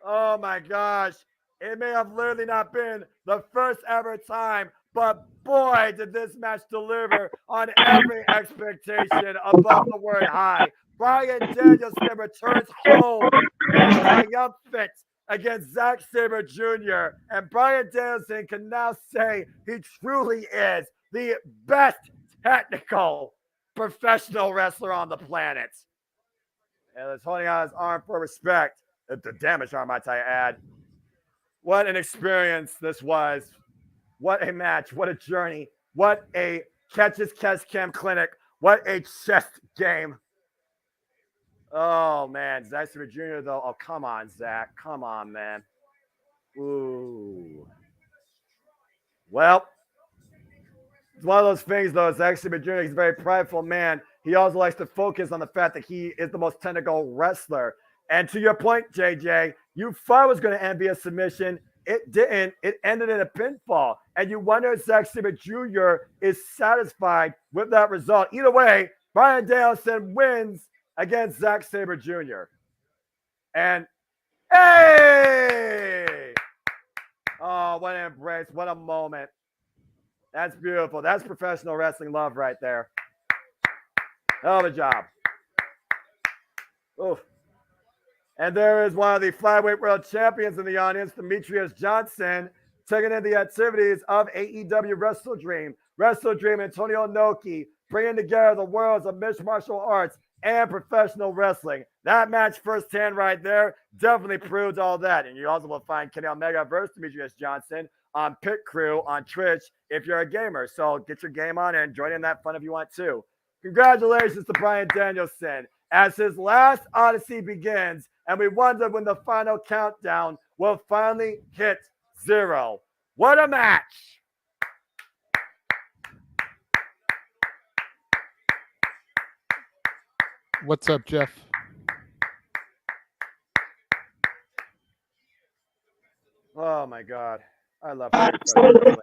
Oh my gosh. It may have literally not been the first ever time, but boy, did this match deliver on every expectation above the word high. Bryan Danielson returns home in triumphant against Zack Sabre Jr. And Bryan Danielson can now say he truly is the best technical professional wrestler on the planet. And he's holding out his arm for respect. The damaged arm, might I add. What an experience this was. What a match. What a journey. What a Catches Cam clinic. What a chess game. Oh, man. Zack Sabre Jr., though. Oh, come on, Zach. Come on, man. Ooh. Well, it's one of those things, though. Zack Sabre Jr. is a very prideful man. He also likes to focus on the fact that he is the most technical wrestler. And to your point, JJ, you thought it was going to end via submission. It didn't. It ended in a pinfall. And you wonder if Zack Sabre Jr. is satisfied with that result. Either way, Bryan Danielson wins against Zack Sabre Jr. And, hey! Oh, what an embrace. What a moment. That's beautiful. That's professional wrestling love right there. Hell of a job. Oof. And there is one of the flyweight world champions in the audience, Demetrius Johnson, taking in the activities of AEW WrestleDream. WrestleDream Antonio Inoki bringing together the worlds of mixed martial arts and professional wrestling. That match firsthand right there definitely proves all that. And you also will find Kenny Omega versus Demetrius Johnson on Pit Crew on Twitch if you're a gamer. So get your game on and join in that fun if you want to. Congratulations to Bryan Danielson as his last Odyssey begins, and we wonder when the final countdown will finally hit 0. What a match! What's up, Jeff? Oh my God, I love it.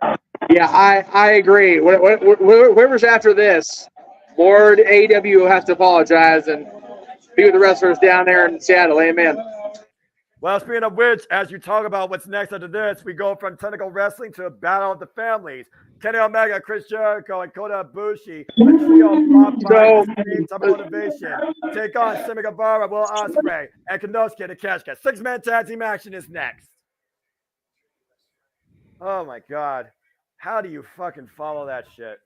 Yeah, I agree. Whoever's after this, Lord AEW will have to apologize and be with the wrestlers down there in Seattle. Amen. Well, speaking of which, as you talk about what's next after this, we go from technical wrestling to a battle of the families. Kenny Omega, Chris Jericho, and Kota Ibushi, a trio of top motivation, take on Sammy Guevara, Will Ospreay, and Konosuke Takeshita. 6-man tag team action is next. Oh my God. How do you fucking follow that shit?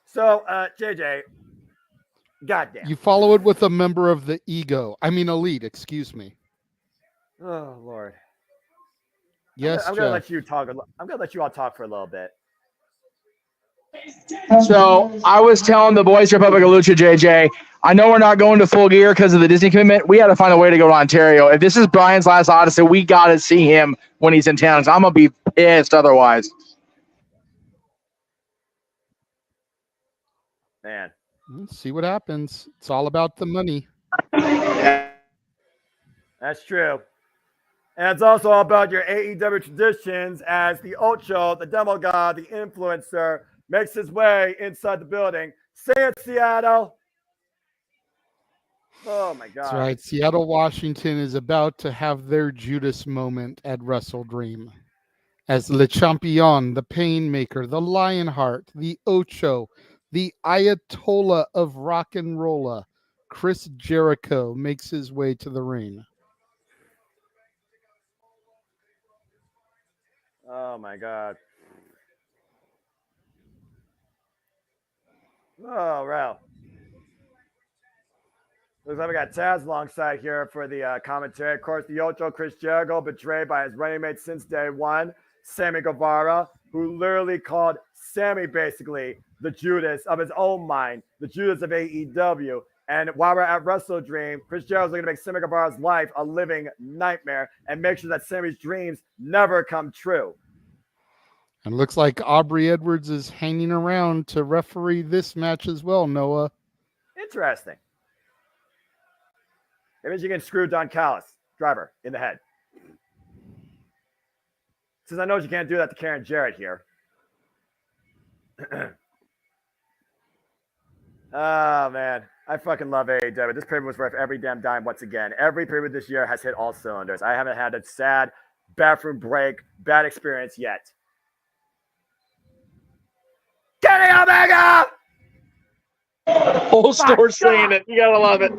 So, JJ, goddamn. You follow it with a member of the Elite, excuse me. Oh, Lord. Yes, I'm gonna let you talk. I'm gonna let you all talk for a little bit. So I was telling the Boys Republic of Lucha, JJ, I know we're not going to Full Gear because of the Disney commitment. We got to find a way to go to Ontario. If this is Brian's last Odyssey, we got to see him when he's in town. So I'm gonna be pissed otherwise. Man, let's see what happens. It's all about the money. That's true. And it's also all about your AEW traditions as the Ocho, the demo god, the influencer, makes his way inside the building. Say it, Seattle. Oh, my God. That's right. Seattle, Washington is about to have their Judas moment at WrestleDream. As Le Champion, the Painmaker, the Lionheart, the Ocho, the Ayatollah of Rock and Rolla, Chris Jericho makes his way to the ring. Oh, my God. Oh, well. Looks like we got Taz alongside here for the commentary. Of course, the Ocho, Chris Jericho, betrayed by his running mate since day one, Sammy Guevara, who literally called Sammy basically the Judas of his own mind, the Judas of AEW. And while we're at WrestleDream, Chris Jericho's going to make Sammy Guevara's life a living nightmare and make sure that Sammy's dreams never come true. And looks like Aubrey Edwards is hanging around to referee this match as well, Noah. Interesting. That means you can screw Don Callis, driver, in the head. Since I know you can't do that to Karen Jarrett here. Oh, man. I fucking love AEW. This pay-per-view was worth every damn dime once again. Every pay-per-view this year has hit all cylinders. I haven't had a sad bathroom break, bad experience yet. Kenny Omega! Whole store saying it. You gotta love it.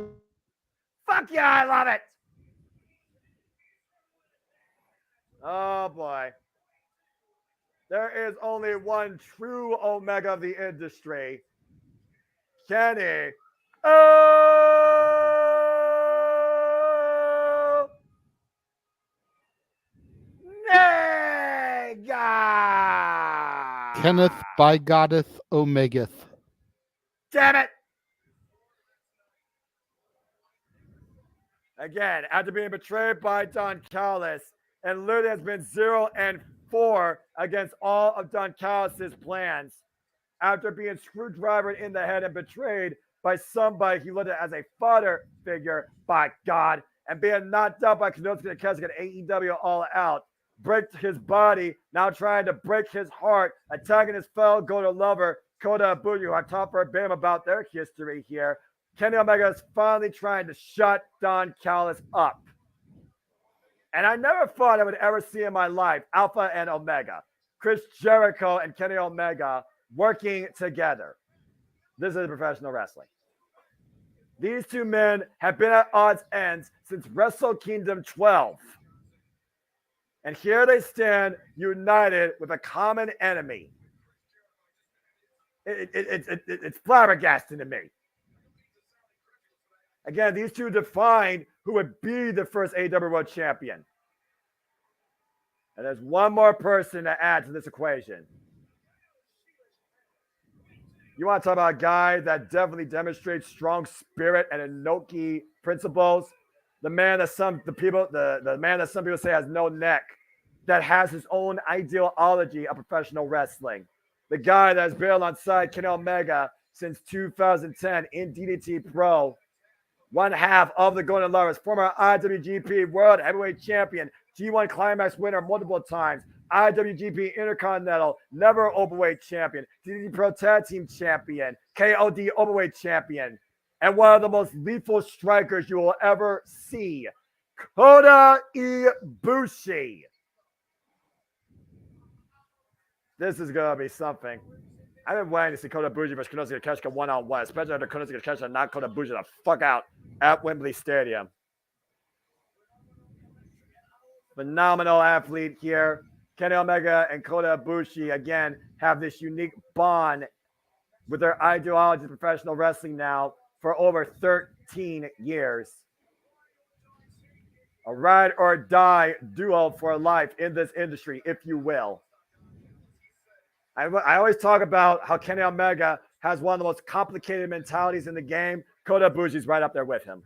Fuck yeah, I love it. Oh boy. There is only one true Omega of the industry. Kenny. Oh! Nega! Kenneth by Goddeth Omegeth. Damn it! Again, after being betrayed by Don Callis, and literally has been 0-4 against all of Don Callis' plans, after being screwdrivered in the head and betrayed by somebody he looked at as a father figure, by God, and being knocked out by Kenosuke Takeshita at AEW All Out, break his body, now trying to break his heart, attacking his fellow Go-To lover, Kota Ibushi, who I talked verbatim about their history here. Kenny Omega is finally trying to shut Don Callis up. And I never thought I would ever see in my life Alpha and Omega, Chris Jericho and Kenny Omega working together. This is professional wrestling. These two men have been at odds ends since Wrestle Kingdom 12. And here they stand united with a common enemy. It's flabbergasting to me. Again, these two defined who would be the first AEW World Champion. And there's one more person to add to this equation. You want to talk about a guy that definitely demonstrates strong spirit and Inoki principles? The man that some people say has no neck, that has his own ideology of professional wrestling. The guy that has been alongside Kenny Omega since 2010 in DDT Pro. One half of the Golden Lovers, former IWGP World Heavyweight Champion, G1 Climax winner multiple times, IWGP Intercontinental, never Openweight Champion, DDT Pro Tag Team Champion, KOD Openweight Champion, and one of the most lethal strikers you will ever see, Kota Ibushi. This is going to be something. I've been waiting to see Kota Ibushi versus Konosuke Takeshita one-on-one, especially after Konosuke Takeshita knocked Kota Ibushi the fuck out at Wembley Stadium. Phenomenal athlete here. Kenny Omega and Kota Ibushi, again, have this unique bond with their ideology of professional wrestling now for over 13 years. A ride or die duo for life in this industry, if you will. I always talk about how Kenny Omega has one of the most complicated mentalities in the game. Kota Ibushi's right up there with him.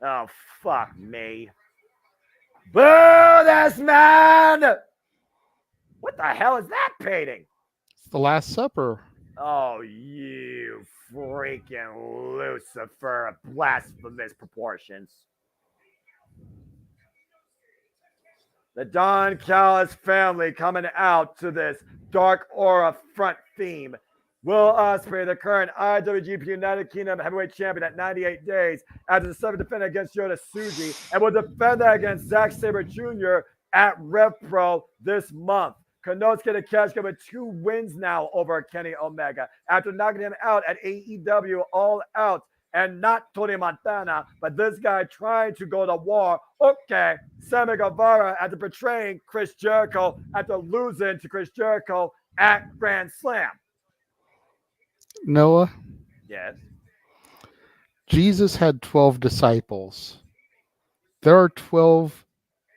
Oh, fuck me. Boo this man! What the hell is that painting? It's the Last Supper. Oh, you freaking Lucifer of blasphemous proportions. The Don Callis family coming out to this Dark Aura front theme. Will Ospreay, the current IWGP United Kingdom Heavyweight Champion at 98 days, after the 7th defense against Yota Tsuji, and will defend that against Zack Sabre Jr. at Rev Pro this month. Konosuke Takeshita with 2 wins now over Kenny Omega after knocking him out at AEW All Out. And not Tony Montana, but this guy trying to go to war. Okay, Sammy Guevara after betraying Chris Jericho after losing to Chris Jericho at Grand Slam. Noah? Yes. Jesus had 12 disciples. There are 12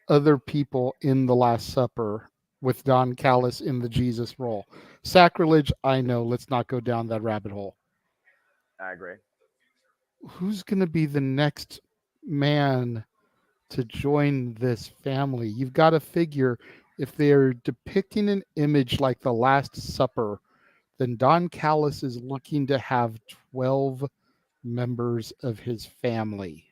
other people in the Last Supper with Don Callis in the Jesus role. Sacrilege, I know. Let's not go down that rabbit hole. I agree. Who's going to be the next man to join this family? You've got to figure if they're depicting an image like the Last Supper, then Don Callis is looking to have 12 members of his family.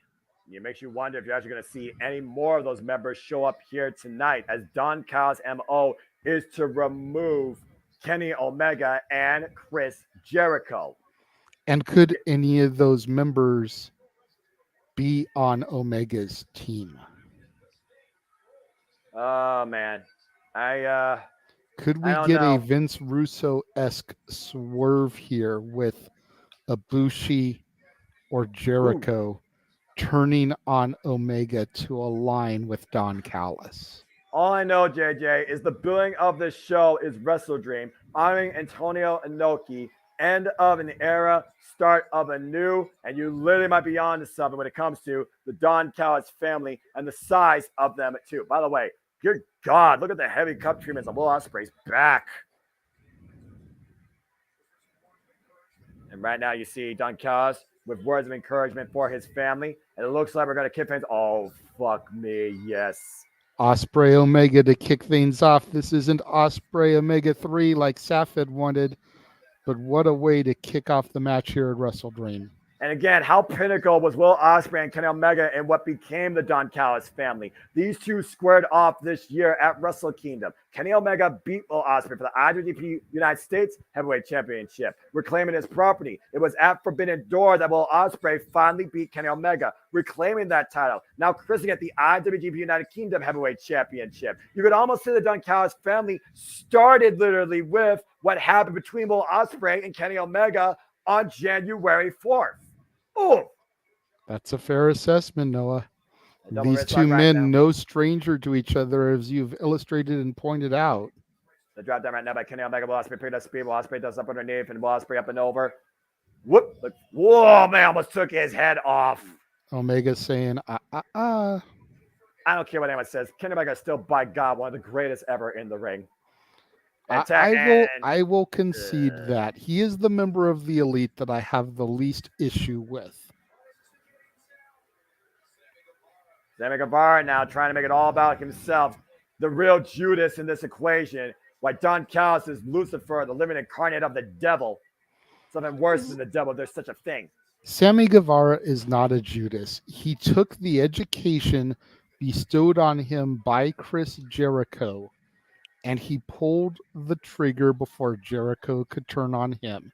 It makes you wonder if you're actually going to see any more of those members show up here tonight, as Don Callis' MO is to remove Kenny Omega and Chris Jericho. And could any of those members be on Omega's team? Oh, man. Could we get a Vince Russo-esque swerve here with Ibushi or Jericho turning on Omega to align with Don Callis? All I know, JJ, is the billing of this show is WrestleDream, honoring Antonio Inoki, end of an era, start of a new, and you literally might be on to something when it comes to the Don Callis family and the size of them too. By the way, good God, look at the heavy cup treatments of Will Ospreay's back. And right now you see Don Callis with words of encouragement for his family, and it looks like we're going to kick things. Oh, fuck me, yes. Ospreay Omega to kick things off. This isn't Ospreay Omega 3 like Saf had wanted, but what a way to kick off the match here at WrestleDream. And again, how pinnacle was Will Ospreay and Kenny Omega and what became the Don Callis family? These two squared off this year at Wrestle Kingdom. Kenny Omega beat Will Ospreay for the IWGP United States Heavyweight Championship, reclaiming his property. It was at Forbidden Door that Will Ospreay finally beat Kenny Omega, reclaiming that title. Now christening it the IWGP United Kingdom Heavyweight Championship. You could almost say the Don Callis family started literally with what happened between Will Ospreay and Kenny Omega on January 4th. Oh, that's a fair assessment, Noah. These two right men, now. no stranger to each other, as you've illustrated and pointed out. The drop down right now by Kenny Omega. Will Ospreay picked up speed. Will Ospreay does up underneath, and Will Ospreay up and over. Whoop! Whoa, man! Almost took his head off. Omega saying, I don't care what anyone says. Kenny Omega is still, by God, one of the greatest ever in the ring. I will concede that he is the member of the elite that I have the least issue with. Sammy Guevara now trying to make it all about himself. The real Judas in this equation. Why Don Callis is Lucifer, the living incarnate of the devil. Something worse than the devil. There's such a thing. Sammy Guevara is not a Judas. He took the education bestowed on him by Chris Jericho, and he pulled the trigger before Jericho could turn on him.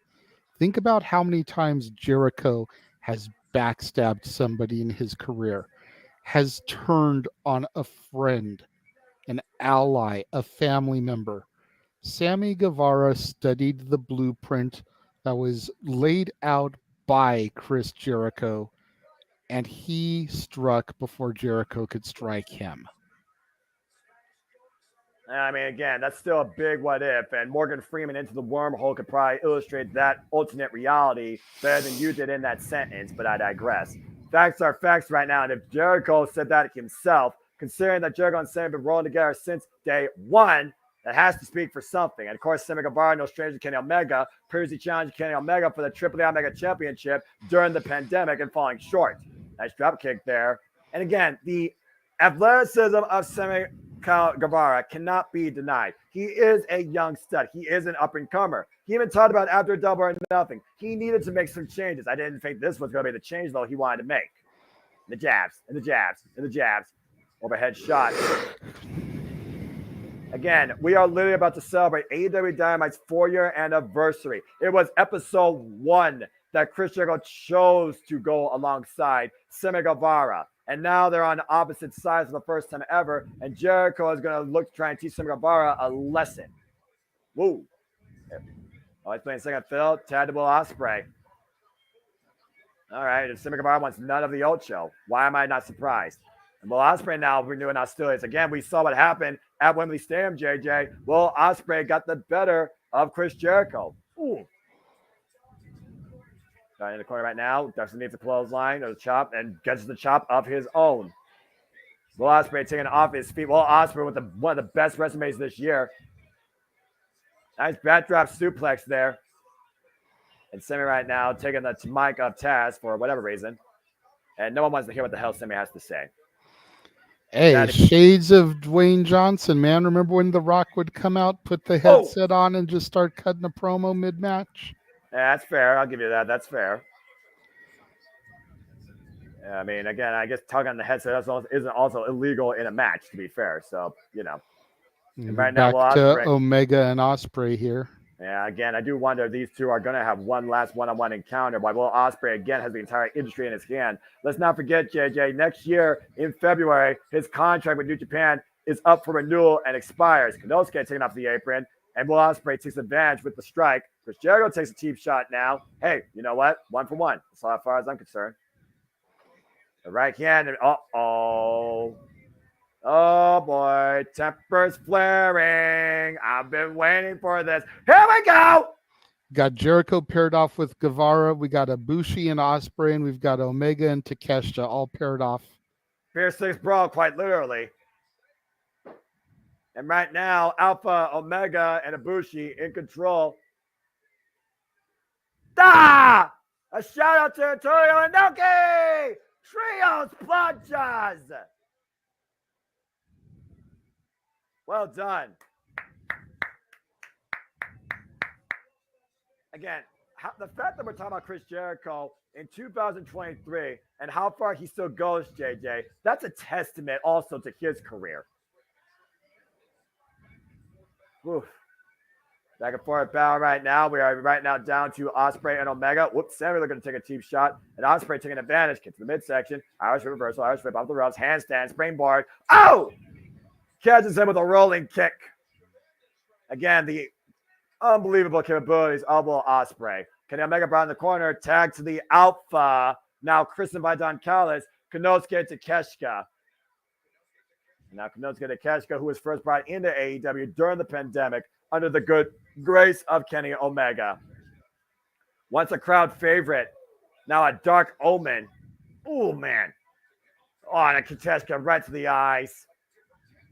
Think about how many times Jericho has backstabbed somebody in his career, has turned on a friend, an ally, a family member. Sammy Guevara studied the blueprint that was laid out by Chris Jericho, and he struck before Jericho could strike him. I mean, again, that's still a big what if, and Morgan Freeman into the wormhole could probably illustrate that alternate reality better than you did in that sentence, but I digress. Facts are facts right now, and if Jericho said that himself, considering that Jericho and Sammy have been rolling together since day one, that has to speak for something. And of course, Sammy Guevara, no stranger to Kenny Omega, previously challenged Kenny Omega for the AAA Omega Championship during the pandemic and falling short. Nice drop kick there. And again, the athleticism of Sammy Guevara cannot be denied. He is a young stud. He is an up-and-comer. He even talked about after Double or Nothing, he needed to make some changes. I didn't think this was going to be the change, though, he wanted to make. The jabs, and the jabs, and the jabs. Overhead shot. Again, we are literally about to celebrate AEW Dynamite's 4-year anniversary. It was episode 1 that Chris Jericho chose to go alongside Sammy Guevara. And now they're on opposite sides for the first time ever. And Jericho is going to look to try and teach Sammy Guevara a lesson. Woo. Oh, he's playing second fiddle. Tad to Will Ospreay. All right. If Sammy Guevara wants none of the old show, why am I not surprised? And Will Ospreay now renewing hostilities. Again, we saw what happened at Wembley Stadium, JJ. Will Ospreay got the better of Chris Jericho. Ooh. In the corner right now. Dustin needs a clothesline or the chop and gets the chop of his own. Will Ospreay taking off his feet. Will Ospreay with one of the best resumes this year. Nice backdrop suplex there. And Sammy right now taking the mic of Taz for whatever reason. And no one wants to hear what the hell Sammy has to say. Hey, shades of Dwayne Johnson, man. Remember when The Rock would come out, put the headset on, and just start cutting a promo mid-match? Yeah, that's fair. I'll give you that. That's fair. I mean, again, I guess tugging on the headset isn't also illegal in a match, to be fair. So, you know. And right now, back to Omega and Ospreay here. Yeah, again, I do wonder if these two are going to have one last one-on-one encounter. While Will Ospreay, again, has the entire industry in his hand. Let's not forget, JJ, next year in February, his contract with New Japan is up for renewal and expires. Konosuke taking off the apron. And Will Ospreay takes advantage with the strike. Chris Jericho takes a cheap shot now. Hey, you know what? 1 for 1. That's all as far as I'm concerned. The right hand. Uh-oh. Oh, boy. Tempers flaring. I've been waiting for this. Here we go. Got Jericho paired off with Guevara. We got Ibushi and Ospreay, and we've got Omega and Takeshita all paired off. Fierce 6 brawl, quite literally. And right now, Alpha, Omega, and Ibushi in control. A shout out to Antonio Inoki! Trios planchas! Well done. Again, the fact that we're talking about Chris Jericho in 2023 and how far he still goes, JJ, that's a testament also to his career. Oof. Back and forth battle right now. We are right now down to Ospreay and Omega. Whoops, Sammy looking to take a cheap shot. And Ospreay taking advantage. Gets to the midsection. Irish reversal. Irish whip off the ropes. Handstand. Springboard. Oh! Catches him with a rolling kick. Again, the unbelievable capabilities of Will Ospreay. Kenny Omega brought in the corner. Tag to the Alpha. Now christened by Don Callis. Konosuke Takeshita. Now Konosuke Takeshita, who was first brought into AEW during the pandemic under the good grace of Kenny Omega. Once a crowd favorite, now a dark omen. Oh, man. Oh, and a Takeshita right to the eyes.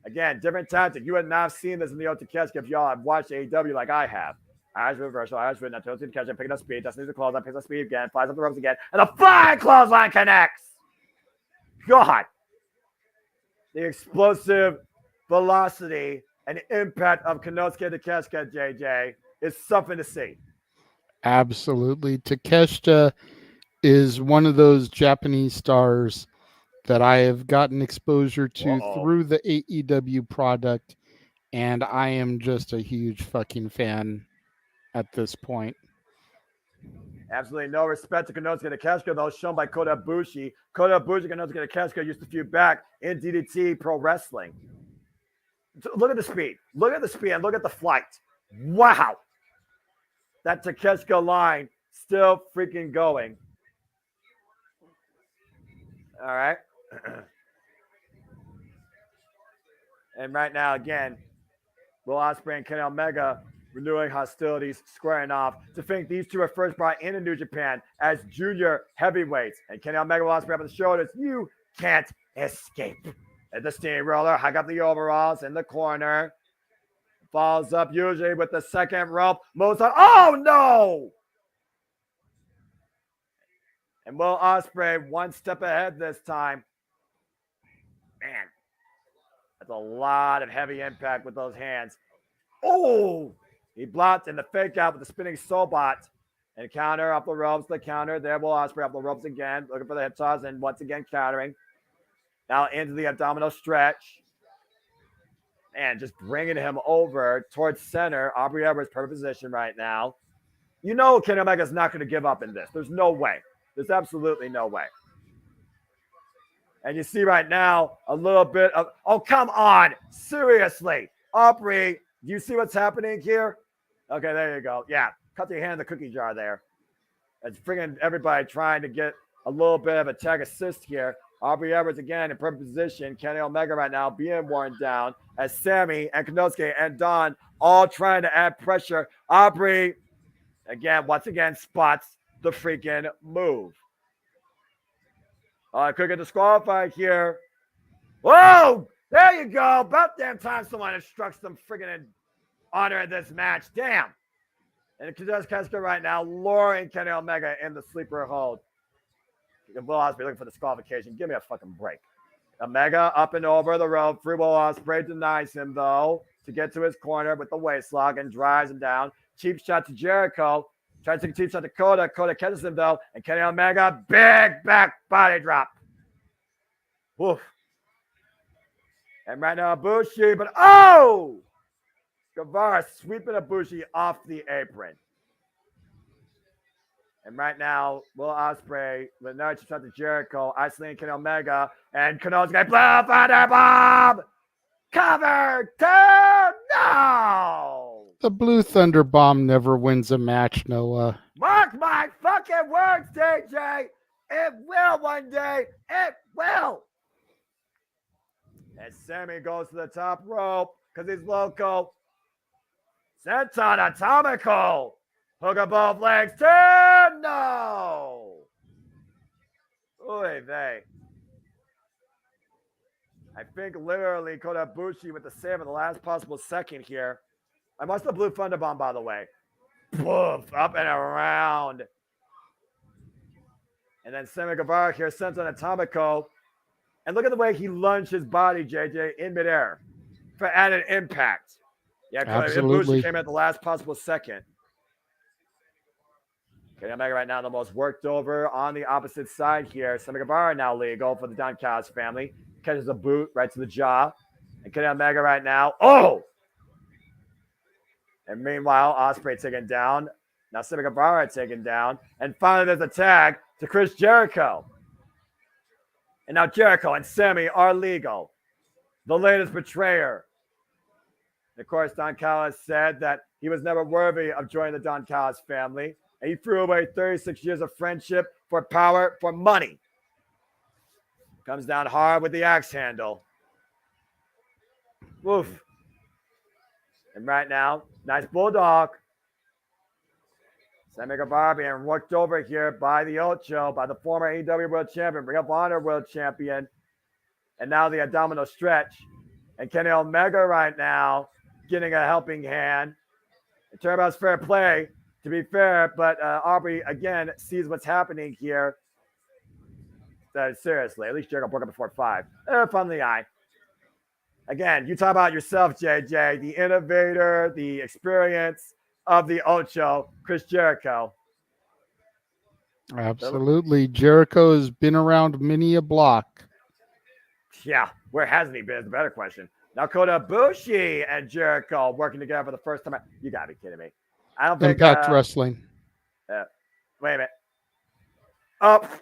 Again, different tactic. You would not have seen this in the old Takeshita if y'all have watched AEW like I have. Irish reversal, Irish whip. Now Toasty Takeshita picking up speed. Doesn't need the clothesline. Picks up speed again. Flies up the ropes again. And a flying clothesline connects. God. The explosive velocity and impact of Konosuke Takeshita, JJ, is something to see. Absolutely. Takeshita is one of those Japanese stars that I have gotten exposure to through the AEW product, and I am just a huge fucking fan at this point. Absolutely no respect to Konosuke Takeshita, though, shown by Kota Ibushi. Kota Ibushi and Konosuke Takeshita used to feud back in DDT Pro Wrestling. Look at the speed. Look at the speed and look at the flight. Wow. That Takeshita line still freaking going. All right. And right now, again, Will Ospreay and Kenny Omega renewing hostilities, squaring off. To think these two are first brought into New Japan as junior heavyweights. And Kenny Omega will Ospreay up on the shoulders. You can't escape. At the steamroller, hike up the overalls in the corner. Falls up usually with the second rope. Moves on. Oh, no! And Will Ospreay one step ahead this time. Man, that's a lot of heavy impact with those hands. Oh! He blocked in the fake out with the spinning Sobot. And counter up the ropes, the counter. There, Will Ospreay up the ropes again. Looking for the hip toss and once again countering. Now into the abdominal stretch. And just bringing him over towards center. Aubrey Edwards, perfect position right now. You know Kenny Omega's not going to give up in this. There's no way. There's absolutely no way. And you see right now a little bit of, oh, come on. Seriously. Aubrey, do you see what's happening here? Okay, there you go. Yeah, cut your hand in the cookie jar there. It's friggin' everybody trying to get a little bit of a tag assist here. Aubrey Edwards again in perfect position. Kenny Omega right now being worn down as Sammy and Konosuke and Don all trying to add pressure. Aubrey, again, once again, spots the freaking move. Could get disqualified here. Whoa! There you go. About damn time someone instructs them friggin' in honor of this match. Damn. And Konosuke right now luring Kenny Omega in the sleeper hold. Will Ospreay looking for disqualification. Give me a fucking break. Omega up and over the rope. Free Will Ospreay denies him, though, to get to his corner with the waist lock and drives him down. Cheap shot to Jericho. Tries to take a cheap shot to Kota. Kota catches him, though. And Kenny Omega, big back body drop. Woof. And right now, Ibushi, but oh! Guevara sweeping Ibushi off the apron. And right now, Will Ospreay with another shot to Jericho, isolating Kenny Omega, and Konosuke Blue Thunder Bomb! Cover 2! No! The Blue Thunder Bomb never wins a match, Noah. Mark my fucking words, JJ. It will one day. It will. And Sammy goes to the top rope because he's local. Senton Atomical. Hook of both legs. Turn. No. Oy vey. I think literally Kota Ibushi with the save at the last possible second here. I watched the Blue Thunder Bomb, by the way. Poof, up and around. And then Sammy Guevara here sends on Atomico. And look at the way he lunged his body, JJ, in midair for added impact. Yeah, absolutely. Ibushi came at the last possible second. Kenny Omega right now the most worked over on the opposite side here. Sammy Guevara now legal for the Don Callis family. Catches a boot right to the jaw. And Kenny Omega right now. Oh! And meanwhile, Ospreay taken down. Now Sammy Guevara taken down. And finally there's a tag to Chris Jericho. And now Jericho and Sammy are legal. The latest betrayer. And of course, Don Callis said that he was never worthy of joining the Don Callis family. And he threw away 36 years of friendship for power, for money. Comes down hard with the axe handle. Woof. And right now, nice bulldog. Sammy Guevara being worked over here by the Ocho, by the former AEW World Champion, Ring of Honor World Champion, and now the abdominal stretch. And Kenny Omega right now getting a helping hand. And Turbo's fair play, to be fair, but Aubrey, again, sees what's happening here. Seriously, at least Jericho broke up before 5. Fun in the eye. Again, you talk about yourself, JJ, the innovator, the experience of the Ocho, Chris Jericho. Absolutely. Jericho has been around many a block. Yeah, where hasn't he been is the better question. Now Kota Ibushi and Jericho working together for the first time. You gotta be kidding me. I don't think Impact Wrestling. Wait a minute. Up.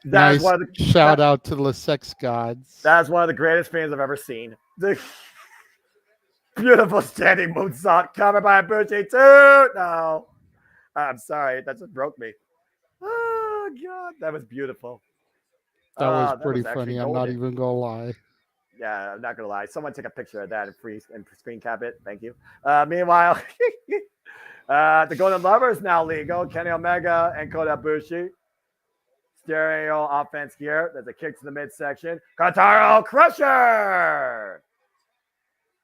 Nice shout out to the sex gods. That's one of the greatest fans I've ever seen. The beautiful standing moonsault covered by Ibushi too. No, I'm sorry, that just broke me. Oh God, that was beautiful. That was pretty funny. I'm not even gonna lie. Yeah, I'm not gonna lie. Someone take a picture of that and screen cap it. Thank you. Meanwhile, the Golden Lovers now legal. Kenny Omega and Kota Ibushi. Stereo offense here. There's a kick to the midsection. Kotaro Crusher.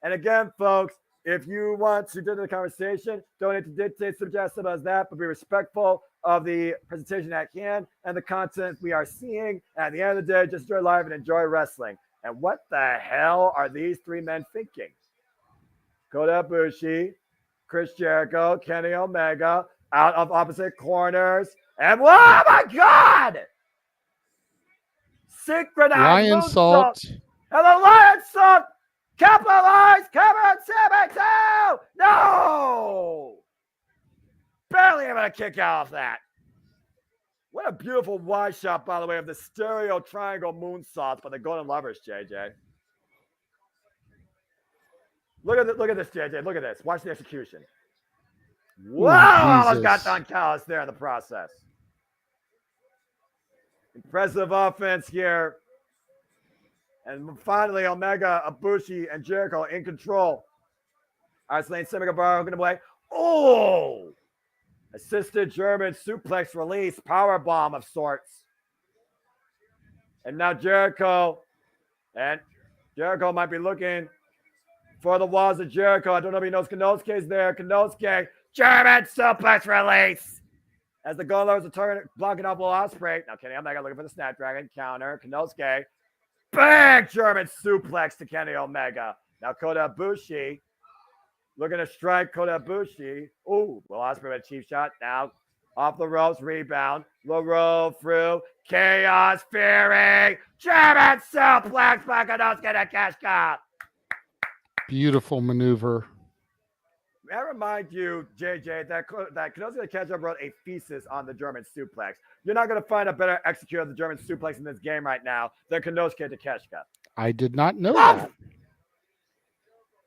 And again, folks, if you want to do the conversation, don't need to dictate, suggest as that, but be respectful of the presentation at hand and the content we are seeing. And at the end of the day, just enjoy live and enjoy wrestling. And what the hell are these three men thinking? Kota Ibushi, Chris Jericho, Kenny Omega, out of opposite corners. And oh my God! Synchronized Lion Salt. And the Lion Salt capitalized Kevin Sabato! No! Barely able to kick out of that. What a beautiful wide shot, by the way, of the stereo triangle moonsaults by the Golden Lovers, JJ. Look at this, JJ. Look at this. Watch the execution. Wow! Almost got Don Callis there in the process. Impressive offense here. And finally, Omega, Ibushi, and Jericho in control. Isolating Sammy Guevara hooking away. Oh! Assisted German suplex release, power bomb of sorts. And now Jericho. And Jericho might be looking for the walls of Jericho. I don't know if he knows Kanosuke's there. Kanosuke, German suplex release. As the Golden Lovers are turning, blocking off Will Ospreay. Now Kenny Omega looking for the Snapdragon counter. Kanosuke, big German suplex to Kenny Omega. Now Kota Ibushi looking to strike Kota Ibushi. Ooh, Will Ospreay with a cheap shot. Now off the ropes, rebound. Low roll through. Chaos Fury. German suplex by Kanosuke to Keshka. Beautiful maneuver. May I remind you, JJ, that Kanosuke Keshka wrote a thesis on the German suplex. You're not going to find a better executor of the German suplex in this game right now than Kanosuke Takeshita. I did not know that.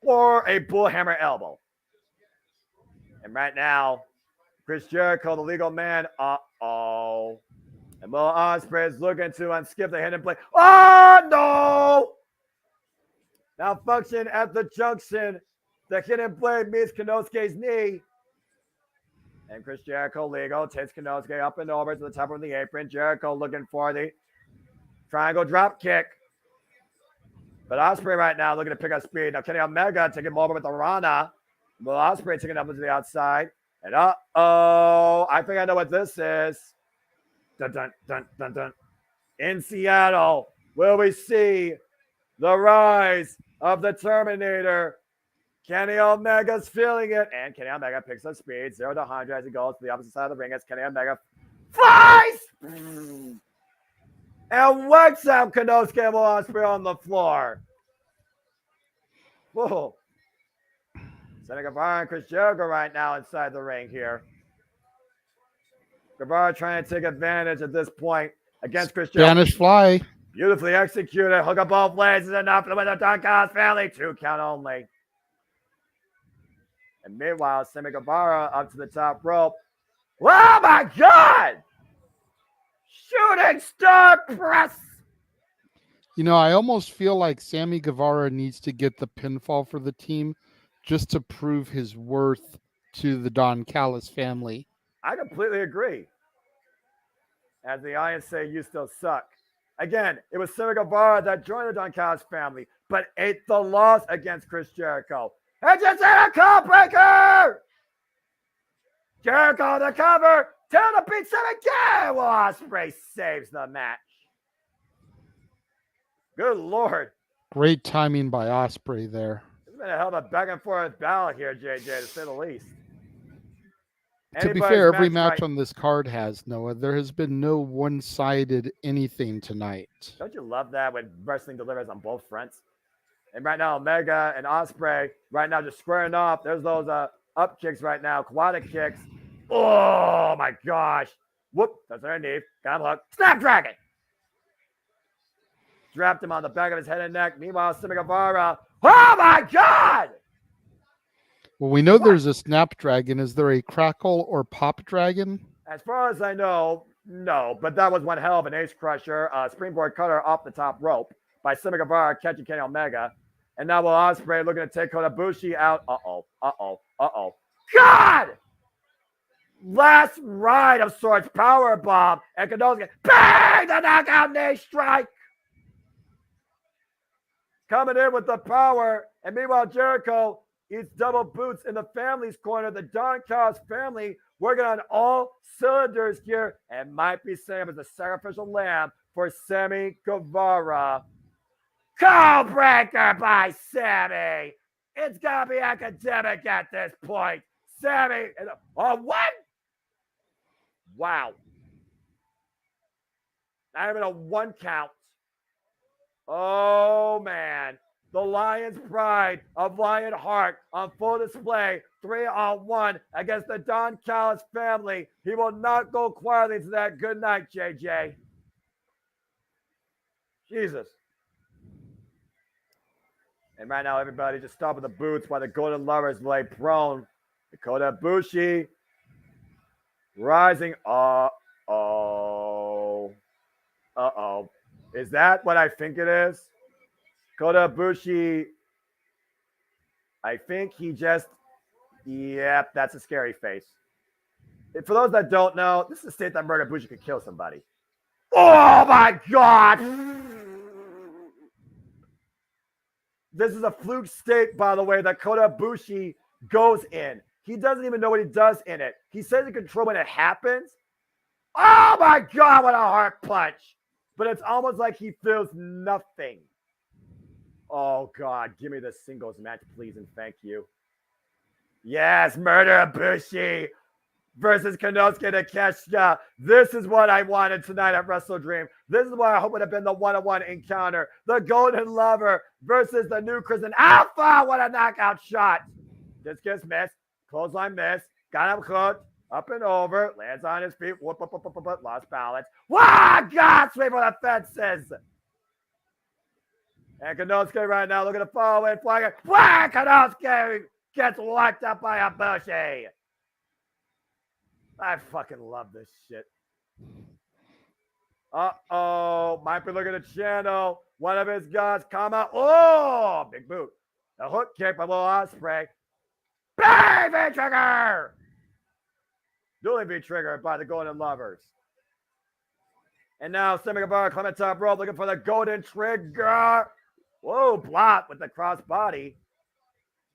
Or a bullhammer elbow. And right now, Chris Jericho, the legal man, uh-oh. And Will Ospreay is looking to unskip the hidden play. Oh, no! Malfunction at the junction. The hidden blade meets Konosuke's knee. And Chris Jericho legal takes Konosuke up and over to the top of the apron. Jericho looking for the triangle drop kick. But Ospreay right now looking to pick up speed. Now Kenny Omega taking him over with the Rana. Will Ospreay taking him up to the outside. And uh-oh, I think I know what this is. Dun, dun, dun, dun, dun. In Seattle, will we see the rise of the Terminator? Kenny Omega's feeling it. And Kenny Omega picks up speed. 0 to 100 as he goes to the opposite side of the ring as Kenny Omega flies! And wakes up Konosuke and Will Ospreay on the floor. Whoa. Sammy Guevara and Chris Jericho right now inside the ring here. Guevara trying to take advantage at this point against Chris Jericho. Spanish fly. Beautifully executed. Hook up both legs is enough to win the Don Callis family. 2 count only. And meanwhile, Sammy Guevara up to the top rope. Oh my God! Shooting star press. You know, I almost feel like Sammy Guevara needs to get the pinfall for the team just to prove his worth to the Don Callis family. I completely agree. As the Lions say, you still suck. Again, it was Sammy Guevara that joined the Don Callis family, but ate the loss against Chris Jericho. And just hit a call breaker! Jericho the cover. Tell the beat Sammy again. Will Ospreay saves the match. Good Lord. Great timing by Ospreay there. It's been a hell of a back and forth battle here, JJ, to say the least. To be fair, every match on this card has, Noah. There has been no one-sided anything tonight. Don't you love that when wrestling delivers on both fronts? And right now, Omega and Ospreay right now just squaring off. There's those up kicks right now, quad kicks. Oh my gosh. Whoop, that's underneath. Got him hooked. Snapdragon. Dropped him on the back of his head and neck. Meanwhile, Sammy Guevara. Oh my God! Well, we know there's a Snapdragon. Is there a Crackle or Pop Dragon? As far as I know, no. But that was one hell of an ace crusher. Springboard cutter off the top rope by Sammy Guevara catching Kenny Omega. And now Will Ospreay looking to take Kota Ibushi out. Uh-oh. God! Last ride of sorts. Power bomb. And Konosuke. Bang! The knockout knee strike. Coming in with the power. And meanwhile, Jericho eats double boots in the family's corner. The Don Callis family working on all cylinders here. And might be Sam as a sacrificial lamb for Sammy Guevara. Call breaker by Sammy. It's got to be academic at this point. Sammy. Oh, what? Wow. Not even a 1 count. Oh, man. The Lion's pride of Lion Hart on full display. 3-on-1 against the Don Callis family. He will not go quietly to that. Good night, JJ. Jesus. And right now, everybody just stopping the boots while the Golden Lovers lay prone. Kota Ibushi rising. Uh-oh. Is that what I think it is? Kota Ibushi, I think he just, yep, that's a scary face. For those that don't know, this is a state that Murder Ibushi could kill somebody. Oh my God! This is a fluke state, by the way, that Kota Ibushi goes in. He doesn't even know what he does in it. He says he control when it happens. Oh my God, what a heart punch. But it's almost like he feels nothing. Oh God, give me the singles match, please, and thank you. Yes, Murder Ibushi versus Konosuke Takeshita. This is what I wanted tonight at WrestleDream. This is what I hope would have been the one-on-one encounter. The Golden Lover versus the new Kristen Alpha. What a knockout shot. Discus miss. Clothesline miss. Got him hooked. Up and over. Lands on his feet. Whoop. Lost balance. Wow, God, sweep for the fences. And Kanosuke right now looking to follow in, flying it. Whack! Kanosuke gets whacked up by Ibushi. I fucking love this shit. Uh-oh. Might be looking to channel one of his guys come out. Oh, big boot. The hook kick by Will Ospreay. Bang! V-trigger! Duly V-triggered by the Golden Lovers. And now Sammy Guevara climbing top rope looking for the Golden Trigger. Whoa, blot with the cross body.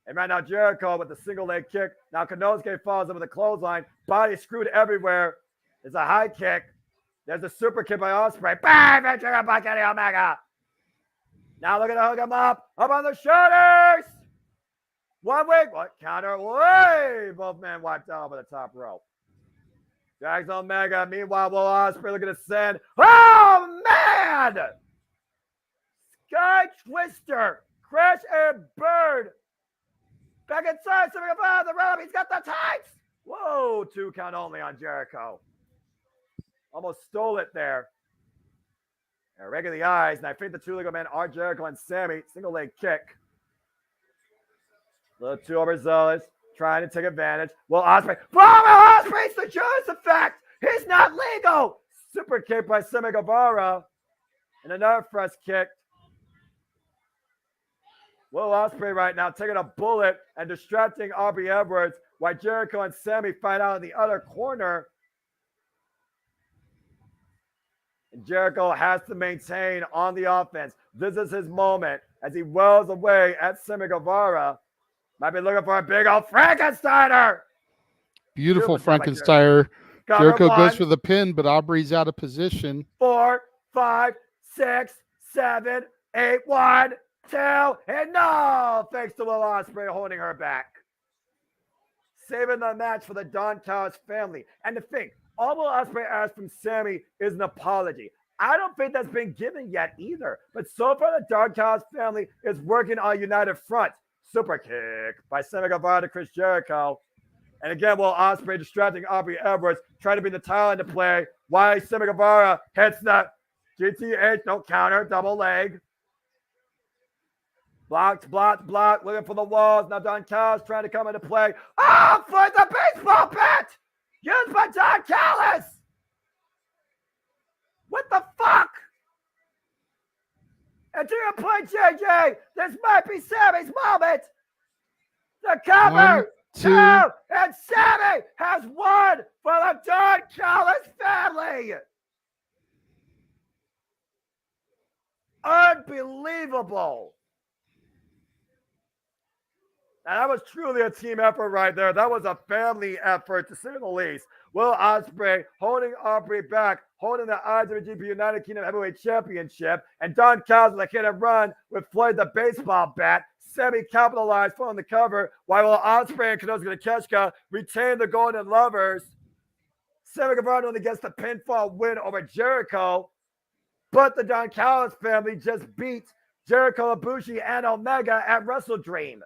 And right now Jericho with the single leg kick. Now Kanosuke falls in with a clothesline. Body screwed everywhere. There's a high kick. There's a super kick by Ospreay. Bang! V-trigger by Kenny Omega. Now looking to hook him up on the shoulders. 1 week. What? Counter. Way! Both men wiped out over the top rope. Drags Omega. Meanwhile, Will Ospreay looking to send. Oh, man! Sky Twister. Crash and burn. Back inside. Sammy Guevara. The rub. He's got the tights. Whoa. 2 count only on Jericho. Almost stole it there. And regular the eyes. And I think the 2 legal men are Jericho and Sammy. Single leg kick. Little too overzealous, trying to take advantage. Will Ospreay. Will Ospreay's the Jones effect. He's not legal. Super kick by Sammy Guevara. And another thrust kick. Will Ospreay right now taking a bullet and distracting Aubrey Edwards while Jericho and Sammy fight out in the other corner. And Jericho has to maintain on the offense. This is his moment as he wells away at Sammy Guevara. Might be looking for a big old Frankensteiner. Beautiful Frankensteiner. Jericho goes for the pin, but Aubrey's out of position. 4, 5, 6, 7, 8, 1, 2, and no! Thanks to Will Ospreay holding her back. Saving the match for the Don Callis family. And to think, all Will Ospreay asked from Sammy is an apology. I don't think that's been given yet either. But so far, the Don Callis family is working on a united front. Super kick by Sammy Guevara to Chris Jericho. And again, Will Ospreay distracting Aubrey Edwards, trying to bring the title into play. Why Sammy Guevara hits the GTH, don't counter, double leg. Blocked, looking for the walls. Now Don Callis trying to come into play. Oh, for the baseball bat! Used by Don Callis! What the fuck? And to your point, JJ, this might be Sammy's moment. The cover, 2, and Sammy has won for the Don Callis family. Unbelievable. Now, that was truly a team effort right there. That was a family effort, to say the least. Will Ospreay holding Aubrey back, holding the IWGP United Kingdom Heavyweight Championship, and Don Callis with a hit and run with Floyd the baseball bat. Sammy capitalized on the cover, while Will Ospreay and Kanosuke Takeshita retain the Golden Lovers. Sammy Guevara only gets the pinfall win over Jericho, but the Don Callis family just beat Jericho, Ibushi, and Omega at WrestleDream.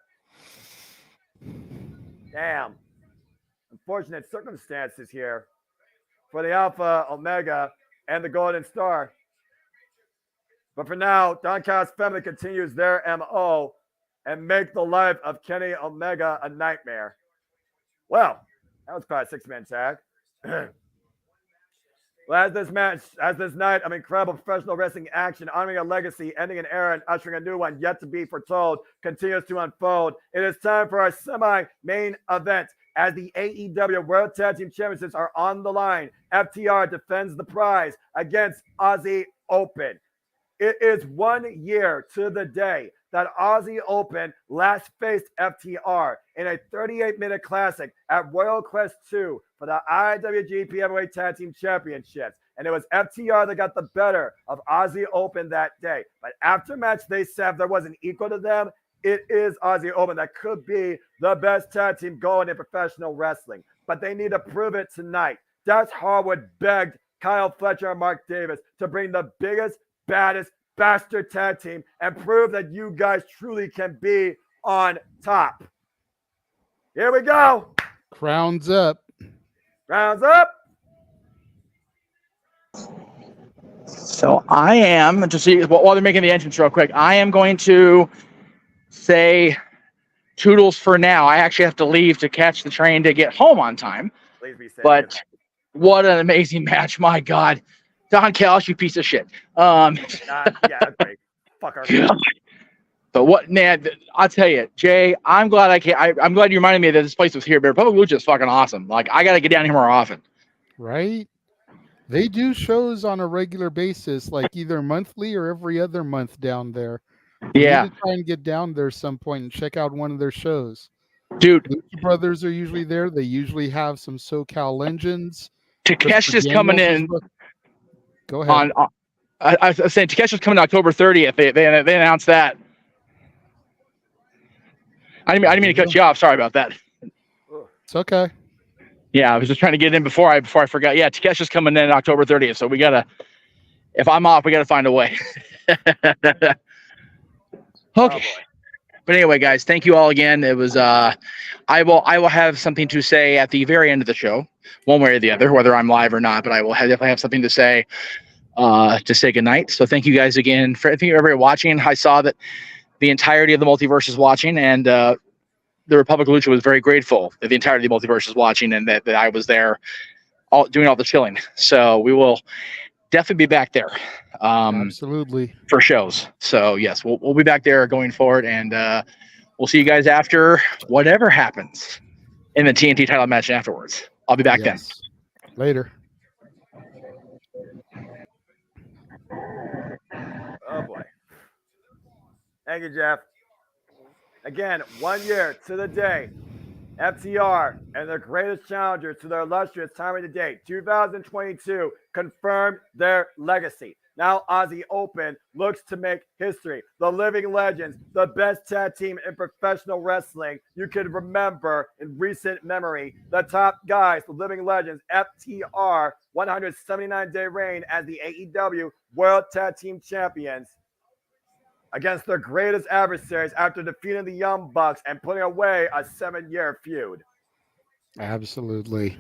Damn. Unfortunate circumstances here for the Alpha, Omega, and the Golden Star. But for now, Don Callis' family continues their MO and make the life of Kenny Omega a nightmare. Well, that was quite a 6-man tag. Well, as this night of incredible professional wrestling action, honoring a legacy, ending an era, and ushering a new one yet to be foretold, continues to unfold. It is time for our semi-main event. As the AEW World Tag Team Championships are on the line, FTR defends the prize against Aussie Open. It is 1 year to the day that Aussie Open last faced FTR in a 38-minute classic at Royal Quest 2 for the IWGP Heavyweight Tag Team Championships. And it was FTR that got the better of Aussie Open that day. But after match, they said there wasn't equal to them. It is Aussie Open that could be the best tag team going in professional wrestling. But they need to prove it tonight. Dax Harwood begged Kyle Fletcher and Mark Davis to bring the biggest, baddest bastard tag team and prove that you guys truly can be on top. Here we go. Crowns up. Rounds up. So I am, just see, while they're making the entrance real quick, I am going to say toodles for now. I actually have to leave to catch the train to get home on time. Please be safe. But what an amazing match. My God. Don Callis, you piece of shit. Yeah, great. Fucker. But what, man, I'll tell you, Jay, I'm glad I'm glad you reminded me that this place was here, but Republic Lucha is fucking awesome. Like, I got to get down here more often. Right? They do shows on a regular basis, like either monthly or every other month down there. Yeah. You need to try and get down there some point and check out one of their shows. Dude. Lucha Brothers are usually there. They usually have some SoCal legends. Takesha's coming in. Go ahead. I was saying Takesha's coming October 30th. They announced that. I didn't mean to cut you off. Sorry about that. It's okay. Yeah, I was just trying to get in before I forgot. Yeah, Takesha's coming in October 30th. So we gotta, if I'm off, we gotta find a way. Okay. But anyway, guys, thank you all again. It was I will have something to say at the very end of the show, one way or the other, whether I'm live or not. But I will definitely have something to say goodnight. So thank you guys again for everybody watching. I saw that the entirety of the Multiverse is watching, and the Republic of Lucha was very grateful that the entirety of the Multiverse is watching, and that I was there doing all the chilling. So we will definitely be back there. Absolutely. For shows. So yes, we'll be back there going forward, and we'll see you guys after whatever happens in the TNT title match afterwards. I'll be back then. Later. Oh boy. Thank you, Jeff. Again, 1 year to the day, FTR and their greatest challengers to their illustrious time of the day, 2022, confirmed their legacy. Now Aussie Open looks to make history. The living legends, the best tag team in professional wrestling you could remember in recent memory. The top guys, the living legends, FTR, 179-day reign as the AEW World Tag Team Champions against their greatest adversaries after defeating the Young Bucks and putting away a 7-year feud. Absolutely.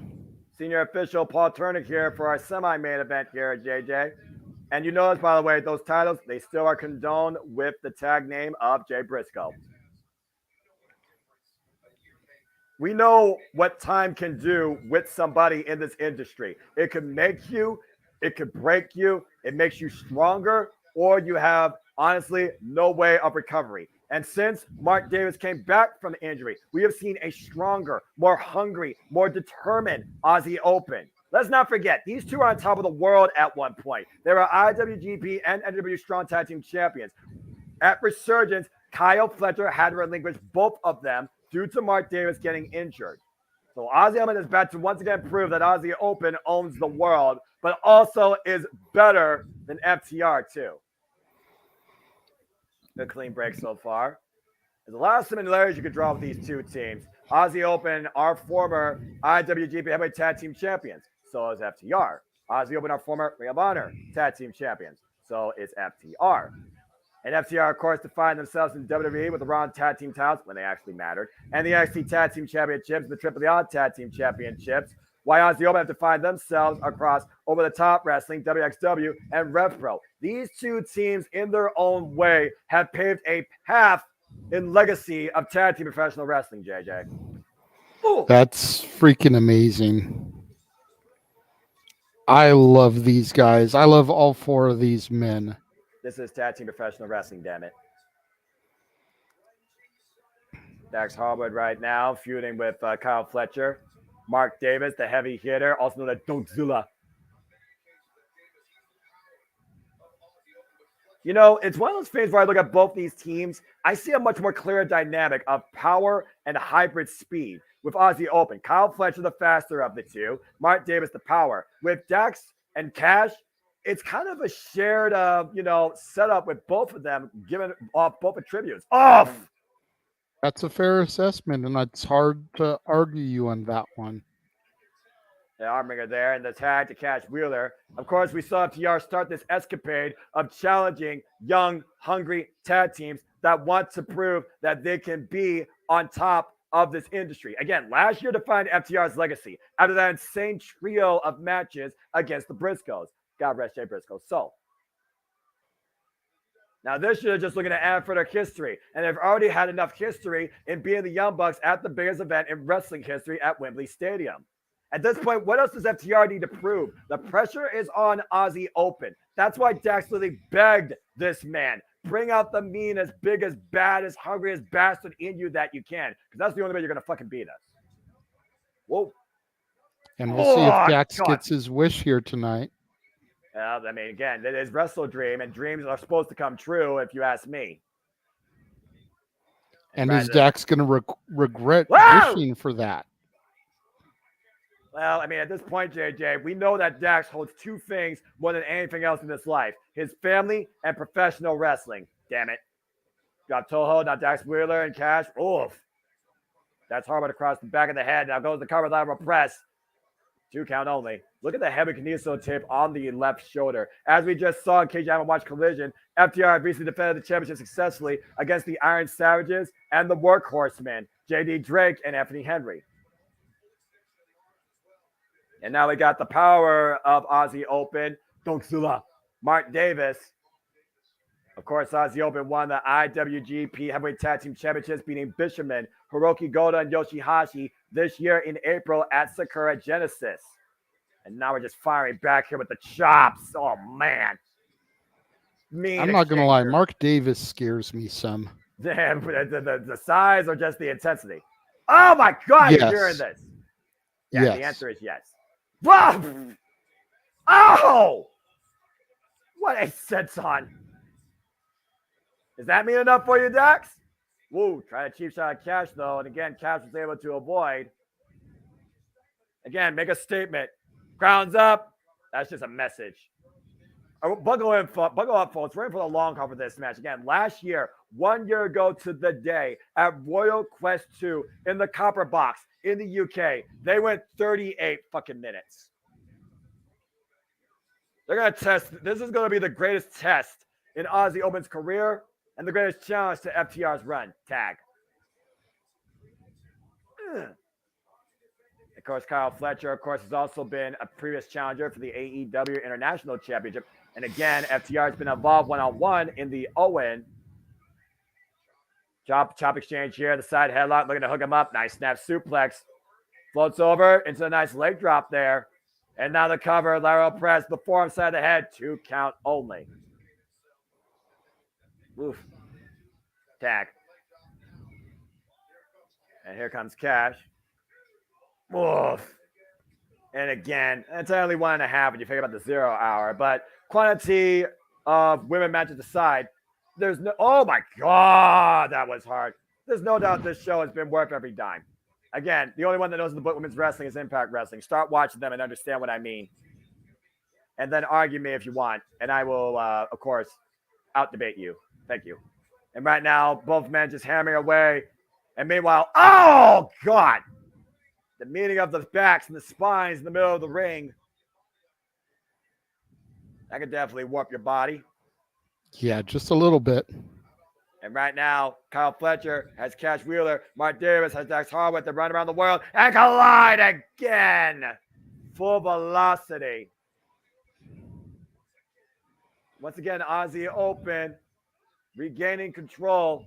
Senior official Paul Turner here for our semi-main event here at JJ. And you notice, by the way, those titles, they still are condoned with the tag name of Jay Briscoe. We know what time can do with somebody in this industry. It could make you, it could break you, it makes you stronger, or you have, honestly, no way of recovery. And since Mark Davis came back from the injury, we have seen a stronger, more hungry, more determined Aussie Open. Let's not forget, these two are on top of the world at one point. They were IWGP and NWA Strong Tag Team Champions. At Resurgence, Kyle Fletcher had to relinquish both of them due to Mark Davis getting injured. So Aussie Open is back to once again prove that Aussie Open owns the world, but also is better than FTR too. A clean break so far. There's a lot of similarities you could draw with these two teams. Aussie Open, our former IWGP Heavyweight Tag Team Champions. So is FTR. Aussie Open, our former Ring of Honor Tag Team Champions. So is FTR. And FTR, of course, defined themselves in WWE with the Raw Tag Team titles when they actually mattered, and the NXT Tag Team Championships, the Triple Odd Tag Team Championships. Why Aussie Open have defined themselves across Over the Top Wrestling, WXW, and RevPro. These two teams, in their own way, have paved a path in legacy of tag team professional wrestling, JJ. Ooh. That's freaking amazing. I love these guys. I love all four of these men. This is tag team professional wrestling, damn it. Dax Harwood right now feuding with Kyle Fletcher. Mark Davis, the heavy hitter, also known as Donzilla. You know, it's one of those things where I look at both these teams, I see a much more clear dynamic of power and hybrid speed with Aussie Open. Kyle Fletcher, the faster of the two. Mark Davis, the power. With Dax and Cash, it's kind of a shared, setup with both of them, given off both attributes. Off! That's a fair assessment, and it's hard to argue you on that one. The Armbringer there and the tag to Cash Wheeler. Of course, we saw FTR start this escapade of challenging young, hungry tag teams that want to prove that they can be on top of this industry. Again, last year defined FTR's legacy after that insane trio of matches against the Briscoes. God rest Jay Briscoe. So, Now, this year, just looking to add for their history. And they've already had enough history in being the Young Bucks at the biggest event in wrestling history at Wembley Stadium. At this point, what else does FTR need to prove? The pressure is on Aussie Open. That's why Dax literally begged this man. Bring out the meanest, biggest, baddest, hungriest bastard in you that you can. Because that's the only way you're going to fucking beat us. Whoa. And we'll see if Dax gets his wish here tonight. I mean, again, it is WrestleDream, and dreams are supposed to come true, if you ask me. And is Dax going to regret wishing for that? Well, I mean, at this point, JJ, we know that Dax holds two things more than anything else in this life: his family and professional wrestling. Damn it. Got Toho, now Dax Wheeler and Cash. Oof. That's Hart across the back of the head. Now goes the cover lateral press. 2 count only. Look at the heavy kineso tape on the left shoulder. As we just saw in case you haven't watched Collision, FTR recently defended the championship successfully against the Iron Savages and the Workhorsemen, JD Drake and Anthony Henry. And now we got the power of Aussie Open. Dongsula, Mark Davis. Of course, Aussie Open won the IWGP Heavyweight Tag Team Championships, beating Bishamon, Hiroki Goda, and Yoshihashi this year in April at Sakura Genesis. And now we're just firing back here with the chops. Oh, man. I'm not going to lie. Mark Davis scares me some. Damn, the size or just the intensity? Oh, my God, yes. You're hearing this. Yeah, yes. The answer is yes. Oh! What a senton. Does that mean enough for you, Dax? Woo, try a cheap shot at Cash, though. And again, Cash was able to avoid. Again, make a statement. Grounds up. That's just a message. Buckle up, folks. We're in for the long haul for this match. Again, last year, 1 year ago to the day, at Royal Quest 2 in the Copper Box in the UK, they went 38 fucking minutes. They're going to test. This is going to be the greatest test in Aussie Open's career and the greatest challenge to FTR's run. Tag. Of course, Kyle Fletcher, of course, has also been a previous challenger for the AEW International Championship. And again, FTR has been involved one-on-one in the Owen. Chop exchange here. The side headlock, looking to hook him up. Nice snap suplex. Floats over into a nice leg drop there. And now the cover, lateral press, the forearm side of the head. 2 count only. Oof. Tag. And here comes Cash. Oof. And again, it's only 1.5 when you figure about the 0 hour. But quantity of women matches aside, there's no. Oh my God, that was hard. There's no doubt this show has been worth every dime. Again, the only one that knows the book women's wrestling is Impact Wrestling. Start watching them and understand what I mean. And then argue me if you want. And I will, of course, out-debate you. Thank you. And right now, both men just hammering away. And meanwhile, oh, God. The meeting of the backs and the spines in the middle of the ring. That could definitely warp your body. Yeah, just a little bit. And right now, Kyle Fletcher has Cash Wheeler. Mark Davis has Dax Harwood. They run around the world and collide again. Full velocity. Once again, Aussie Open regaining control,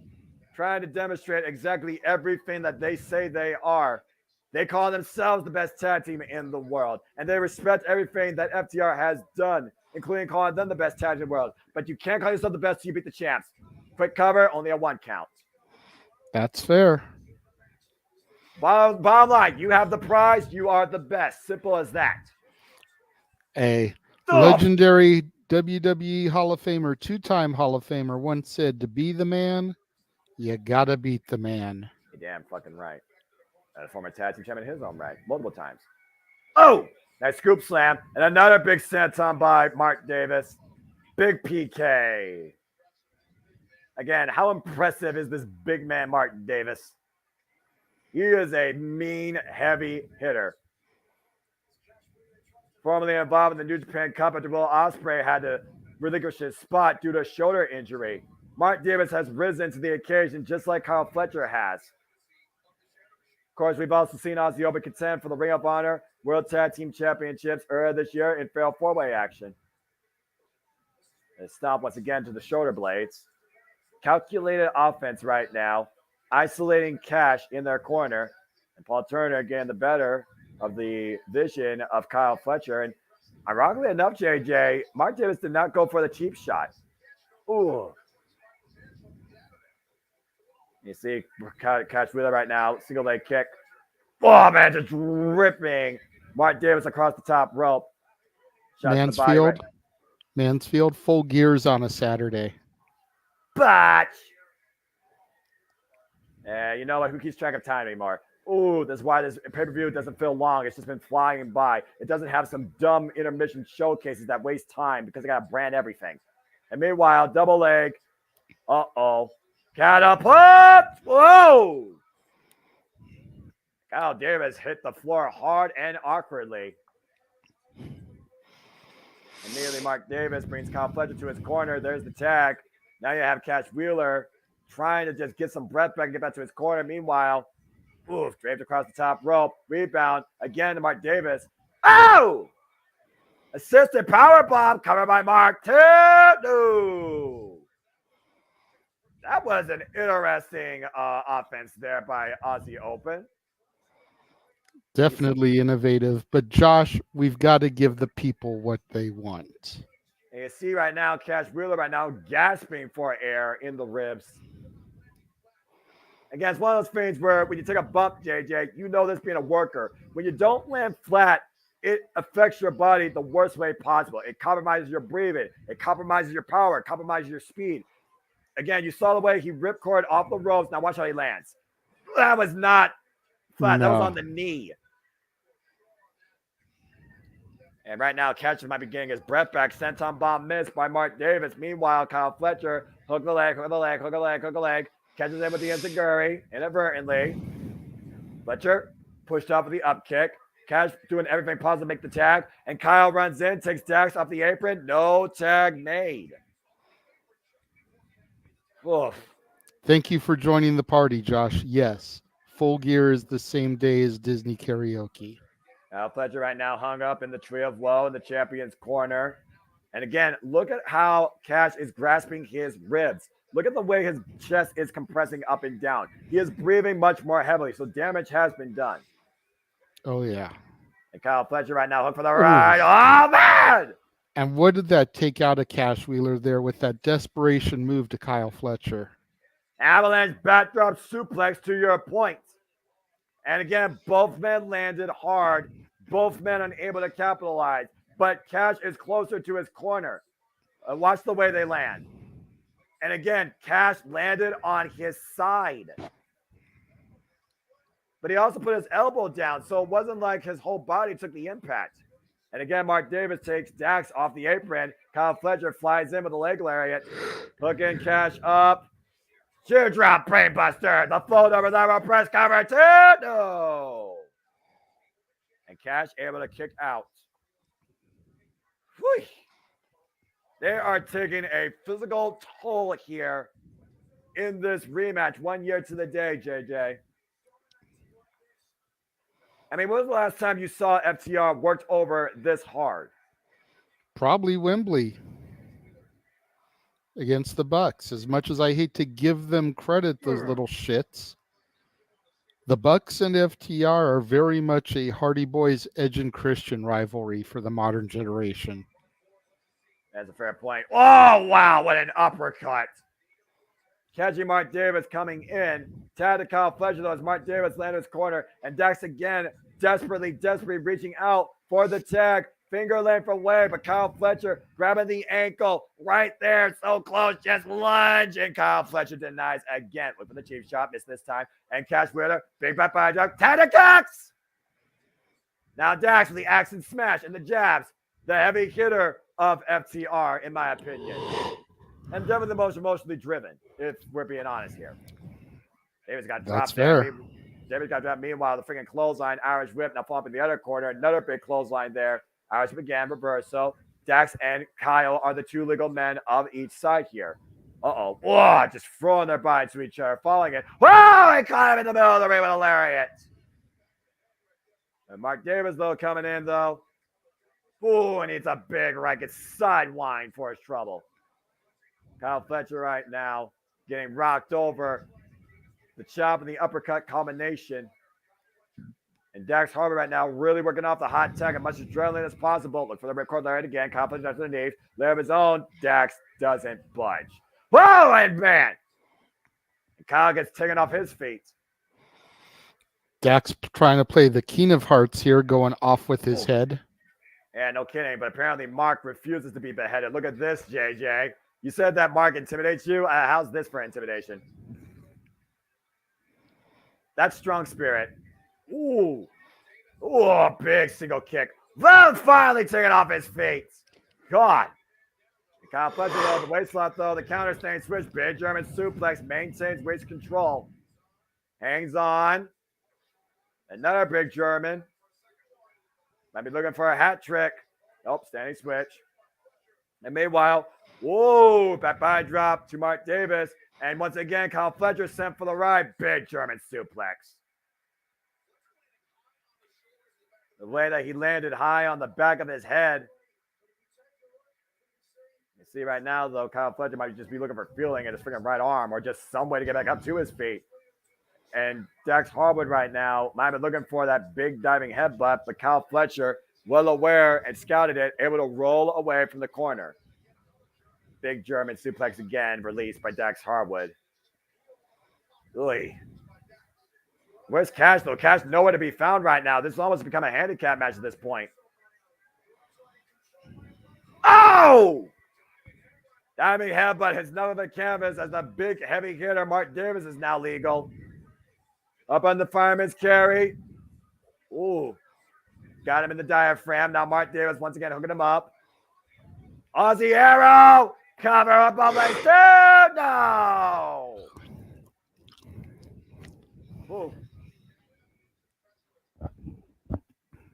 trying to demonstrate exactly everything that they say they are. They call themselves the best tag team in the world, and they respect everything that FTR has done, including calling them the best tag team in the world. But you can't call yourself the best till you beat the champs. Quick cover, only a 1 count. That's fair. Bottom line, you have the prize. You are the best. Simple as that. A legendary WWE Hall of Famer, 2-time Hall of Famer, once said, to be the man, you gotta beat the man. You're damn fucking right. A former tag team champion in his own right, multiple times. Oh, nice scoop slam. And another big senton by Mark Davis. Big PK. Again, how impressive is this big man, Mark Davis? He is a mean, heavy hitter. Formerly involved in the New Japan Cup after Will Ospreay had to relinquish his spot due to a shoulder injury. Mark Davis has risen to the occasion just like Kyle Fletcher has. Of course, we've also seen Aussie Open contend for the Ring of Honor World Tag Team Championships earlier this year in fatal 4-way action. They stop once again to the shoulder blades. Calculated offense right now. Isolating Cash in their corner. And Paul Turner getting the better of the vision of Kyle Fletcher. And ironically enough, JJ, Mark Davis did not go for the cheap shot. Ooh. You see Cash Wheeler right now. Single leg kick. Oh, man, just ripping Mark Davis across the top rope. Mansfield, full gears on a Saturday. But you know what? Who keeps track of time anymore? Ooh, that's why this pay-per-view doesn't feel long. It's just been flying by. It doesn't have some dumb intermission showcases that waste time because they got to brand everything. And meanwhile, double leg. Uh-oh. Catapult! Whoa! Kyle Davis hit the floor hard and awkwardly. Immediately, Mark Davis brings Kyle Fletcher to his corner. There's the tag. Now you have Cash Wheeler trying to just get some breath back and get back to his corner. Meanwhile, draped across the top rope. Rebound again to Mark Davis. Oh! Assisted power bomb covered by Mark. No! That was an interesting offense there by Aussie Open. Definitely innovative. But Josh, we've got to give the people what they want. And you see right now, Cash Wheeler right now gasping for air in the ribs. Again, it's one of those things where when you take a bump, JJ, you know this being a worker. When you don't land flat, it affects your body the worst way possible. It compromises your breathing. It compromises your power. It compromises your speed. Again, you saw the way he ripcord off the ropes. Now watch how he lands. That was not flat. No. That was on the knee. And right now, Cash might be getting his breath back. Senton bomb missed by Mark Davis. Meanwhile, Kyle Fletcher, hook the leg, hook the leg, hook the leg, hook the leg. Catches in with the enziguri inadvertently. Fletcher pushed off with the up kick. Cash doing everything possible to make the tag. And Kyle runs in, takes Dax off the apron. No tag made. Oof. Thank you for joining the party, Josh. Yes, Full Gear is the same day as Disney Karaoke. Kyle Fletcher right now hung up in the tree of woe in the champion's corner. And again, look at how Cash is grasping his ribs. Look at the way his chest is compressing up and down. He is breathing much more heavily, so damage has been done. Oh, yeah. And Kyle Fletcher right now, hook for the ride. Oh, man! And what did that take out of Cash Wheeler there with that desperation move to Kyle Fletcher? Avalanche backdrop suplex to your point. And again, both men landed hard. Both men unable to capitalize. But Cash is closer to his corner. Watch the way they land. And again, Cash landed on his side. But he also put his elbow down, so it wasn't like his whole body took the impact. And again, Mark Davis takes Dax off the apron. Kyle Fletcher flies in with a leg lariat. Hooking Cash up. Teardrop brainbuster. The float over the press cover too. No. And Cash able to kick out. Whew. They are taking a physical toll here in this rematch 1 year to the day, JJ. I mean, when was the last time you saw FTR worked over this hard? Probably Wembley against the Bucks. As much as I hate to give them credit, those little shits, the Bucks and FTR are very much a Hardy Boys Edge and Christian rivalry for the modern generation. That's a fair point. Oh, wow, what an uppercut. Catching Mark Davis coming in. Tag to Kyle Fletcher, though, as Mark Davis landed his corner. And Dax again, desperately reaching out for the tag. Finger length away, but Kyle Fletcher grabbing the ankle right there. So close, just lunge. And Kyle Fletcher denies again. Look for the cheap shot, missed this time. And Cash Wheeler, big back by Jack. Tag to Dax! Now Dax with the axe and smash and the jabs. The heavy hitter of FTR, in my opinion. And definitely the most emotionally driven, if we're being honest here. Davis got dropped there. Davis got dropped. Meanwhile, the freaking clothesline, Irish whip, now flop in the other corner. Another big clothesline there. Irish whip again, reverso. Dax and Kyle are the two legal men of each side here. Uh-oh. Whoa, just throwing their bodies to each other, falling it. Whoa, he caught him in the middle of the ring with a lariat. And Mark Davis, though, coming in, though. Ooh, and it's a big racket sidewind for his trouble. Kyle Fletcher right now getting rocked over. The chop and the uppercut combination. And Dax Harbour right now really working off the hot tag as much adrenaline as possible. Look for the record there again. Kyle Fletcher underneath. Layer of his own. Dax doesn't budge. Whoa, and man. And Kyle gets taken off his feet. Dax trying to play the King of Hearts here, going off with his head. Yeah, no kidding. But apparently Mark refuses to be beheaded. Look at this, JJ. You said that Mark intimidates you. How's this for intimidation? That's strong spirit. Ooh. Ooh, big single kick. Well, finally taken off his feet. God. Kyle Fletcher over the waist slot, though. The counter staying switch. Big German suplex. Maintains waist control. Hangs on. Another big German. Might be looking for a hat trick. Nope, standing switch. And meanwhile, whoa, back by drop to Mark Davis. And once again, Kyle Fletcher sent for the ride. Big German suplex. The way that he landed high on the back of his head. You see right now, though, Kyle Fletcher might just be looking for feeling at his freaking right arm or just some way to get back up to his feet. And Dax Harwood right now might be looking for that big diving headbutt, but Kyle Fletcher, well aware and scouted it, able to roll away from the corner. Big German suplex again, released by Dax Harwood. Really. Where's Cash, though? Cash nowhere to be found right now. This has almost become a handicap match at this point. Oh! Diving headbutt hits none of the canvas as the big heavy hitter Mark Davis is now legal. Up on the fireman's carry. Ooh. Got him in the diaphragm. Now Mark Davis once again hooking him up. Aussie arrow. Cover up on leg two. No. Ooh.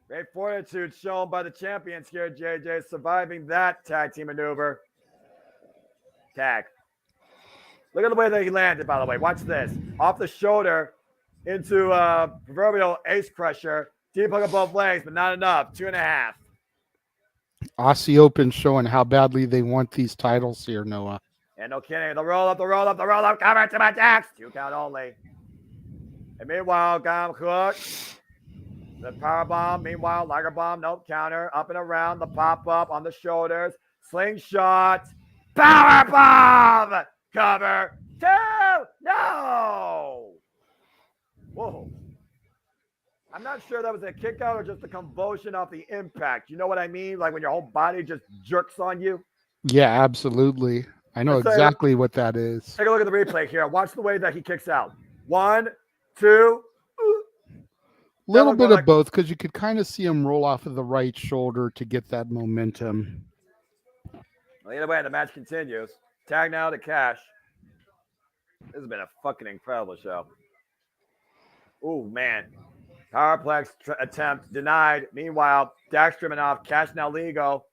Great fortitude shown by the champions here, JJ, surviving that tag team maneuver. Tag. Look at the way that he landed, by the way. Watch this. Off the shoulder into proverbial ace crusher. Deep hook of both legs, but not enough. 2.5. Aussie Open showing how badly they want these titles here, Noah. And no kidding. The roll up, the roll up, the roll up. Cover to my Dax. 2 count only. And meanwhile, got him hooked. The power bomb. Meanwhile, Liger bomb. Nope. Counter. Up and around. The pop up on the shoulders. Slingshot. Power bomb. Cover. 2. No. Whoa. I'm not sure that was a kick out or just a convulsion off the impact. You know what I mean? Like when your whole body just jerks on you? Yeah, absolutely. I know exactly what that is. Take a look at the replay here. Watch the way that he kicks out. 1, 2. Little bit of both, because you could kind of see him roll off of the right shoulder to get that momentum. Well, either way, the match continues. Tag now to Cash. This has been a fucking incredible show. Ooh, man. Powerplex attempt denied. Meanwhile, Dax trimming off. Cash now legal.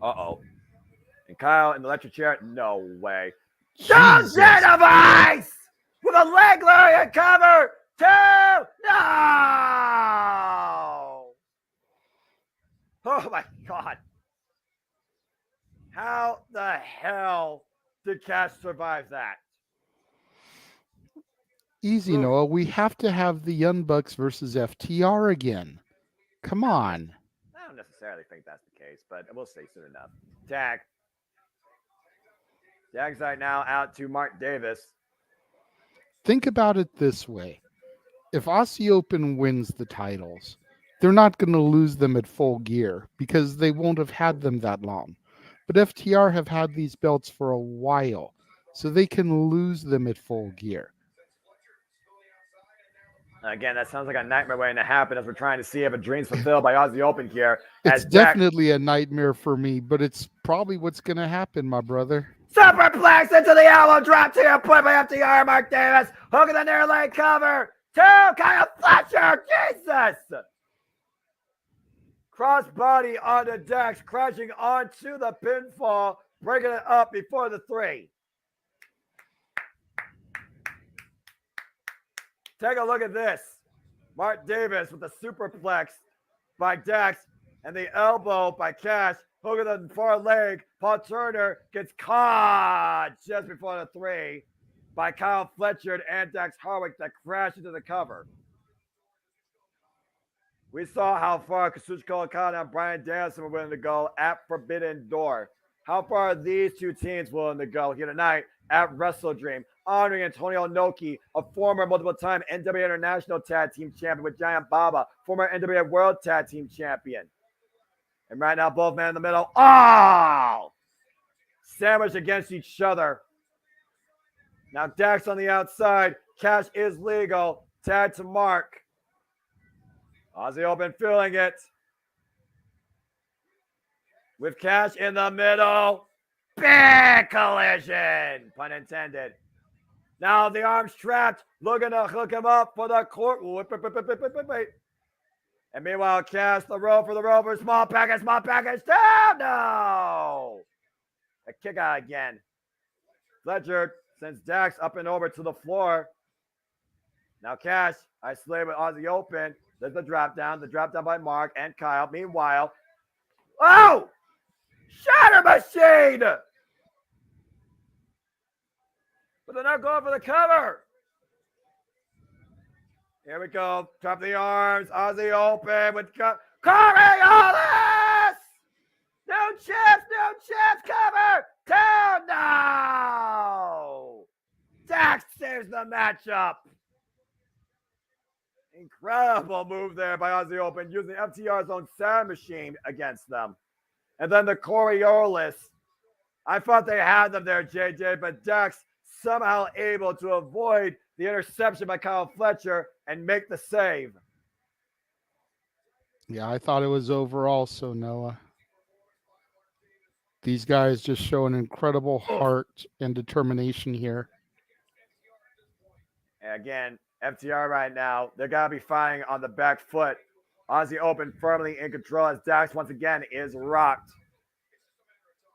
Uh-oh. And Kyle in the electric chair. No way. Dungeon of Ice! With a leg lariat cover. 2. No! Oh, my God. How the hell did Cash survive that? Easy, Noah. We have to have the Young Bucks versus FTR again. Come on. I don't necessarily think that's the case, but we'll see soon enough. Tag. Tag's right now out to Mark Davis. Think about it this way. If Aussie Open wins the titles, they're not going to lose them at Full Gear because they won't have had them that long. But FTR have had these belts for a while, so they can lose them at Full Gear. Again, that sounds like a nightmare waiting to happen as we're trying to see if a dream's fulfilled by Aussie Open here. It's definitely a nightmare for me, but it's probably what's going to happen, my brother. Superplex into the elbow drop to your point by FTR. Mark Davis hooking the near leg cover. 2. Kyle Fletcher. Jesus. Crossbody onto Dax, crashing onto the pinfall, breaking it up before the 3. Take a look at this. Mark Davis with the superplex by Dax. And the elbow by Cash. Hook of the far leg. Paul Turner gets caught just before the 3 by Kyle Fletcher and Dax Harwick that crashed into the cover. We saw how far Kazuchika Okada and Bryan Danielson were willing to go at Forbidden Door. How far are these two teams willing to go here tonight at WrestleDream, honoring Antonio Inoki, a former multiple-time NWA International Tag Team Champion with Giant Baba, former NWA World Tag Team Champion. And right now, both men in the middle. Oh! Sandwiched against each other. Now Dax on the outside. Cash is legal. Tag to Mark. Aussie Open feeling it. With Cash in the middle. Big collision. Pun intended. Now the arm's trapped. Looking to hook him up for the court. Wait. And meanwhile, Cash the rope for the rover. Small package. Down. No. A kick out again. Fletcher sends Dax up and over to the floor. Now Cash isolated with Aussie Open. There's the drop down by Mark and Kyle. Meanwhile, oh! Shatter Machine! But they're not going for the cover. Here we go. Top of the arms. Aussie Open with Coriolis! No chance, cover! Down now! Dax saves the matchup. Incredible move there by Aussie Open, using FTR's own sound machine against them. And then the Coriolis. I thought they had them there, JJ, but Dax somehow able to avoid the interception by Kyle Fletcher and make the save. Yeah, I thought it was over also, Noah. These guys just show an incredible heart and determination here. And again, FTR right now, they're going to be fighting on the back foot. Aussie Open firmly in control as Dax once again is rocked.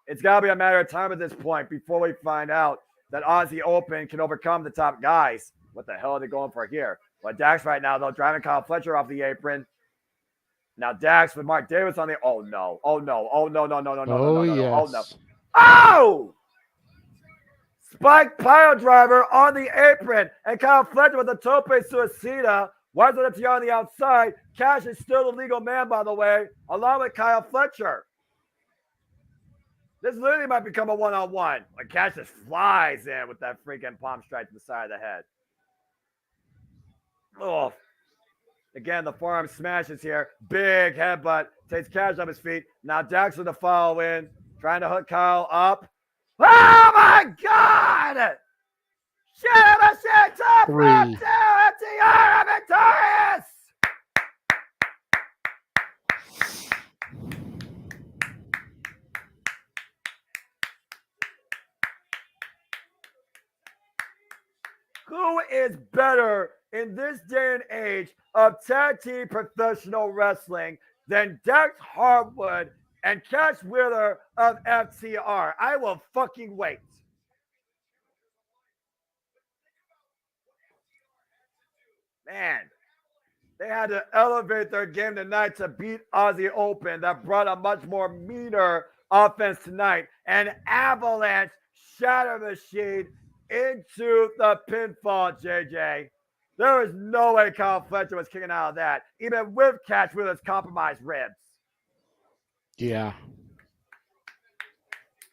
It's got to be a matter of time at this point before we find out that Aussie Open can overcome the top guys. What the hell are they going for here? But Dax right now, though, driving Kyle Fletcher off the apron. Now Dax with Mark Davis on the... Oh, no. Oh! Spike pile driver on the apron. And Kyle Fletcher with the tope suicida. Why is it FTR on the outside? Cash is still the legal man, by the way, along with Kyle Fletcher. This literally might become a one-on-one. Like Cash just flies in with that freaking palm strike to the side of the head. Oh. Again, the forearm smashes here. Big headbutt. Takes Cash off his feet. Now Dax with the follow in. Trying to hook Kyle up. Oh my God! Shibata top rope 2. FTR victorious! Who is better in this day and age of tag team professional wrestling than Dax Harwood and Cash Wheeler of FTR? I will fucking wait. Man, they had to elevate their game tonight to beat Aussie Open. That brought a much more meaner offense tonight. An avalanche shatter machine into the pinfall, JJ. There is no way Kyle Fletcher was kicking out of that, even with Cash Wheeler's compromised ribs. Yeah.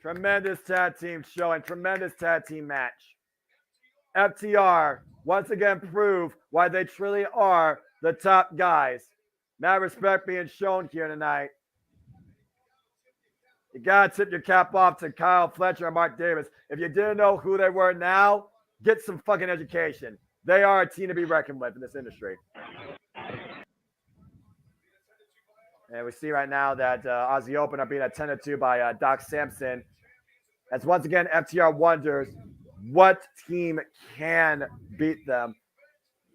Tremendous tag team show and tremendous tag team match. FTR once again prove why they truly are the top guys. Mad respect being shown here tonight. You gotta tip your cap off to Kyle Fletcher and Mark Davis. If you didn't know who they were now, get some fucking education. They are a team to be reckoned with in this industry. And we see right now that Aussie Open are being attended to by Doc Sampson. As once again, FTR wonders what team can beat them.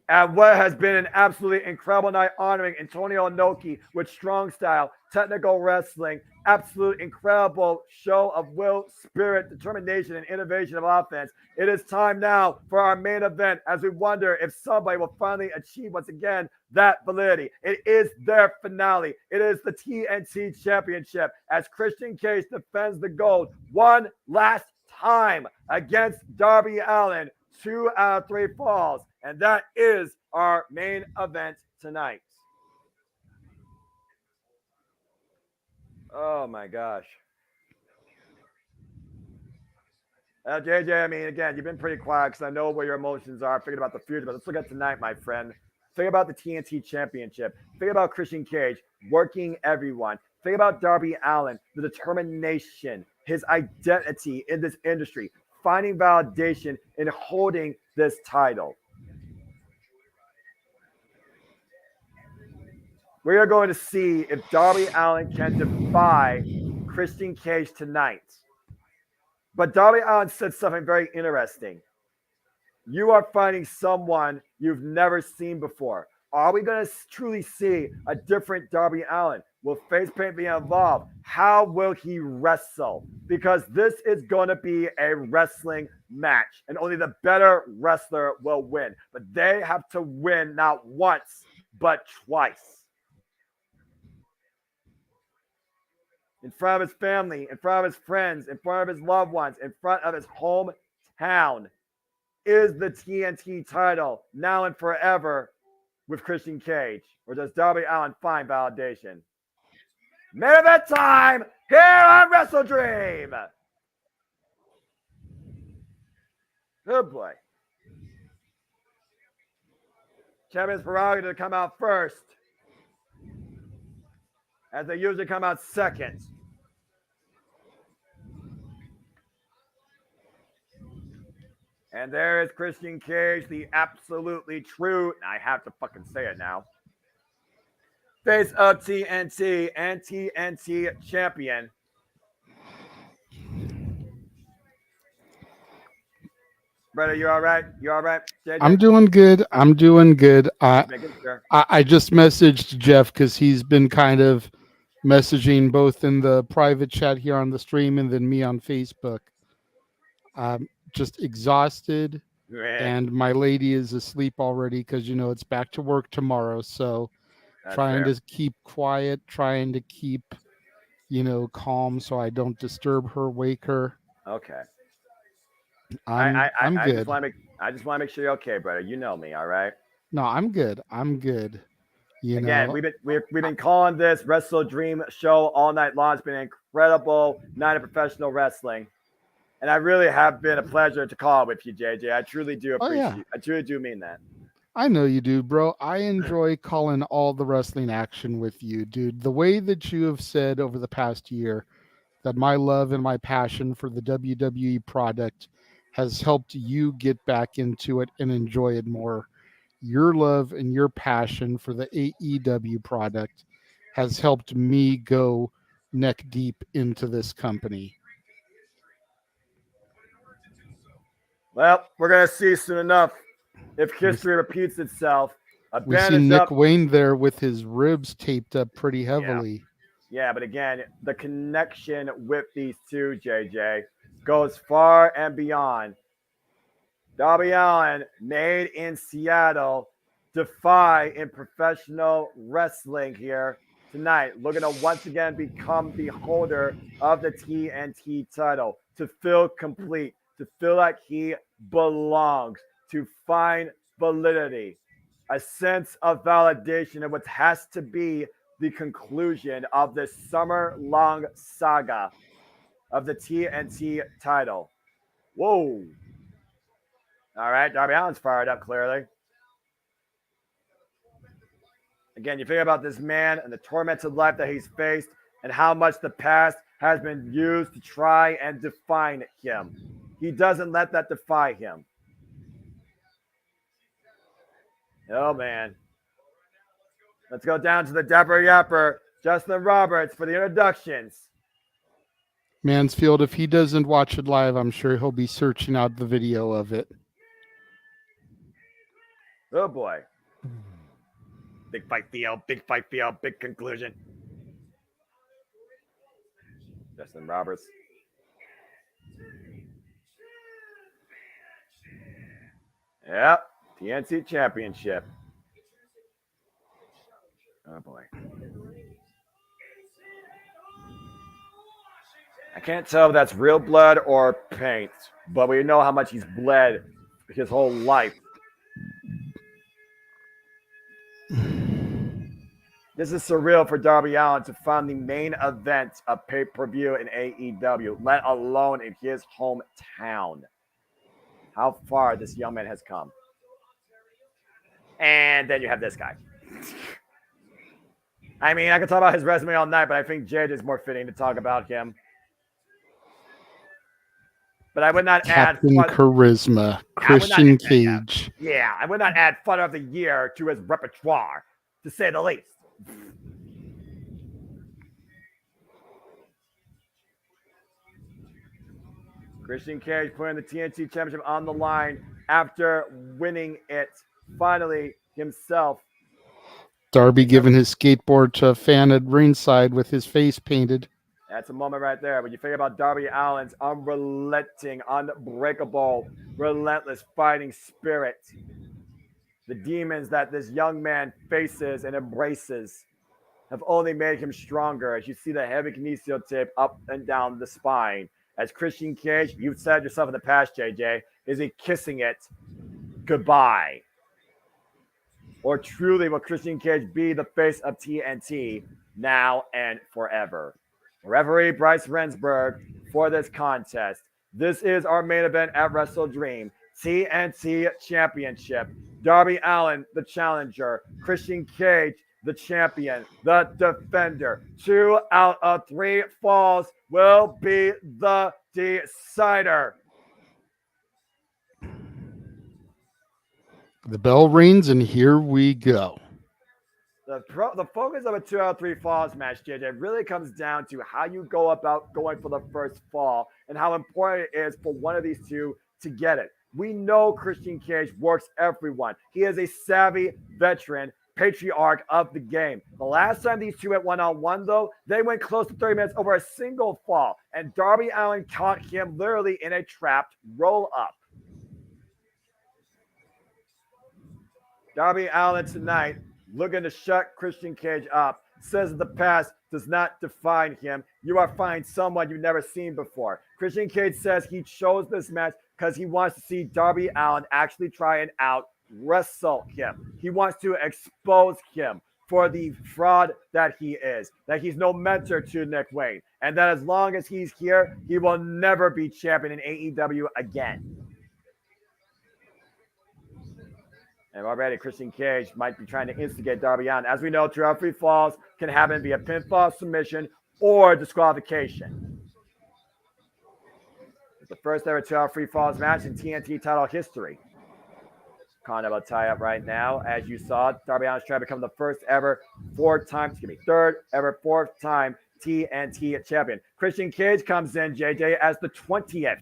at what has been an absolutely incredible night honoring Antonio Inoki with strong style, technical wrestling, absolute incredible show of will, spirit, determination, and innovation of offense. It is time now for our main event as we wonder if somebody will finally achieve once again that validity. It is their finale. It is the TNT Championship as Christian Cage defends the gold one last time against Darby Allin. 2 out of 3 falls. And that is our main event tonight. Oh my gosh. JJ, I mean, again, you've been pretty quiet because I know where your emotions are. Thinking about the future, but let's look at tonight, my friend. Think about the TNT Championship. Think about Christian Cage working everyone. Think about Darby Allin, the determination, his identity in this industry, finding validation in holding this title. We are going to see if Darby Allin can defy Christian Cage tonight. But Darby Allin said something very interesting. You are finding someone you've never seen before. Are we going to truly see a different Darby Allin? Will face paint be involved? How will he wrestle? Because this is going to be a wrestling match, and only the better wrestler will win. But they have to win not once, but twice. In front of his family, in front of his friends, in front of his loved ones, in front of his hometown. Is the TNT title now and forever with Christian Cage? Or does Darby Allin find validation? Main event time here on WrestleDream. Good boy. Champion's prerogative to come out first, as they usually come out second. And there is Christian Cage, the absolutely true, I have to fucking say it now, face of TNT and TNT champion. Brother, you all right? You all right, JJ? I'm doing good. I'm doing good. Making sure. I just messaged Jeff because he's been kind of messaging both in the private chat here on the stream and then me on Facebook. Just exhausted, and my lady is asleep already because it's back to work tomorrow. So That's trying fair. to keep quiet, trying to keep calm so I don't disturb her, wake her. Okay. I'm good. I just want to make sure you're okay, brother. You know me, all right? No, I'm good. I'm good. Again, we've been calling this WrestleDream show all night long. It's been an incredible night of professional wrestling. And I really have been a pleasure to call with you, JJ. I truly do appreciate it. I truly do mean that. I know you do, bro. I enjoy calling all the wrestling action with you, dude. The way that you have said over the past year that my love and my passion for the WWE product has helped you get back into it and enjoy it more. Your love and your passion for the AEW product has helped me go neck deep into this company. Well, we're going to see soon enough if history repeats itself. We see Nick Wayne there with his ribs taped up pretty heavily. Yeah, but again, the connection with these two, JJ, goes far and beyond. Darby Allin, made in Seattle, defy in professional wrestling here tonight, looking to once again become the holder of the TNT title, to feel complete, to feel like he belongs, to find validity, a sense of validation in what has to be the conclusion of this summer-long saga of the TNT title. Whoa. All right, Darby Allin's fired up, clearly. Again, you think about this man and the tormented life that he's faced and how much the past has been used to try and define him. He doesn't let that define him. Oh, man. Let's go down to the Dapper Yapper, Justin Roberts, for the introductions. Mansfield, if he doesn't watch it live, I'm sure he'll be searching out the video of it. Oh boy. Big fight field, big fight field, big conclusion. Justin Roberts. Yep, TNT Championship. Oh boy. I can't tell if that's real blood or paint, but we know how much he's bled his whole life. This is surreal for Darby Allin to find the main event of pay-per-view in AEW, let alone in his hometown. How far this young man has come. And then you have this guy. I mean, I could talk about his resume all night, but I think Jade is more fitting to talk about him. But I would not Captain add Charisma, Christian Cage. Yeah, I would not add Fun of the Year to his repertoire, to say the least. Christian Cage putting the TNT Championship on the line after winning it finally himself. Darby giving his skateboard to a fan at ringside with his face painted. That's a moment right there. When you think about Darby Allin's unrelenting, unbreakable, relentless fighting spirit, the demons that this young man faces and embraces have only made him stronger. As you see the heavy kinesio tape up and down the spine. As Christian Cage, you've said yourself in the past, JJ, is he kissing it goodbye? Or truly will Christian Cage be the face of TNT now and forever? Referee Bryce Rensburg for this contest. This is our main event at WrestleDream. TNT Championship. Darby Allin, the challenger. Christian Cage, the champion, the defender. 2 out of 3 falls will be the decider. The bell rings, and here we go. The focus of a 2 out of 3 falls match, JJ, really comes down to how you go about going for the first fall and how important it is for one of these two to get it. We know Christian Cage works everyone. He is a savvy veteran, patriarch of the game. The last time these two went one-on-one, though, they went close to 30 minutes over a single fall, and Darby Allin caught him literally in a trapped roll-up. Darby Allin tonight looking to shut Christian Cage up. Says that the past does not define him. You are fighting someone you've never seen before. Christian Cage says he chose this match because he wants to see Darby Allin actually try and out-wrestle him. He wants to expose him for the fraud that he is, that he's no mentor to Nick Wayne, and that as long as he's here, he will never be champion in AEW again. And already Christian Cage might be trying to instigate Darby Allin. As we know, 2 out of 3 falls can happen via pinfall, submission, or disqualification. It's the first ever 2 out of 3 falls match in TNT title history. Kind of a tie-up right now. As you saw, Darby Allin's trying to become the third ever 4-time TNT champion. Christian Cage comes in, JJ, as the 20th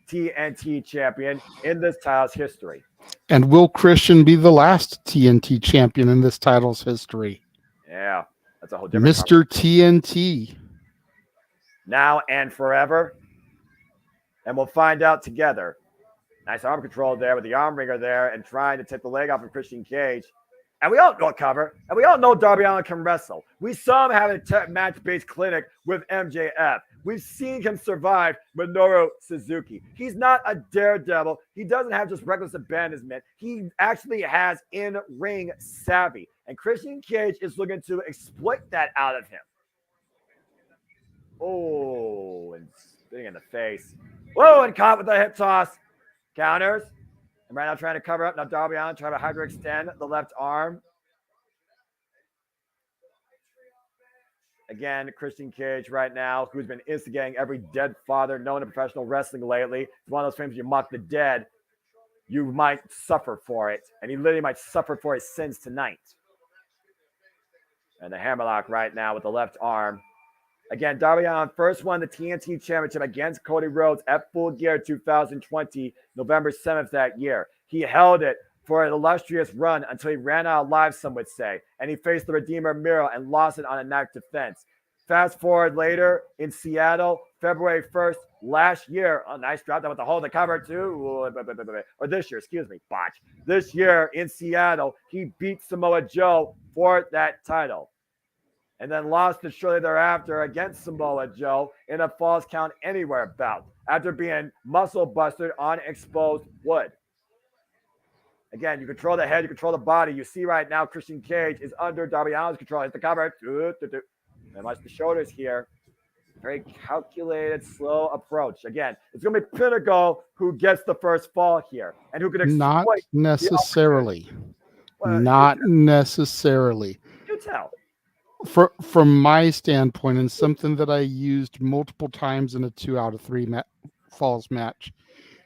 TNT champion in this title's history. And will Christian be the last TNT champion in this title's history? Yeah, that's a whole different Mr. TNT. Now and forever. And we'll find out together. Nice arm control there with the arm ringer there and trying to take the leg off of Christian Cage. And we all know cover. And we all know Darby Allin can wrestle. We saw him have a match-based clinic with MJF. We've seen him survive Minoru Suzuki. He's not a daredevil. He doesn't have just reckless abandonment. He actually has in-ring savvy. And Christian Cage is looking to exploit that out of him. Oh, and spitting in the face. Whoa, and caught with the hip toss. Counters. And right now trying to cover up. Now Darby Allin trying to hyperextend the left arm. Again, Christian Cage right now, who's been instigating every dead father known in professional wrestling lately. It's one of those things you mock the dead, you might suffer for it. And he literally might suffer for his sins tonight. And the hammerlock right now with the left arm. Again, Darby Allin first won the TNT Championship against Cody Rhodes at Full Gear 2020, November 7th that year. He held it for an illustrious run until he ran out of lives, some would say, and he faced the Redeemer Miro and lost it on a knife defense. Fast forward later in Seattle, February 1st last year. Oh, nice drop down with the hold the cover too. Or this year, excuse me, botch. This year in Seattle, he beat Samoa Joe for that title. And then lost it shortly thereafter against Samoa Joe in a Falls Count Anywhere bout after being muscle busted on exposed wood. Again, you control the head, you control the body. You see right now Christian Cage is under Darby Allin's control. Hits the cover. And watch the shoulders here. Very calculated, slow approach. Again, it's going to be Pinnacle who gets the first fall here and who can exploit. Not necessarily. Not necessarily. You tell. From my standpoint, and something that I used multiple times in a 2 out of 3 falls match,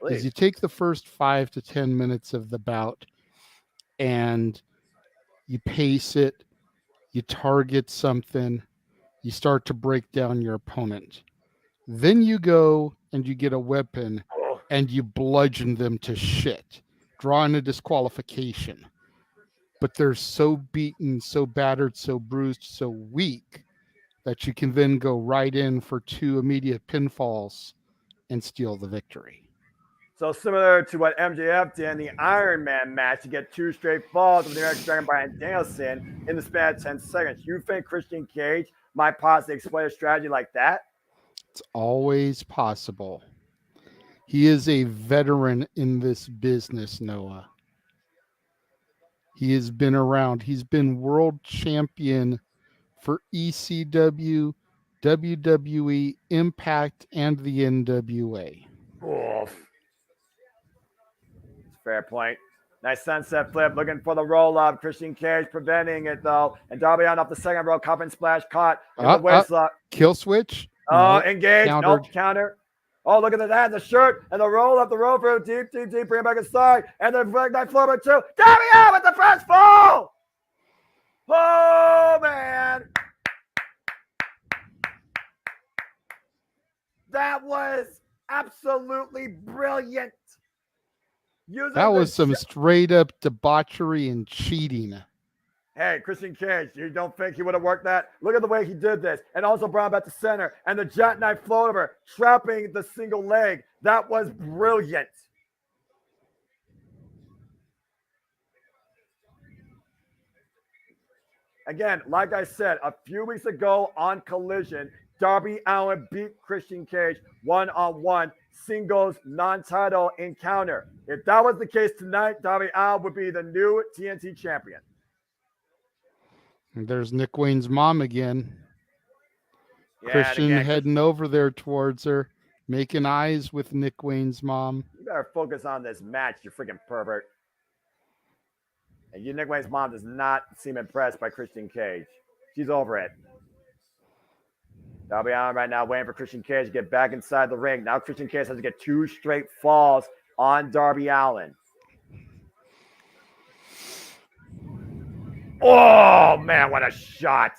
is you take the first 5 to 10 minutes of the bout and you pace it, you target something, you start to break down your opponent. Then you go and you get a weapon and you bludgeon them to shit, drawing a disqualification. But they're so beaten, so battered, so bruised, so weak that you can then go right in for 2 immediate pinfalls and steal the victory. So similar to what MJF did in the Iron Man match to get 2 straight falls with the American Dragon Brian Danielson in the span of 10 seconds. You think Christian Cage might possibly exploit a strategy like that? It's always possible. He is a veteran in this business, Noah. He has been around. He's been world champion for ECW, WWE, Impact, and the NWA. Oof. Fair point. Nice sunset flip. Looking for the roll up. Christian Cage preventing it though. And Darby on off the second row. Cup and splash caught in the waist lock. Kill switch. Oh, engage. Countered. Nope, counter. Oh, look at that. The shirt and the roll up the rope through. Deep. Bring it back inside. And then night floor two. Darby out with the first fall. Oh, man. That was absolutely brilliant. That was some straight up debauchery and cheating. Hey, Christian Cage, you don't think he would have worked that? Look at the way he did this. And also brought him back to center. And the jackknife float over, trapping the single leg. That was brilliant. Again, like I said, a few weeks ago on Collision, Darby Allin beat Christian Cage one-on-one singles non-title encounter. If that was the case tonight, Darby Allin would be the new TNT champion. And there's Nick Wayne's mom again. Yeah, Christian heading over there towards her, making eyes with Nick Wayne's mom. You better focus on this match, you freaking pervert. And Nick Wayne's mom does not seem impressed by Christian Cage. She's over it. Darby Allin right now waiting for Christian Cage to get back inside the ring. Now Christian Cage has to get 2 straight falls on Darby Allin. Oh, man, what a shot.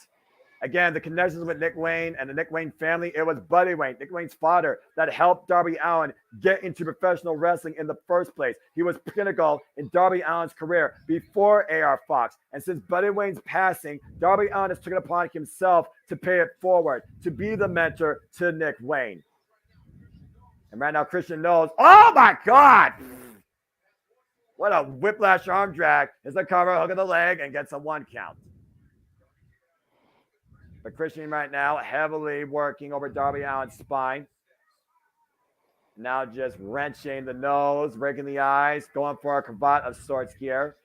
Again, the connections with Nick Wayne and the Nick Wayne family, it was Buddy Wayne, Nick Wayne's father, that helped Darby Allin get into professional wrestling in the first place. He was pinnacle in Darby Allin's career before AR Fox. And since Buddy Wayne's passing, Darby Allin has taken upon himself to pay it forward, to be the mentor to Nick Wayne. And right now, Christian knows, oh my God! What a whiplash arm drag. Is the cover, hook of the leg, and gets a 1 count. But Christian right now heavily working over Darby Allin's spine. Now just wrenching the nose, breaking the eyes, going for a cravat of sorts here.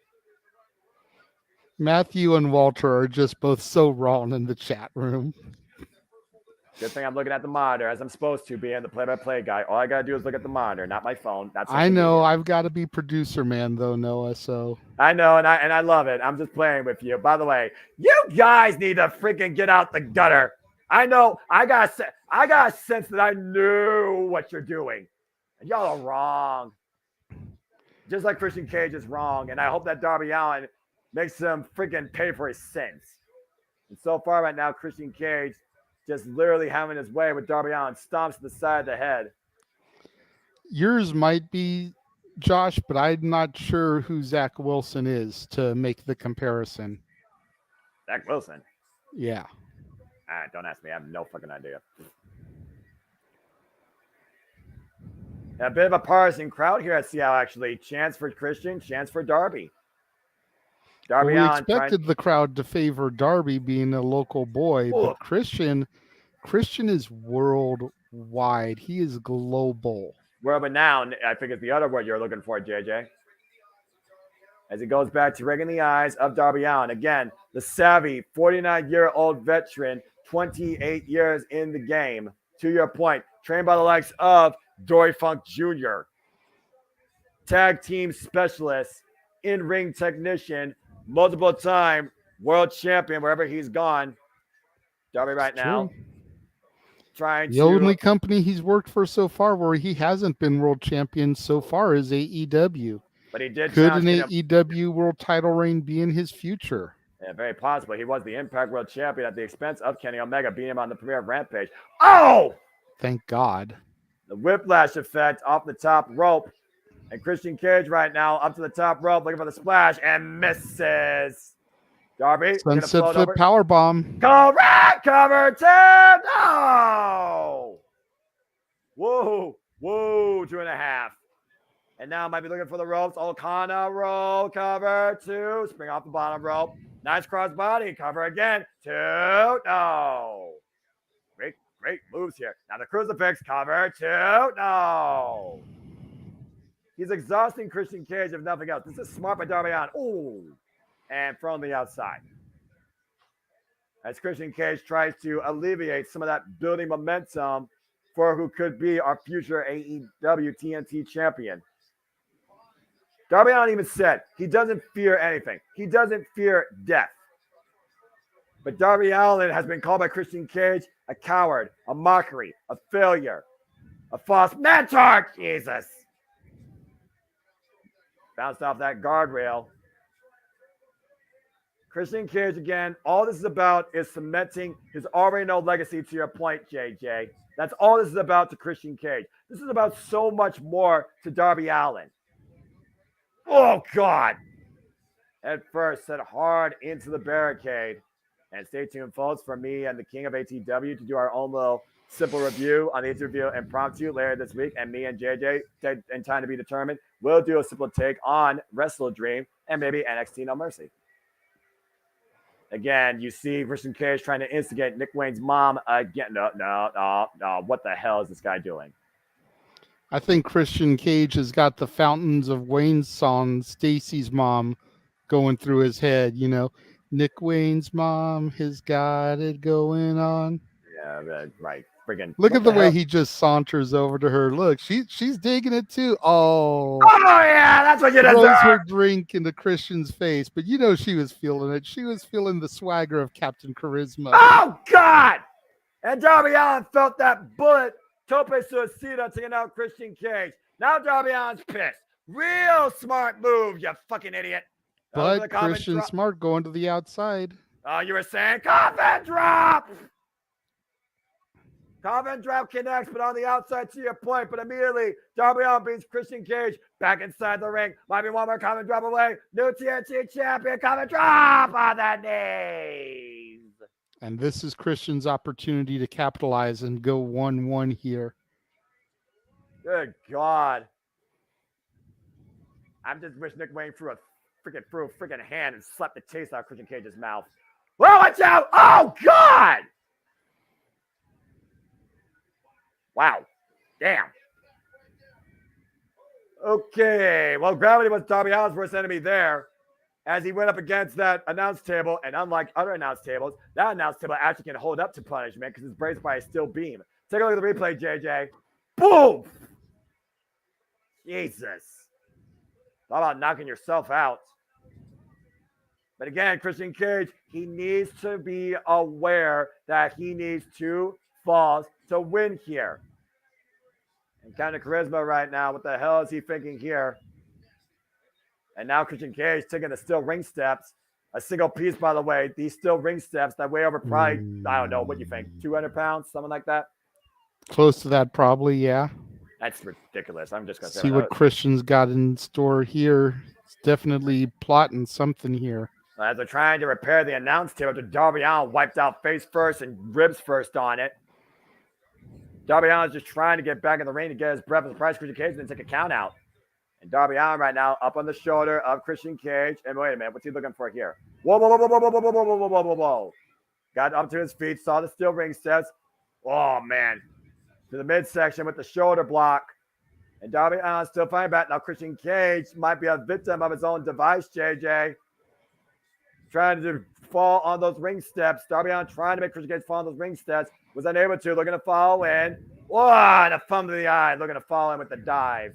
Matthew and Walter are just both so wrong in the chat room. Good thing I'm looking at the monitor as I'm supposed to, being the play-by-play guy. All I got to do is look at the monitor, not my phone. That's I know. I've got to be producer man, though, Noah, so. I know, and I love it. I'm just playing with you. By the way, you guys need to freaking get out the gutter. I know. I got a sense that I knew what you're doing. And y'all are wrong. Just like Christian Cage is wrong. And I hope that Darby Allin makes him freaking pay for his sins. And so far right now, Christian Cage just literally having his way with Darby Allin, stomps to the side of the head. Yours might be Josh, but I'm not sure who Zach Wilson is to make the comparison. Zach Wilson. Yeah. Don't ask me. I have no fucking idea. A bit of a partisan crowd here at Seattle, actually. Chance for Christian, chance for Darby. Darby Well, we Allin expected the crowd to favor Darby being a local boy, but Christian is worldwide. He is global. World renowned, I think is the other word you're looking for, JJ. As he goes back to rigging the eyes of Darby Allin. Again, the savvy 49-year-old veteran, 28 years in the game. To your point, trained by the likes of Dory Funk Jr., tag team specialist, in-ring technician, multiple-time world champion wherever he's gone. Darby right now. The only company he's worked for so far where he hasn't been world champion so far is AEW. But he did. Could an AEW world title reign be in his future? Yeah, very possible. He was the Impact World Champion at the expense of Kenny Omega, beating him on the premiere of Rampage. Oh! Thank God. The whiplash effect off the top rope. And Christian Cage right now up to the top rope looking for the splash and misses. Darby. Sunset flip powerbomb. Correct. Cover 10. No. Whoa. 2.5. And now might be looking for the ropes. O'Connor roll. Cover 2. Spring off the bottom rope. Nice crossbody. Cover again. 2. No. Great moves here. Now the crucifix. Cover 2. No. He's exhausting Christian Cage if nothing else. This is smart by Darby Allin. Ooh. And from the outside. As Christian Cage tries to alleviate some of that building momentum for who could be our future AEW TNT champion. Darby Allin even said he doesn't fear anything. He doesn't fear death. But Darby Allin has been called by Christian Cage a coward, a mockery, a failure, a false mentor. Jesus. Bounced off that guardrail. Christian Cage again. All this is about is cementing his already known legacy, to your point, JJ. That's all this is about to Christian Cage. This is about so much more to Darby Allin. Oh, God. At first, set hard into the barricade. And stay tuned, folks, for me and the King of ATW to do our own little simple review on the interview impromptu later this week. And me and JJ, in time to be determined, will do a simple take on WrestleDream and maybe NXT No Mercy. Again, you see Christian Cage trying to instigate Nick Wayne's mom again. No. What the hell is this guy doing? I think Christian Cage has got the Fountains of Wayne song, Stacy's mom, going through his head. You know, Nick Wayne's mom has got it going on. Yeah, right. Friggin' Look at the way he just saunters over to her. Look, she's digging it too. Oh yeah, that's what you deserve. Throws her drink into Christian's face, but you know she was feeling it. She was feeling the swagger of Captain Charisma. Oh God! And Darby Allin felt that bullet. Tope Suicida taking out Christian Cage. Now Darby Allin's pissed. Real smart move, you fucking idiot. But Christian Smart going to the outside. Oh, you were saying coffin drop. Coffin drop connects, but on the outside, to your point. But immediately, Darby Allin beats Christian Cage back inside the ring. Might be one more coffin drop away. New TNT champion, coffin drop on the knees. And this is Christian's opportunity to capitalize and go 1-1 here. Good God. I'm just wish Nick Wayne threw a freaking hand and slapped the taste out of Christian Cage's mouth. Whoa, watch out! Oh, God! Wow. Damn. Okay. Well, gravity was Darby Allin's worst enemy there as he went up against that announce table. And unlike other announce tables, that announce table actually can hold up to punishment because it's braced by a steel beam. Take a look at the replay, JJ. Boom! Jesus. Thought about knocking yourself out. But again, Christian Cage, he needs to be aware that he needs 2 falls to win here. And kind of charisma right now. What the hell is he thinking here? And now Christian Cage taking the steel ring steps. A single piece, by the way. These steel ring steps that weigh over probably, I don't know, what you think, 200 pounds, something like that? Close to that, probably, yeah. That's ridiculous. I'm just going to see what Christian's got in store here. It's definitely plotting something here. As they're trying to repair the announce table after Darby Allin wiped out face first and ribs first on it. Darby Allin's just trying to get back in the ring to get his breath as Price Christian Cage and then take a count out. And Darby Allin right now up on the shoulder of Christian Cage. And wait a minute, what's he looking for here? Whoa, whoa, whoa, whoa, whoa, whoa, whoa, whoa, whoa, whoa, whoa. Got up to his feet, saw the steel ring steps. Oh, man. To the midsection with the shoulder block. And Darby Allin still fighting back. Now Christian Cage might be a victim of his own device, JJ. Trying to fall on those ring steps. Darby Allin trying to make Christian Cage fall on those ring steps. Was unable to. Looking to fall in. Whoa, and a thumb to the eye. Looking to fall in with the dive.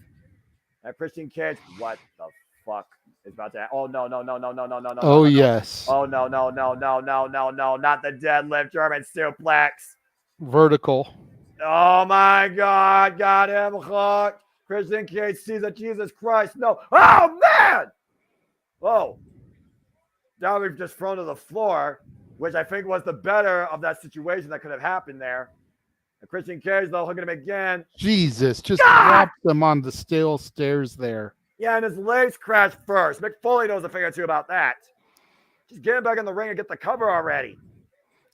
And Christian Cage, what the fuck is about to? Oh, no, no, no, no, no, no, no, no. Oh, no, yes. Oh, no, no, no, no, no, no, no. Not the deadlift German suplex. Vertical. Oh, my God. Got him hooked. Christian Cage sees it. Jesus Christ. No. Oh, man. Whoa. Darby just thrown to the floor, which I think was the better of that situation that could have happened there. And Christian Cage, though, hooking him again. Jesus, just dropped them on the stale stairs there. Yeah, and his legs crashed first. Mick Foley knows a thing or two about that. Just get him back in the ring and get the cover already.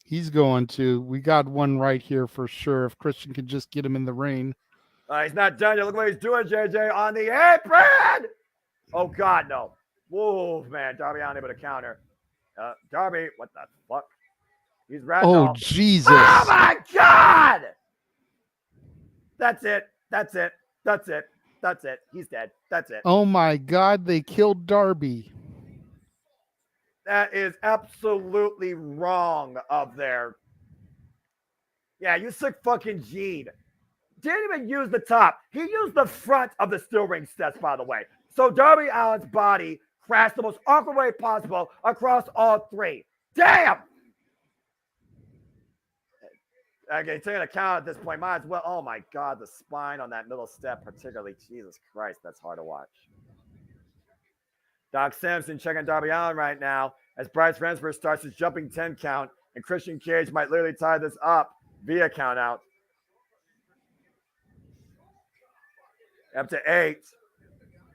He's going to. We got one right here for sure. If Christian could just get him in the ring. He's not done yet. Look what he's doing, JJ, on the apron. Oh, God, no. Whoa, man. Darby unable to counter. Darby, what the fuck? He's ragdoll. Oh, Jesus. Oh, my God. That's it. That's it. That's it. That's it. He's dead. That's it. Oh, my God. They killed Darby. That is absolutely wrong up there. Yeah, you sick fucking Gene. Didn't even use the top. He used the front of the steel ring steps, by the way. So Darby Allin's body crashed the most awkward way possible across all three. Damn! Okay, taking a count at this point, might as well. Oh my God, the spine on that middle step, particularly. Jesus Christ, that's hard to watch. Doc Samson checking Darby Allin right now as Bryce Remsburg starts his jumping 10 count, and Christian Cage might literally tie this up via count out. Up to 8.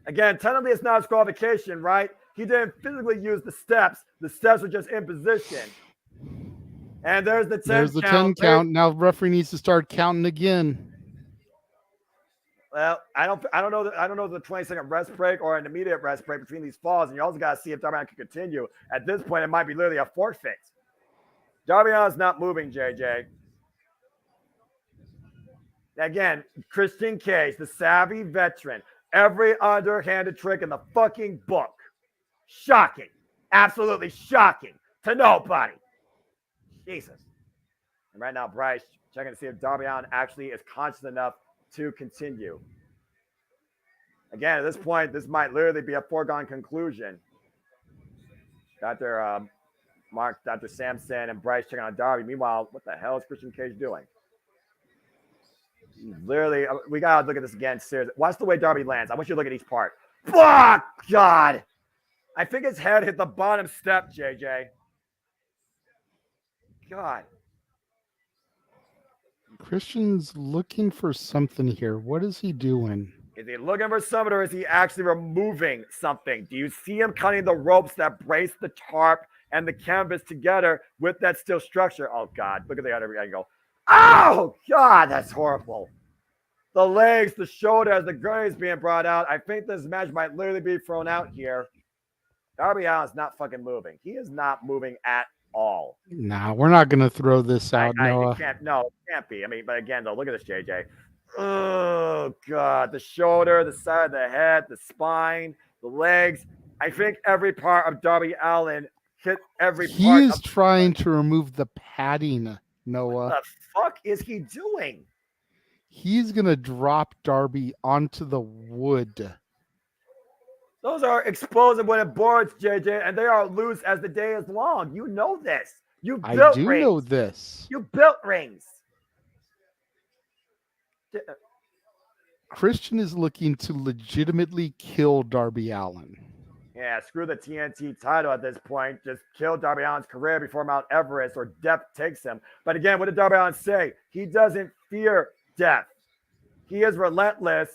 Again, technically it's not a disqualification, right? He didn't physically use the steps. The steps were just in position. And there's the 10 There's the count. 10 count. Now the referee needs to start counting again. Well, I don't know the 20-second rest break or an immediate rest break between these falls, and you also got to see if Darby Allin can continue. At this point, it might be literally a forfeit. Darby Allin's not moving, JJ. Again, Christian Cage, the savvy veteran, every underhanded trick in the fucking book. Shocking. Absolutely shocking to nobody. Jesus. And right now, Bryce checking to see if Darby Allin actually is conscious enough to continue. Again, at this point, this might literally be a foregone conclusion. Dr. Samson and Bryce checking on Darby. Meanwhile, what the hell is Christian Cage doing? Literally, we gotta look at this again. Seriously, watch the way Darby lands. I want you to look at each part. Oh, God. I think his head hit the bottom step, JJ. God. Christian's looking for something here. What is he doing? Is he looking for something, or is he actually removing something? Do you see him cutting the ropes that brace the tarp and the canvas together with that steel structure? Oh, God. Look at the other angle. Oh, God, that's horrible. The legs, the shoulder as the gurney is being brought out. I think this match might literally be thrown out here. Darby Allin's not fucking moving. He is not moving at all. Nah, we're not going to throw this out, Noah. It can't be. I mean, but again, though, look at this, JJ. Oh, God. The shoulder, the side of the head, the spine, the legs. I think every part of Darby Allin hit every part. He is trying to remove the padding, Noah. What the fuck is he doing? He's going to drop Darby onto the wood. Those are explosive wooden boards, JJ, and they are loose as the day is long. You know this. You built I do rings. know this. You built rings. Christian is looking to legitimately kill Darby Allin. Yeah, screw the TNT title at this point. Just kill Darby Allin's career before Mount Everest or death takes him. But again, what did Darby Allin say? He doesn't fear death. He is relentless,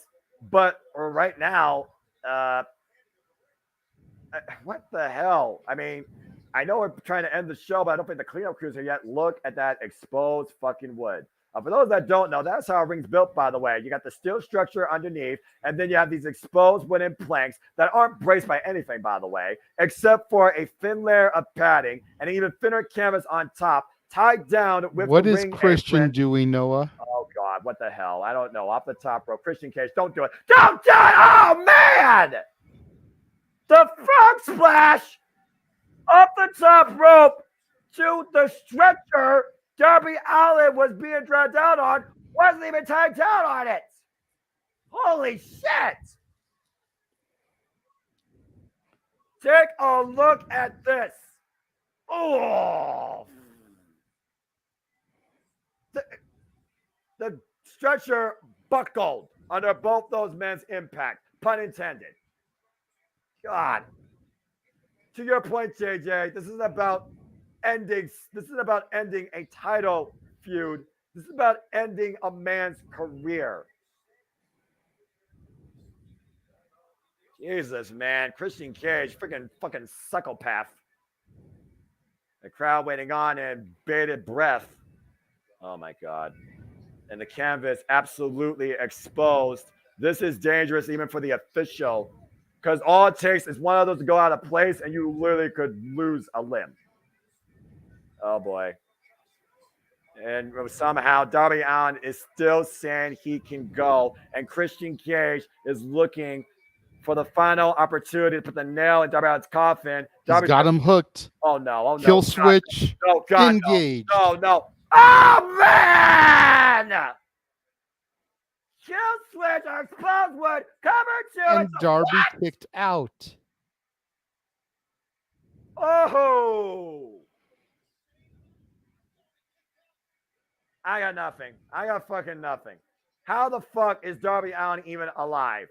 but right now, what the hell? I mean, I know we're trying to end the show, but I don't think the cleanup crews are yet. Look at that exposed fucking wood. For those that don't know, that's how a ring's built, by the way. You got the steel structure underneath, and then you have these exposed wooden planks that aren't braced by anything, by the way, except for a thin layer of padding and an even thinner canvas on top, tied down with What the is ring Christian apron. doing, Noah? Oh, God, what the hell? I don't know. Off the top rope. Christian Cage, don't do it. Don't do it! Oh, man! The frog splash off the top rope to the stretcher Darby Allin was being dragged down on, wasn't even tied down on it. Holy shit! Take a look at this. Oh! The stretcher buckled under both those men's impact. Pun intended. God. To your point, JJ, this isn't about ending a title feud. This is about ending a man's career. Jesus, man. Christian Cage, freaking fucking psychopath. The crowd waiting on in bated breath. Oh my God. And the canvas absolutely exposed. This is dangerous even for the official, because all it takes is one of those to go out of place and you literally could lose a limb. Oh boy. And somehow Darby Allin is still saying he can go, and Christian Cage is looking for the final opportunity to put the nail in Darby Allin's coffin. He's got him hooked. Oh no! Oh no! Kill switch. No! God! Engage. No! No! Oh man! Kill switch or exposed wood. Cover two. And Darby kicked out. Oh! I got nothing. I got fucking nothing. How the fuck is Darby Allin even alive?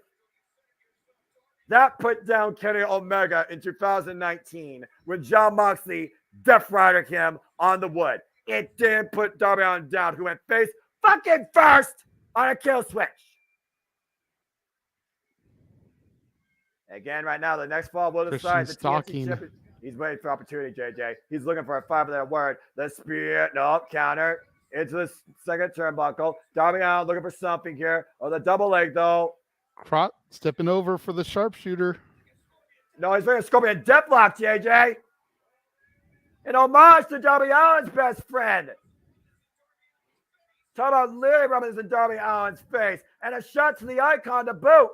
That put down Kenny Omega in 2019 when Jon Moxley Death Ridered him on the wood. It didn't put Darby Allin down, who went face fucking first on a kill switch. Again, right now, the next fall will decide the TNT championship. He's waiting for opportunity, JJ. He's looking for a 5-letter word. The spear, no, counter. Into the second turnbuckle. Darby Allin looking for something here. Oh, the double leg, though. Crot stepping over for the sharpshooter. No, he's very Scorpion Deathlock, JJ. An homage to Darby Allin's best friend. Talk about literally rubbing this in Darby Allin's face. And a shot to the icon to boot.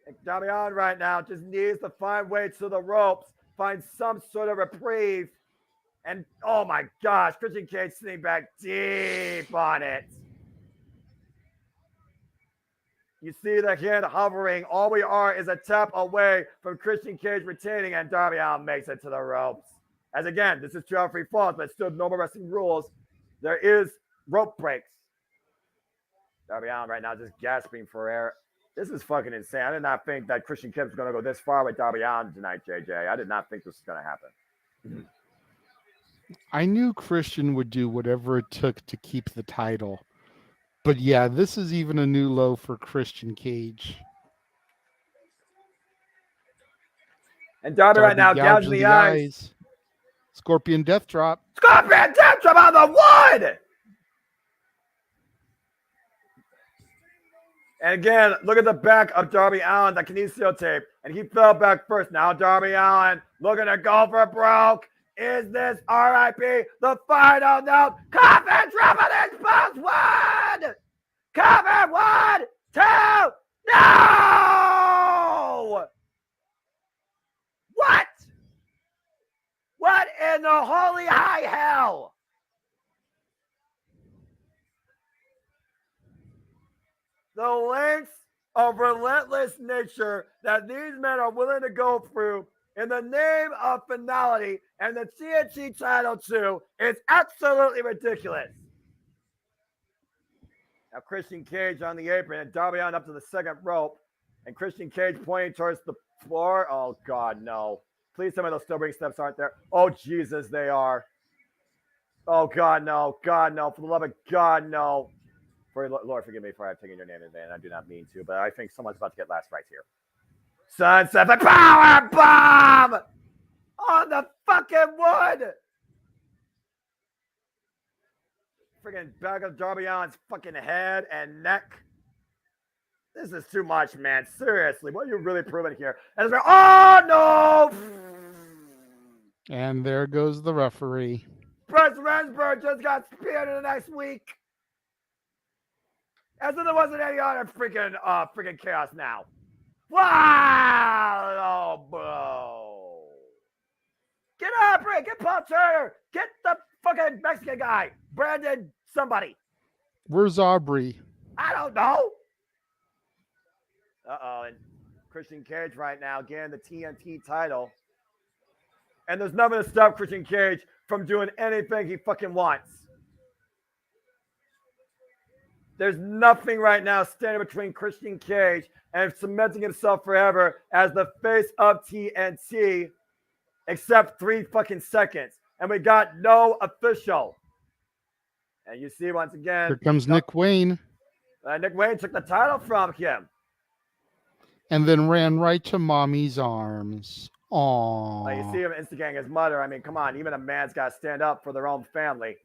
And Darby Allin right now just needs to find way to the ropes, find some sort of reprieve. And oh my gosh, Christian Cage sitting back deep on it. You see the hand hovering. All we are is a tap away from Christian Cage retaining, and Darby Allin makes it to the ropes. As again, this is 2 out of 3 falls, but still normal wrestling rules. There is rope breaks. Darby Allin right now just gasping for air. This is fucking insane. I did not think that Christian Cage was going to go this far with Darby Allin tonight, JJ. I did not think this was going to happen. I knew Christian would do whatever it took to keep the title. But yeah, this is even a new low for Christian Cage. And Darby right now gouging the eyes. Scorpion Death Drop. Scorpion Death Drop on the wood! And again, look at the back of Darby Allin, that kinesio tape. And he fell back first. Now Darby Allin looking to go for broke. Is this RIP the final note? Coffin drop on this post one! Coffin 1, 2, no! What? What in the holy high hell? The lengths of relentless nature that these men are willing to go through in the name of finality and the TNT title too is absolutely ridiculous. Now Christian Cage on the apron and Darby Allin up to the second rope, and Christian Cage pointing towards the floor. Oh God, no! Please tell me those still ring steps aren't there. Oh Jesus, they are. Oh God, no! God, no! For the love of God, no! Lord, forgive me for I've taken your name in vain. I do not mean to, but I think someone's about to get last rites here. Sunset power bomb on the fucking wood. Freaking back of Darby Allin's fucking head and neck. This is too much, man. Seriously, what are you really proving here? And it's like, oh no! And there goes the referee. Bruce Rensburg just got speared in the next week. As if there wasn't any other freaking chaos now. Wow! Oh, bro. Get up, Rick. Get Paul Turner. Get the fucking Mexican guy. Brandon somebody. Where's Aubrey? I don't know. Uh-oh. And Christian Cage right now getting the TNT title. And there's nothing to stop Christian Cage from doing anything he fucking wants. There's nothing right now standing between Christian Cage and cementing himself forever as the face of TNT, except 3 fucking seconds. And we got no official. And you see once again. Here comes Nick Wayne. Nick Wayne took the title from him. And then ran right to mommy's arms. Aww. You see him instigating his mother. I mean, come on. Even a man's got to stand up for their own family.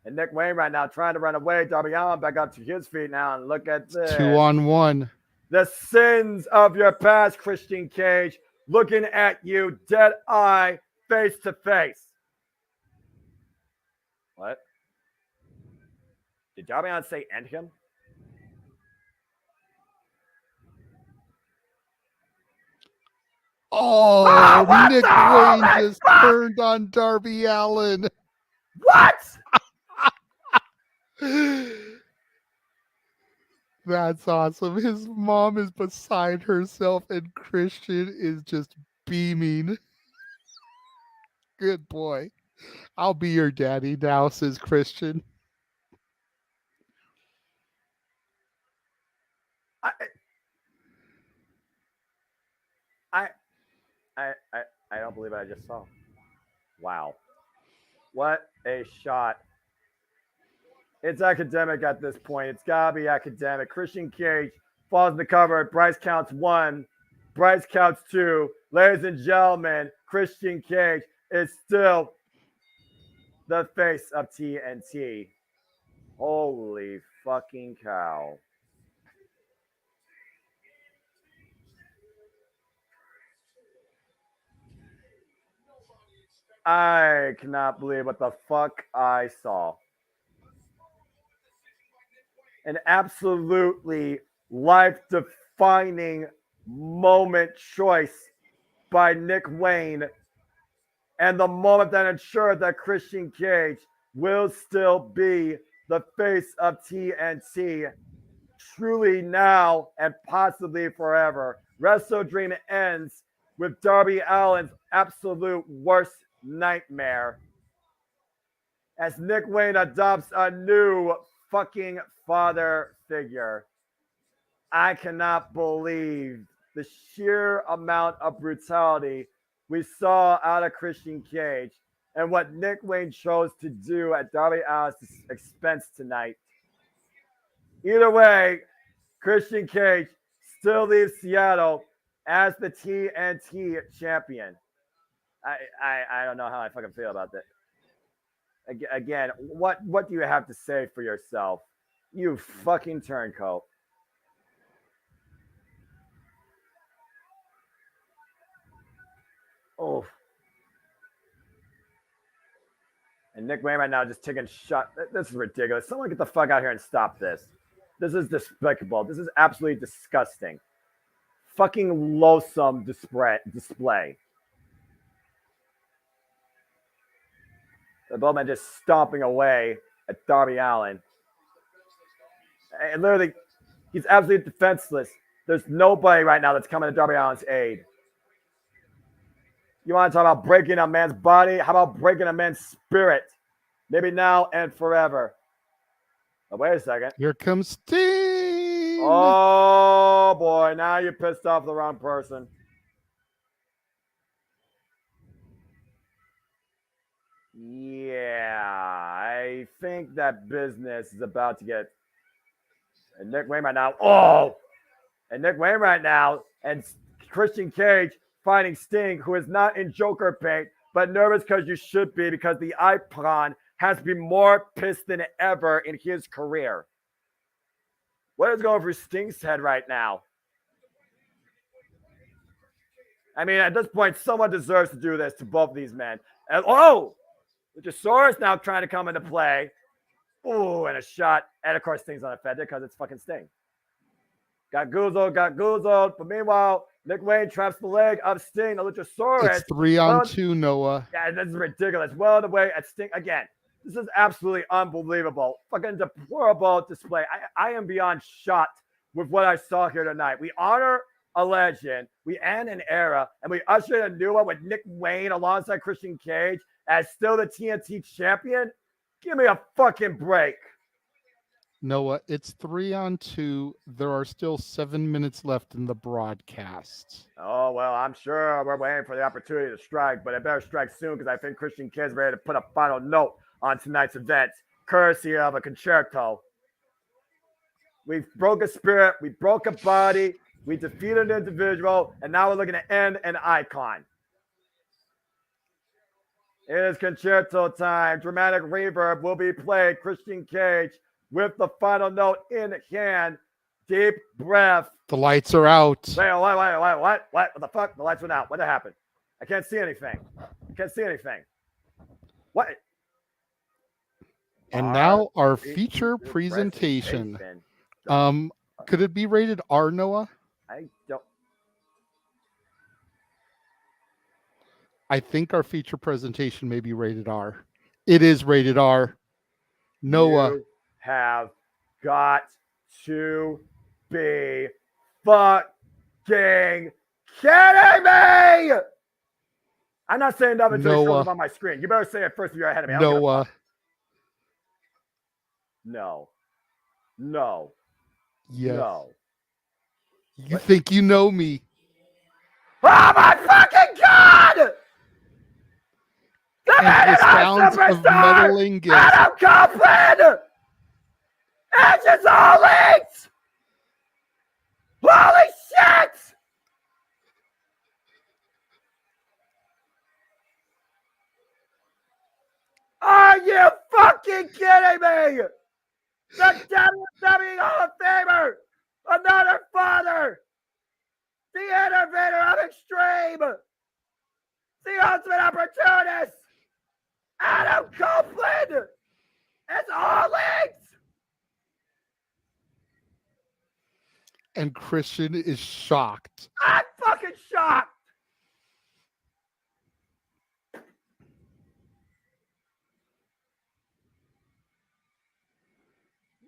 And Nick Wayne right now trying to run away. Darby Allin back up to his feet now. And look at this. 2-on-1. The sins of your past, Christian Cage. Looking at you, dead eye, face to face. What? Did Darby Allin say end him? Oh, Nick Wayne just turned on Darby Allin. What? That's awesome. His mom is beside herself and Christian is just beaming. Good boy. I'll be your daddy now, says Christian. I don't believe what I just saw. Wow. What a shot. It's academic at this point. It's got to be academic. Christian Cage falls in the cover. Bryce counts 1. Bryce counts 2. Ladies and gentlemen, Christian Cage is still the face of TNT. Holy fucking cow. I cannot believe what the fuck I saw. An absolutely life-defining moment choice by Nick Wayne, and the moment that ensured that Christian Cage will still be the face of TNT truly now and possibly forever. WrestleDream ends with Darby Allin's absolute worst nightmare as Nick Wayne adopts a new fucking father figure. I cannot believe the sheer amount of brutality we saw out of Christian Cage and what Nick Wayne chose to do at Darby Allin's expense tonight. Either way, Christian Cage still leaves Seattle as the TNT champion. I don't know how I fucking feel about that. Again, what do you have to say for yourself? You fucking turncoat. Oh. And Nick Wayne right now just taking shot. This is ridiculous. Someone get the fuck out here and stop this. This is despicable. This is absolutely disgusting. Fucking loathsome display. The Bowman just stomping away at Darby Allin. And literally, he's absolutely defenseless. There's nobody right now that's coming to Darby Allin's aid. You want to talk about breaking a man's body? How about breaking a man's spirit? Maybe now and forever. Oh, wait a second. Here comes Sting. Oh, boy. Now you pissed off the wrong person. Yeah, I think that business is about to get And Nick Wayne right now. Oh! And Nick Wayne right now. And Christian Cage fighting Sting, who is not in Joker bait, but nervous because you should be, because the Icon has been more pissed than ever in his career. What is going through Sting's head right now? I mean, at this point, someone deserves to do this to both of these men. And Luchasaurus now trying to come into play. Ooh, and a shot. And of course, Sting's unaffected because it's fucking Sting. Got goozled. But meanwhile, Nick Wayne traps the leg of Sting. The Luchasaurus. It's 3-on-2, Noah. Yeah, this is ridiculous. Well, the way at Sting again. This is absolutely unbelievable. Fucking deplorable display. I am beyond shocked with what I saw here tonight. We honor a legend, we end an era, and we usher in a new one with Nick Wayne alongside Christian Cage as still the TNT champion. Give me a fucking break. Noah, it's 3-on-2. There are still 7 minutes left in the broadcast. Oh, well, I'm sure we're waiting for the opportunity to strike, but I better strike soon because I think Christian Cage is ready to put a final note on tonight's event, courtesy of a concerto. We broke a spirit, we broke a body, we defeated an individual, and now we're looking to end an icon. It is concerto time. Dramatic reverb will be played. Christian Cage with the final note in hand. Deep breath. The lights are out. Wait, what? What the fuck? The lights went out. What happened? I can't see anything. What? And now our feature presentation. Could it be rated R, Noah? I don't. I think our feature presentation may be rated R. It is rated R. Noah. You have got to be fucking kidding me! I'm not saying nothing until it shows up on my screen. You better say it first if you're ahead of me. Noah. No. Yes. No. You think you know me? Oh my fucking god! And the sounds of meddling gifts. Adam Copeland! Edges all leaks! Holy shit! Are you fucking kidding me? The WWE Hall of Famer! Another father! The innovator of extreme! The ultimate opportunist! Adam Copeland! It's all linked! And Christian is shocked. I'm fucking shocked!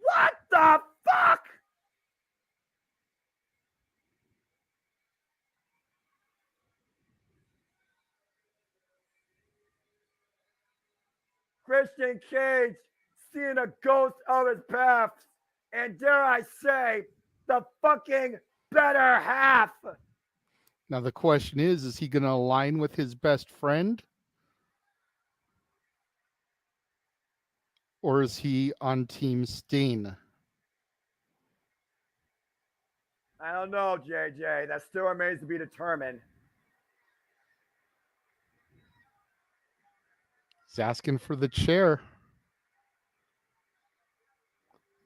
What the fuck? Christian Cage seeing a ghost of his past, and dare I say, the fucking better half. Now the question is he going to align with his best friend? Or is he on Team Sting? I don't know, JJ. That still remains to be determined. He's asking for the chair.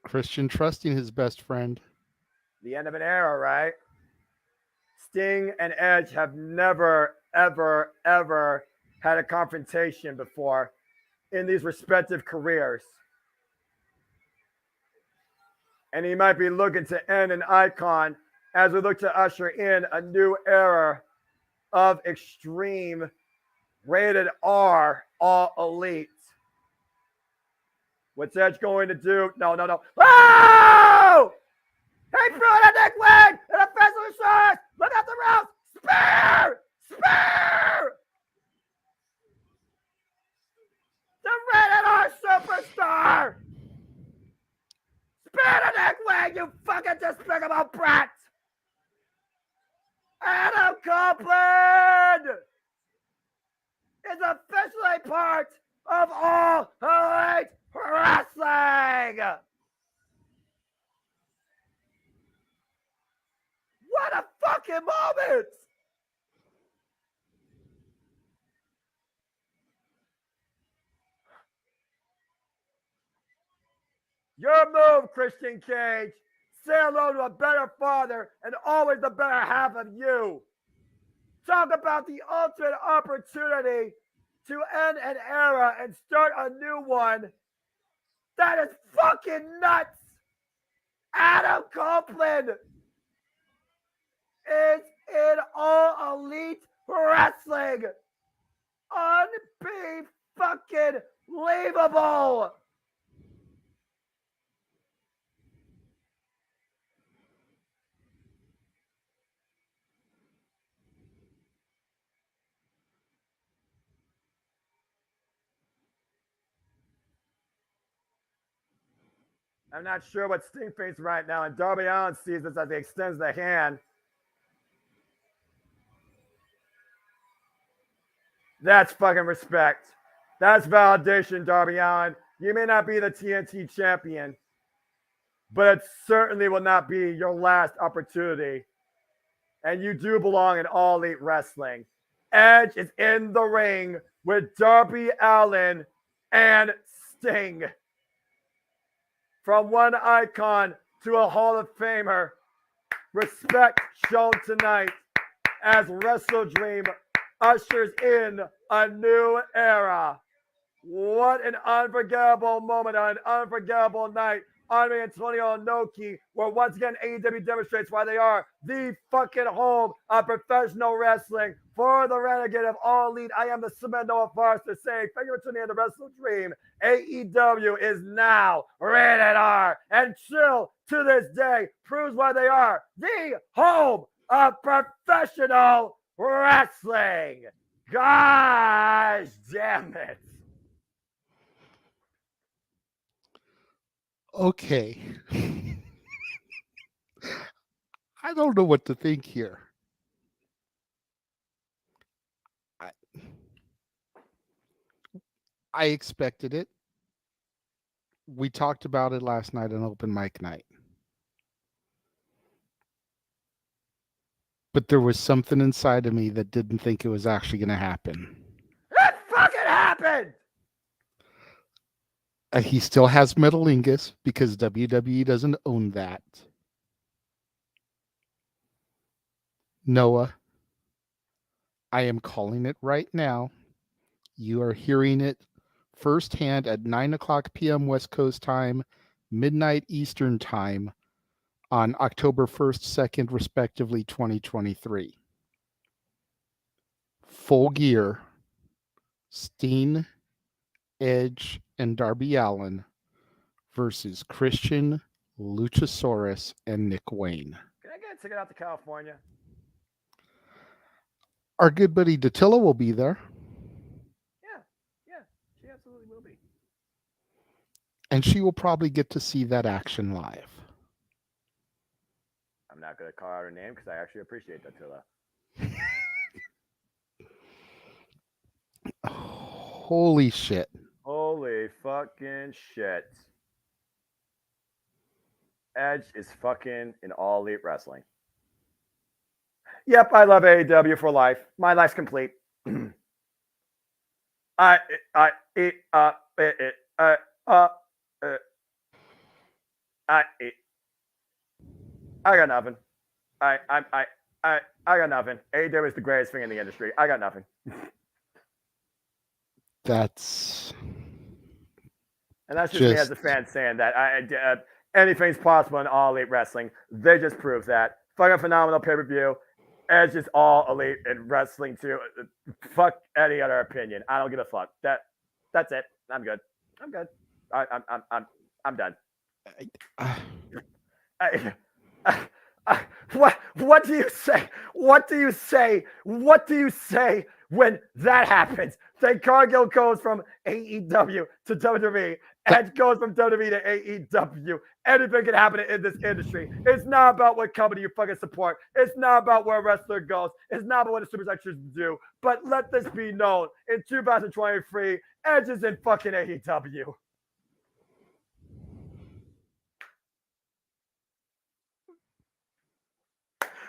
Christian trusting his best friend. The end of an era, right? Sting and Edge have never, ever, ever had a confrontation before in these respective careers. And he might be looking to end an icon as we look to usher in a new era of extreme rated R all elite. What's Edge going to do? No. Oh! He threw it at Nick Wayne and a offensive shot. Look out the route. Spear! The rated R superstar! Spear to Nick Wayne, you fucking despicable brat! Adam Copeland is officially part of All Elite Wrestling! fucking moment. Your move, Christian Cage. Say hello to a better father and always the better half of you. Talk about the ultimate opportunity to end an era and start a new one. That is fucking nuts. Adam Copeland is in All Elite Wrestling. Unbelievable. I'm not sure what Sting thinks right now, and Darby Allin sees this as he extends the hand. That's fucking respect. That's validation, Darby Allin. You may not be the TNT champion, but it certainly will not be your last opportunity. And you do belong in All Elite Wrestling. Edge is in the ring with Darby Allin and Sting. From one icon to a Hall of Famer, respect shown tonight as WrestleDream ushers in a new era. What an unforgettable moment on an unforgettable night. Andre Antonio Inoki, where once again AEW demonstrates why they are the fucking home of professional wrestling. For the Renegade of All Elite, I am the Cemento Foster saying, thank you for tuning in to WrestleDream. AEW is now rated R, and still to this day proves why they are the home of professional wrestling. Gosh damn it. Okay. I don't know what to think here. I expected it. We talked about it last night on open mic night. But there was something inside of me that didn't think it was actually going to happen. It fucking happened! He still has Metalingus because WWE doesn't own that. Noah, I am calling it right now. You are hearing it firsthand at 9:00 p.m. West Coast time, midnight Eastern time on October 1st, 2nd, respectively, 2023. Full Gear, Steen, Edge, and Darby Allin versus Christian, Luchasaurus, and Nick Wayne. Can I get a ticket out to California? Our good buddy Dattila will be there. Yeah, she absolutely will be. And she will probably get to see that action live. I'm not going to call out her name because I actually appreciate Dattila. Holy shit. Holy fucking shit. Edge is fucking in All Elite Wrestling. Yep, I love AEW for life. My life's complete. I got nothing. I got nothing. AEW is the greatest thing in the industry. I got nothing. That's And that's just me as a fan saying that anything's possible in All Elite Wrestling. They just prove that. Fucking phenomenal pay-per-view. Edge is All Elite in wrestling too. Fuck any other opinion. I don't give a fuck. That's it. I'm good. I'm good. I'm done. What do you say? What do you say? What do you say when that happens? Then Cargill goes from AEW to WWE. Edge goes from WWE to AEW. Anything can happen in this industry. It's not about what company you fucking support. It's not about where a wrestler goes. It's not about what the superstars do. But let this be known. In 2023, Edge is in fucking AEW.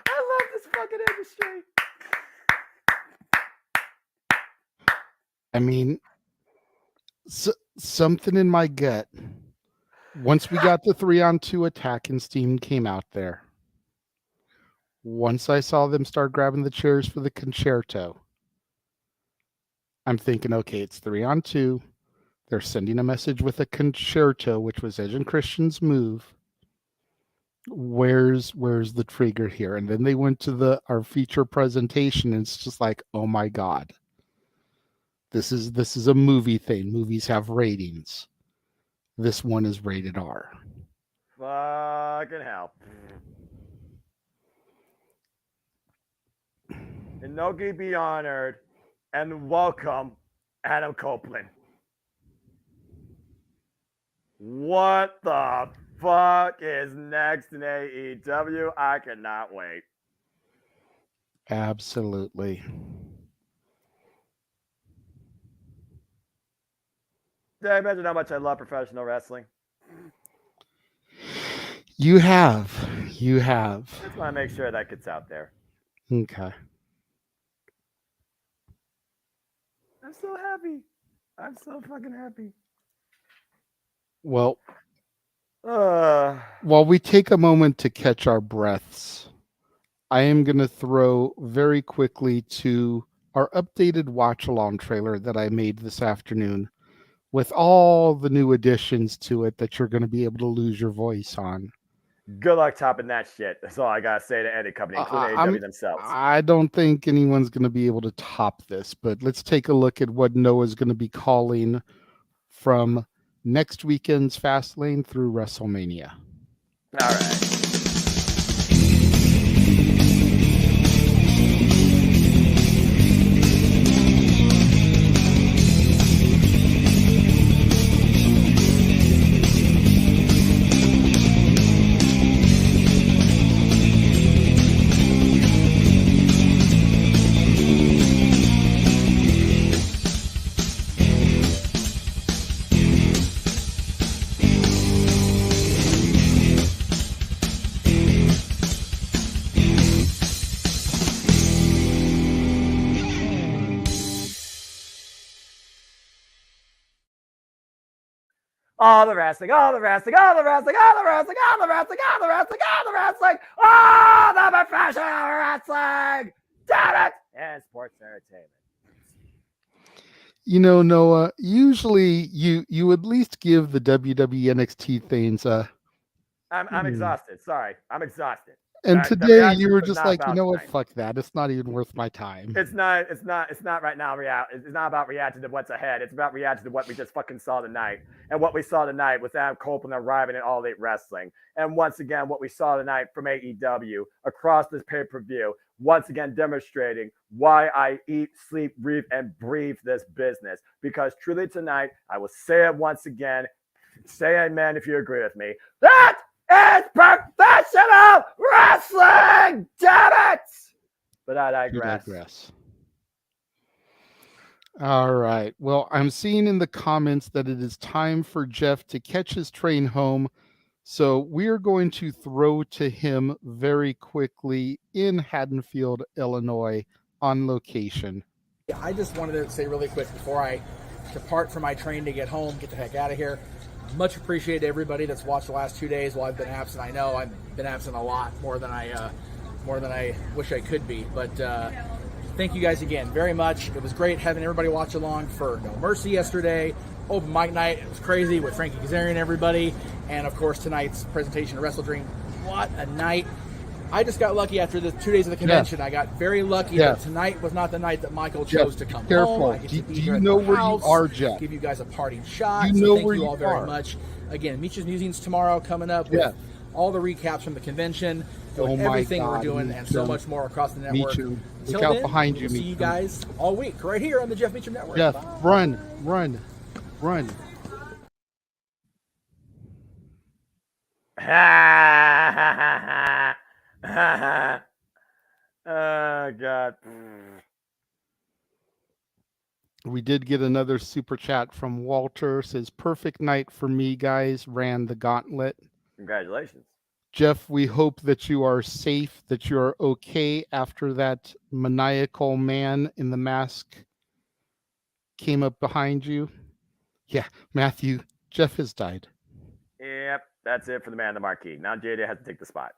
I love this fucking industry. I mean, something in my gut. Once we got the 3-on-2 attack and Steam came out there, once I saw them start grabbing the chairs for the concerto, I'm thinking, okay, it's 3-on-2. They're sending a message with a concerto, which was Edge and Christian's move. Where's the trigger here? And then they went to our feature presentation, and it's just like, oh my God. This is a movie thing. Movies have ratings. This one is rated R. Fucking hell. Inoki be honored, and welcome Adam Copeland. What the fuck is next in AEW? I cannot wait. Absolutely. Did I mention how much I love professional wrestling? You have. Just want to make sure that gets out there. Okay. I'm so happy. I'm so fucking happy. Well, while we take a moment to catch our breaths, I am going to throw very quickly to our updated watch-along trailer that I made this afternoon with all the new additions to it that you're going to be able to lose your voice on. Good luck topping that shit. That's all I got to say to any company, including AEW themselves. I don't think anyone's going to be able to top this, but let's take a look at what Noah's going to be calling from next weekend's Fastlane through WrestleMania. All right. All the wrestling, all the wrestling, all the wrestling, all the wrestling, all the wrestling, all the wrestling, all the wrestling, all the professional wrestling, damn it, and sports entertainment. You know, Noah, usually you at least give the WWE NXT things I'm exhausted. Sorry, I'm exhausted. And today you were just like, you know what? Fuck that. It's not even worth my time. It's not right now. It's not about reacting to what's ahead. It's about reacting to what we just fucking saw tonight. And what we saw tonight was Adam Copeland arriving at All Elite Wrestling. And once again, what we saw tonight from AEW across this pay-per-view, once again demonstrating why I eat, sleep, breathe, and breathe this business. Because truly tonight, I will say it once again. Say amen if you agree with me. That is professional wrestling, damn it! But I digress. All right. Well, I'm seeing in the comments that it is time for Jeff to catch his train home. So we're going to throw to him very quickly in Haddonfield, Illinois, on location. I just wanted to say really quick before I depart from my train to get home, get the heck out of here. Much appreciated to everybody that's watched the last 2 days while I've been absent. I know I've been absent a lot, more than I wish I could be. But thank you guys again very much. It was great having everybody watch along for No Mercy yesterday. Open mic night, it was crazy with Frankie Kazarian and everybody. And of course tonight's presentation of WrestleDream. What a night. I just got lucky after the 2 days of the convention. Yeah. I got very lucky that tonight was not the night that Michael chose to come home. Do you know where you are, Jeff? Give you guys a parting shot. You know thank where you all you very are. much. Again, Meacham's Musings tomorrow coming up with all the recaps from the convention, doing everything we're doing, and so much more across the network. Meacham. Look out behind you, Meacham. See you guys all week right here on the Jeff Meacham Network. Jeff, Bye. run. Oh, God. We did get another super chat from Walter. Says, perfect night for me, guys. Ran the gauntlet. Congratulations. Jeff, we hope that you are safe, that you are okay after that maniacal man in the mask came up behind you. Yeah, Matthew, Jeff has died. Yep, that's it for the man in the marquee. Now JJ has to take the spot.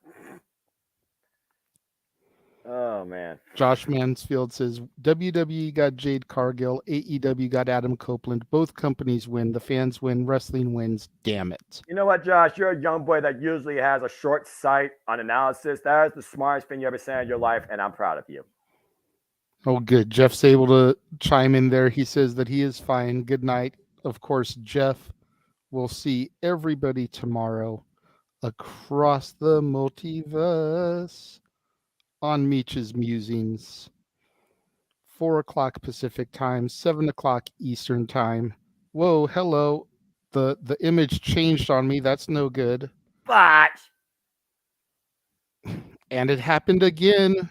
Oh, man. Josh Mansfield says, WWE got Jade Cargill, AEW got Adam Copeland. Both companies win. The fans win. Wrestling wins. Damn it. You know what, Josh? You're a young boy that usually has a short sight on analysis. That is the smartest thing you ever said in your life, and I'm proud of you. Oh, good. Jeff's able to chime in there. He says that he is fine. Good night. Of course, Jeff will see everybody tomorrow across the multiverse on Meach's Musings. 4 o'clock Pacific time, 7 o'clock Eastern time. Whoa, hello. The image changed on me. That's no good. But And it happened again.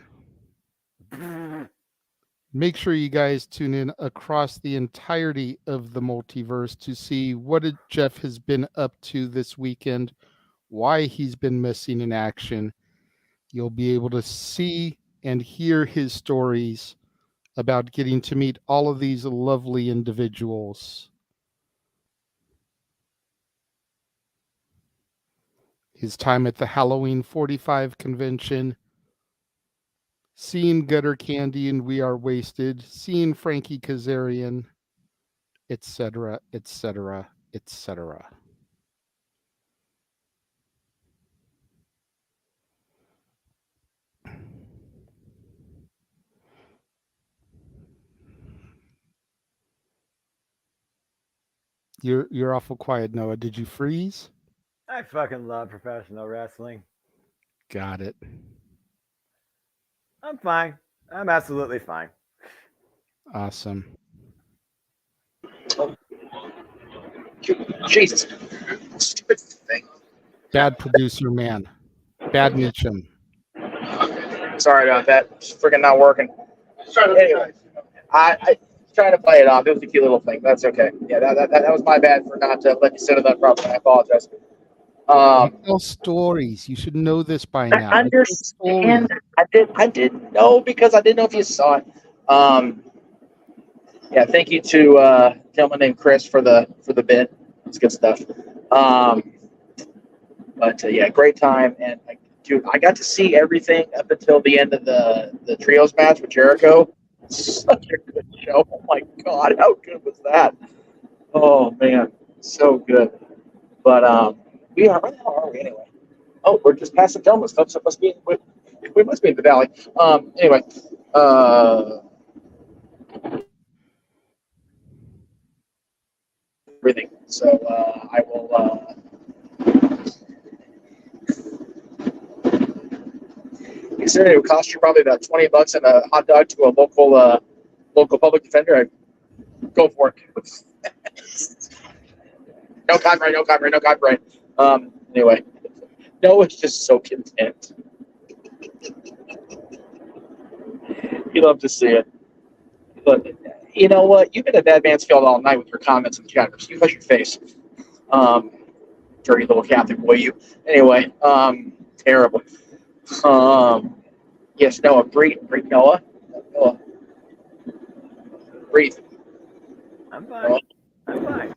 Make sure you guys tune in across the entirety of the multiverse to see what Jeff has been up to this weekend, why he's been missing in action. You'll be able to see and hear his stories about getting to meet all of these lovely individuals. His time at the Halloween 45 convention, seeing Gutter Candy and We Are Wasted, seeing Frankie Kazarian, etc., etc., etc. You're awful quiet, Noah. Did you freeze? I fucking love professional wrestling. Got it. I'm fine. I'm absolutely fine. Awesome. Jesus. Stupid thing. Bad producer, man. Bad Meacham. Sorry about that. It's freaking not working. Anyway, I trying to play it off. It was a cute little thing. That's okay. Yeah, that was my bad for not letting you sit on that properly. I apologize. Tell stories. You should know this by now. I understand. I didn't know because I didn't know if you saw it. Yeah, thank you to a gentleman named Chris for the bit. It's good stuff. But yeah, great time, and dude, I got to see everything up until the end of the trios match with Jericho. Such a good show. Oh my God, how good was that? Oh man, so good. But where the hell are we anyway? Oh, we're just past the Delma stuff, so we must be in the valley. Anyway, everything. So I will. He said it would cost you probably about $20 and a hot dog to a local public defender. I'd go for it. No copyright. Anyway, Noah's just so content. You love to see it. But you know what? You've been at Bad Mansfield all night with your comments in the chat rooms. You hush your face. Dirty little Catholic boy, you. Anyway, terrible. Yes, Noah, breathe, Noah. Breathe. I'm fine. I'm fine.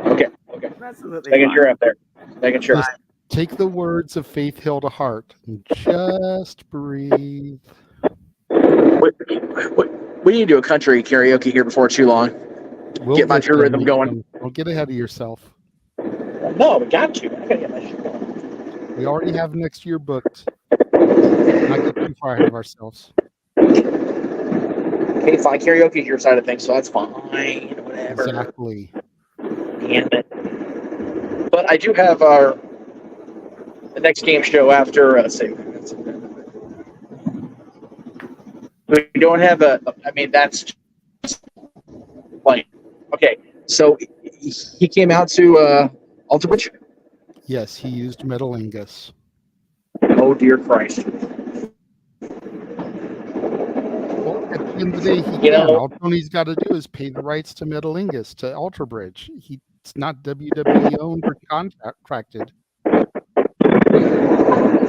Okay. I'm absolutely Making fine. sure up there. Making sure. Just take the words of Faith Hill to heart and just breathe. We need to do a country karaoke here before too long. We'll get my true rhythm going. Don't get ahead of yourself. No, we got to. I gotta get my shit going. We already have next year booked. Not get too far ahead of ourselves. Okay, fine. Karaoke is your side of things, so that's fine. Whatever. Exactly. Damn it. But I do have the next game show after. We don't have that's like okay. So he came out to Alter Bridge. Yes, he used Metalingus. Oh dear Christ! Well, at the end of the day, he can. All Tony's got to do is pay the rights to Metalingus to Alter Bridge. It's not WWE owned or contracted.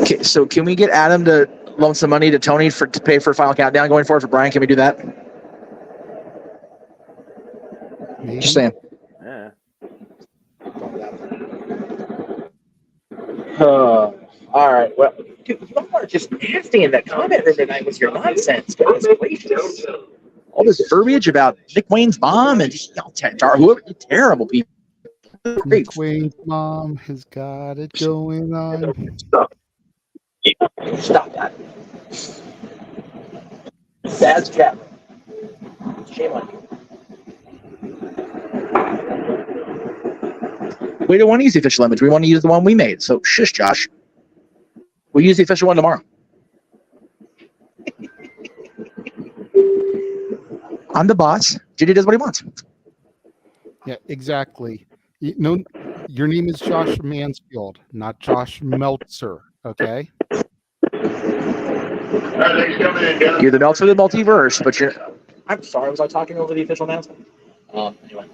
Okay, so can we get Adam to loan some money to Tony to pay for Final Countdown going forward for Brian? Can we do that? Maybe. Just saying. Yeah. All right. Well, dude, you are just nasty in that comment room tonight with your nonsense. Goodness gracious. All this verbiage about Nick Wayne's mom and whoever, terrible people. Nick Wayne's mom has got it going on. Stop that. That's Jeff. Shame on you. We don't want to use the official image. We want to use the one we made. So shush, Josh. We'll use the official one tomorrow. I'm the boss. JD does what he wants. Yeah, exactly. Your name is Josh Mansfield, not Josh Meltzer. Okay. You're the Meltzer of the multiverse, but you're. I'm sorry. Was I talking over the official announcement? Anyway.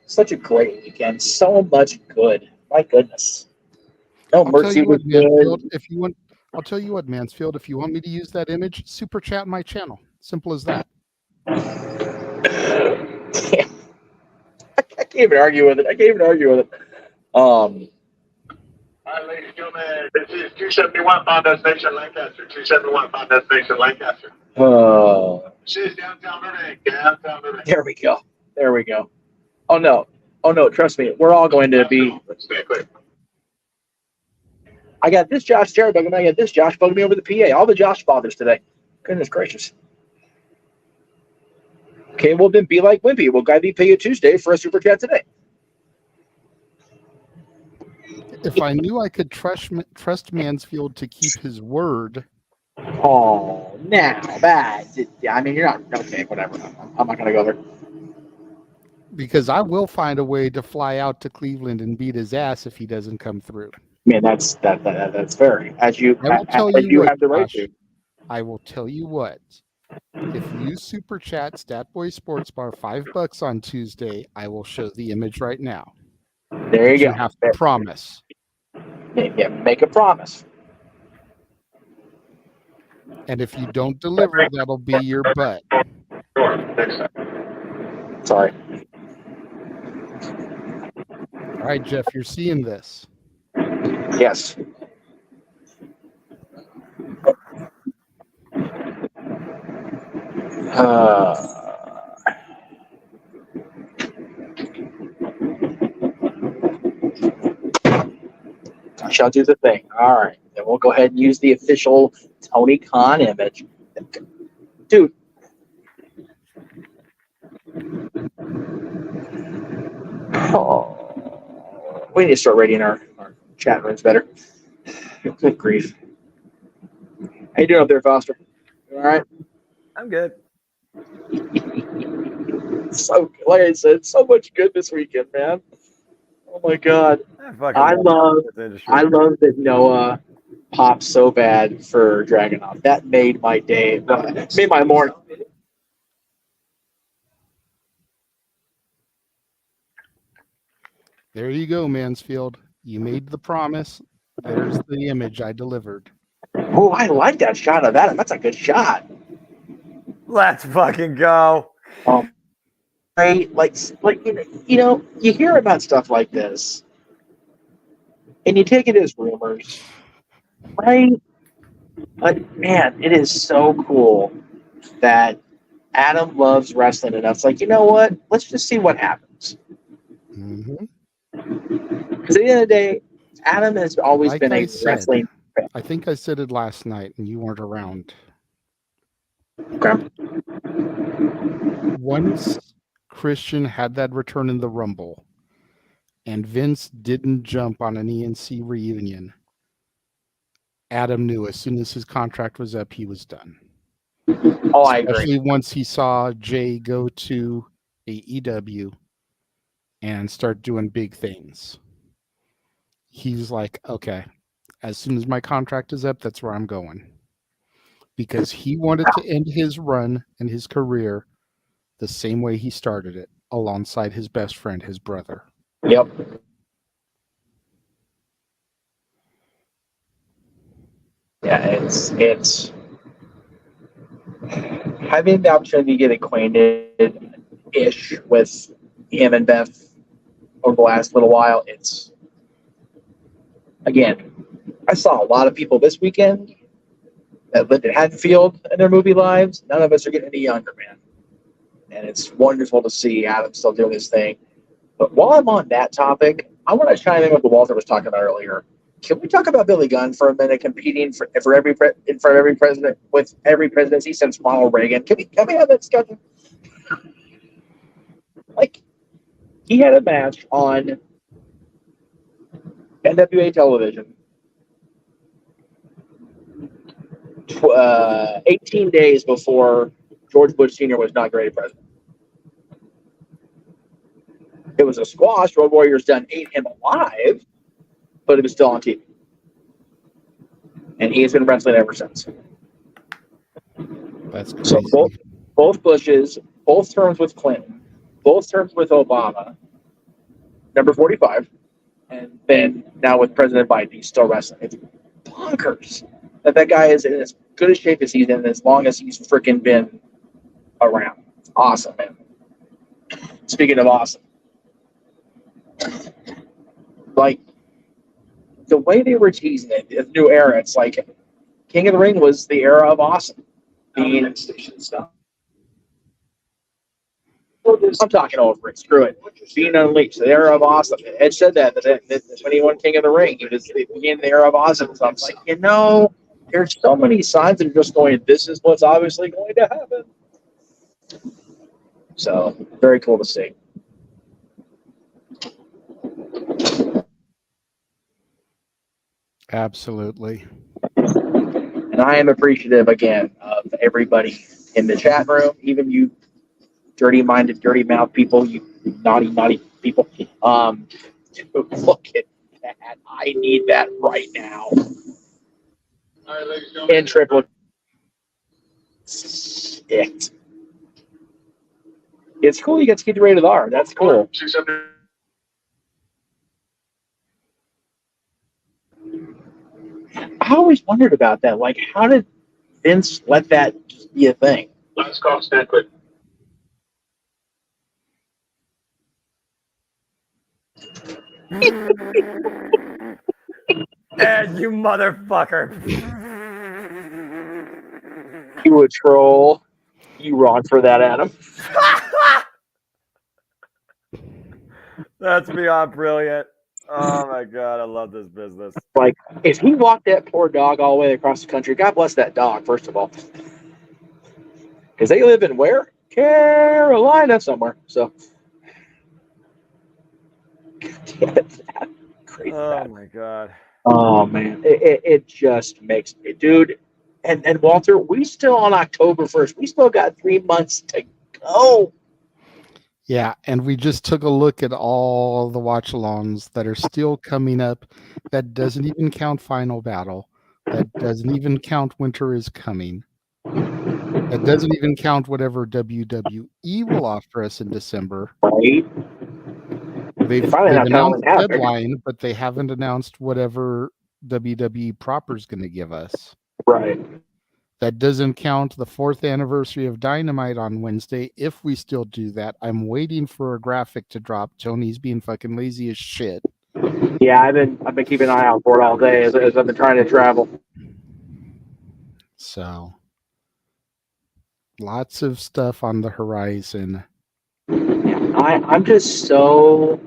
Such a great weekend. So much good. My goodness. No mercy was good. If you want, I'll tell you what, Mansfield. If you want me to use that image, super chat my channel. Simple as that. I can't even argue with it. All right, ladies and gentlemen, this is 271 Fonda Station, Lancaster. 271 Fonda Station, Lancaster. This is downtown Renegade. There we go. Oh no, trust me. We're all going to be. Stay clear. I got this Josh Jared bugging me. I got this Josh bugging me over the PA. All the Josh fathers today. Goodness gracious. Okay, well then be like Wimpy. We'll gladly pay you Tuesday for a super chat today. If I knew I could trust Mansfield to keep his word. Oh, now that. I mean, you're not. Okay, whatever. I'm not going to go there. Because I will find a way to fly out to Cleveland and beat his ass if he doesn't come through. Man, that's fair. As you have the right to. I will tell you what. If you super chat Statboy Sports Bar $5 on Tuesday, I will show the image right now. There you go. You have to promise. Yeah, make a promise. And if you don't deliver, that'll be your butt. Sorry. All right, Jeff, you're seeing this. Yes. I shall do the thing. All right. Then we'll go ahead and use the official Tony Khan image. Dude. Oh, we need to start rating our chat rooms better. Good grief. How you doing up there, Foster? You all right? I'm good. So, like I said, so much good this weekend, man. Oh my God. I love that Noah popped so bad for Dragunov. That made my day. Made my morning. There you go, Mansfield. You made the promise. There's the image I delivered. Oh, I like that shot of that. That's a good shot. Let's fucking go. Right? Like you know, you hear about stuff like this, and you take it as rumors, right? But man, it is so cool that Adam loves wrestling enough. It's like, you know what? Let's just see what happens. Mm-hmm. Because at the end of the day, Adam has always been a wrestling fan. I think I said it last night, and you weren't around. Okay. Once Christian had that return in the Rumble, and Vince didn't jump on an ENC reunion, Adam knew as soon as his contract was up, he was done. Oh, I agree. Especially once he saw Jay go to AEW and start doing big things. He's like, okay, as soon as my contract is up, that's where I'm going. Because he wanted to end his run and his career the same way he started it, alongside his best friend, his brother. Yep. Yeah, it's having the opportunity to get acquainted-ish with him and Beth over the last little while. It's, again, I saw a lot of people this weekend that lived in Haddonfield in their movie lives. None of us are getting any younger, man. And it's wonderful to see Adam still doing his thing. But while I'm on that topic, I want to chime in with what Walter was talking about earlier. Can we talk about Billy Gunn for a minute, competing for every in front of every president with every presidency since Ronald Reagan? Can we have that discussion? Like, he had a match on NWA television 18 days before George Bush Sr. was inaugurated president. It was a squash. Road Warriors done ate him alive, but it was still on TV. And he's been wrestling ever since. That's crazy. So both Bushes, both terms with Clinton, both terms with Obama, number 45, and then now with President Biden, he's still wrestling. It's bonkers that guy is in as good a shape as he's in as long as he's freaking been around. It's awesome, man. Speaking of awesome, like the way they were teasing it, the new era, it's like King of the Ring was the era of awesome. Being station stuff. I'm talking over it. Screw it. Being Unleashed, the era of awesome. Ed said that when he won King of the Ring, he was beginning the era of awesome. So I'm like, there's so many signs that are just going, this is what's obviously going to happen. So, very cool to see. Absolutely. And I am appreciative, again, of everybody in the chat room, even you dirty-minded, dirty-mouthed people, you naughty people. Look at that. I need that right now. All right, ladies and gentlemen. In triple. Shit. It's cool you get to get rated R. That's cool. I always wondered about that. Like, how did Vince let that be a thing? Last call, stand quick. Ed, you motherfucker. You a troll. You wrong for that, Adam. That's beyond brilliant. Oh my God, I love this business. Like, if he walked that poor dog all the way across the country, God bless that dog, first of all. Because they live in where? Carolina somewhere. So, crazy. Oh my God. Oh man, it just makes me, dude. And Walter, we still on October 1st. We still got 3 months to go. Yeah, and we just took a look at all the watch-alongs that are still coming up. That doesn't even count Final Battle. That doesn't even count Winter is Coming. That doesn't even count whatever WWE will offer us in December. Right. They've announced the deadline, but they haven't announced whatever WWE proper is going to give us. Right. That doesn't count the 4th anniversary of Dynamite on Wednesday. If we still do that, I'm waiting for a graphic to drop. Tony's being fucking lazy as shit. Yeah, I've been keeping an eye out for it all day as I've been trying to travel. So, lots of stuff on the horizon. Yeah, I'm just so.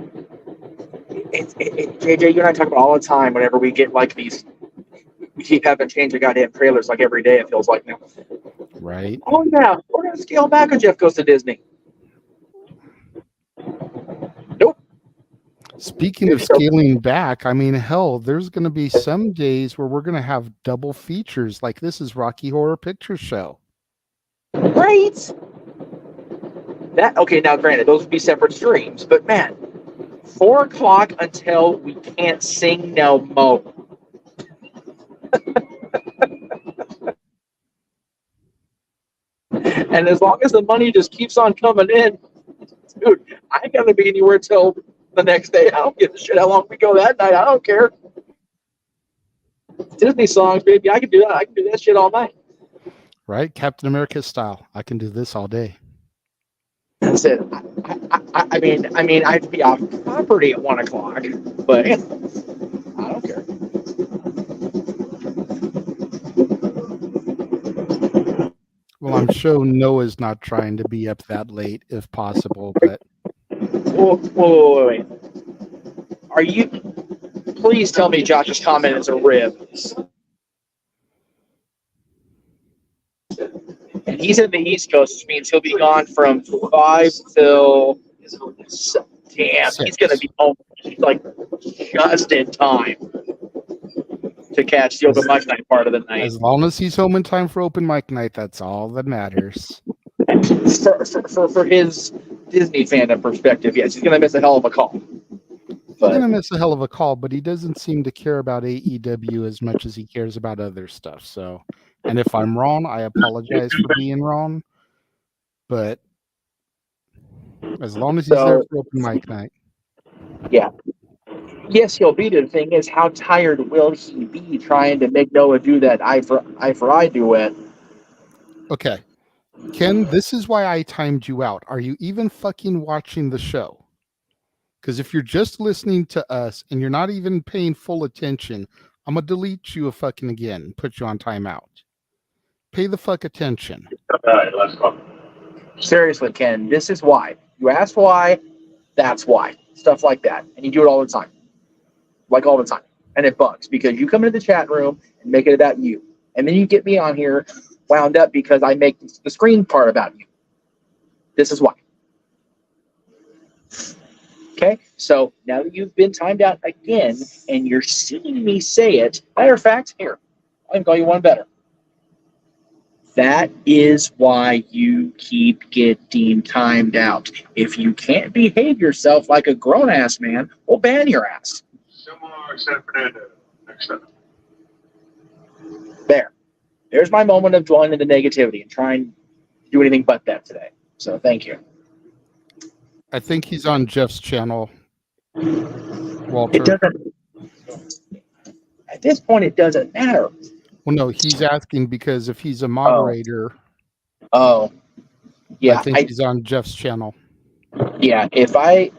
JJ, you and I talk about all the time whenever we get like these. We keep having to change the goddamn trailers like every day, it feels like now. Right. Oh, yeah. We're going to scale back when Jeff goes to Disney. Nope. Speaking of scaling back, I mean, hell, there's going to be some days where we're going to have double features like this is Rocky Horror Picture Show. Right. That okay, now granted, those would be separate streams, but man, 4 o'clock until we can't sing no more. And as long as the money just keeps on coming in, dude, I ain't gonna be anywhere till the next day. I don't give a shit how long we go that night. I don't care. Disney songs, baby. I can do that. I can do that shit all night. Right? Captain America style. I can do this all day. That's it. I mean, I have to be off property at 1 o'clock, but I don't care. Well, I'm sure Noah's not trying to be up that late if possible, but Wait. Are you? Please tell me Josh's comment is a rib. And he's in the East Coast, which means he'll be gone from 5 till. Damn, he's gonna be home like just in time to catch the open mic night part of the night. As long as he's home in time for open mic night, that's all that matters. For his Disney fandom perspective, yes, he's gonna miss a hell of a call. He's gonna miss a hell of a call, but he doesn't seem to care about AEW as much as he cares about other stuff. So, and if I'm wrong, I apologize for being wrong. But as long as he's there for open mic night. Yeah. Yes, he'll be. The thing is, how tired will he be trying to make Noah do that eye for eye duet? Okay. Ken, this is why I timed you out. Are you even fucking watching the show? Because if you're just listening to us and you're not even paying full attention, I'm going to delete you fucking again and put you on timeout. Pay the fuck attention. All right, let's go. Seriously, Ken, this is why. You ask why, that's why. Stuff like that. And you do it all the time. Like all the time. And it bugs because you come into the chat room and make it about you. And then you get me on here wound up because I make the screen part about you. This is why. Okay? So now that you've been timed out again and you're seeing me say it, matter of fact, here, I can call you one better. That is why you keep getting timed out. If you can't behave yourself like a grown-ass man, we'll ban your ass. San Fernando. Next up. There's my moment of dwelling into negativity and trying to do anything but that today. So thank you. I think he's on Jeff's channel. Walter. It doesn't. At this point, it doesn't matter. Well, no, he's asking because if he's a moderator. Oh. Yeah. I think he's on Jeff's channel. Yeah. But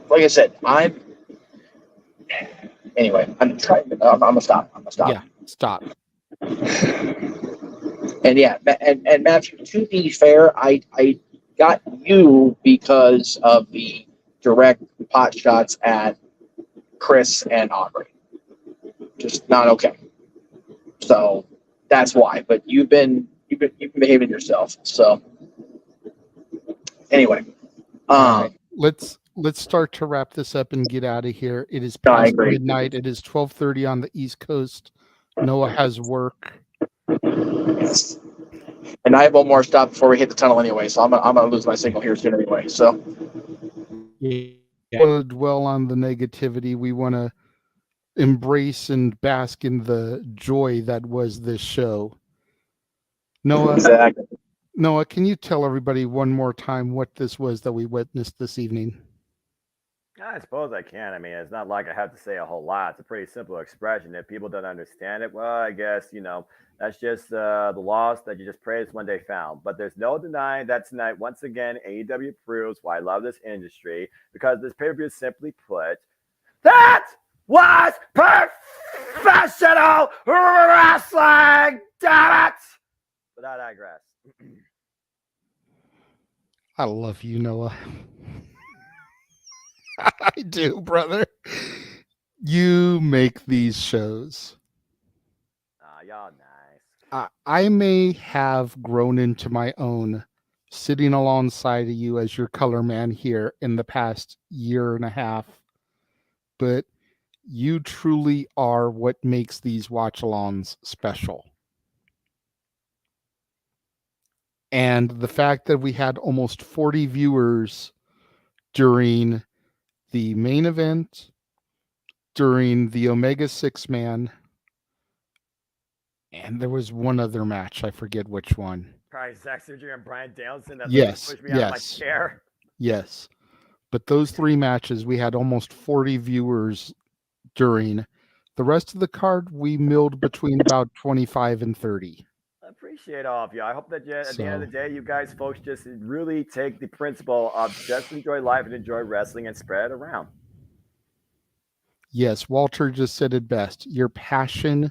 like I said, anyway, I'm gonna stop. Yeah, stop. And yeah, and Matthew, to be fair, I got you because of the direct pot shots at Chris and Aubrey. Just not okay. So that's why. But you've been behaving yourself. So anyway, let's start to wrap this up and get out of here. It is past midnight. It is 12:30 on the East Coast. Noah has work. Yes. And I have one more stop before we hit the tunnel anyway, so I'm gonna lose my signal here soon anyway. So we want to dwell on the negativity. We want to embrace and bask in the joy that was this show. Noah, exactly. Noah, can you tell everybody one more time what this was that we witnessed this evening? I suppose I can. I mean, it's not like I have to say a whole lot. It's a pretty simple expression. If people don't understand it, well, I guess, that's just the loss that you just pray is one day found. But there's no denying that tonight, once again, AEW proves why I love this industry, because this pay-per-view, simply put, that was professional wrestling. Damn it! But I digress. I love you, Noah. I do, brother. You make these shows. Y'all nice. I may have grown into my own sitting alongside of you as your color man here in the past year and a half, but you truly are what makes these watch-alongs special. And the fact that we had almost 40 viewers during the main event, during the Omega 6-man, and there was one other match. I forget which one. Probably Zach Surgery and Brian Danielson. That pushed me out of my chair. Yes. But those three matches, we had almost 40 viewers during. The rest of the card, we milled between about 25 and 30. I appreciate all of you. I hope that at the end of the day, you guys folks just really take the principle of just enjoy life and enjoy wrestling and spread it around. Yes, Walter just said it best. Your passion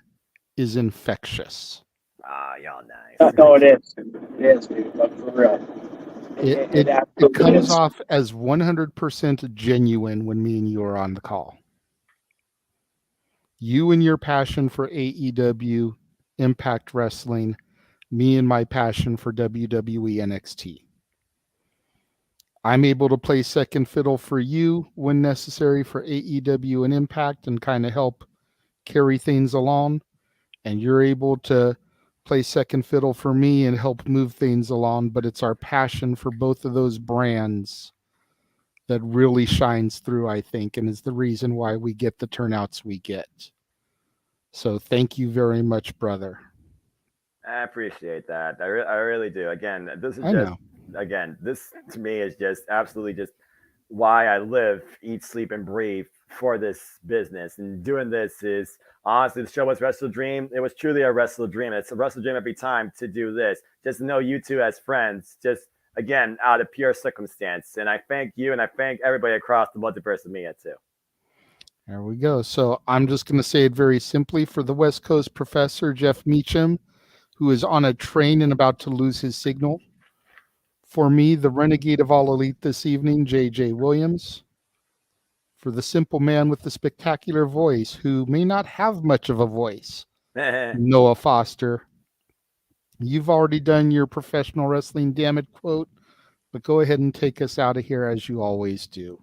is infectious. Ah, y'all nice. No, it is. It is, dude. But for real. It absolutely comes is. off as 100% genuine when me and you are on the call. You and your passion for AEW, Impact Wrestling, me and my passion for WWE NXT. I'm able to play second fiddle for you when necessary for AEW and Impact and kind of help carry things along. And you're able to play second fiddle for me and help move things along. But it's our passion for both of those brands that really shines through, I think, and is the reason why we get the turnouts we get. So thank you very much, brother. I appreciate that. I really do. Again, this is just, again, this to me is just absolutely just why I live, eat, sleep, and breathe for this business. And doing this is honestly, the show was WrestleDream. It was truly a WrestleDream. It's a WrestleDream every time to do this. Just to know you two as friends, just again, out of pure circumstance. And I thank you and I thank everybody across the Multiverse of Media too. There we go. So I'm just going to say it very simply for the West Coast professor, Jeff Meacham, who is on a train and about to lose his signal. For me, the renegade of all elite this evening, J.J. Williams. For the simple man with the spectacular voice, who may not have much of a voice, Noah Foster. You've already done your professional wrestling damn it quote, but go ahead and take us out of here as you always do.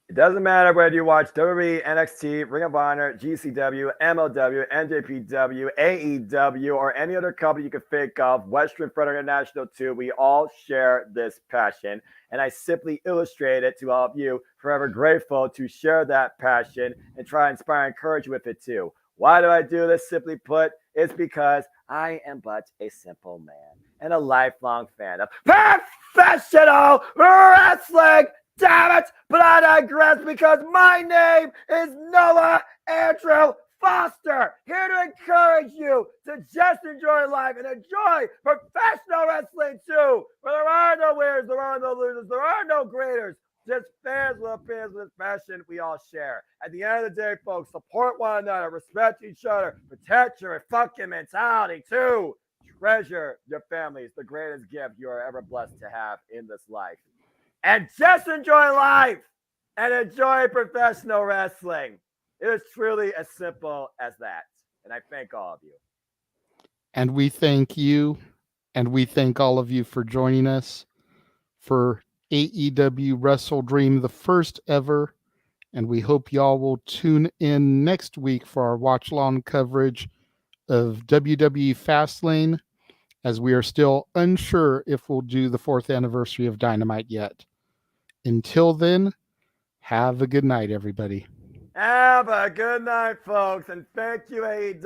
It doesn't matter whether you watch WWE, NXT, Ring of Honor, GCW, MLW, NJPW, AEW, or any other company you can think of, Western Front International too. We all share this passion. And I simply illustrate it to all of you, forever grateful to share that passion and try and inspire and encourage with it too. Why do I do this? Simply put, it's because I am but a simple man and a lifelong fan of professional wrestling. Damn it, but I digress because my name is Noah Andrew Foster, here to encourage you to just enjoy life and enjoy professional wrestling too. Where there are no winners, there are no losers, there are no graders. Just fans with opinions with passion we all share. At the end of the day, folks, support one another, respect each other, protect your fucking mentality too. Treasure your family. It's the greatest gift you are ever blessed to have in this life. And just enjoy life and enjoy professional wrestling. It is truly as simple as that. And I thank all of you. And we thank you, and we thank all of you for joining us for AEW WrestleDream, the first ever. And we hope y'all will tune in next week for our watch-along coverage of WWE Fastlane, as we are still unsure if we'll do the 4th anniversary of Dynamite yet. Until then, have a good night, everybody. Have a good night, folks, and thank you, AEW.